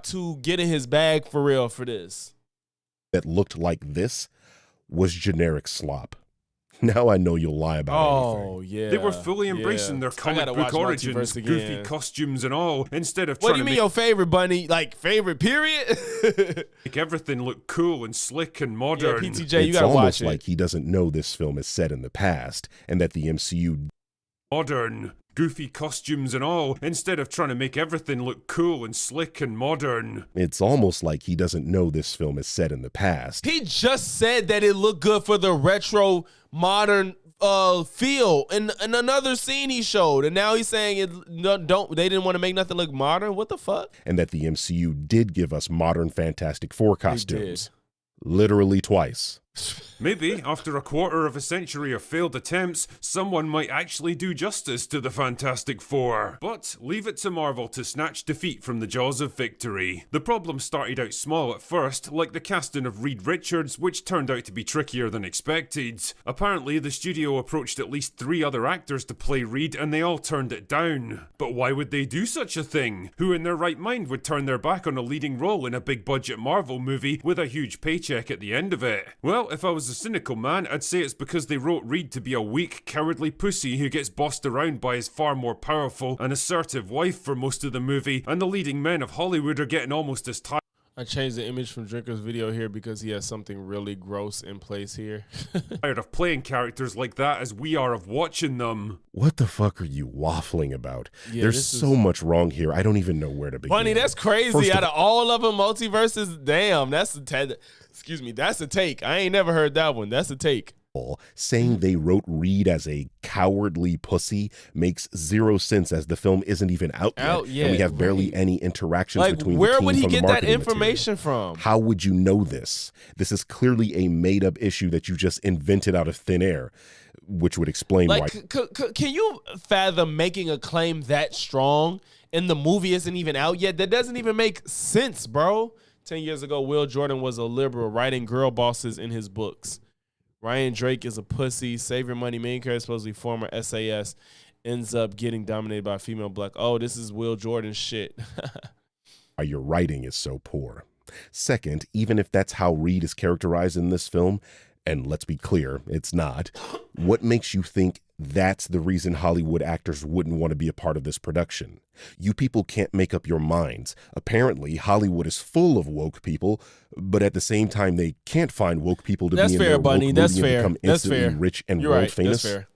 to get in his bag for real for this. That looked like this was generic slop. Now I know you'll lie about anything. Oh, yeah. They were fully embracing their comic book origins, goofy costumes and all, instead of What trying do you to mean make your favorite, Bunny? Like, favorite, period? make everything look cool and slick and modern. Yeah, PTJ, you It's gotta almost watch it. like he doesn't know this film is set in the past and that the MCU Modern. Goofy costumes and all, instead of trying to make everything look cool and slick and modern. It's almost like he doesn't know this film is set in the past. He just said that it looked good for the retro modern feel in another scene he showed, and now he's saying they didn't want to make nothing look modern. What the fuck? And that the MCU did give us modern Fantastic Four costumes. Literally twice. Maybe, after a quarter of a century of failed attempts, someone might actually do justice to the Fantastic Four. But leave it to Marvel to snatch defeat from the jaws of victory. The problem started out small at first, like the casting of Reed Richards, which turned out to be trickier than expected. Apparently, the studio approached at least 3 other actors to play Reed, and they all turned it down. But why would they do such a thing? Who in their right mind would turn their back on a leading role in a big-budget Marvel movie with a huge paycheck at the end of it? Well, if I was a cynical man, I'd say it's because they wrote Reed to be a weak, cowardly pussy who gets bossed around by his far more powerful and assertive wife for most of the movie, and the leading men of Hollywood are getting almost as tired. I changed the image from Drinker's video here because he has something really gross in place here. Tired of playing characters like that as we are of watching them. What the fuck are you waffling about? Yeah, There's so much wrong here. I don't even know where to begin. Bunny, that's crazy. Out of all of them, multiverses, damn, that's a take. I ain't never heard that one. That's a take. Saying they wrote Reed as a cowardly pussy makes zero sense as the film isn't even out yet, and we have barely any interactions between the team. Where would he from the get that marketing information material. from? How would you know this? This is clearly a made-up issue that you just invented out of thin air, which would explain why. Can you fathom making a claim that strong and the movie isn't even out yet? That doesn't even make sense, bro. 10 years ago, Will Jordan was a liberal writing girl bosses in his books. Ryan Drake is a pussy. Save Your Money main character, supposedly former SAS, ends up getting dominated by a female black. Oh, this is Will Jordan shit. Why your writing is so poor. Second, even if that's how Reed is characterized in this film, and let's be clear, it's not, what makes you think that's the reason Hollywood actors wouldn't want to be a part of this production? You people can't make up your minds. Apparently, Hollywood is full of woke people, but at the same time, they can't find woke people to be in their woke movie and become instantly rich and world famous. That's fair.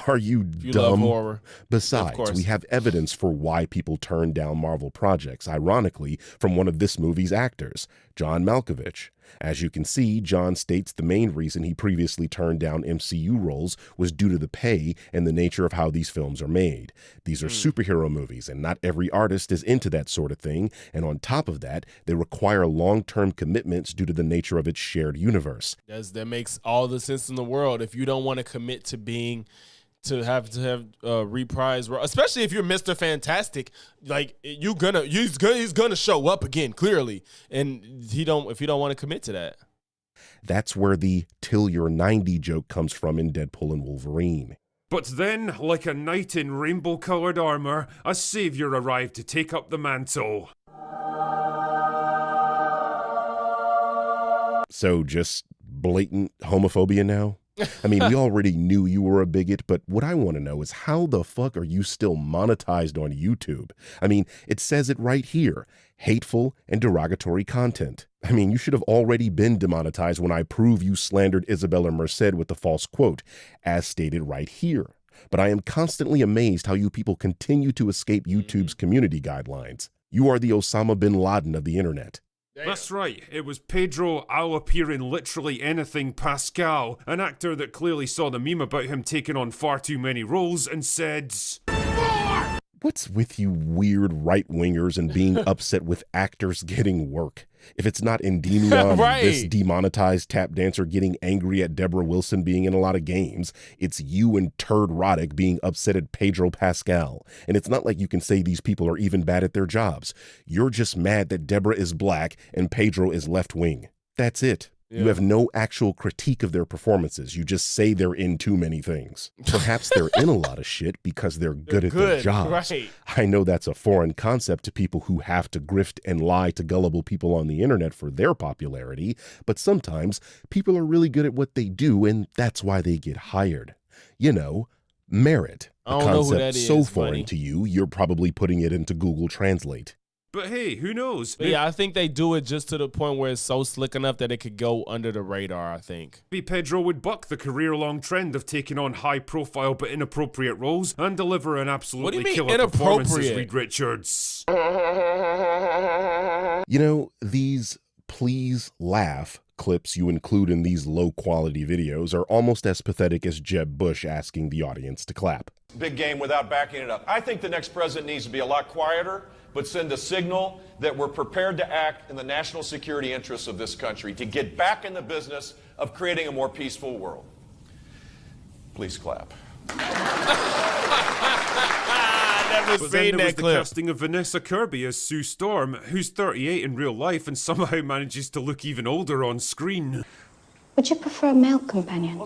Are you love dumb? horror. Besides, we have evidence for why people turn down Marvel projects, ironically, from one of this movie's actors, John Malkovich. As you can see, John states the main reason he previously turned down MCU roles was due to the pay and the nature of how these films are made. These are superhero movies, and not every artist is into that sort of thing, and on top of that, they require long-term commitments due to the nature of its shared universe. That makes all the sense in the world. If you don't want to commit to have reprise, especially if you're Mr. Fantastic, like he's gonna show up again clearly, and if you don't want to commit to that. That's where the "till you're 90" joke comes from in Deadpool and Wolverine. But then, like a knight in rainbow-colored armor, a savior arrived to take up the mantle. So just blatant homophobia now? I mean, we already knew you were a bigot, but what I want to know is how the fuck are you still monetized on YouTube? I mean, it says it right here, hateful and derogatory content. I mean, you should have already been demonetized when I prove you slandered Isabella Merced with the false quote, as stated right here. But I am constantly amazed how you people continue to escape YouTube's community guidelines. You are the Osama bin Laden of the internet. That's right, it was Pedro, I'll appear in literally anything Pascal, an actor that clearly saw the meme about him taking on far too many roles and said, What's with you weird right-wingers and being upset with actors getting work? If it's not Endymion, Right. this demonetized tap dancer getting angry at Deborah Wilson being in a lot of games, it's you and Turd Roddick being upset at Pedro Pascal. And it's not like you can say these people are even bad at their jobs. You're just mad that Deborah is black and Pedro is left-wing. That's it. You have no actual critique of their performances. You just say they're in too many things. Perhaps they're in a lot of shit because they're good at their jobs. Right. I know that's a foreign concept to people who have to grift and lie to gullible people on the internet for their popularity, but sometimes people are really good at what they do, and that's why they get hired. You know, merit. A I don't know who concept that so is, foreign buddy. to you, you're probably putting it into Google Translate. but hey, who knows? But yeah, I think they do it just to the point where it's so slick enough that it could go under the radar, I think. Maybe Pedro would buck the career-long trend of taking on high-profile but inappropriate roles and deliver an absolutely mean killer performance as inappropriate? Reed Richards. You know, these please laugh clips you include in these low-quality videos are almost as pathetic as Jeb Bush asking the audience to clap. Big game without backing it up. I think the next president needs to be a lot quieter, but send a signal that we're prepared to act in the national security interests of this country to get back in the business of creating a more peaceful world. Please clap. But then there was the casting of Vanessa Kirby as Sue Storm, who's 38 in real life and somehow manages to look even older on screen. Would you prefer a male companion?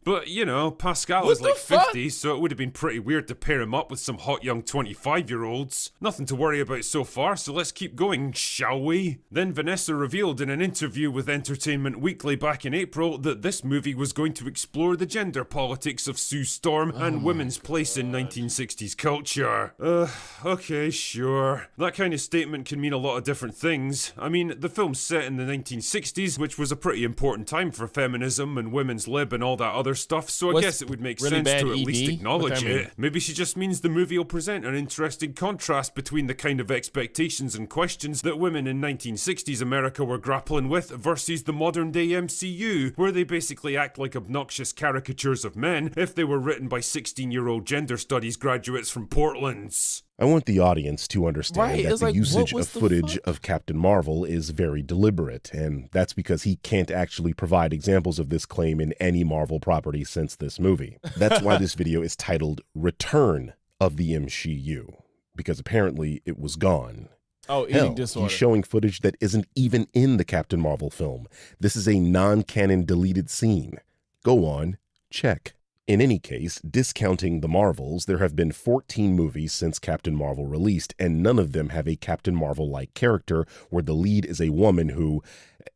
But, you know, Pascal What is like the fuck? 50, so it would have been pretty weird to pair him up with some hot young 25-year-olds. Nothing to worry about so far, so let's keep going, shall we? Then Vanessa revealed in an interview with Entertainment Weekly back in April that this movie was going to explore the gender politics of Sue Storm and women's place in 1960s culture. Okay, sure. That kind of statement can mean a lot of different things. I mean, the film's set in the 1960s, which was a pretty important time for feminism and women's lib and all that other stuff, so I What's guess it would make really sense bad to at least ED? acknowledge What that mean? it. Maybe she just means the movie will present an interesting contrast between the kind of expectations and questions that women in 1960s America were grappling with versus the modern day MCU, where they basically act like obnoxious caricatures of men if they were written by 16-year-old gender studies graduates from Portland's. I want the audience to understand Right, that it's the like, usage what was of the footage fuck? of Captain Marvel is very deliberate, and that's because he can't actually provide examples of this claim in any Marvel property since this movie. That's why this video is titled Return of the MCU, because apparently it was gone. Oh, eating Hell, disorder. he's showing footage that isn't even in the Captain Marvel film. This is a non-canon deleted scene. Go on, check. In any case, discounting the Marvels, there have been 14 movies since Captain Marvel released, and none of them have a Captain Marvel-like character where the lead is a woman who,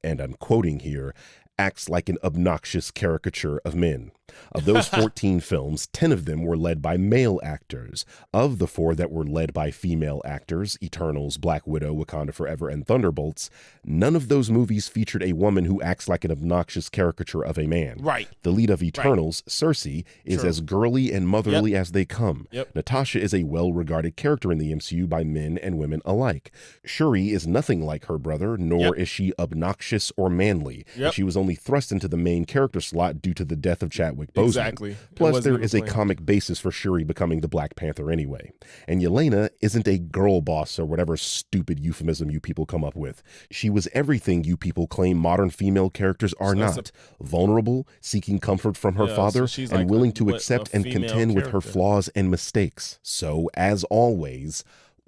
and I'm quoting here, acts like an obnoxious caricature of men. Of those 14 films, 10 of them were led by male actors. Of the 4 that were led by female actors, Eternals, Black Widow, Wakanda Forever, and Thunderbolts, none of those movies featured a woman who acts like an obnoxious caricature of a man. Right. The lead of Eternals, Cersei, is True. as girly and motherly as they come. Yep. Natasha is a well-regarded character in the MCU by men and women alike. Shuri is nothing like her brother, nor is she obnoxious or manly. Yep. She was only thrust into the main character slot due to the death of Chadwick Boseman. Exactly. It Plus, wasn't there even is a planned. comic basis for Shuri becoming the Black Panther anyway. And Yelena isn't a girl boss or whatever stupid euphemism you people come up with. She was everything you people claim modern female characters are So that's not. Vulnerable, seeking comfort from her Yeah, so father, she's and like willing a- to what, accept a and female contend with her character. flaws and mistakes. So, as always,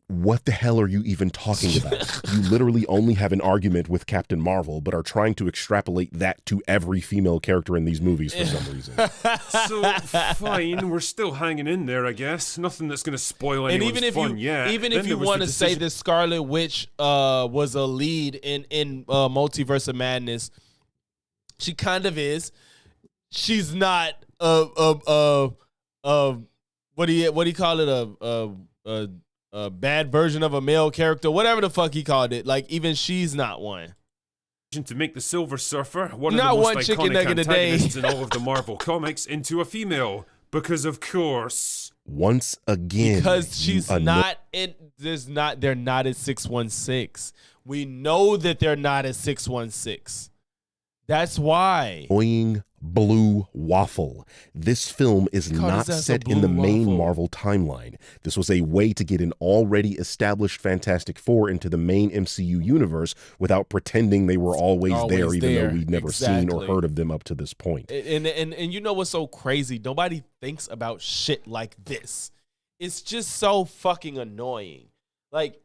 what the hell are you even talking about? You literally only have an argument with Captain Marvel, but are trying to extrapolate that to every female character in these movies for some reason. So, fine, we're still hanging in there, I guess. Nothing that's going to spoil And anyone's even if fun you yet. even Then if there you was want the to say decision- that Scarlet Witch was a lead in Multiverse of Madness, she kind of is. She's not what do you call it, a bad version of a male character, whatever the fuck he called it. Like, even she's not one. to make the Silver Surfer, one Not of the one most chicken iconic nugget a day. antagonists in all of the Marvel comics, into a female. Because of course. Once again, Because she's you not in. They're not at 616. We know that they're not at 616. That's why. Annoying blue waffle. This film is not set in the main Marvel timeline. This was a way to get an already established Fantastic Four into the main MCU universe without pretending they were always there, even though we'd never seen or heard of them up to this point. And you know what's so crazy? Nobody thinks about shit like this. It's just so fucking annoying. Like,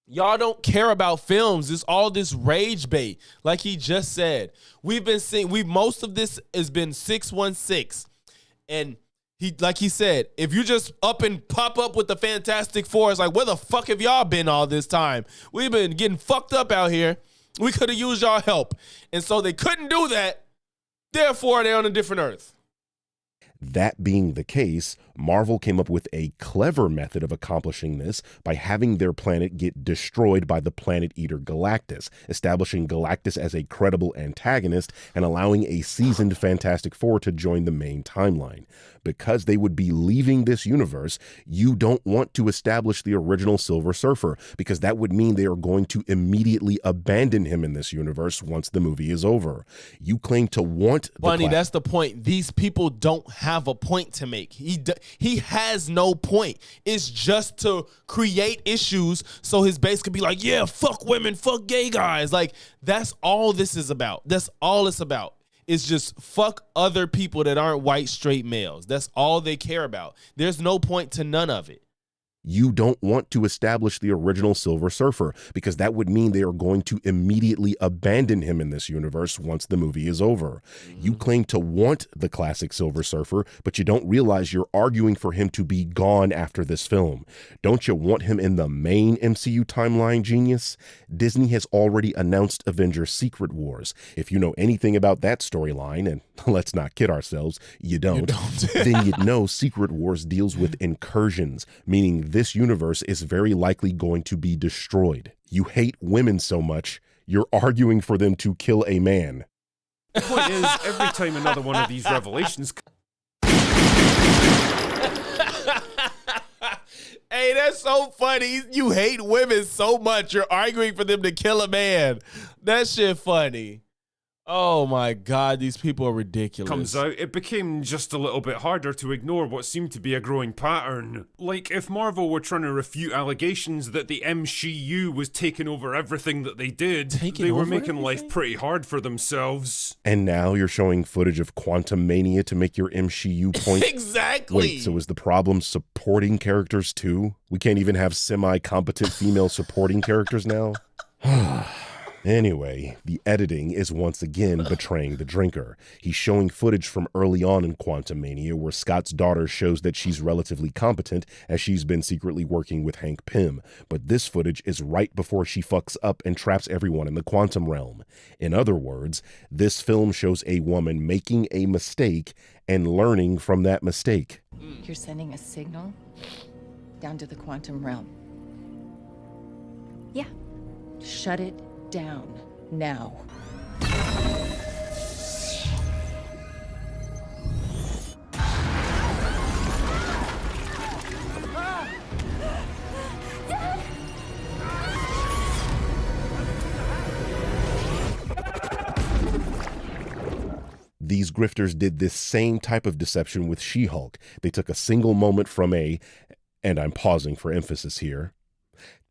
y'all don't care about films. It's all this rage bait. Like he just said, we've been seeing, most of this has been 616. And like he said, if you just up and pop up with the Fantastic Four, it's like, where the fuck have y'all been all this time? We've been getting fucked up out here. We could have used y'all help. And so they couldn't do that. Therefore, they're on a different earth. That being the case, Marvel came up with a clever method of accomplishing this by having their planet get destroyed by the planet eater Galactus, establishing Galactus as a credible antagonist and allowing a seasoned Fantastic Four to join the main timeline. Because they would be leaving this universe, you don't want to establish the original Silver Surfer, because that would mean they are going to immediately abandon him in this universe once the movie is over. You claim to want the Bunny, that's the point. These people don't have a point to make. He has no point. It's just to create issues so his base could be like, yeah, fuck women, fuck gay guys. Like, that's all this is about. That's all it's about. It's just fuck other people that aren't white straight males. That's all they care about. There's no point to none of it. You don't want to establish the original Silver Surfer, because that would mean they are going to immediately abandon him in this universe once the movie is over. You claim to want the classic Silver Surfer, but you don't realize you're arguing for him to be gone after this film. Don't you want him in the main MCU timeline, genius? Disney has already announced Avengers Secret Wars. If you know anything about that storyline, and let's not kid ourselves, you don't. Then you'd know Secret Wars deals with incursions, meaning this universe is very likely going to be destroyed. You hate women so much, you're arguing for them to kill a man. The point is, every time another one of these revelations... Hey, that's so funny. You hate women so much, you're arguing for them to kill a man. That shit funny. Oh my God, these people are ridiculous. Comes out, it became just a little bit harder to ignore what seemed to be a growing pattern. Like, if Marvel were trying to refute allegations that the MCU was taking over everything that they did, they were making life pretty hard for themselves. And now you're showing footage of Quantum Mania to make your MCU point? Exactly. Wait, so is the problem supporting characters too? We can't even have semi-competent female supporting characters now? Anyway, the editing is once again betraying the drinker. He's showing footage from early on in Quantum Mania where Scott's daughter shows that she's relatively competent as she's been secretly working with Hank Pym. But this footage is right before she fucks up and traps everyone in the quantum realm. In other words, this film shows a woman making a mistake and learning from that mistake. You're sending a signal down to the quantum realm. Yeah. Shut it down now. These grifters did this same type of deception with She-Hulk. They took a single moment from a, and I'm pausing for emphasis here,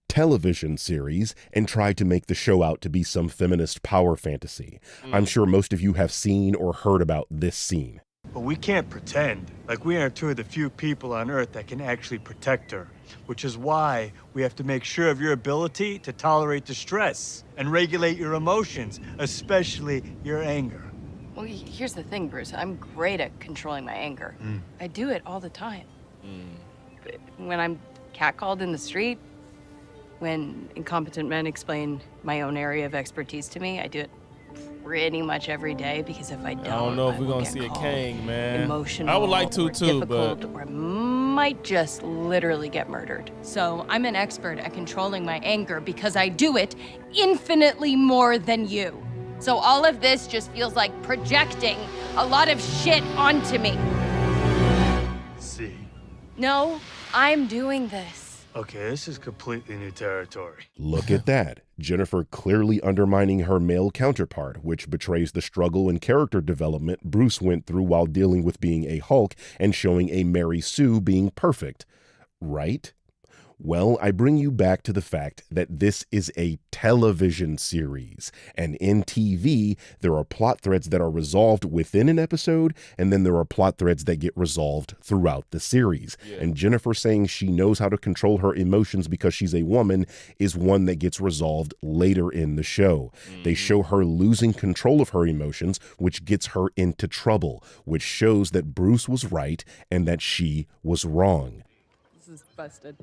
television series and tried to make the show out to be some feminist power fantasy. I'm sure most of you have seen or heard about this scene. But we can't pretend like we are two of the few people on Earth that can actually protect her, which is why we have to make sure of your ability to tolerate distress and regulate your emotions, especially your anger. Well, here's the thing, Bruce. I'm great at controlling my anger. I do it all the time. When I'm catcalled in the street, when incompetent men explain my own area of expertise to me, I do it pretty much every day, because if I don't, I don't know if we're gonna see a Kang, man. Emotional, I would like to too, but or might just literally get murdered. So I'm an expert at controlling my anger because I do it infinitely more than you. So all of this just feels like projecting a lot of shit onto me. See. No, I'm doing this. Okay, this is completely new territory. Look at that. Jennifer clearly undermining her male counterpart, which betrays the struggle and character development Bruce went through while dealing with being a Hulk and showing a Mary Sue being perfect. Right? Well, I bring you back to the fact that this is a television series, and in TV, there are plot threads that are resolved within an episode, and then there are plot threads that get resolved throughout the series. Yeah. And Jennifer saying she knows how to control her emotions because she's a woman is one that gets resolved later in the show. They show her losing control of her emotions, which gets her into trouble, which shows that Bruce was right and that she was wrong. This is busted.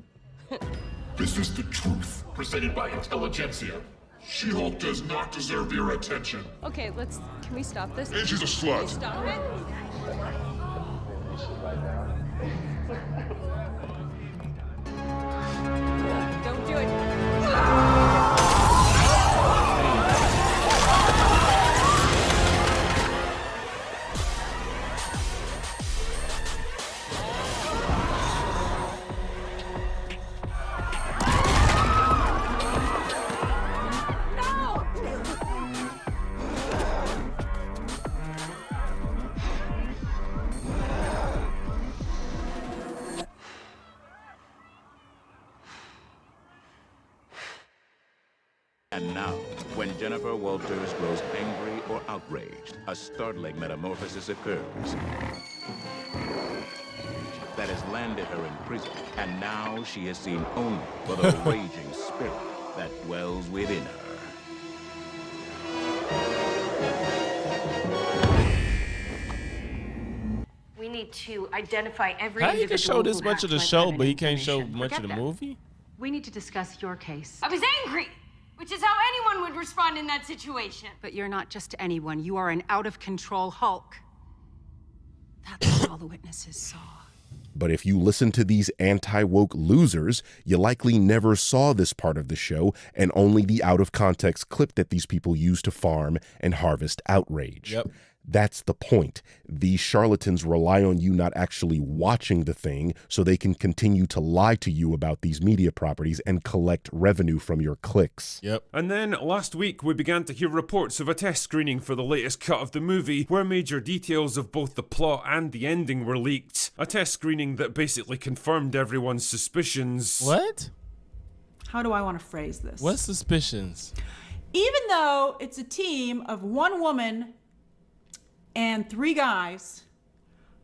This is the truth presented by intelligentsia. She-Hulk does not deserve your attention. Okay, can we stop this? And she's a slut. Can we stop it? Don't do it. And now, when Jennifer Walters grows angry or outraged, a startling metamorphosis occurs that has landed her in prison, and now she is seen only for the raging spirit that dwells within her. We need to identify every How he individual can show this who much has of the my show, private but he can't show information. much of Forget the that. movie? We need to discuss your case. I was angry, which is how anyone would respond in that situation. But you're not just anyone. You are an out-of-control Hulk. That's what all the witnesses saw. But if you listen to these anti-woke losers, you likely never saw this part of the show and only the out-of-context clip that these people use to farm and harvest outrage. Yep. That's the point. These charlatans rely on you not actually watching the thing so they can continue to lie to you about these media properties and collect revenue from your clicks. Yep. And then last week we began to hear reports of a test screening for the latest cut of the movie where major details of both the plot and the ending were leaked. A test screening that basically confirmed everyone's suspicions. What? How do I want to phrase this? What suspicions? Even though it's a team of one woman and 3 guys,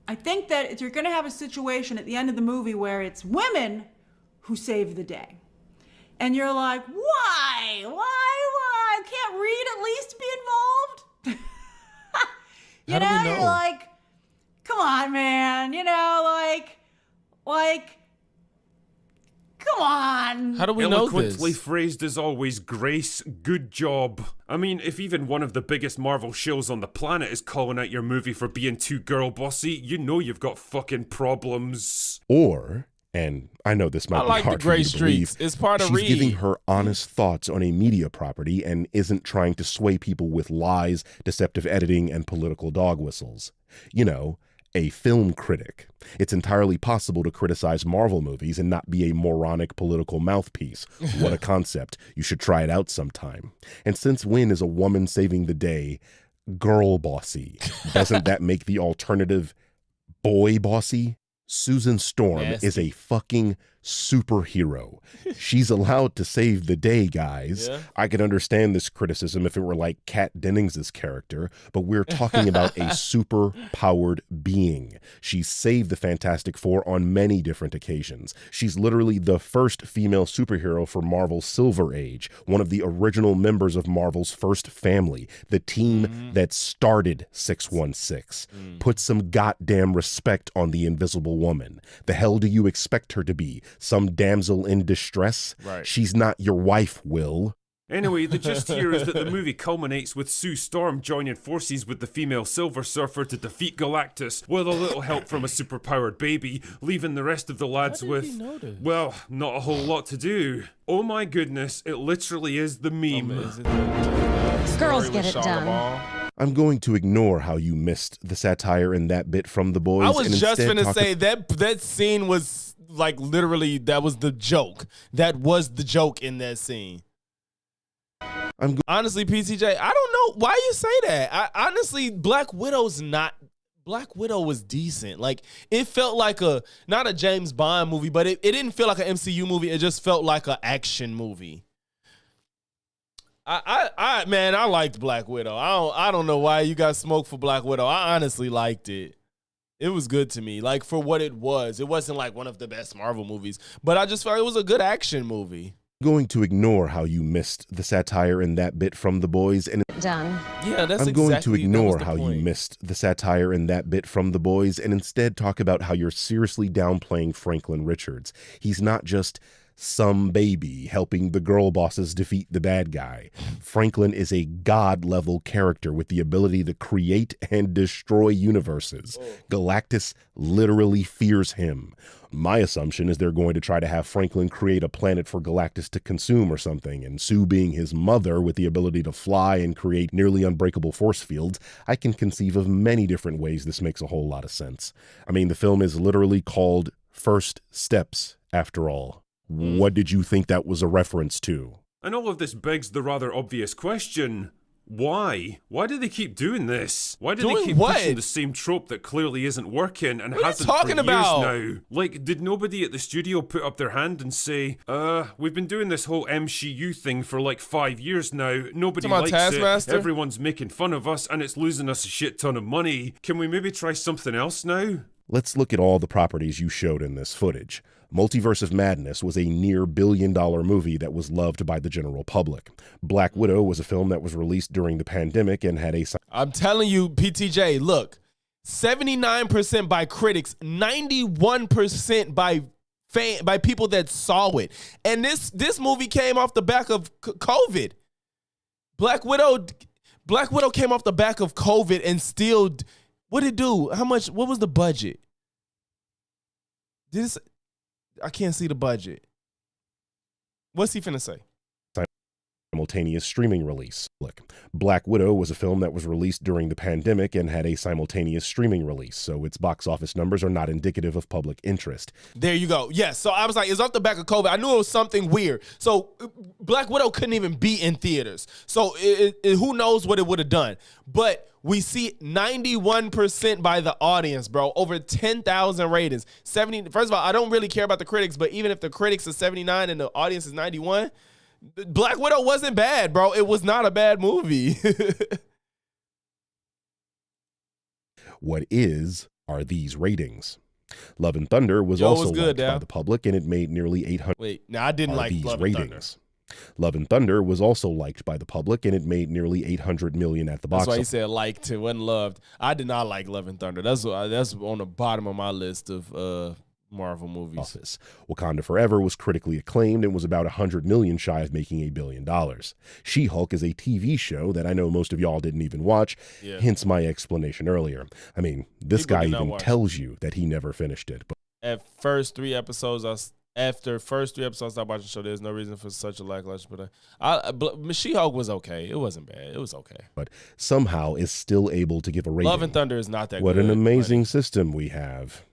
I think that you're going to have a situation at the end of the movie where it's women who save the day. And you're like, why? Can't Reed at least be involved? How do we know? You're like, come on, man. Come on. How do we know Eloquently this? phrased as always, Grace. Good job. I mean, if even one of the biggest Marvel shills on the planet is calling out your movie for being too girl bossy, you know you've got fucking problems. Or, and I know this might I be like the hard gray for you to believe, streets. It's part of she's Reed. giving her honest thoughts on a media property and isn't trying to sway people with lies, deceptive editing, and political dog whistles. You know, a film critic. It's entirely possible to criticize Marvel movies and not be a moronic political mouthpiece. What a concept. You should try it out sometime. And since when is a woman saving the day girl bossy? Doesn't that make the alternative boy bossy? Susan Storm is a fucking superhero. She's allowed to save the day, guys. Yeah. I could understand this criticism if it were like Kat Dennings' character, but we're talking about a super-powered being. She's saved the Fantastic Four on many different occasions. She's literally the first female superhero for Marvel's Silver Age, one of the original members of Marvel's first family, the team that started 616. Put some goddamn respect on the Invisible Woman. The hell do you expect her to be? Some damsel in distress? Right. She's not your wife, Will. Anyway, the gist here is that the movie culminates with Sue Storm joining forces with the female Silver Surfer to defeat Galactus with a little help from a superpowered baby, leaving the rest of the lads with, well, not a whole lot to do. Oh my goodness, it literally is the meme. Girls get it done. I'm going to ignore how you missed the satire in that bit from The Boys. I was and just instead gonna talk say that scene was like literally that was the joke. That was the joke in that scene. Honestly, PTJ, I don't know why you say that. Honestly, Black Widow was decent. Like, it felt like not a James Bond movie, but it didn't feel like an MCU movie. It just felt like an action movie. Man, I liked Black Widow. I don't know why you got smoked for Black Widow. I honestly liked it. It was good to me, like, for what it was. It wasn't like one of the best Marvel movies, but I just felt it was a good action movie. Going to ignore how you missed the satire in that bit from The Boys, and Done. Yeah, that's I'm going to exactly- ignore that was the how point. you missed the satire in that bit from The Boys, and instead talk about how you're seriously downplaying Franklin Richards. He's not just some baby helping the girl bosses defeat the bad guy. Franklin is a god-level character with the ability to create and destroy universes. Galactus literally fears him. My assumption is they're going to try to have Franklin create a planet for Galactus to consume or something, and Sue being his mother with the ability to fly and create nearly unbreakable force fields, I can conceive of many different ways this makes a whole lot of sense. I mean, the film is literally called First Steps, after all. What did you think that was a reference to? And all of this begs the rather obvious question. Why? Why do they keep doing this? Why do Doing they keep what? pushing the same trope that clearly isn't working and What are you hasn't talking for about? years now? Like, did nobody at the studio put up their hand and say, we've been doing this whole MCU thing for like 5 years now. Nobody Talking about likes Taskmaster? it. Everyone's making fun of us and it's losing us a shit ton of money. Can we maybe try something else now? Let's look at all the properties you showed in this footage. Multiverse of Madness was a near billion-dollar movie that was loved by the general public. Black Widow was a film that was released during the pandemic and had a... I'm telling you, PTJ, look, 79% by critics, 91% by people that saw it. And this movie came off the back of COVID. Black Widow came off the back of COVID and still, what did it do? What was the budget? I can't see the budget. What's he finna say? Simultaneous streaming release. Look, Black Widow was a film that was released during the pandemic and had a simultaneous streaming release, so its box office numbers are not indicative of public interest. There you go. Yes. So I was like, it's off the back of COVID. I knew it was something weird. So Black Widow couldn't even be in theaters. So who knows what it would have done. But we see 91% by the audience, bro. Over 10,000 ratings. 70. First of all, I don't really care about the critics, but even if the critics are 79 and the audience is 91, Black Widow wasn't bad, bro. It was not a bad movie. What are these ratings? Love and Thunder was also good, liked by the public, and it made nearly 800. Wait, now I didn't like these Love and ratings. Thunder. Love and Thunder was also liked by the public, and it made nearly 800 million at the box That's why he office. said liked, it wasn't loved. I did not like Love and Thunder. That's on the bottom of my list of Marvel movies. Wakanda Forever was critically acclaimed and was about 100 million shy of making $1 billion. She-Hulk is a TV show that I know most of y'all didn't even watch, hence my explanation earlier. I mean, this People guy did not even watch tells you that he never finished it. But After first 3 episodes, I stopped watching the show. There's no reason for such a lackluster. But She-Hulk was okay. It wasn't bad. It was okay. but somehow is still able to give a rating. Love and Thunder is not that What good. an amazing system we have.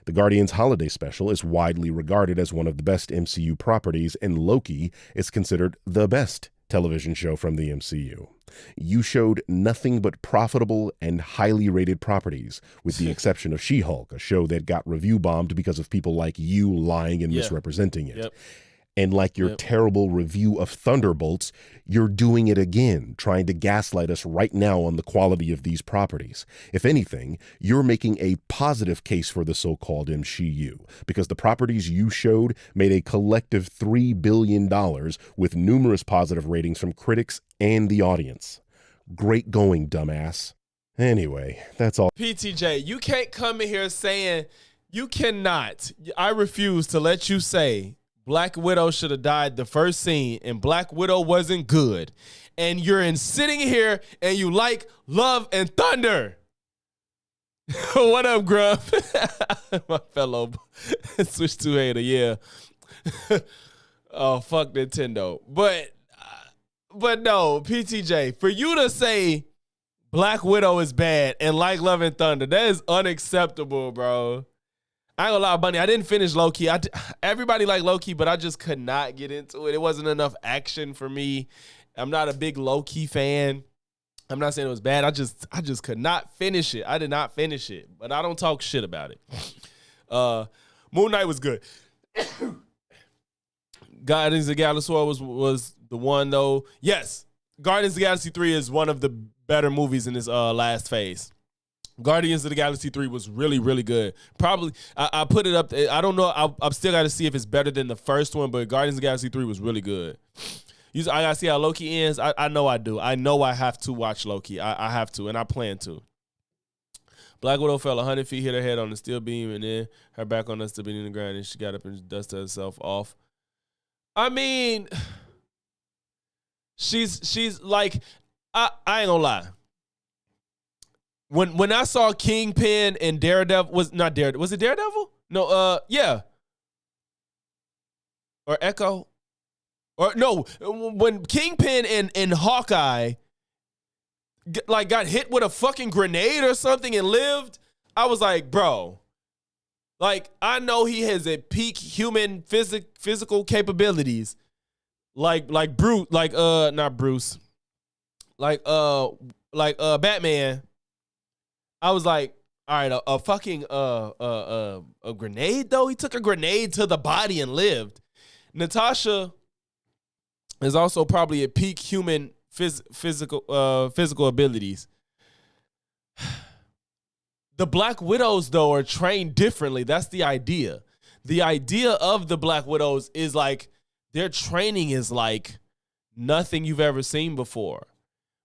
The Guardians Holiday Special is widely regarded as one of the best MCU properties, and Loki is considered the best television show from the MCU. You showed nothing but profitable and highly rated properties, with the exception of She-Hulk, a show that got review bombed because of people like you lying and misrepresenting it. Yep. And like your terrible review of Thunderbolts, you're doing it again, trying to gaslight us right now on the quality of these properties. If anything, you're making a positive case for the so-called MCU, because the properties you showed made a collective $3 billion with numerous positive ratings from critics and the audience. Great going, dumbass. Anyway, that's all. PTJ, you can't come in here saying, you cannot. I refuse to let you say Black Widow should have died the first scene and Black Widow wasn't good. And you're sitting here and you like Love and Thunder. What up, Grub? My fellow Switch 2 hater, yeah. Oh, fuck Nintendo. But no, PTJ, for you to say Black Widow is bad and like Love and Thunder, that is unacceptable, bro. I ain't gonna lie, Bunny, I didn't finish Loki. Everybody liked Loki, but I just could not get into it. It wasn't enough action for me. I'm not a big Loki fan. I'm not saying it was bad. I just could not finish it. I did not finish it, but I don't talk shit about it. Moon Knight was good. Guardians of the Galaxy was the one though. Yes, Guardians of the Galaxy 3 is one of the better movies in this last phase. Guardians of the Galaxy 3 was really, really good. Probably, I put it up. I don't know. I've still got to see if it's better than the first one, but Guardians of the Galaxy 3 was really good. I got to see how Loki ends. I know I do. I know I have to watch Loki. I have to, and I plan to. Black Widow fell 100 feet, hit her head on the steel beam, and then her back on the steel beam in the ground, and she got up and dusted herself off. I mean, she's like, I ain't gonna lie. When I saw Kingpin and Daredevil, was it Daredevil? No, yeah. Or Echo? Or no, when Kingpin and Hawkeye got hit with a fucking grenade or something and lived, I was like, bro, like, I know he has a peak human physical capabilities, like Bruce, not Bruce, like Batman. I was like, all right, a fucking a grenade though. He took a grenade to the body and lived. Natasha is also probably a peak human physical abilities. The Black Widows though are trained differently. That's the idea. The idea of the Black Widows is like their training is like nothing you've ever seen before.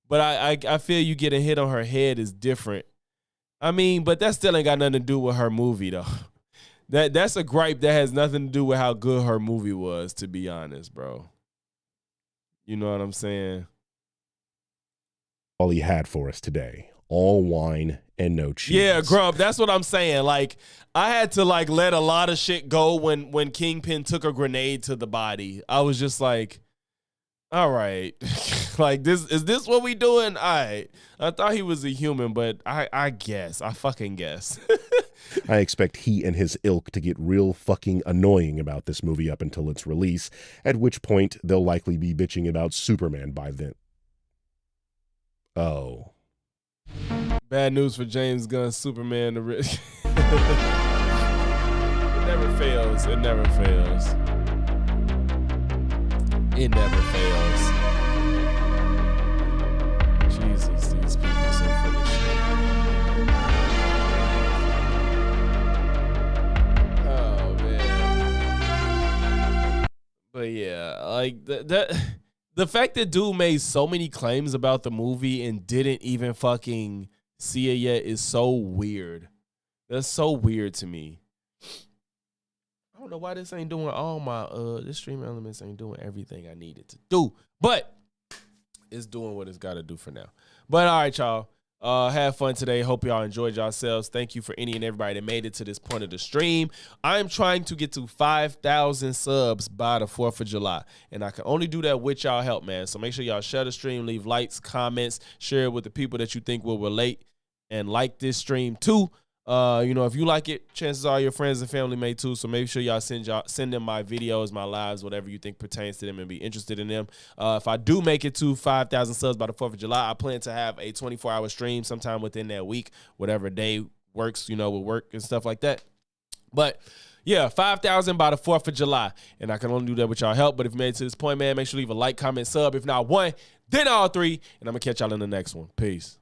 But I feel you getting hit on her head is different. I mean, but that still ain't got nothing to do with her movie, though. That's a gripe that has nothing to do with how good her movie was, to be honest, bro. You know what I'm saying? All he had for us today. All wine and no cheese. Yeah, Grump, that's what I'm saying. Like, I had to, like, let a lot of shit go when Kingpin took a grenade to the body. I was just like, all right. Like, is this what we doing? All right. I thought he was a human, but I guess. I fucking guess. I expect he and his ilk to get real fucking annoying about this movie up until its release, at which point they'll likely be bitching about Superman by then. Oh. Bad news for James Gunn's Superman. It never fails. It never fails. It never fails. Jesus, these people are so full of shit. Oh, man. But yeah, like the fact that dude made so many claims about the movie and didn't even fucking see it yet is so weird. That's so weird to me. I don't know why this ain't doing all my this stream elements ain't doing everything I need it to do, but it's doing what it's got to do for now. But all right, y'all, have fun today. Hope y'all enjoyed yourselves. Thank you for any and everybody that made it to this point of the stream. I'm trying to get to 5,000 subs by the 4th of July, and I can only do that with y'all help, man. So make sure y'all share the stream, leave likes, comments, share it with the people that you think will relate and like this stream too. If you like it, chances are your friends and family may too. So make sure y'all send them my videos, my lives, whatever you think pertains to them and be interested in them. If I do make it to 5,000 subs by the 4th of July, I plan to have a 24-hour stream sometime within that week, whatever day works, with work and stuff like that. But yeah, 5,000 by the 4th of July. And I can only do that with y'all help. But if you made it to this point, man, make sure you leave a like, comment, sub. If not one, then all three. And I'm going to catch y'all in the next one. Peace.